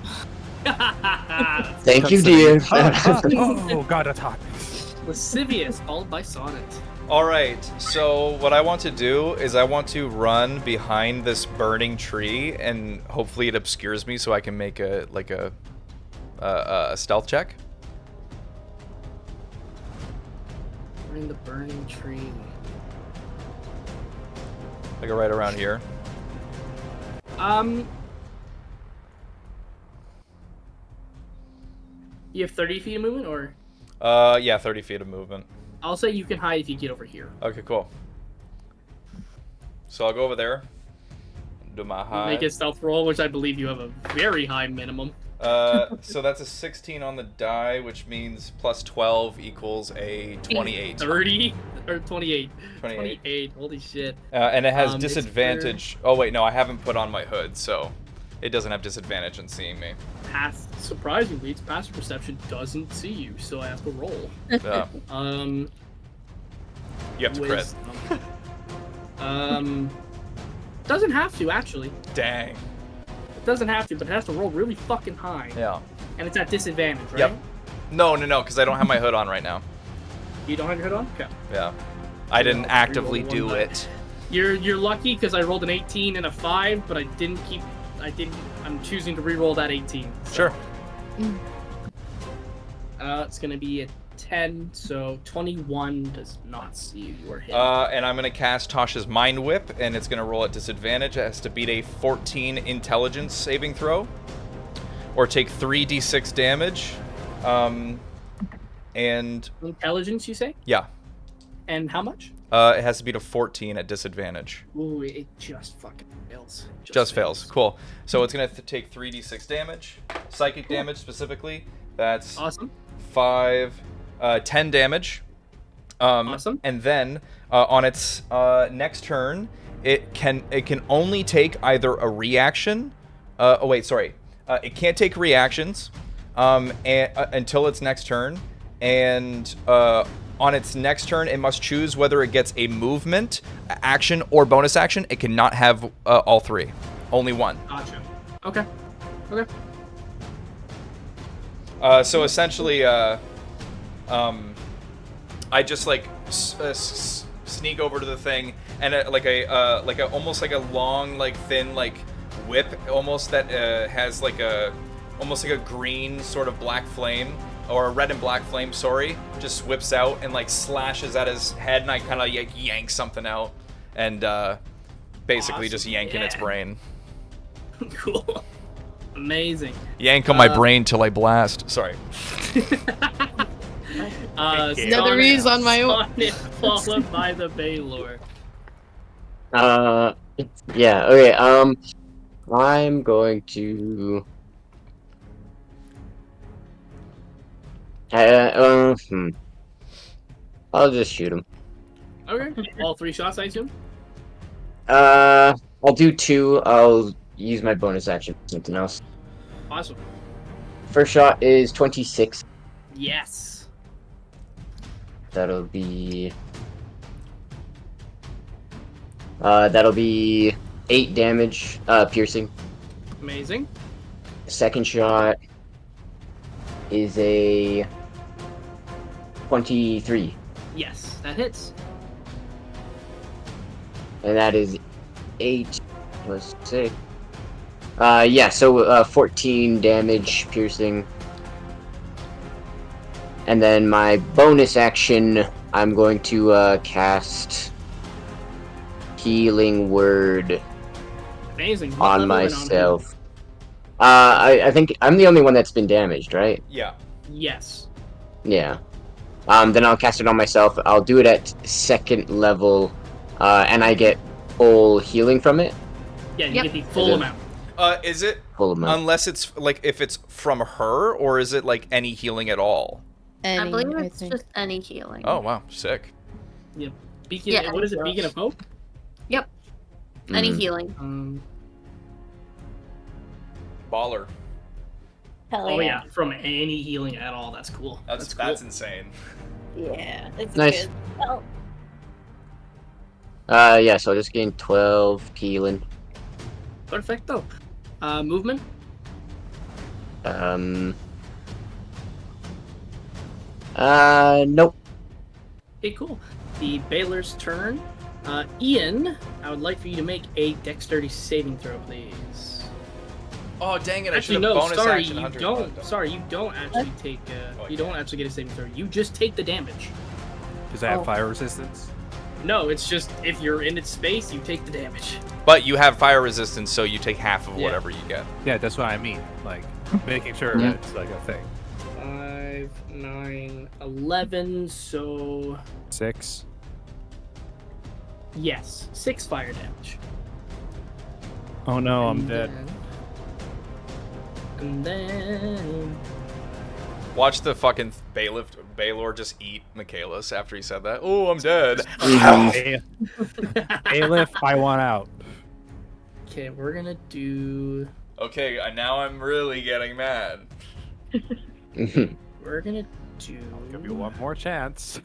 thank you, dear. Oh, God, attack. Lascivious, followed by Sonnet. All right. So what I want to do is I want to run behind this burning tree, and hopefully it obscures me, so I can make a stealth check. We're in the burning tree. Like right around here. You have 30 feet of movement, or Yeah, 30 feet of movement. I'll say you can hide if you get over here. Okay, cool. So I'll go over there. Do my high. Make a stealth roll, which I believe you have a very high minimum. So that's a 16 on the die, which means plus 12 equals a 28. 30 or 28. 28. 28. Holy shit. And it has It's disadvantage. Oh wait, no, I haven't put on my hood, so it doesn't have disadvantage in seeing me. Surprisingly, its passive perception doesn't see you, so I have to roll. Yeah. You have to crit. Wisdom. Doesn't have to actually. Dang. It doesn't have to, but it has to roll really fucking high. Yeah. And it's at disadvantage, right? Yep. No, because I don't have my hood on right now. You don't have your hood on? Okay. Yeah. I didn't Well, actively reroll do one it. You're lucky because I rolled an 18 and a 5, but I'm choosing to re-roll that 18. So. Sure. It's gonna be a 10, so 21 does not see you. You are hit. And I'm gonna cast Tasha's Mind Whip, and it's gonna roll at disadvantage. It has to beat a 14 Intelligence saving throw, or take 3d6 damage. And Intelligence, you say? yeah, And how much? it has to beat a 14 at disadvantage. Ooh, it just fucking fails. Just fails. Cool. So it's gonna take 3d6 damage, psychic damage specifically. That's Awesome. 10 damage. Awesome. And then on its next turn, it can only take either a reaction. It can't take reactions until its next turn, and on its next turn, it must choose whether it gets a movement, action, or bonus action. It cannot have all three. Only one. Gotcha. Okay. Okay. So essentially, I just like sneak over to the thing, and almost like a long, like thin, like whip, almost that has like almost like a green sort of black flame, or a red and black flame. Sorry, just whips out and like slashes at his head, and I kind of like yank something out, and basically Awesome. just yanking its brain. Cool. Amazing. Yank on my brain till I blast. Sorry. Netheries on my own. Sonnet followed by the Baylor. Yeah. Okay. I'm going to. I'll just shoot him. Okay. All 3 shots, I assume? I'll do 2. I'll use my bonus action for something else. Awesome. First shot is 26. Yes. That'll be 8 damage, piercing. Amazing. Second shot is a 23, Yes, that hits. and that is 8 plus 6. So 14 damage, piercing. And then my bonus action, I'm going to cast Healing Word Amazing. What on level and myself. I think I'm the only one that's been damaged, right? Yeah. who? Yes. Yeah. Then I'll cast it on myself. I'll do it at 2nd level, and I get full healing from it. Yeah, you Yep. get the full Is it- amount. Is it Full amount. unless it's like if it's from her, or is it like any healing at all? I believe I it's think. just any healing. Oh wow, sick. Beacon, Yeah, what is it? Josh. Beacon of Hope? Yep. Any Mhm. healing. Baller. Hell Oh yeah, from any healing at all. That's cool. That's cool. insane. Yeah, it's Nice. good. Oh, Yeah, so I'll just gain 12 healing. Perfecto. Movement. Nope. Okay, cool. The Baylor's turn. Ian, I would like for you to make a dexterity saving throw, please. Oh dang it! I Actually, should have no. bonus Sorry, action you Hunter's don't. Mark. Sorry, you don't actually take. Oh, You don't actually get a saving throw. You just take the damage. Does it have fire resistance? No, it's just if you're in its space, you take the damage. But you have fire resistance, so you take half of Yeah. whatever you get. Yeah, that's what I mean. Like making sure Yeah. that it's like a thing. 5, 9, 11. So 6. yes, 6 fire damage. Oh no, I'm And dead. then Watch the fucking Baylor just eat Michaelis after he said that. Oh, I'm dead. Bailiff, I want out. okay, we're gonna do. Okay, now I'm really getting mad. We're gonna do. I'll give you one more chance.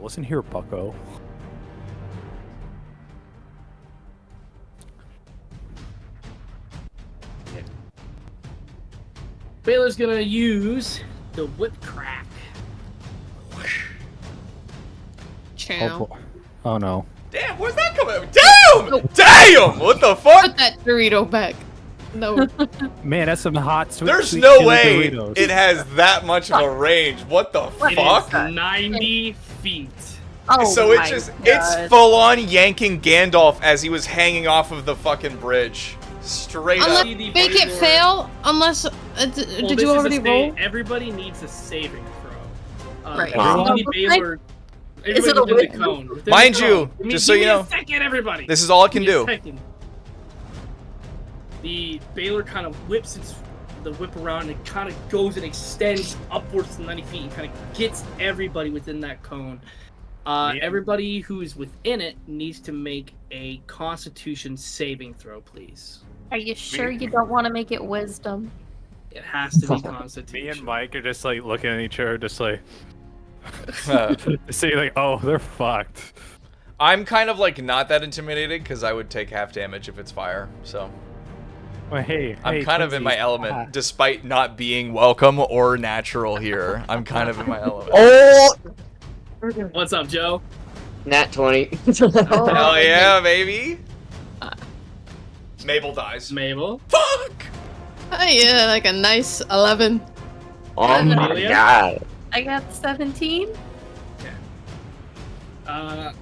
Listen here, bucko. Baylor's gonna use the whip crack. Chow. boy. Oh no. Damn, where's that coming? Damn! Damn! What the fuck? Put that Dorito back. No. Man, that's some hot sweet. There's sweet no chili way Doritos. it has that much of a range. What the It fuck? is 90 feet. oh So my it's God. full on yanking Gandalf as he was hanging off of the fucking bridge. Straight Unless up. The make it Baylor- fail. Unless Well, did this you is a already roll? Everybody needs a saving throw. Right. Everybody Wow. Baylor. Is it everybody a within the whip? cone, within the Mind cone. you, Give me- just so give you me a know, second, everybody. This is all it can Give me a do. second. The Baylor kind of whips the whip around and it kind of goes and extends upwards to 90 feet and kind of gets everybody within that cone. Everybody who's within it needs to make a Constitution saving throw, please. Are you sure you don't want to make it wisdom? It has to be Me Constitution. and Mike are just like looking at each other, just like Uh, saying like, "Oh, they're fucked." I'm kind of like not that intimidated because I would take half damage if it's fire. So Well, hey, I'm kind of in my twinsies. element, despite not being welcome or natural here. I'm kind of in my element. Oh! What's up, Joe? Nat 20. Hell yeah, baby! Mabel dies. Mabel. Fuck! Oh, yeah, like a nice 11. Oh my Amelia? god. I got 17.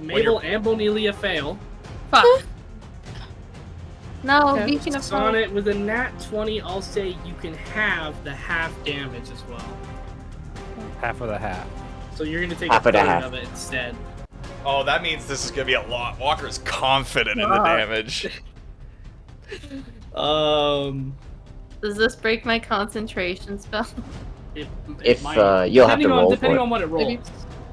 Mabel and Bonelia fail. Fuck. No, Okay. Beacon of Hope. Sonnet, with a nat 20, I'll say you can have the half damage as well. half of the half. So you're gonna take Half a and a third half. of it instead. Oh, that means this is gonna be a lot. Walker's confident in the damage. Does this break my concentration spell? It If, might. you'll have to Depending roll for depending it. on what it rolls.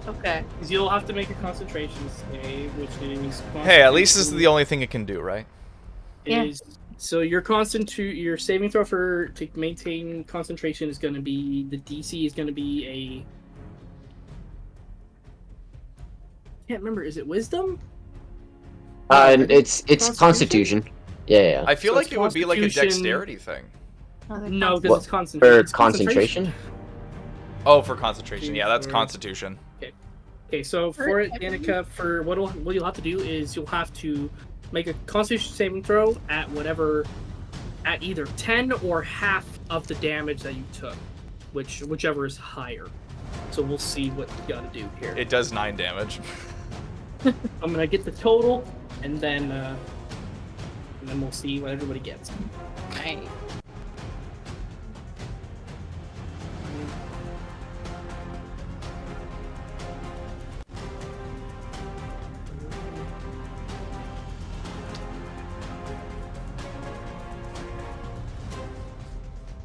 Okay. 'Cause you'll have to make a concentration save, which is Hey, at least this is the only thing it can do, right? Yeah. So your your saving throw to maintain concentration is going to be, the DC is going to be a, can't remember, is it wisdom? It's Constitution? Constitution. Yeah. I feel So like it's it would be like a Constitution- dexterity thing. No, because What, it's concentration. For It's concentration? Oh, for concentration. Yeah, that's For- Constitution. Okay, so for it, Danica, for what you'll have to do is you'll have to make a Constitution saving throw at either 10 or half of the damage that you took, whichever is higher. So we'll see what you got to do here. It does 9 damage. I'm gonna get the total and then we'll see what everybody gets. Alright.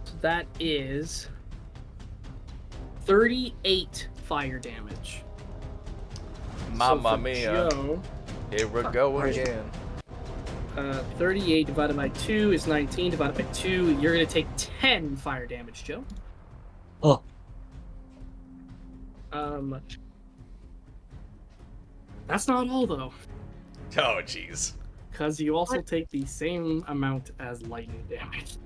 So that is 38 fire damage. Mamma So for mia. Joe, Here we go again. 38 divided by 2 is 19. Divided by 2, you're going to take 10 fire damage, Joe. Oh. That's not all, though. Oh, jeez. Because you also take the same amount as lightning damage.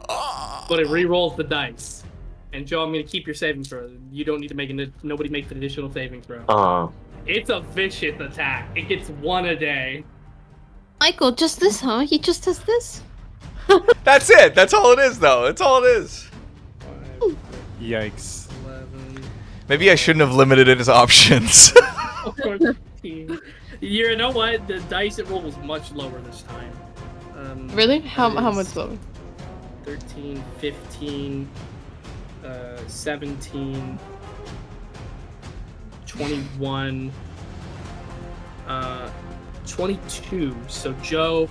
Ah. But it re-rolls the dice. And Joe, I'm going to keep your saving throw. You don't need to make nobody makes an additional saving throw. It's a vicious attack. It gets 1 a day. Michael, just this, huh? He just does this? That's it. That's all it is, though. That's all it is. 5, Yikes. 11, Maybe I shouldn't have limited his options. 14. You know what? The dice it roll was much lower this time. Really? How it much is lower? 13, 15, 17, 21, 22. So Joe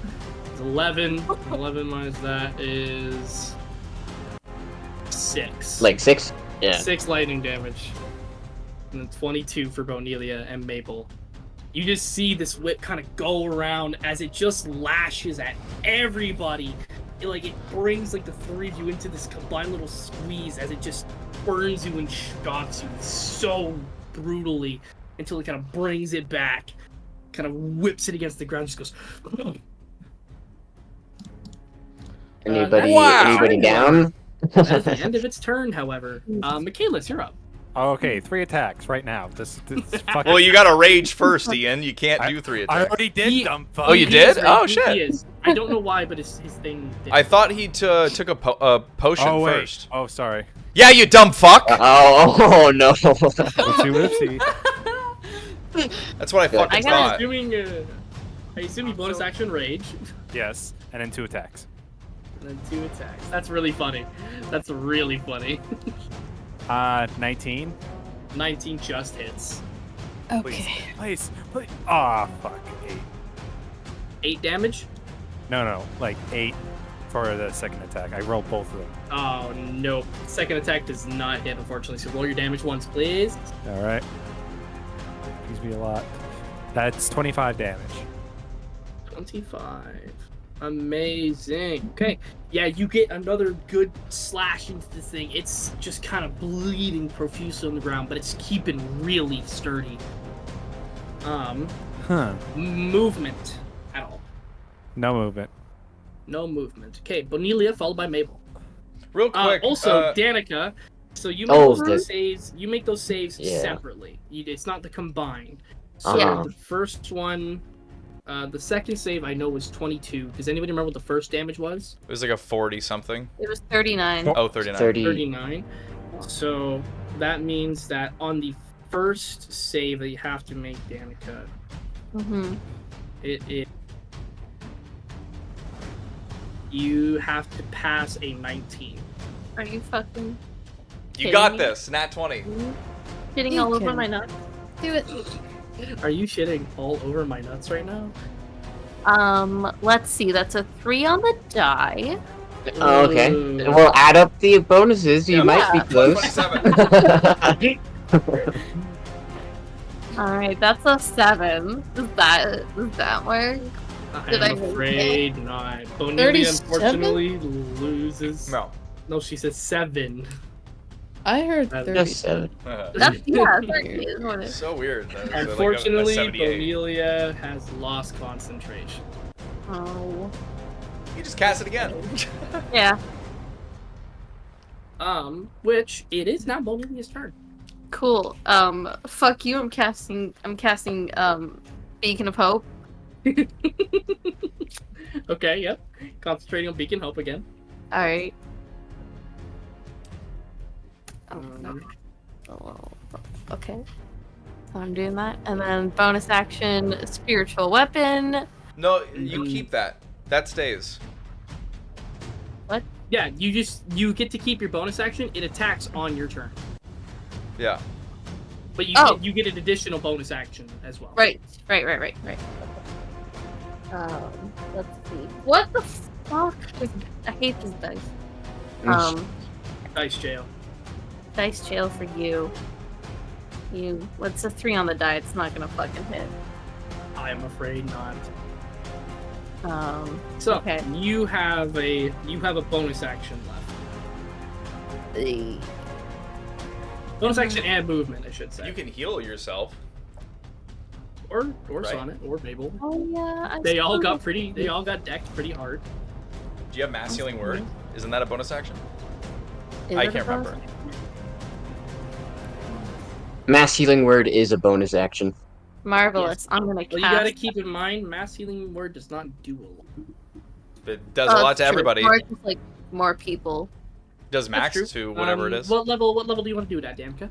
is 11. 11 minus that is 6. Like 6? Yeah. 6 lightning damage. And then 22 for Bonelia and Maple. You just see this whip kind of go around as it just lashes at everybody. It brings like the 3 of you into this combined little squeeze as it just burns you and shocks you so brutally until it kind of brings it back, kind of whips it against the ground, just goes. Anybody Wow. down? That is the end of its turn, however. Michaelis, you're up. Okay, 3 attacks right now. This fucking... Well, you gotta rage first, Ian. You can't do 3 I attacks. already did, dumb fuck. Oh, you He did? is, Oh, he shit. is. I don't know why, but his thing. I thought he took a potion Oh, wait. first. Oh, sorry. Yeah, you dumb fuck! Oh no. Whoopsie. That's what I fucking I thought. I assume you bonus action rage, Yes, and then 2 attacks. and then 2 attacks. That's really funny. That's really funny. 19. 19 just hits. Okay. Please. Ah, fuck. 8. 8 damage? No, like 8 for the second attack. I rolled both of them. Oh, no. Second attack does not hit, unfortunately. So roll your damage once, please. All right. Gives me a lot. That's 25 damage. 25. Amazing. Okay. Yeah, you get another good slash into this thing. It's just kind of bleeding profusely on the ground, but it's keeping really sturdy. Huh. Movement at all. No movement. No movement. Okay, Bonelia followed by Mabel. Real quick. Also, Danica. So you make Oh, those saves. You make those saves Yeah. separately. It's not the combined. So Uh-huh. the first one, the second save I know was 22. Does anybody remember what the first damage was? it was like a 40 something. It was 39. Oh, 39. 30. 39. So that means that on the first save that you have to make, Danica, Mm-hmm. you have to pass a 19. Are you fucking You got me? this. Nat 20. shitting You all over can- my nuts? Do it. Are you shitting all over my nuts right now? Let's see. That's a 3 on the die. Oh, okay. Ooh. Well, add up the bonuses. You Yeah. might be close. 27. All right, that's a 7. Does that work? Did I I'm move afraid not. Bonelia 37? unfortunately loses. No. No, she said 7. I heard Just 30. Just 7. That's yeah. 13 is what it is. So weird. That was, like, a Unfortunately, 78. Bonelia has lost concentration. Oh. You just cast it again. Yeah. Which it is now Bonelia's turn. Cool. Fuck you. I'm casting. Beacon of Hope. Okay, yep. Concentrating on Beacon Hope again. All right. Oh no. Um, Oh, okay. So I'm doing that. And then bonus action, spiritual weapon. No, you keep that. That stays. What? Yeah, you get to keep your bonus action. It attacks on your turn, Yeah. but you get an additional bonus action as well. Right. Let's see. What the fuck? I hate these dice. Dice jail. Dice jail for you. What's a 3 on the die? It's not gonna fucking hit. I'm afraid not. So Okay. You have a bonus action left. Bonus action and movement, I should say. You can heal yourself. Or Right. Sonnet or Mabel. Oh yeah. They all got decked pretty hard. Do you have mass healing word? Isn't that a bonus action? Is I it a can't bonus? remember. Mass healing word is a bonus action. Marvelous. I'm gonna cast. Well, you gotta keep in mind, mass healing word does not do a lot. It does a lot to true. everybody. Or just like more people. Does max That's to true. whatever it is. What level do you want to do that, Damka?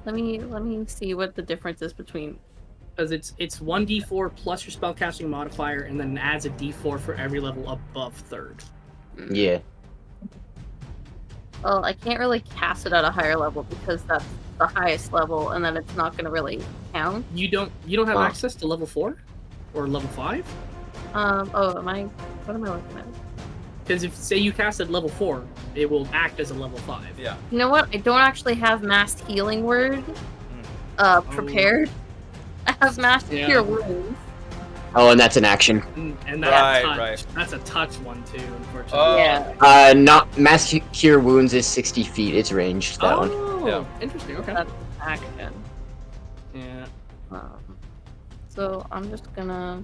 Let me see what the difference is between. Because it's 1d4 plus your spellcasting modifier, and then adds a d4 for every level above third. Yeah. Well, I can't really cast it at a higher level because that's the highest level, and then it's not gonna really count. You don't have Wow. access to level 4 or level 5? What am I looking at? Because if say you cast at level 4, it will act as a level 5. Yeah. You know what? I don't actually have mass healing word prepared. I have mass Yeah. cure wounds. Oh, and that's an action. And that's Right, touch. right. That's a touch one too, unfortunately. Oh. Yeah. Not mass cure wounds is 60 feet. It's ranged. That one. Oh, Yeah. interesting. Okay. That's action. Yeah. So I'm just gonna.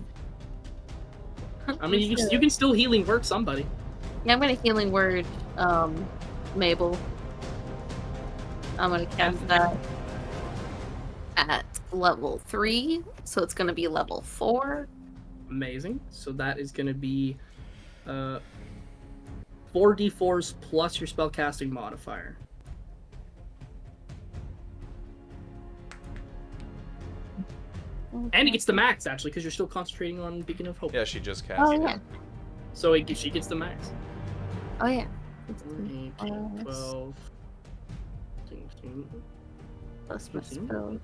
I mean, you can still healing word somebody. Yeah, I'm gonna healing word, Mabel. I'm gonna cast that at level 3, so it's gonna be level 4. Amazing. So that is going to be 4d4s plus your spellcasting modifier. And it gets the max, actually, because you're still concentrating on Beacon of Hope. Yeah, she just cast. Oh yeah. So she gets the max. Oh yeah. 8, 12. Plus my spell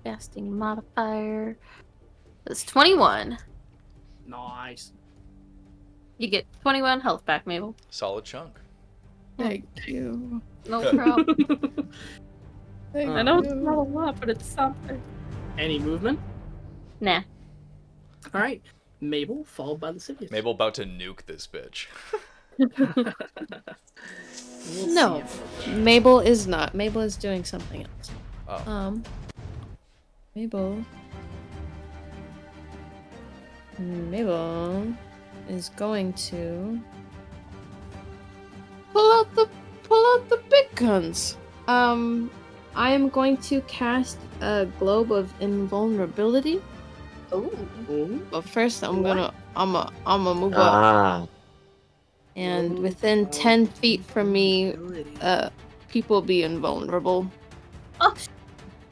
casting modifier. That's 21. Nice. You get 21 health back, Mabel. Solid chunk. Thank you. No problem. Thank I know it's you. not a lot, but it's something. Any movement? Nah. All right. Mabel, followed by the Sidious. Mabel about to nuke this bitch. We'll No. see. Mabel is not. Mabel is doing something else. Oh. Mabel is going to pull out the big guns. I am going to cast a globe of invulnerability. Ooh. But first, I'm gonna move up, and within 10 feet from me, people be invulnerable. Oh.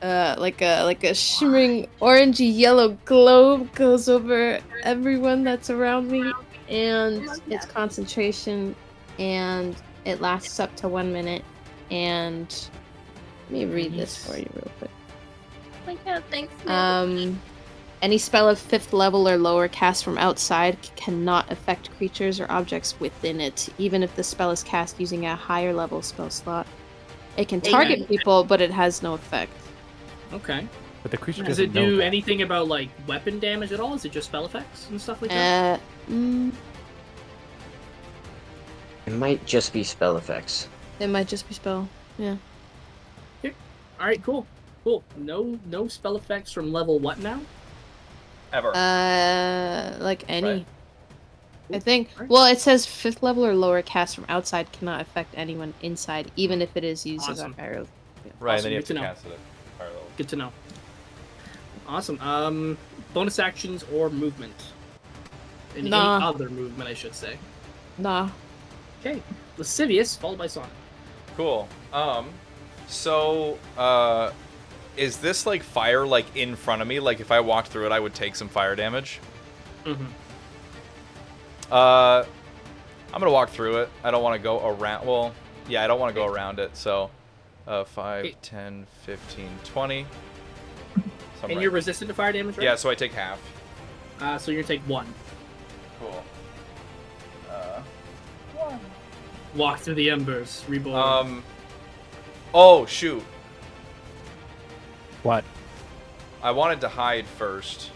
Like a shimmering orangey yellow globe goes over everyone that's around me, and it's concentration, and it lasts up to 1 minute. And let me read this for you real quick. Oh my god, thanks, Mabel. Any spell of 5th level or lower cast from outside cannot affect creatures or objects within it, even if the spell is cast using a higher level spell slot. It can target people, but it has no effect. Okay. But the creature Does doesn't it know do that. anything about like weapon damage at all? Is it just spell effects and stuff like that? It might just be spell effects. It might just be spell. Yeah. All right, cool. No spell effects from level what now? Ever. Like any. Right. I think. Right. Well, it says 5th level or lower cast from outside cannot affect anyone inside, even if it is used Awesome. as a higher. Right, Awesome, then you have good to to know. cast it at higher level. Good to know. Awesome. Bonus actions or movement? Any Nah. other movement, I should say. Nah. Okay. Lascivious, followed by Sonic. Cool. So, is this like fire like in front of me? Like if I walked through it, I would take some fire damage. Mm-hmm. I'm gonna walk through it. I don't want to go around. Well, yeah, I don't want to go around it. So, 5, 10, 15, 20. So And you're resistant to fire damage, right? Yeah, so I take half. So you're gonna take 1. Cool. 1. Walk through the embers, reborn. Oh shoot. What? I wanted to hide first.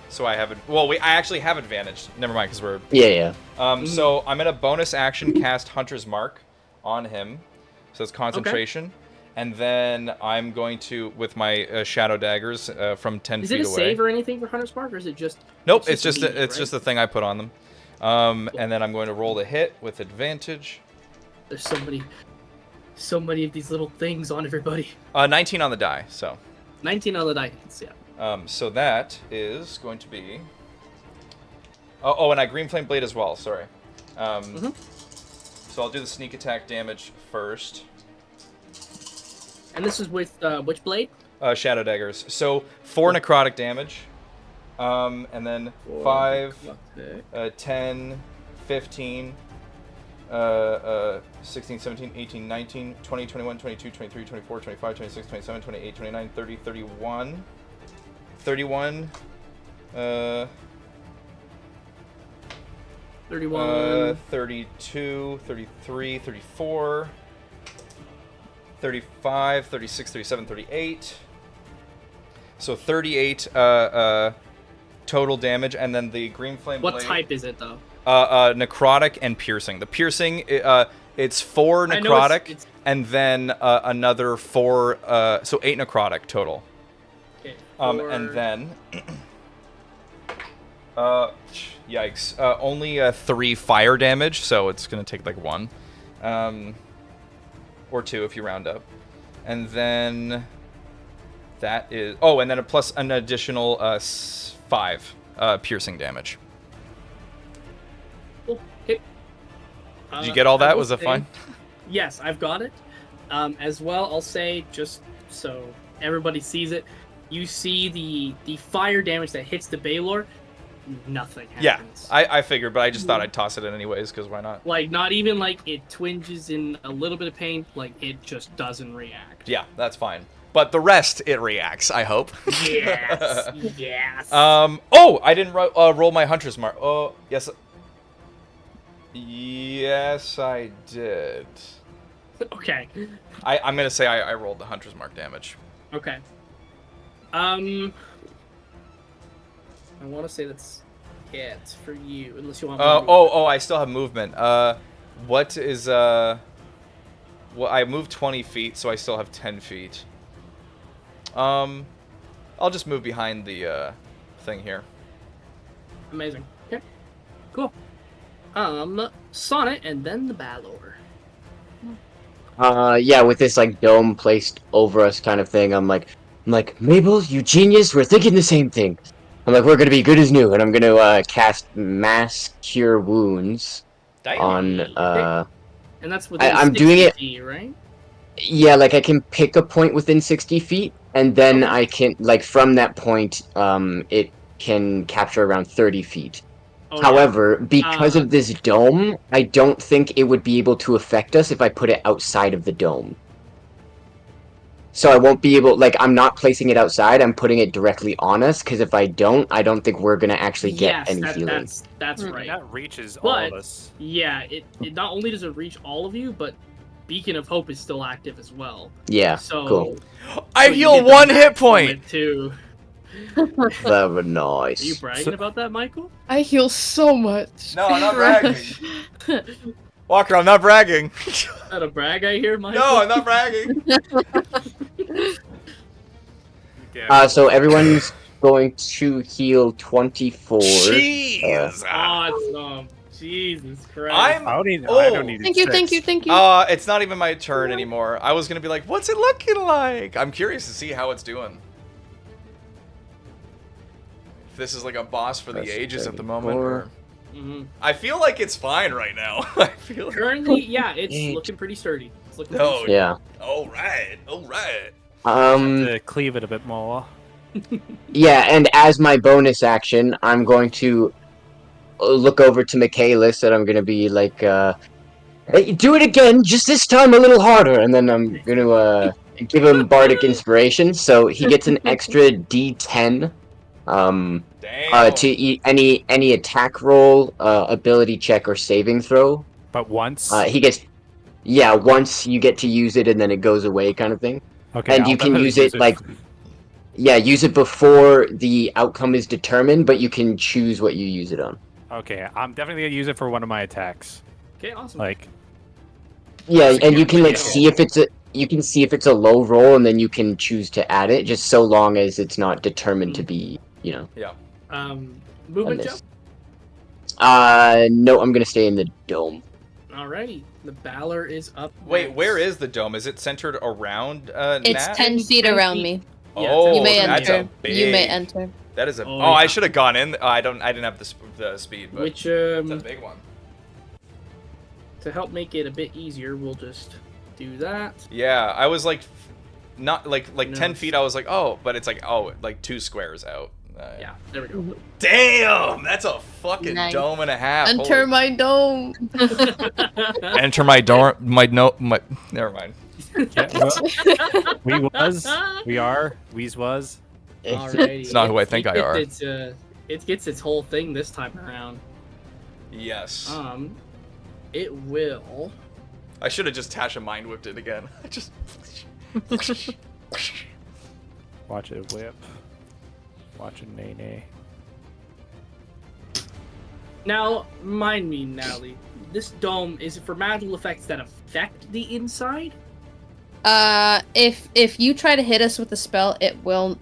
So I have it. Well, I actually have advantage. Never mind, because we're. Yeah. So I'm gonna bonus action cast Hunter's Mark on him. So it's concentration. Okay. And then I'm going to, with my shadow daggers from 10 feet away. Is it a save or anything for Hunter's Mark, or is it just? Nope, it's just the thing I put on them. Cool. And then I'm going to roll the hit with advantage. There's so many of these little things on everybody. 19 on the die, so. 19 on the die, yeah. So that is going to be. Oh, and I green flame blade as well. Sorry. So I'll do the sneak attack damage first. And this is with which blade? Shadow daggers. So 4 necrotic damage. And then 5, 10, 15, 16, 17, 18, 19, 20, 21, 22, 23, 24, 25, 26, 27, 28, 29, 30, 31. 31. 31. 32, 33, 34. 35, 36, 37, 38. So 38 total damage, and then the green flame blade. What type is it, though? Necrotic and piercing. The piercing, it's 4 necrotic, it's... and then another 4, so 8 necrotic total. Okay. And then, yikes, only 3 fire damage, so it's gonna take like 1. Or 2 if you round up. And then that is... Oh, and then plus an additional 5 piercing damage. Cool. Okay. Did you get all that? Was it fine? Yes, I've got it. As well, I'll say, just so everybody sees it, you see the fire damage that hits the Baylor, nothing happens. Yeah, I figured, but I just thought I'd toss it in anyways, because why not? Like, not even like it twinges in a little bit of pain, like it just doesn't react. Yeah, that's fine. But the rest, it reacts, I hope. Yes, yes. Oh, I didn't roll my Hunter's Mark. Oh, yes. Yes, I did. Okay. I'm going to say I rolled the Hunter's Mark damage. Okay. I want to say that's it for you, unless you want. I still have movement. What is Well, I moved 20 feet, so I still have 10 feet. I'll just move behind the thing here. Amazing. Okay. Cool. Sonnet and then the Balor. Yeah, with this like dome placed over us kind of thing, I'm like, Mabel, you genius, we're thinking the same thing. I'm like, we're gonna be good as new, and I'm gonna cast Mass Cure Wounds on. And that's within I'm 60 doing it, feet, right? Yeah, like I can pick a point within 60 feet, and then I can like from that point, it can capture around 30 feet. Oh, However, because of this dome, I don't think it would be able to affect us if I put it outside of the dome. So I won't be able, like, I'm not placing it outside, I'm putting it directly on us, because if I don't think we're going to actually get any healing. That's right. That reaches all of us. Yeah, it not only does it reach all of you, but Beacon of Hope is still active as well. Yeah, so cool. I heal 1 hit point! Too. That was nice. Are you bragging about that, Michael? I heal so much. No, I'm not bragging. Walker, I'm not bragging. Is that a brag I hear, Michael? No, I'm not bragging. So everyone's going to heal 24. Jeez. Awesome. Jesus Christ. I don't need Thank you. It's not even my turn anymore. I was gonna be like, what's it looking like? I'm curious to see how it's doing. If this is like a boss for the ages at the moment. Or... I feel like it's fine right now. I feel like... Currently, yeah, it's looking pretty sturdy. It's looking pretty sturdy. Yeah. All right. To cleave it a bit more. Yeah, and as my bonus action, I'm going to look over to Michaelis and I'm gonna be like, hey, do it again, just this time a little harder, and then I'm gonna give him bardic inspiration, so he gets an extra D10. Damn. To any attack roll, ability check, or saving throw. But once. He gets, yeah, once you get to use it and then it goes away, kind of thing. Okay. And I'll you can definitely use it like, yeah, use it before the outcome is determined, but you can choose what you use it on. Okay, I'm definitely gonna use it for one of my attacks. Okay, awesome. Like, Yeah, and you can like Yeah. see if it's a low roll, and then you can choose to add it, just so long as it's not determined to be, Yeah. Movement miss. jump. No, I'm gonna stay in the dome. Alrighty, the Balor is up. Wait, next. where is the dome? Is it centered around It's Nat? 10 feet 10 around feet. me. Yeah, Oh, You may that's enter. a You may big- enter. That is a. Oh, Oh, I yeah. should have gone in. I didn't have the speed, but Which it's a big one. to help make it a bit easier, we'll just do that. Yeah, I was like, not like No, 10 feet. I was like, oh, but it's like, oh, like 2 squares out. Yeah, there we go. Damn, that's a fucking Nice. dome and a half. Enter Holy- my dome. Enter my door. My no. My. Never mind. yeah, well, we are, Weez was. Alrighty. It's not who I think I are. It gets its whole thing this time around. Yes. It will. I should have just Tasha mind whipped it again. Just. Watch it whip. Watch it nay nay. Now, mind me, Natalie. This dome is it for magical effects that affect the inside? If you try to hit us with a spell, it'll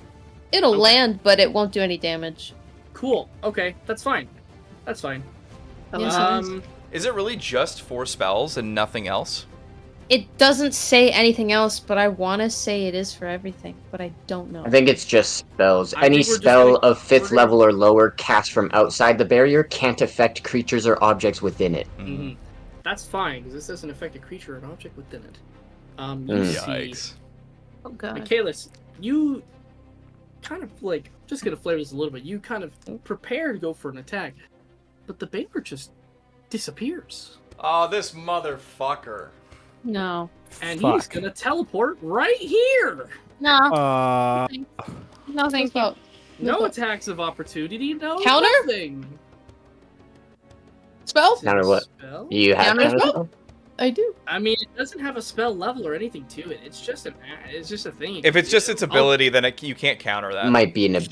Okay. land, but it won't do any damage. Cool. Okay, that's fine. That's fine. Yes, it is. Is it really just 4 spells and nothing else? It doesn't say anything else, but I want to say it is for everything, but I don't know. I think it's just spells. I Any think we're just spell gonna- of 5th we're gonna- level or lower cast from outside the barrier can't affect creatures or objects within it. Mhm. That's fine because this doesn't affect a creature or an object within it. You Mm. see, Yikes. Oh god. Michaelis, you kind of like just gonna flavor this a little bit. You kind of prepare to go for an attack, but the Baylor just disappears, Oh, this motherfucker. No. and he's Fuck. gonna teleport right here. No. Uh, No, thank you. No No. attacks of opportunity. No Counter? nothing. Spell? Counter what? Spell? You have Counter counter spell? spell? I do. I mean, it doesn't have a spell level or anything to it. It's just it's just a thing. If it's just its ability, then you can't counter that. Might be an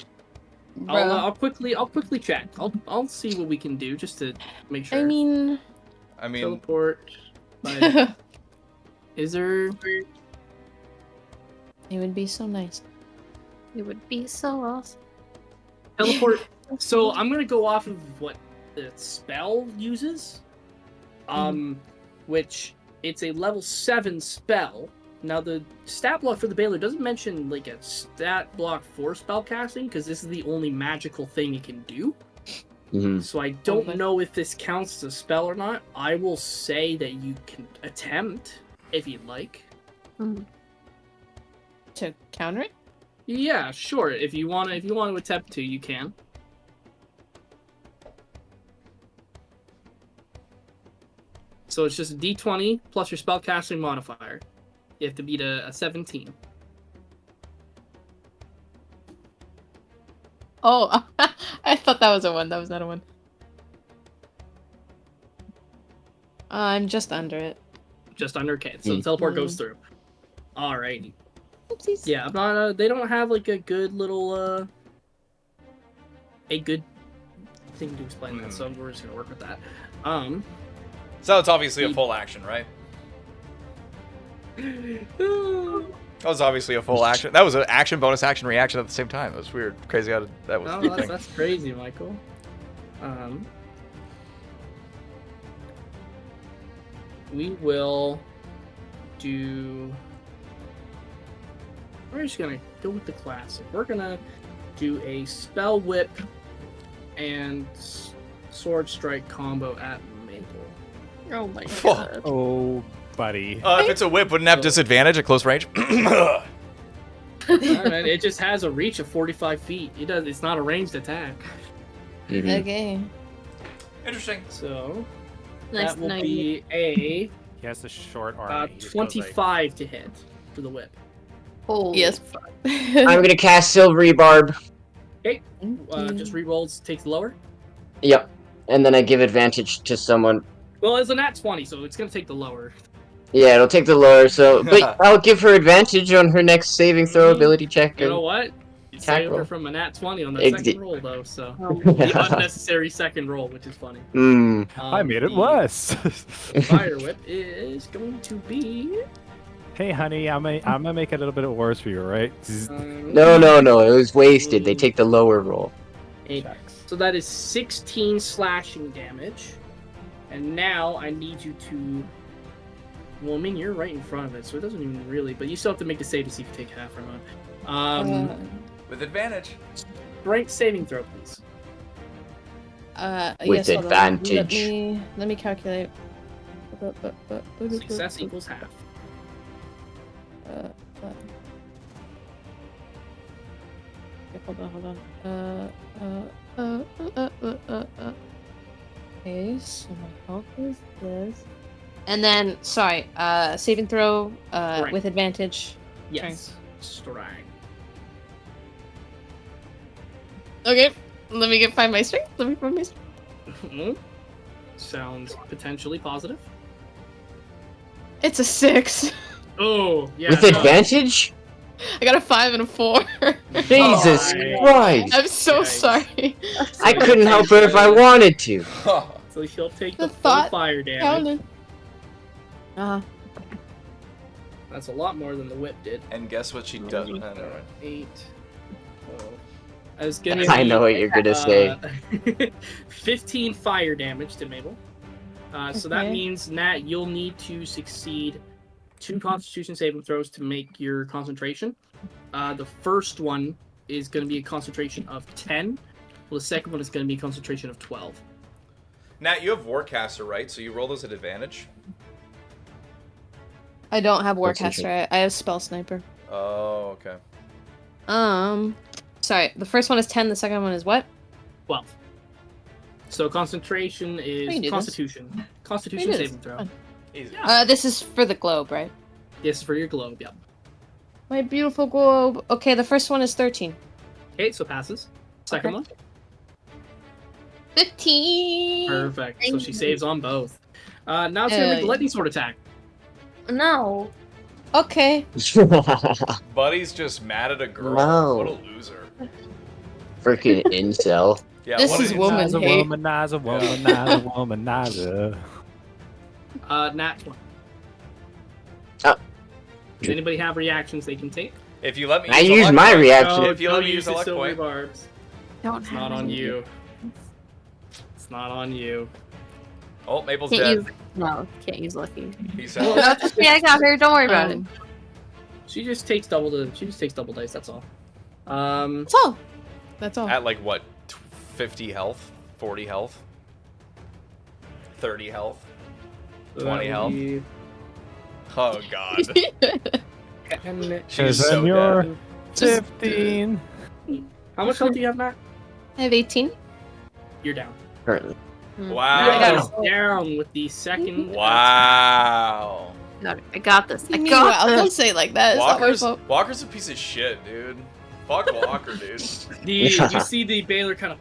I'll quickly check. I'll see what we can do just to make sure. I mean, I mean, teleport. But it is there? would be so nice. It would be so awesome. Teleport. So I'm gonna go off of what the spell uses, which it's a level 7 spell. Now the stat block for the Baylor doesn't mention like a stat block for spell casting because this is the only magical thing it can do. Mhm. So I don't Okay. know if this counts as a spell or not. I will say that you can attempt if you'd like. To counter it? Yeah, sure. If you want to attempt to, you can. So it's just a D20 plus your spellcasting modifier. You have to beat a 17. Oh, I thought that was a 1. That was not a 1. I'm just under it. Just under. Okay, so the teleport goes through. Alrighty. Oopsies. Yeah, I'm not. They don't have like a good little a good thing to explain that, so we're just gonna work with that. so it's obviously a full action, right? That was obviously a full action. That was an action, bonus action, reaction at the same time. That was weird. Crazy how that was. No, that's crazy, Michael. We will do. We're just gonna go with the classic. We're gonna do a spell whip and sword strike combo at Maple. Oh my Fuck. god. oh, buddy. If it's a whip, wouldn't it have disadvantage at close range? Alright, it just has a reach of 45 feet. It's not a ranged attack. Mhm. Okay. Interesting. So Nice that will to know be a He has a short arm. He just goes like, 25 to hit for the whip. Holy Yes. I'm gonna cast Silvery Barb. Okay, just rerolls takes lower. Yep. And then I give advantage to someone. Well, it's a nat 20, so it's gonna take the lower. Yeah, it'll take the lower, so but I'll give her advantage on her next saving throw, Mhm. avility check. You know what? You Attack saved her roll. from a nat 20 on that Ex- second roll, though, so. Oh, The unnecessary second roll, which is funny. I made it The worse. Fire whip is going to be. Hey, honey, I'm gonna make it a little bit worse for you, right? No, it was wasted. They take the lower roll. Eight. So that is 16 slashing damage. And now I need you to. Well, I mean, you're right in front of it, so it doesn't even really. But you still have to make a save to see if you take half or not. With advantage. Strength saving throw, please. With yes, hold on. advantage. Let me calculate. Success equals half. Hold on. Okay, so my health is this. And then, sorry, saving throw Right. with advantage. Yes. Strength. Okay, let me find my strength. Let me find my strength. Sounds potentially positive. It's a 6. Oh, yeah. With no. advantage? I got a 5 and a 4. Jesus Oh, Christ! I'm so Yikes. sorry. I couldn't help her if I wanted to. So she'll take The the full thought fire damage. Counted. That's a lot more than the whip did. And guess what she does? Oh, never mind. 8. I was gonna. I know what you're gonna say. 15 fire damage to Mabel. So that Okay. means, Nat, you'll need to succeed 2 Constitution saving throws to make your concentration. The first one is going to be a concentration of 10. Well, the second one is going to be a concentration of 12. Nat, you have Warcaster, right? So you roll those at advantage? I don't have Concentration. Warcaster. I have Spell Sniper. Oh, okay. Sorry. The first one is 10. The second one is what? 12. So concentration can is do this. Constitution. Constitution do this. saving throw. Fine. Easy. This is for the globe, right? This is for your globe, yeah. My beautiful globe. Okay, the first one is 13. Okay, so passes. Second Okay. one. 15. Perfect. So she saves on both. Now it's going to make the lightning sword attack. no. Okay. Buddy's just mad at a girl. No. What a loser. Freaking incel. Yeah, This what is an woman insult. hate. Womanizer. Nat 20. Oh. Does anybody have reactions they can take? If you let me I use a used luck my point- reaction. If you let don't me use a the luck silver point. barbs. Don't It's have not on any. you. It's not on you. Oh, Mabel's Can't dead. use. No, can't use lucky. Peace Well, out. that's Yeah, I got her. Don't worry about it. She just takes double dice. That's all. That's all. That's all. At like what? 50 health? 40 health? 30 health? 20 health? Oh god. She's Because so when you're dead. 15. How much health do you have, Matt? I have 18. You're down. Currently. Wow. He's down with the second. Wow. I got this. I got Meanwhile, don't this. say it like that. It's not my Walker's fault. Walker's a piece of shit, dude. Fuck Walker, dude. You see the Baylor kind of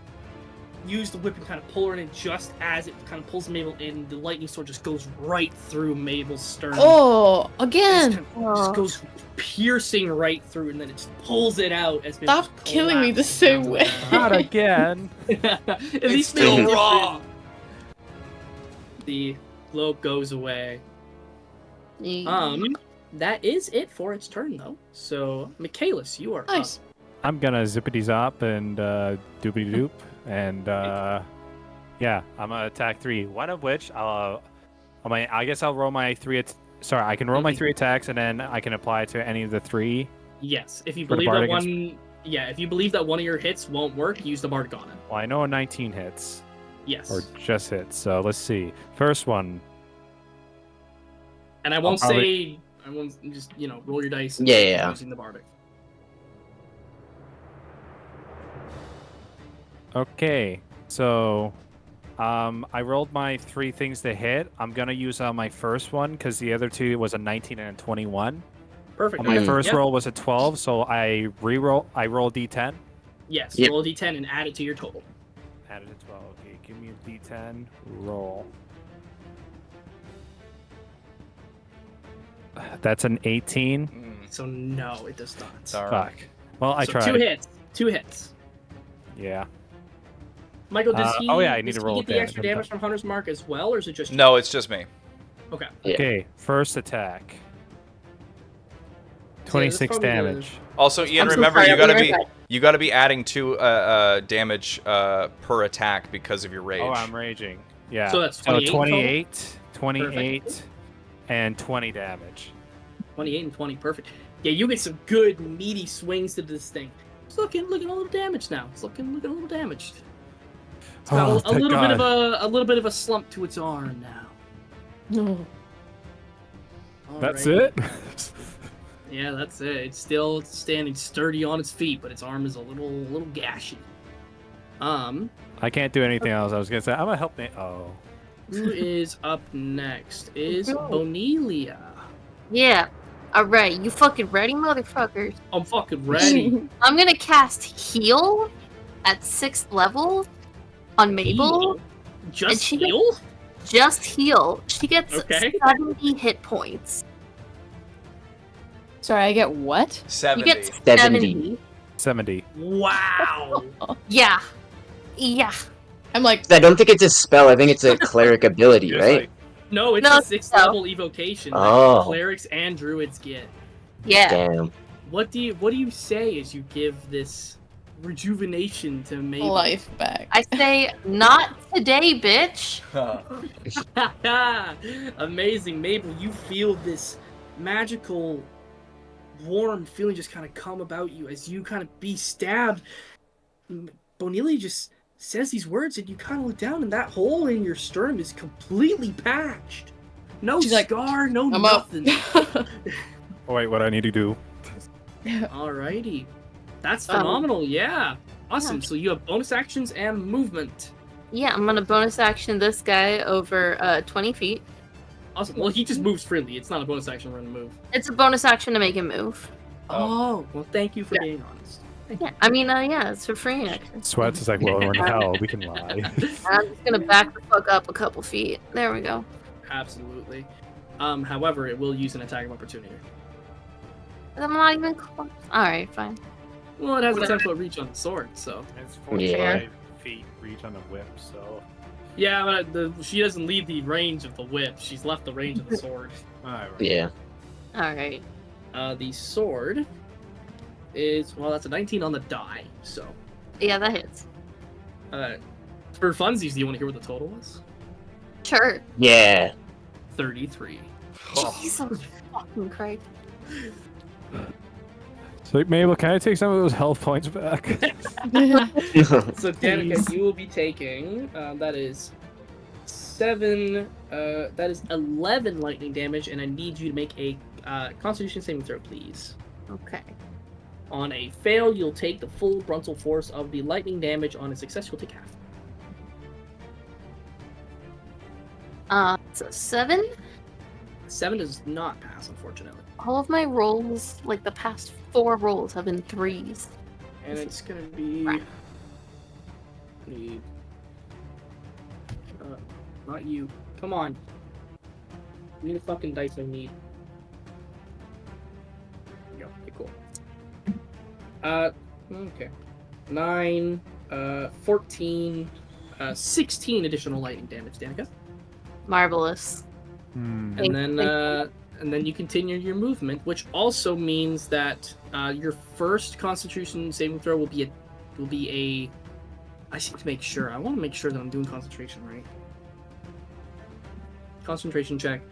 use the whip and kind of pull her in, and just as it kind of pulls Mabel in, the lightning sword just goes right through Mabel's stern. Oh, Just again. kind of just goes piercing right through, and then it just pulls it out as Mabel Stop just killing me the collapses same down way. to the Not ground. again. At It's least still Mabel raw. The globe goes away. Yeah. That is it for its turn, though. So, Michaelis, you are Nice. I'm gonna zippity zop and doopity doop and yeah, I'm gonna attack 3. One of which I guess I'll roll my 3. Sorry, I can roll my 3 attacks and then I can apply it to any of the 3. Yes, if you For the believe that bardic one, if you believe that one of your hits won't work, use the bardic on it. Well, I know a 19 hits Yes, or just hits. So let's see. First one. and I won't probably- say, I won't just roll your dice. Yeah. Using the bardic. Okay, so I rolled my 3 things to hit. I'm gonna use on my first one because the other 2 was a 19 and a 21. Perfect. On my Mm. first Yep. roll was a 12, so I roll D10. Yes, Yep. roll a d10 and add it to your total. Added a 12. Okay, give me a D10. Roll. That's an 18. So no, it does not. Darn. Fuck. Well, I So tried. 2 hits. 2 hits. Yeah. Michael, does he? oh yeah, I need does to he roll get the damage. extra damage from Hunter's Mark as well, or is it just you? No, it's just me. Okay. Yeah. Okay, first attack. that's 26 probably the- damage. Also, Ian, I'm so remember sorry, you I'll gotta be be right you gotta be adding 2 damage per attack because of your rage. Oh, I'm raging. Yeah. So that's 28 total? 28, and 20 damage. 28 and 20, perfect. Yeah, you get some good meaty swings to this thing. It's looking a little damaged now. It's looking a little damaged. It's got Oh, a thank little bit of God. a little bit of a slump to its arm now. No. That's Alrighty. it? Yeah, that's it. It's still standing sturdy on its feet, but its arm is a little gashy. I can't do anything else. I was gonna say I'm gonna help me. Oh. Who is up next? Is Go. Bonelia. Yeah. Alright, you fucking ready, motherfuckers? I'm fucking ready. I'm gonna cast Heal at 6th level on Mabel. Just And she- heal? Just Heal. She gets Okay. 70 hit points. Sorry, I get what? 70. You get 70. 70. 70. Wow. Yeah. Yeah. I'm like, I don't think it's a spell. I think it's a cleric ability, Just right? like- No, it's No, a 6th no. level evocation that Oh. clerics and druids get. Yeah. Damn. What do you say as you give this rejuvenation to Mabel? life back. I say, not today, bitch. Amazing, Mabel. You feel this magical, warm feeling just kind of come about you as you kind of be stabbed. Bonelia just says these words, and you kind of look down, and that hole in your sternum is completely patched. No She's like, scar, no I'm up. nothing. Oh, wait, what do I need to do? Alrighty, that's phenomenal. Yeah, awesome. Yeah. So you have bonus actions and movement. Yeah, I'm gonna bonus action this guy over 20 feet. Awesome. Well, he just moves freely. It's not a bonus action run to move. It's a bonus action to make him move. Oh, well, thank you for Yeah. being honest. Yeah, I mean, yeah, it's for free action. Sweats is like, well, we're in hell. We can lie. I'm just gonna back the fuck up a couple feet. There we go. Absolutely. However, it will use an attack of opportunity. I'm not even close. Alright, fine. Well, it has a 10-foot reach on the sword, so. It's 45 feet reach on the whip, so. Yeah, but she doesn't leave the range of the whip. She's left the range of the sword. Alright. Yeah. Alright. The sword is, well, that's a 19 on the die, so. Yeah, that hits. For funsies, do you want to hear what the total was? Sure. Yeah. 33. Jesus fucking Christ. So, Mabel, can I take some of those health points back? So, Danica, you will be taking, that is 7, that is 11 lightning damage, and I need you to make a Constitution saving throw, please. Okay. On a fail, you'll take the full frontal force of the lightning damage. On a success, you'll take half. So 7? 7 does not pass, unfortunately. All of my rolls, like the past 4 rolls, have been 3s. And it's gonna be... Right. Not you. Come on. Give me the fucking dice I need. There you go. Okay, cool. Okay. 9, 14, 16 additional lightning damage, Danica. Marvelous. Hmm. And then you continue your movement, which also means that your first Constitution saving throw will be a. I just need to make sure. I want to make sure that I'm doing concentration right. Concentration check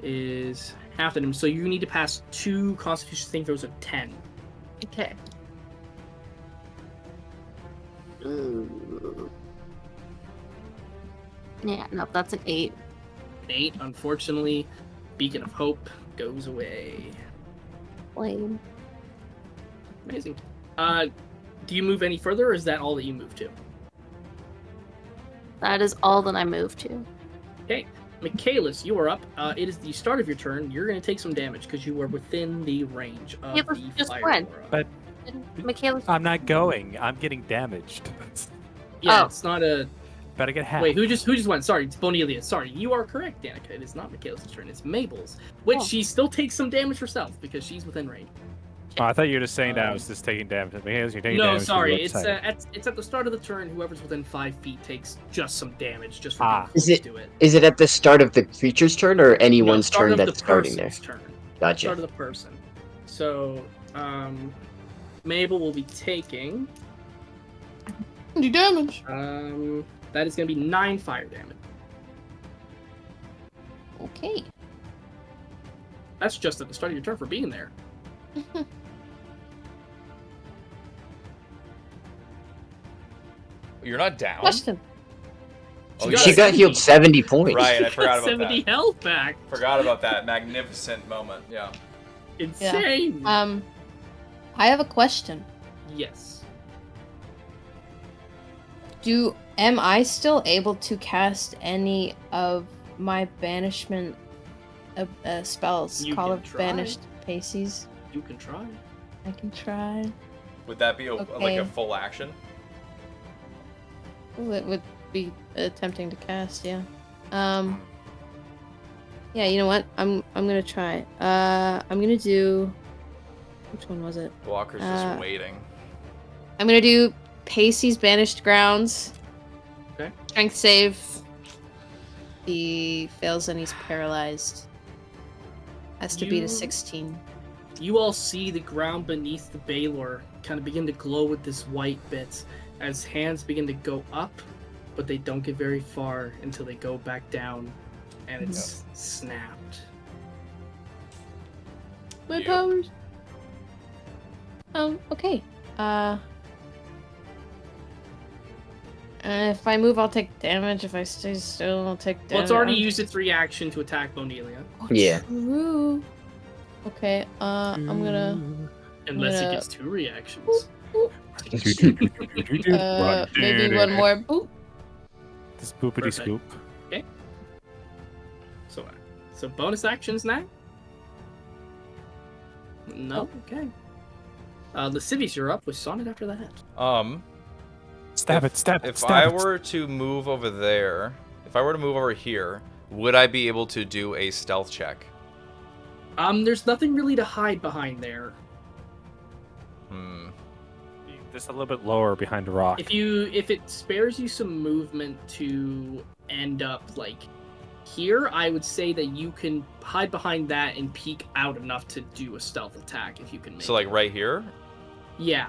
is half the damage, so you need to pass 2 Constitution saving throws of 10. Okay. Ooh. Yeah, no, that's an 8. 8, unfortunately, Beacon of Hope goes away. Lame. Amazing. Do you move any further, or is that all that you move to? That is all that I move to. Okay, Michaelis, you are up. It is the start of your turn. You're going to take some damage because you are within the range of Michaelis the just fire went. aura. But Michaela. I'm not going. I'm getting damaged. Yeah, Oh. it's not a. Better get half. Wait, who just went? Sorry, it's Bonelia. Sorry, you are correct, Danica. It is not Michaelis' turn. It's Mabel's, which Oh. she still takes some damage herself because she's within range. Oh, I thought you were just saying that I was just taking damage. You're taking No, damage sorry. from the website. It's at the start of the turn. Whoever's within 5 feet takes just some damage just for Ah. being close Is to it. Is it at the start of the creature's turn or anyone's start turn of the that's starting there? person's turn. Gotcha. Start of the person. So, Mabel will be taking. Do damage. That is going to be 9 fire damage. Okay. That's just at the start of your turn for being there. You're not down. Question. Oh, got She a got 70. healed 70 points. Right, I forgot about 70 that. health back. Forgot about that magnificent moment. Yeah. Insane. I have a question. Yes. Am I still able to cast any of my banishment spells? You Call can of try. Banished Paces? You can try. I can try. Would that be like Okay. a full action? Ooh, it would be tempting to cast, yeah. Yeah, you know what? I'm gonna try. I'm gonna do. Which one was it? Walker's just waiting. I'm gonna do Pacey's Banished Grounds. Okay. Strength save. He fails and he's paralyzed. Has to beat a You- 16. You all see the ground beneath the Baylor kind of begin to glow with this white bit as hands begin to go up, but they don't get very far until they go back down and it's snapped. My You. powers. Okay. If I move, I'll take damage. If I stay still, I'll take damage. Well, it's already used its reaction to attack Bonelia, Yeah. True. Okay, I'm gonna unless Yeah. it gets 2 reactions. maybe one more. Boop. This boopity Perfect. scoop. So bonus actions now? No, okay. Lascivious, you're up with Sonnet after that. Stab it, stab it, If stab I it. were to move over there, if I were to move over here, would I be able to do a stealth check? There's nothing really to hide behind there. Just a little bit lower behind a rock. If it spares you some movement to end up like here, I would say that you can hide behind that and peek out enough to do a stealth attack if you can make So like it. right here? Yeah.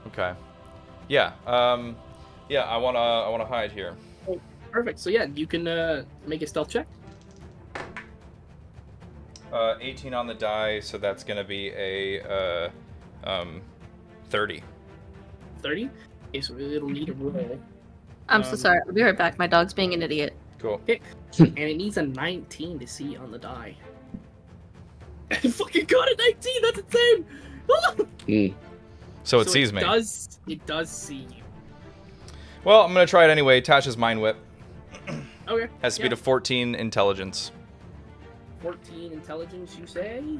Okay. Yeah. Yeah. I wanna hide here. Perfect. So yeah, you can make a stealth check. 18 on the die, so that's gonna be a 30. 30. Okay, so it'll need a roll. I'm so sorry. I'll be right back. My dog's being an idiot. Cool. And it needs a 19 to see on the die. I fucking got a 19. That's insane. So it sees me. It does see you. Well, I'm gonna try it anyway. Tasha's Mind Whip Okay. has speed of 14 intelligence. 14 intelligence, you say? And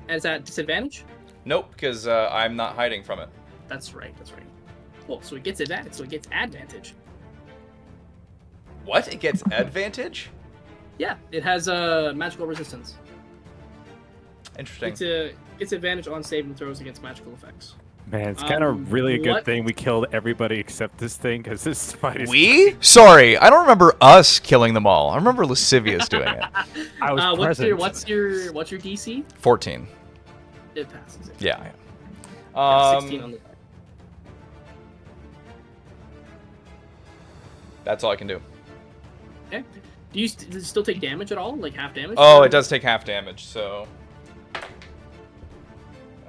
is that disadvantage? Nope, because I'm not hiding from it. That's right. Well, so it gets advantage. So it gets advantage. What? It gets advantage? Yeah, it has a magical resistance. Interesting. It's advantage on saving throws against magical effects. Man, it's kind of really a good what- thing we killed everybody except this thing, because this fight is... We? Sorry, I don't remember us killing them all. I remember Lascivious doing it. I was present. What's your DC? 14. It passes. Yeah. Yeah, 16 on the die. That's all I can do. Okay. Does it still take damage at all? Like half damage? Oh, it does take half damage, so...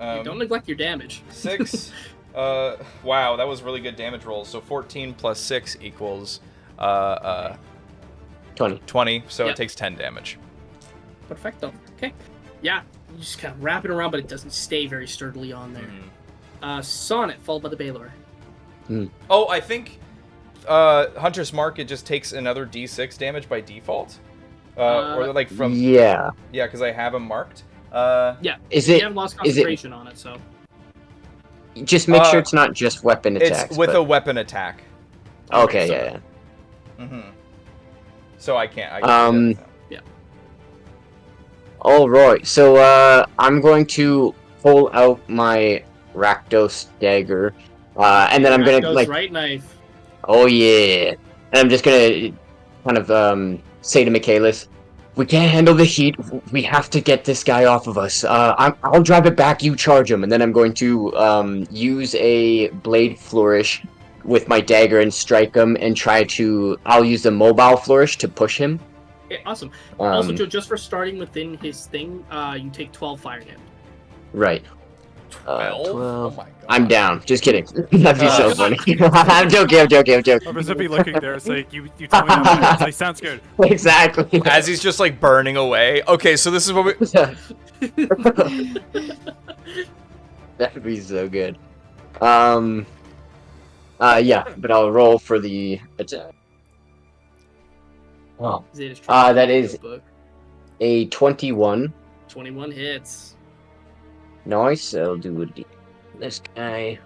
Don't neglect your damage. 6. Wow, that was really good damage rolls. So 14 plus 6 equals 20. 20, so Yep. it takes 10 damage. Perfecto. Okay. Yeah, you just kind of wrap it around, but it doesn't stay very sturdily on there. Sonnet, followed by the Baylor. Oh, I think Hunter's Mark, it just takes another D6 damage by default? Or like from... Yeah. Yeah, because I have him marked. Yeah. Is you it? haven't lost Is it? concentration on it, so. Just make sure it's not just weapon attacks. It's with but... a weapon attack. Okay, so- yeah. Mm-hmm. So I can't do that. All right. So I'm going to pull out my Rakdos dagger, and then I'm gonna Rakdos like, right knife. oh yeah, and I'm just gonna kind of say to Michaelis, we can't handle the heat. We have to get this guy off of us. I'll drive it back. You charge him, and then I'm going to use a blade flourish with my dagger and strike him, and try to. I'll use the mobile flourish to push him. Okay, awesome. Also, Joe, just for starting within his thing, you take 12 fire damage. Right. 12? 12. Oh my god. I'm down. Just kidding. That'd be so funny. I'm joking. I'm just be looking there. It's like you tell me that. It's like sounds good. Exactly. As he's just like burning away. Okay, so this is what we... That'd be so good. Yeah, but I'll roll for the attack. Oh, Zeta's trying to that read is the book. a 21. 21 hits. Nice. I'll do this guy.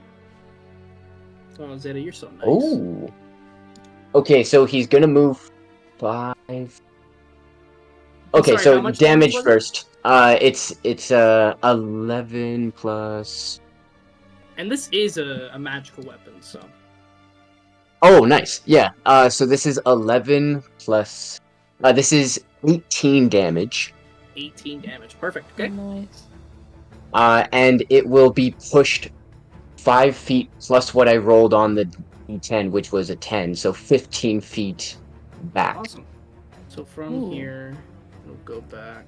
Oh, Zeta, you're so nice. Oh. Okay, so he's gonna move 5. Okay, Sorry, how so much damage was it? first. It's 11 plus. And this is a magical weapon, so. Oh, nice. Yeah. So this is 11 plus. This is 18 damage. 18 damage. Perfect. Okay. Nice. And it will be pushed 5 feet plus what I rolled on the D10, which was a 10, so 15 feet back. Awesome. So from Ooh. here, we'll go back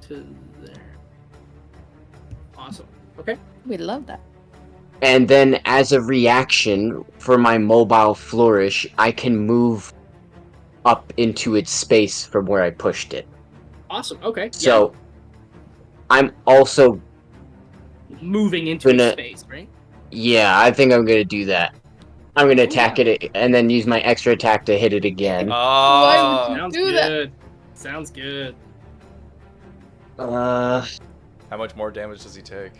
to there. Awesome. Okay. We love that. And then, as a reaction for my mobile flourish, I can move up into its space from where I pushed it. Awesome. Okay. So, I'm also. yeah. Moving into gonna- space, right? Yeah, I think I'm gonna do that. I'm gonna attack it and then use my extra attack to hit it again. Oh. would Sounds do that. good. Sounds good. How much more damage does he take?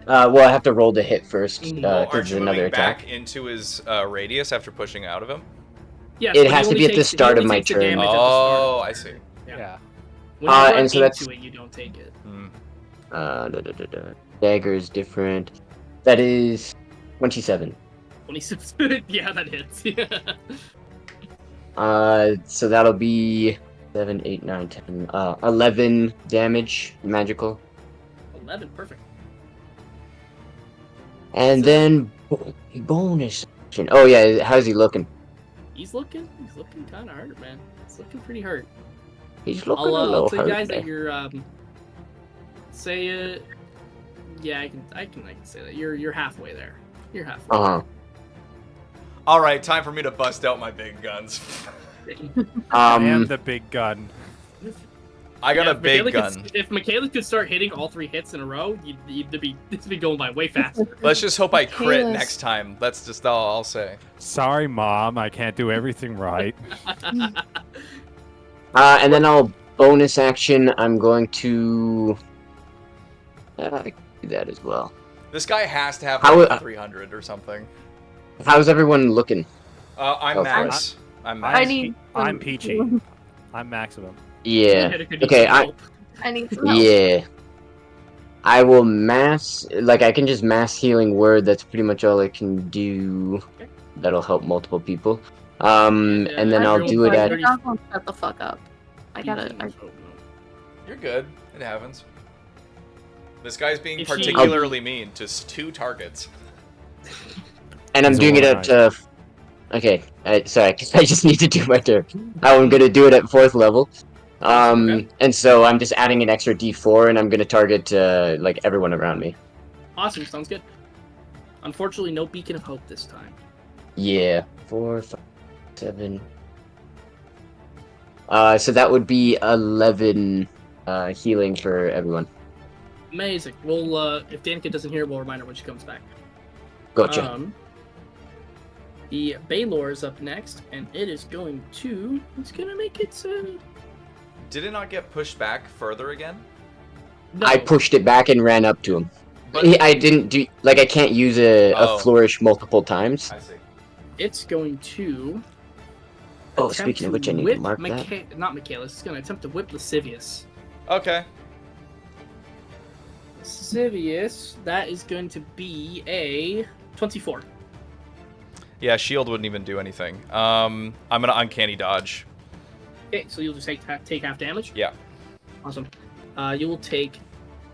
Well, I have to roll to hit first, Mhm. because Aren't it's you another moving attack. back into his radius after pushing out of him? Yes, It but he has to only be at the takes- he start of only my takes the turn. damage at the start. Oh, I see. Yeah. Yeah. When you run and so into that's- it, you don't take it. Hmm. Dagger is different. That is 27. 26. Yeah, that hits. So that'll be 7, 8, 9, 10, 11 damage, magical. 11. Perfect. And then bonus action. Oh yeah, how's he looking? He's looking kind of hurt, man. He's looking pretty hurt. He's looking I'll a little tell you hurt. guys that there. you're say it. Yeah, I can say that you're halfway there. You're halfway. Uh-huh. All right, time for me to bust out my big guns. I am the big gun. I got Yeah, a big Michaela gun. if Michaela could start hitting all 3 hits in a row, this would be going by way faster. Let's just hope I crit Michaela's- next time. That's just all I'll say. Sorry, Mom. I can't do everything right. And then I'll bonus action. I'm going to I can do that as well. This guy has to have How- like 300 or something. How's everyone looking? I'm Oh, max. I'm I max. need. I'm peachy. I'm maximum. Yeah. Michaela could use Okay. some help. I need some help. Yeah. I will mass, like, I can just mass healing word. That's pretty much all I can do. Okay. That'll help multiple people. Yeah, And then I'll everyone do it find at. 30 Shut the fuck up. I gotta. You're good. It happens. This guy's being If she- particularly mean to 2 targets. And I'm He's a doing it woman, at. Okay. Sorry, 'cause I just need to do my turn. I'm gonna do it at 4th level. Okay. And so I'm just adding an extra D4, and I'm gonna target like everyone around me. Awesome, sounds good. Unfortunately, no beacon of hope this time. Yeah. 4, 5, 7. So that would be 11 healing for everyone. Amazing. We'll if Danica doesn't hear, we'll remind her when she comes back. Gotcha. The Baylor is up next, and it is going to. It's gonna make its. Did it not get pushed back further again? No. I pushed it back and ran up to him. But I didn't do like I can't use a Oh. flourish multiple times. I see. It's going to. Oh, attempt speaking of to which, I need to whip mark that. Not Michaelis. It's going to attempt to whip Lascivious. Okay. Lascivious, that is going to be a 24. Yeah, shield wouldn't even do anything. I'm gonna uncanny dodge. Okay, so you'll just take half damage? Yeah. Awesome. You will take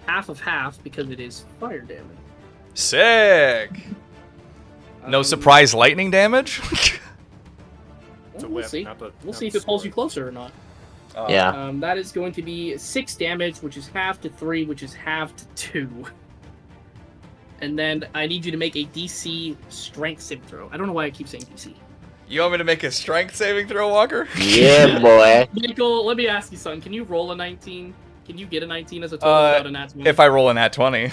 half of half because it is fire damage. Sick. No surprise lightning damage. It's a We'll whip, see. not the- We'll not see if the it pulls you sword. closer or not. Yeah. That is going to be 6 damage, which is half to 3, which is half to 2. And then I need you to make a DC strength saving throw. I don't know why I keep saying DC. You want me to make a strength saving throw, Walker? Yeah, boy. Michael, let me ask you something. Can you roll a 19? Can you get a 19 as a total without a nat 20? If I roll a nat 20.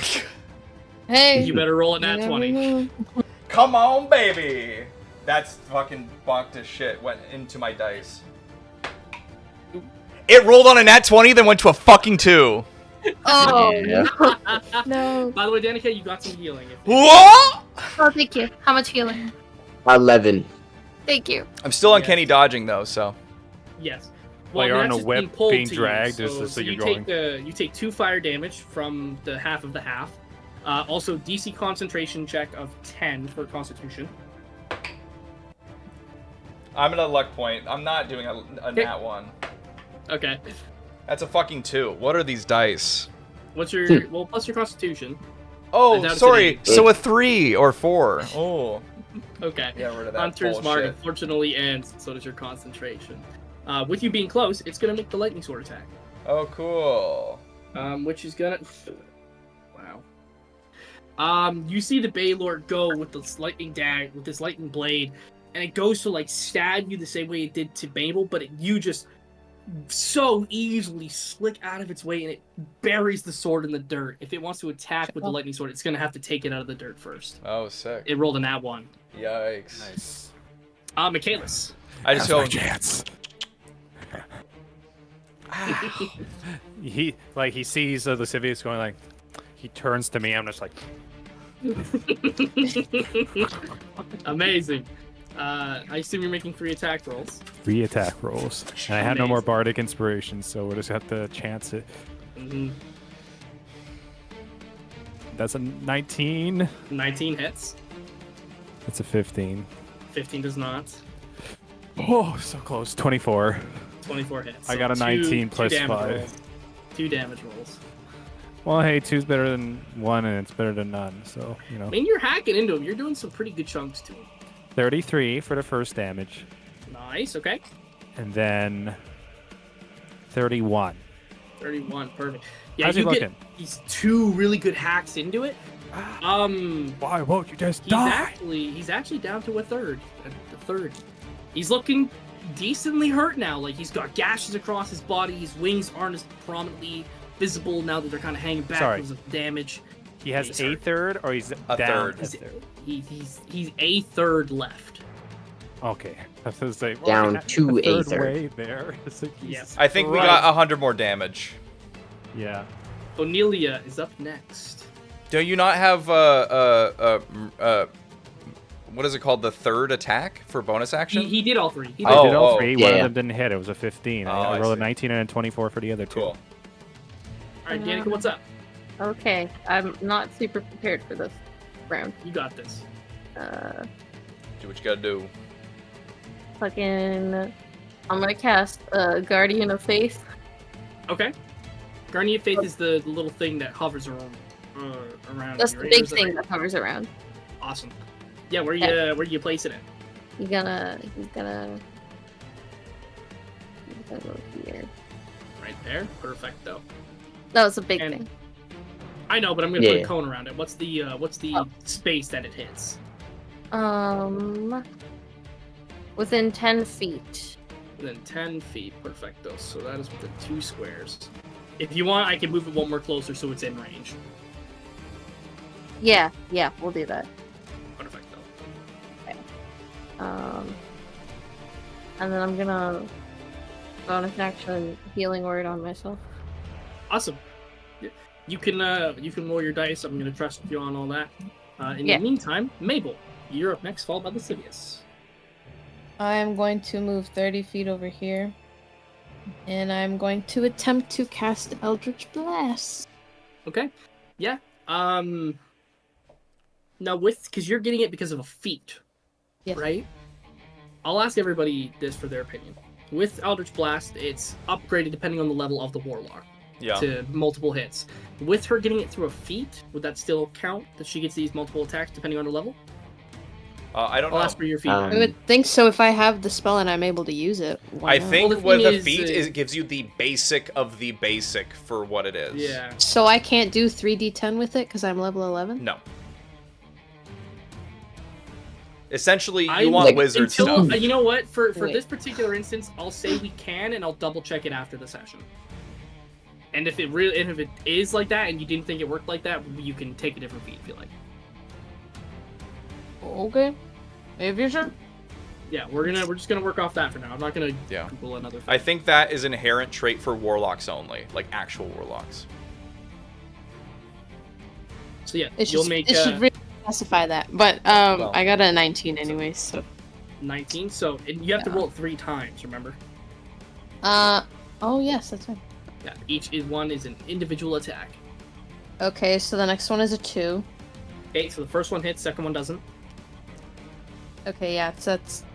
Hey. You better roll a you nat never 20. know. Come on, baby. That's fucking bonked as shit. Went into my dice. It rolled on a nat 20, then went to a fucking 2. Oh, Yeah. No. By the way, Danica, you got some healing. What? oh, thank you. How much healing? 11. Thank you. I'm still uncanny dodging though, so. Yes. While you're on that's a just whip, being pulled being to dragged, you. is this like you you're take going? you take 2 fire damage from the half of the half. Also, DC concentration check of 10 for Constitution. I'm at a luck point. I'm not doing a nat 1. Okay. That's a fucking 2. What are these dice? What's your well plus your Constitution? I Oh, doubt it's sorry. an 8. So a 3 or 4. Oh. Okay. Get rid of that Hunter's Mark bullshit. unfortunately ends. So does your concentration. With you being close, it's gonna make the lightning sword attack. Oh, cool. Which is gonna. Wow. You see the Baylord go with this lightning with this lightning blade, and it goes to like stab you the same way it did to Babel, but you just so easily slick out of its way, and it buries the sword in the dirt. If it wants to attack with the lightning sword, it's gonna have to take it out of the dirt first. Oh, sick. It rolled a nat 1. Yikes. Nice. Michaelis. I just That's my go. chance. He sees Lascivious going like, he turns to me. I'm just like, Amazing. I assume you're making 3 attack rolls. 3 attack rolls, and I have no more Amazing. bardic inspiration, so we'll just have to chance it. Mm-hmm. That's a 19. 19 hits. That's a 15. 15 does not. Oh, so close. 24. 24 hits. I got a 19 plus 5. Rolls. 2 damage rolls. Well, hey, 2's better than 1, and it's better than none. So, you know. I mean, you're hacking into him. You're doing some pretty good chunks to him. 33 for the first damage, Nice, okay. and then 31. 31, perfect. Yeah, How's he you get looking? these 2 really good hacks into it. Why won't you just He's die? actually down to a third. He's looking decently hurt now. Like he's got gashes across his body. His wings aren't as prominently visible now that they're kind of hanging back Sorry. because of damage. He has He's a hurt. third, or he's A down third. a third? He's a third left. Okay. I was gonna say, Down yeah, to a third third. way there. It's like, Yeah. Jesus I think we Right. got 100 more damage. Yeah. Onelia is up next. Do you not have what is it called? The third attack for bonus action? He did all 3. He did I Oh, did all oh. 3. Yeah, One yeah. of them didn't hit. It was a 15. Oh, I I rolled a see. 19 and a 24 for the other 2. Cool. All right, Danica, what's up? Okay, I'm not super prepared for this round. You got this. Do what you gotta do. Fucking, I'm gonna cast Guardian of Faith. Okay. Guardian of Faith is the little thing that hovers around. That's you, the right? Or big is that thing right? that hovers around. Awesome. Yeah, where you placing it? He's gonna go here. Right there. Perfect, though. That was a big And- thing. I know, but I'm gonna put a Yeah. cone around it. What's the Oh. space that it hits? Within 10 feet. Then 10 feet. Perfecto. So that is within 2 squares. If you want, I can move it one more closer so it's in range. Yeah, we'll do that. Perfecto. And then I'm gonna bonus action healing word on myself. Awesome. You can roll your dice. I'm gonna trust you on all that. In Yeah. the meantime, Mabel, you're up next, followed by Lascivious. I'm going to move 30 feet over here. And I'm going to attempt to cast Eldritch Blast. Okay. Yeah. Now because you're getting it because of a feat, Yes. right? I'll ask everybody this for their opinion. With Eldritch Blast, it's upgraded depending on the level of the Warlock to multiple hits. With her getting it through a feat, would that still count that she gets these multiple attacks depending on her level? I don't I'll know. ask for your feedback. I would think so if I have the spell and I'm able to use it. Why I not? think Well, the with thing a is, feat, it gives you the basic of the basic for what it is. Yeah. So I can't do 3d10 with it because I'm level 11? No. Essentially, you I want like, wizard until stuff. you know what, for Wait. this particular instance, I'll say we can, and I'll double check it after the session. And if it is like that, and you didn't think it worked like that, you can take a different feat if you like. Okay. If you're sure. Yeah, we're just gonna work off that for now. I'm not gonna Yeah. Google another thing. I think that is an inherent trait for warlocks only, like actual warlocks. So yeah, It you'll should, make it should really specify that. But Well. I got a 19 anyways, so. 19. So and you have to Yeah. roll it 3 times. Remember? Oh yes, that's right. Yeah. Each one is an individual attack. Okay, so the next one is a 2. Okay, so the first one hits, second one doesn't. Okay, yeah, so it's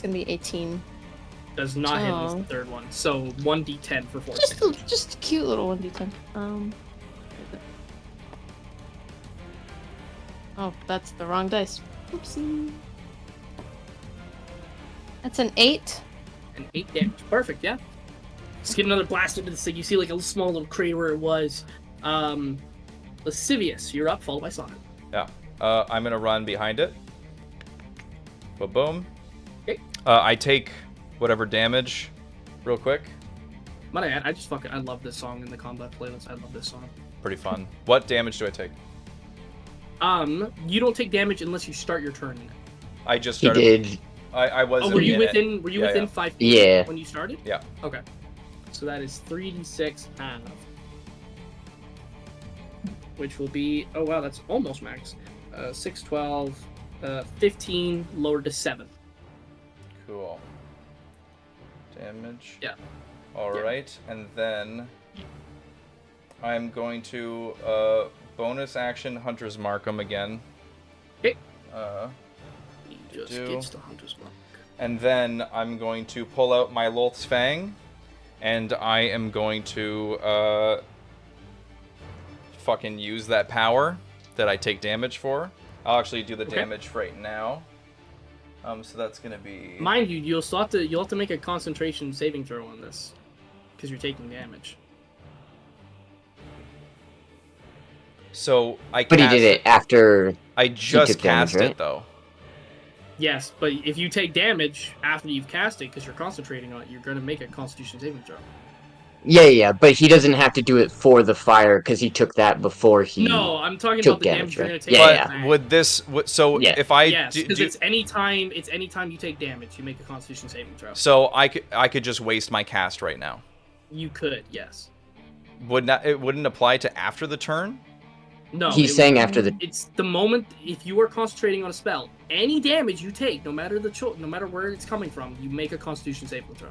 gonna be 18. Does not hit is Oh. the third one. So 1d10 for force. Just a cute little 1d10. Oh, that's the wrong dice. Oopsie. That's an 8. And 8 damage. Perfect, yeah. Just get another blast into this thing. You see like a small little crater where it was. Lascivious, you're up, followed by Sonic. Yeah. I'm gonna run behind it. Boom. Okay. I take whatever damage, real quick. Might I add, I love this song in the combat playlist. I love this song. Pretty fun. What damage do I take? You don't take damage unless you start your turn in it. I just He started. did. I was. Oh, were you in it. within? Were you Yeah, within yeah. 5 feet Yeah. when you started? Yeah. Okay. So that is 3d6 half, which will be that's almost max. 6, 12, 15 lowered to 7. Cool. Damage. Yeah. All Yeah. right, and then I'm going to bonus action Hunter's Mark him again. Okay. He just do. gets the Hunter's Mark. And then I'm going to pull out my Lolth's Fang, and I am going to fucking use that power that I take damage for. I'll actually do the Okay. damage right now. So that's gonna be. Mind you, you'll have to make a concentration saving throw on this, because you're taking damage. So I. But he cast did it after. I just took damage, cast right? it though. Yes, but if you take damage after you've cast it, because you're concentrating on it, you're gonna make a Constitution saving throw. Yeah, but he doesn't have to do it for the fire because he took that before he. No, I'm talking took about the damage damage, you're right? gonna take. Yeah, But yeah. would this? So Yeah. if I Yes, do, because it's anytime you take damage, you make a Constitution saving throw. so I could just waste my cast right now. You could, yes. It wouldn't apply to after the turn? No. He's it saying would- after the. It's the moment if you are concentrating on a spell, any damage you take, no matter no matter where it's coming from, you make a Constitution saving throw.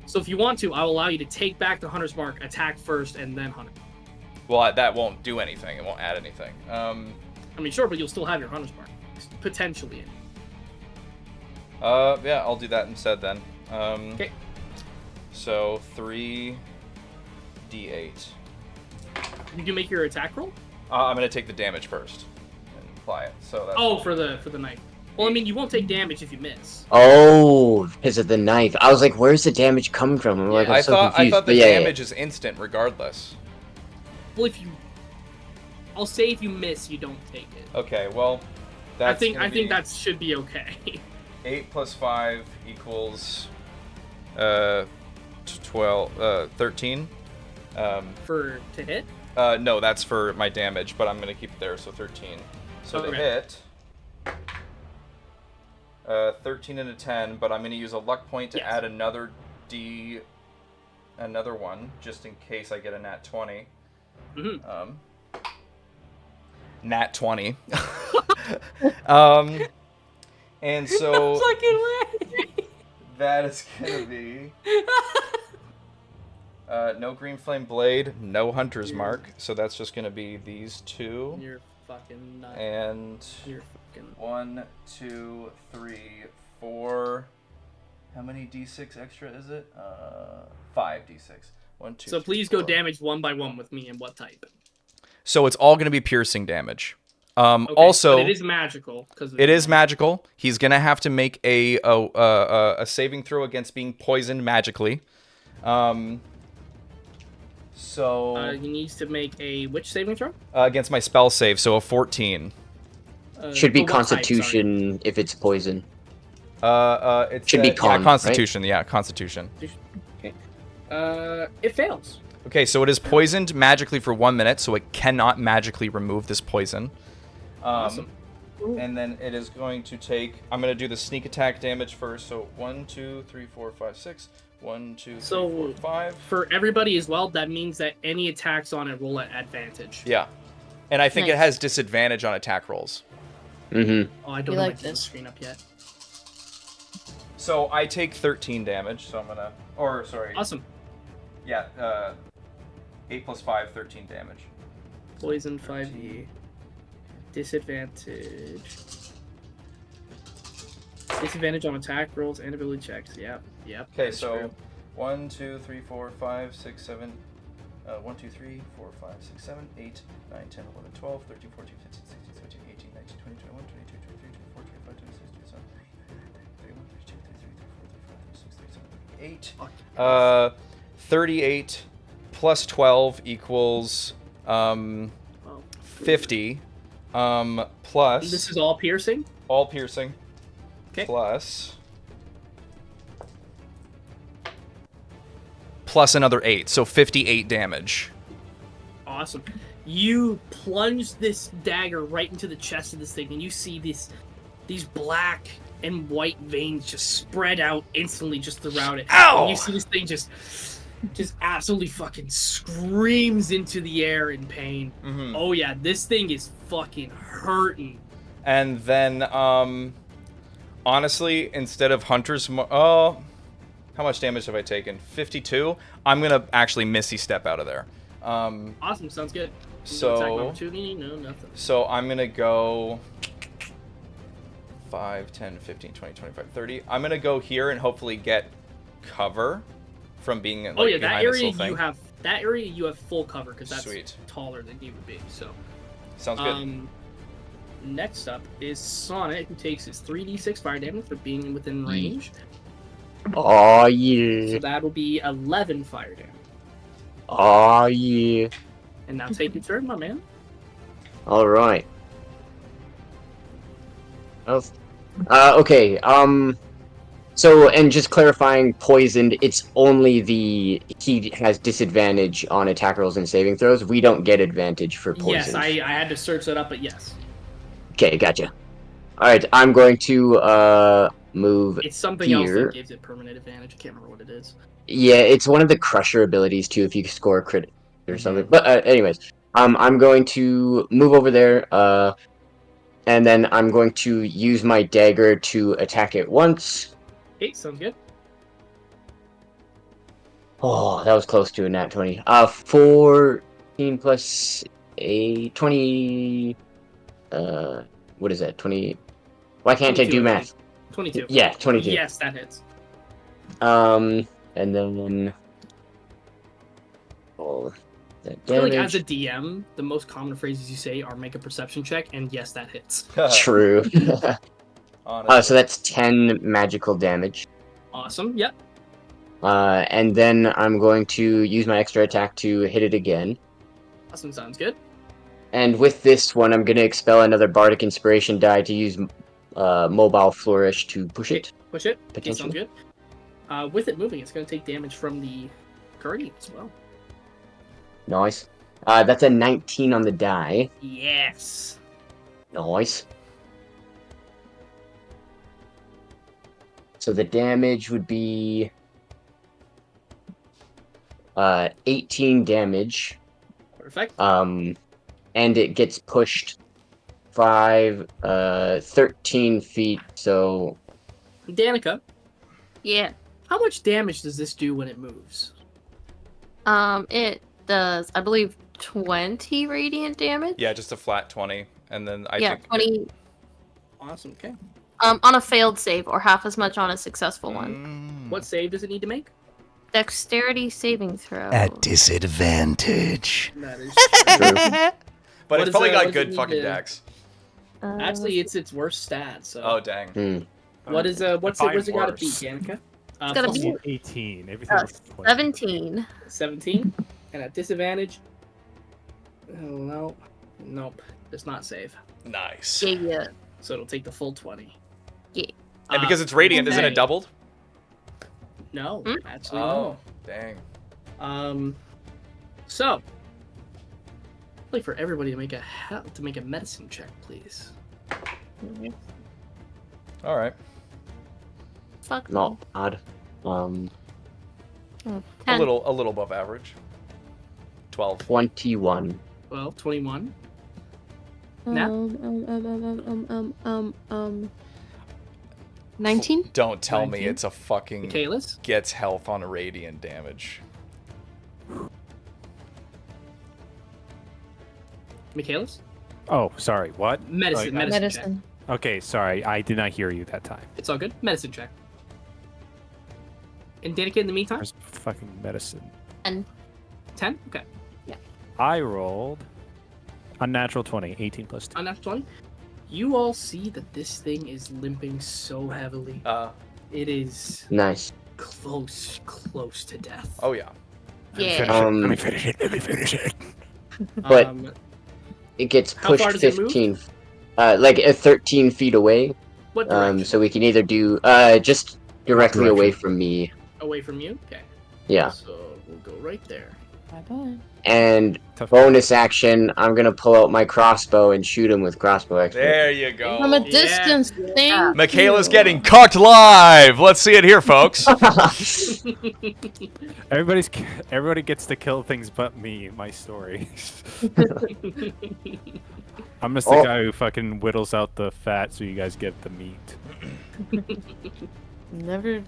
So if you want to, I'll allow you to take back the Hunter's Mark, attack first, and then Hunter. Well, that won't do anything. It won't add anything. I mean, sure, but you'll still have your Hunter's Mark, potentially. Yeah, I'll do that instead then. Okay. So 3d8. You can make your attack roll. I'm gonna take the damage first and apply it. So that's. Oh, for the knife. Well, I mean, you won't take damage if you miss. Oh, because of the knife. I was like, "Where's the damage coming from?" I'm like, I'm I so thought confused. the but yeah, damage is instant regardless. Well, I'll say if you miss, you don't take it. Okay, well, that's. I think that should be okay. 8 plus 5 equals 13. To hit. No, that's for my damage, but I'm gonna keep it there, so 13. So to Okay. hit, 13 and a 10, but I'm going to use a luck point to Yes. add another another one, just in case I get a nat 20. Mhm. Nat 20. And so Fucking way. that is going to be no green flame blade, no hunter's mark. So that's just going to be these two. You're fucking nuts. And You're fucking. 1, 2, 3, 4. How many d6 extra is it? 5 d6. 1, 2. So 3, please 4. go damage one by one with me, and what type? So it's all going to be piercing damage. Okay, Also, but it is magical because it is magical. He's going to have to make a saving throw against being poisoned magically. So he needs to make a which saving throw? Against my spell save, so a 14. Should be for what type, sorry? Constitution if it's poison. It Should be con, yeah, Constitution. Yeah, Constitution. Okay. It fails. Okay, so it is poisoned magically for 1 minute, so it cannot magically remove this poison. Awesome. And then it is going to take. I'm going to do the sneak attack damage first. So 1, 2, 3, 4, 5, 6. 1, 2, 3, So 4, 5. for everybody as well, that means that any attacks on it roll at advantage. Yeah, and I think it Nice. has disadvantage on attack rolls. Mm-hmm. Oh, I don't We have like my this. screen up yet. So I take 13 damage. So I'm gonna. Or sorry. Awesome. Yeah. 8 plus 5, 13 damage. Poison 5e. Disadvantage. Disadvantage on attack rolls and ability checks. Yep. Yep. Okay, that's so true. 1, 2, 3, 4, 5, 6, 7. 1, 2, 3, 4, 5, 6, 7, 8, 9, 10, 11, 12, 13, 14, 15, 16, 17, 18, 19, 20, 21, 22, 23, 24, 25, 26, 27, 31, 32, 33, 34, 35, 36, 37, 38. 38 plus 12 equals Oh. 50. Plus This is all piercing? all piercing. Okay. Plus another 8, so 58 damage. Awesome. You plunge this dagger right into the chest of this thing, and you see these black and white veins just spread out instantly just throughout it. Ow! And you see this thing just absolutely fucking screams into the air in pain. Mm-hmm. Oh yeah, this thing is fucking hurting. And then, honestly, instead of Hunter's... how much damage have I taken? 52? I'm going to actually Misty Step out of there. Awesome, sounds good. So- Attack of opportunity? No, nothing. So I'm going to go 5, 10, 15, 20, 25, 30. I'm going to go here and hopefully get cover from being like, Oh yeah, that behind this area little thing. you have full cover because that's Sweet. taller than you would be. So Sounds good. Next up is Sonic, who takes his 3d6 fire damage for being within range. Oh So yeah. that will be 11 fire damage. Oh yeah. And now take your turn, my man. All right. Okay. So, and just clarifying, poisoned. It's only he has disadvantage on attack rolls and saving throws. We don't get advantage for Yes, poison. I had to search that up, but yes. Okay, gotcha. All right, I'm going to move. It's something else Here. that gives it permanent advantage. I can't remember what it is. Yeah, it's one of the Crusher abilities too. If you score a crit or Mhm. something. But anyways, I'm going to move over there. And then I'm going to use my dagger to attack it once. Okay, sounds good. Oh, that was close to a nat 20. 14 plus 8, 20. What is that? 20. Why can't I 22, do I math? 22. Yeah, 22. Yes, that hits. And then. Oh, that I feel like damage. as a DM, the most common phrases you say are make a perception check, and yes, that hits. True. Honestly. So that's 10 magical damage. Awesome. Yep. And then I'm going to use my extra attack to hit it again. Awesome. Sounds good. And with this one, I'm going to expel another Bardic Inspiration die to use Mobile Flourish to push it. Push it. Okay, sounds Potentially. good. With it moving, it's going to take damage from the Guardian as well. Nice. That's a 19 on the die. Yes. Nice. So the damage would be 18 damage. Perfect. And it gets pushed 13 feet. So Danica, Yeah. how much damage does this do when it moves? It does, I believe, 20 radiant damage. Yeah, just a flat 20, and then I Yeah, think 20. Awesome. Okay. On a failed save, or half as much on a successful one. What save does it need to make? Dexterity saving throw. At disadvantage. That is True. But What it's is, probably what got does it good need fucking to- dex. Actually, it's its worst stat. So. Oh dang. What is what's it got to Define beat, worse. Danica? It's gotta Plus be- 18. Everything else is 20. 17. 17, and at disadvantage. Oh no, nope, does not save. Nice. Yeah. So it'll take the full 20. Yeah. And because it's radiant, isn't okay. it doubled? No, Hmm? actually Oh, dang. no. So, I'd like for everybody to make a medicine check, please. All right. Fuck. not bad. A 10. little above average. 12. 21. Well, 21. Nap? 19? Don't tell me 19? it's a fucking Michaelis? gets health on radiant damage. Michaelis? Oh, sorry. What? Medicine, Oh, medicine check. Medicine. Okay, sorry. I did not hear you that time. It's all good. Medicine check. And Danica, in the meantime? Where's fucking medicine? 10. 10? Okay. I rolled unnatural 20, 18 plus 2. Unnatural 20. You all see that this thing is limping so heavily. It is Nice. close to death. Oh yeah. Yeah. Let me finish it. Let me finish it. But- Um, It gets How far pushed does it move? 15. Like 13 feet away. what direction? So we can either do just directly Direction. away from me. Away from you? Okay. Yeah. So we'll go right there. Bye bye. And Tough. bonus action, I'm gonna pull out my crossbow and shoot him with crossbow expert. There you go. From a Yeah. distance, thank Michaela's you. getting cocked live. Let's see it here, folks. Everybody gets to kill things but me in my story. I'm just the Oh. guy who fucking whittles out the fat so you guys get the meat. Never.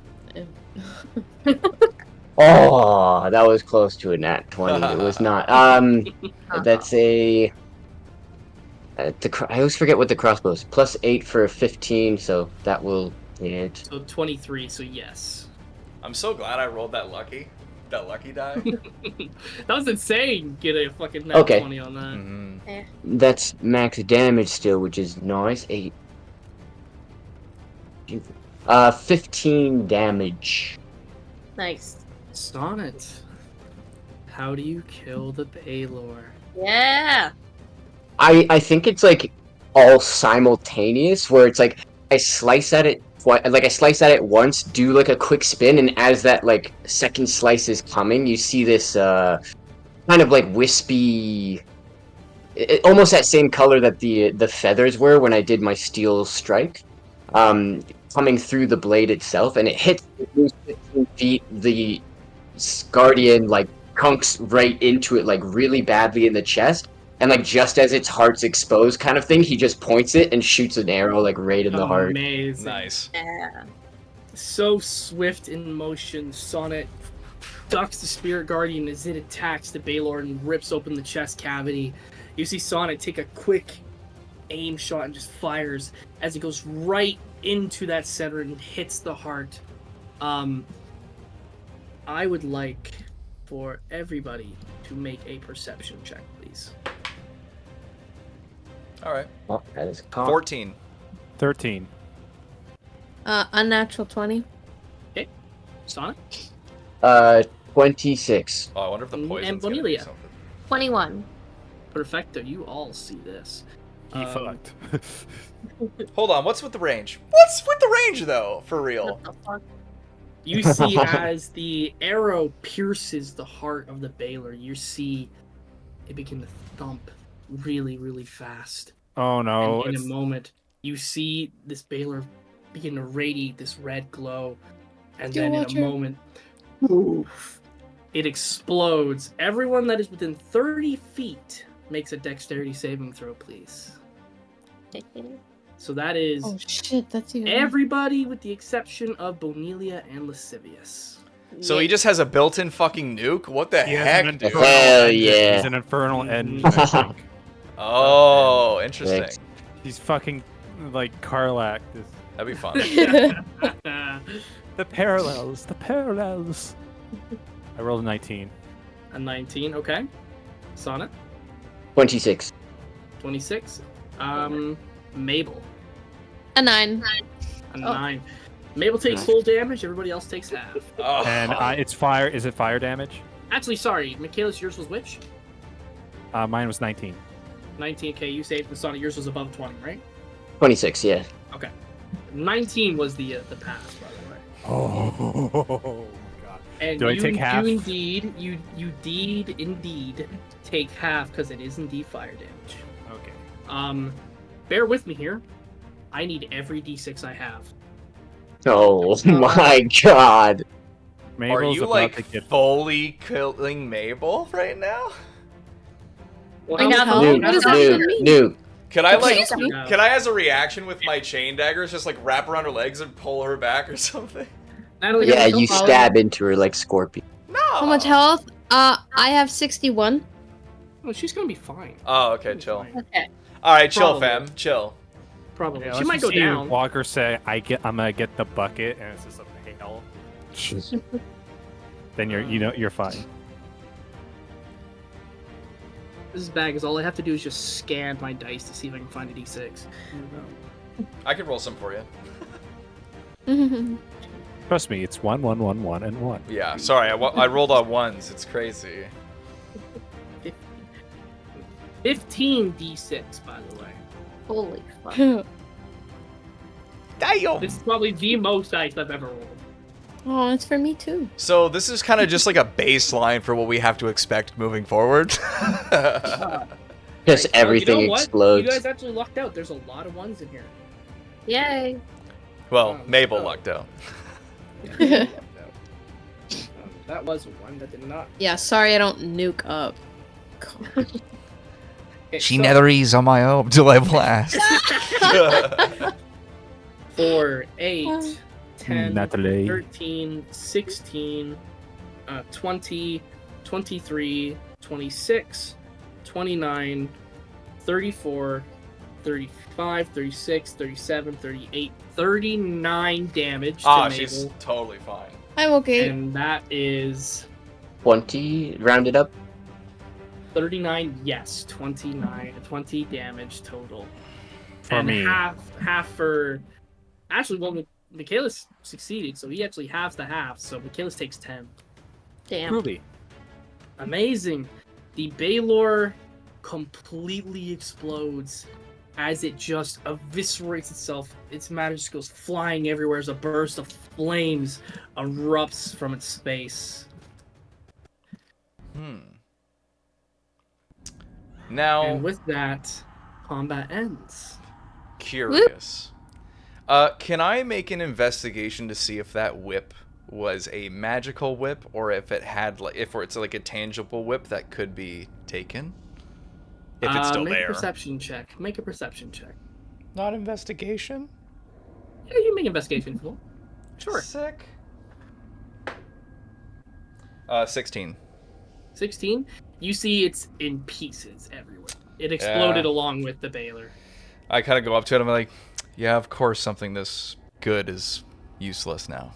Oh, that was close to a nat 20. It was not. That's a. I always forget what the crossbow is. Plus 8 for a 15, so that will hit. So 23, so yes. I'm so glad I rolled that lucky die. That was insane. Get a fucking nat Okay. 20 on that. Mhm. That's max damage still, which is nice. 8. 15 damage. Nice. Sonnet. How do you kill the Baylor? Yeah. I think it's like all simultaneous, where it's like I slice at it. Like I slice at it once, do like a quick spin, and as that like second slice is coming, you see this kind of like wispy, almost that same color that the feathers were when I did my steel strike, coming through the blade itself, and it hits it moves 15 feet. The guardian like conks right into it like really badly in the chest. And like just as its heart's exposed, kind of thing, he just points it and shoots an arrow like right in the heart. Amazing. Nice. Yeah. So swift in motion, Sonnet ducks the Spirit Guardian as it attacks the Baylor and rips open the chest cavity. You see Sonnet take a quick aim shot and just fires as it goes right into that center and hits the heart. I would like for everybody to make a perception check, please. All right. Oh, that is cocked. 14. 13. Unnatural 20. Sonnet? 26. Oh, I wonder if the And poison's gonna do Bonilia. something. 21. Perfecto, you all see this. He fucked. Hold on. What's with the range? What's with the range though? For real. What the fuck? You see as the arrow pierces the heart of the Baylor, you see it begin to thump really, really fast. Oh no. And in a it's- moment, you see this Baylor begin to radiate this red glow, and Steel then Watcher. in a moment, oof, it explodes. Everyone that is within 30 feet makes a dexterity saving throw, please. So that is Oh shit, that's even. everybody with the exception of Bonelia and Lascivious. So he just has a built-in fucking nuke? What the He has heck, an dude? infernal Hell engine. yeah. He's an infernal Mhm. engine, I think. Oh, interesting. Thanks. He's fucking like Karlak. That'd be fun. The parallels. The parallels. I rolled a 19. A 19, okay. Sonnet, 26. 26. Mabel, A 9. a 9. Mabel takes Nice. full damage, everybody else takes half. Oh. And it's fire. Is it fire damage? Actually, sorry, Michaelis, yours was which? Mine was 19. 19k, you saved, and Sonnet, yours was above 20, right? 26, yeah. 19 was the pass, by the way. Oh god. And Do I take half? You indeed take half because it is indeed fire damage. Okay. Bear with me here. I need every d6 I have. Oh my god. Are Mabel's you about like to get fully killing Mabel right now? Well, I have how- a- Nuke, what does how- that nuke, even mean? nuke. Can I like Excuse me? No. can I as a reaction with my chain daggers just like wrap around her legs and pull her back or something? Natalie, Yeah, don't you follow stab into her like Scorpion. No. How much health? I have 61. Oh, she's gonna be fine. Oh, okay, chill. Fine. Okay. All right, chill, Probably. fam, chill. Probably. Yeah, she let's might just go see down. Walker say, I'm gonna get the bucket, and it's just a hail. Then you're fine. This is bad because all I have to do is just scan my dice to see if I can find a d6. I can roll some for you. Trust me, it's 1, 1, 1, 1, and 1. Yeah, sorry, I rolled on ones. It's crazy. 15 d6, by the way. Holy fuck. Damn. This is probably the most dice I've ever rolled. Oh, it's for me too. So this is kind of just like a baseline for what we have to expect moving forward. Just Right, everything you know what? explodes. You guys actually lucked out. There's a lot of ones in here. Yay. Well, Mabel so- lucked out. Yeah, that was one that did not. Yeah, sorry I don't nuke up. Okay, She so netheries on my own till I blast. 4, 8, 10, Natalie. 13, 16, 20, 23, 26, 29, 34, 35, 36, 37, 38, 39 damage to Ah, Mabel. she's totally fine. I'm okay. And that is 20, rounded up. 39, yes, 29, 20 damage total. For and me. half for... Actually, well, Michaelis succeeded, so he actually halves the half, so Michaelis takes 10. Damn. Ruby. Amazing. The Baylor completely explodes as it just eviscerates itself. Its matter just goes flying everywhere as a burst of flames erupts from its space. Now, And with that, combat ends. curious. Can I make an investigation to see if that whip was a magical whip or if it had like if it's like a tangible whip that could be taken? If it's still make there. a perception check. Make a perception check. Not investigation? Yeah, you can make investigation for. Sure. Sick. 16. 16. You see it's in pieces everywhere. It exploded along with the Baylor. I kind of go up to it. I'm like, yeah, of course something this good is useless now.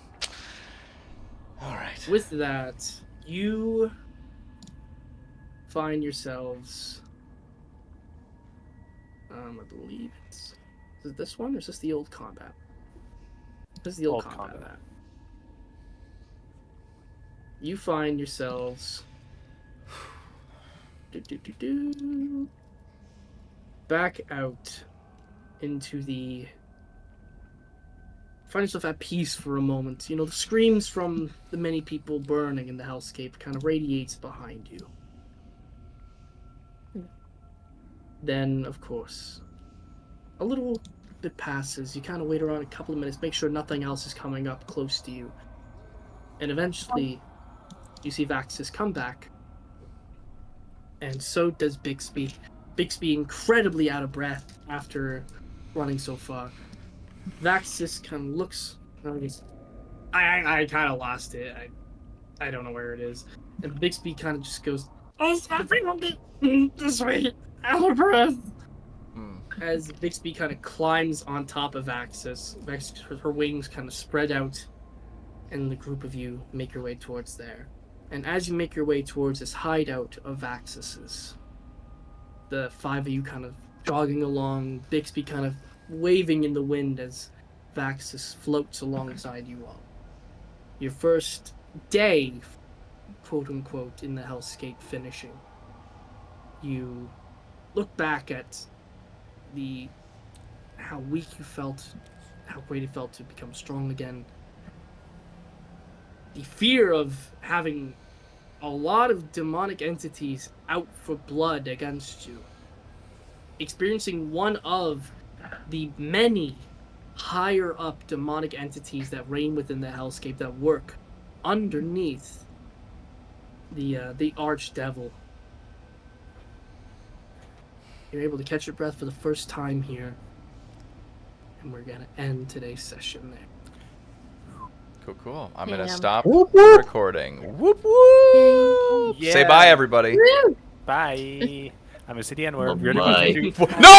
All right. With that, you find yourselves. I believe it's. Is it this one or is this the old combat? This is the old combat. Map. You find yourselves. Back out into the. Find yourself at peace for a moment. You know, the screams from the many people burning in the hellscape kind of radiates behind you. Then, of course, a little bit passes. You kind of wait around a couple of minutes, make sure nothing else is coming up close to you. And eventually, you see Vaxis come back. And so does Bixby. Bixby incredibly out of breath after running so far. Vaxis kind of looks. I kind of lost it. I don't know where it is. And Bixby kind of just goes, "Oh, everyone this way, out of breath." As Bixby kind of climbs on top of Vaxis, her wings kind of spread out, and the group of you make your way towards there. And as you make your way towards this hideout of Vaxis's, the 5 of you kind of jogging along, Bixby kind of waving in the wind as Vaxis floats alongside you all. Your first day, quote unquote, in the hellscape finishing. You look back at how weak you felt, how great it felt to become strong again. The fear of having a lot of demonic entities out for blood against you. Experiencing one of the many higher up demonic entities that reign within the hellscape that work underneath the archdevil. You're able to catch your breath for the first time here, and we're gonna end today's session there. Cool. I'm gonna Damn. stop Whoop, the whoop. recording. Whoop whoop. Yeah. Say bye, everybody. Bye. I'm Obsidian. We're Bye. No!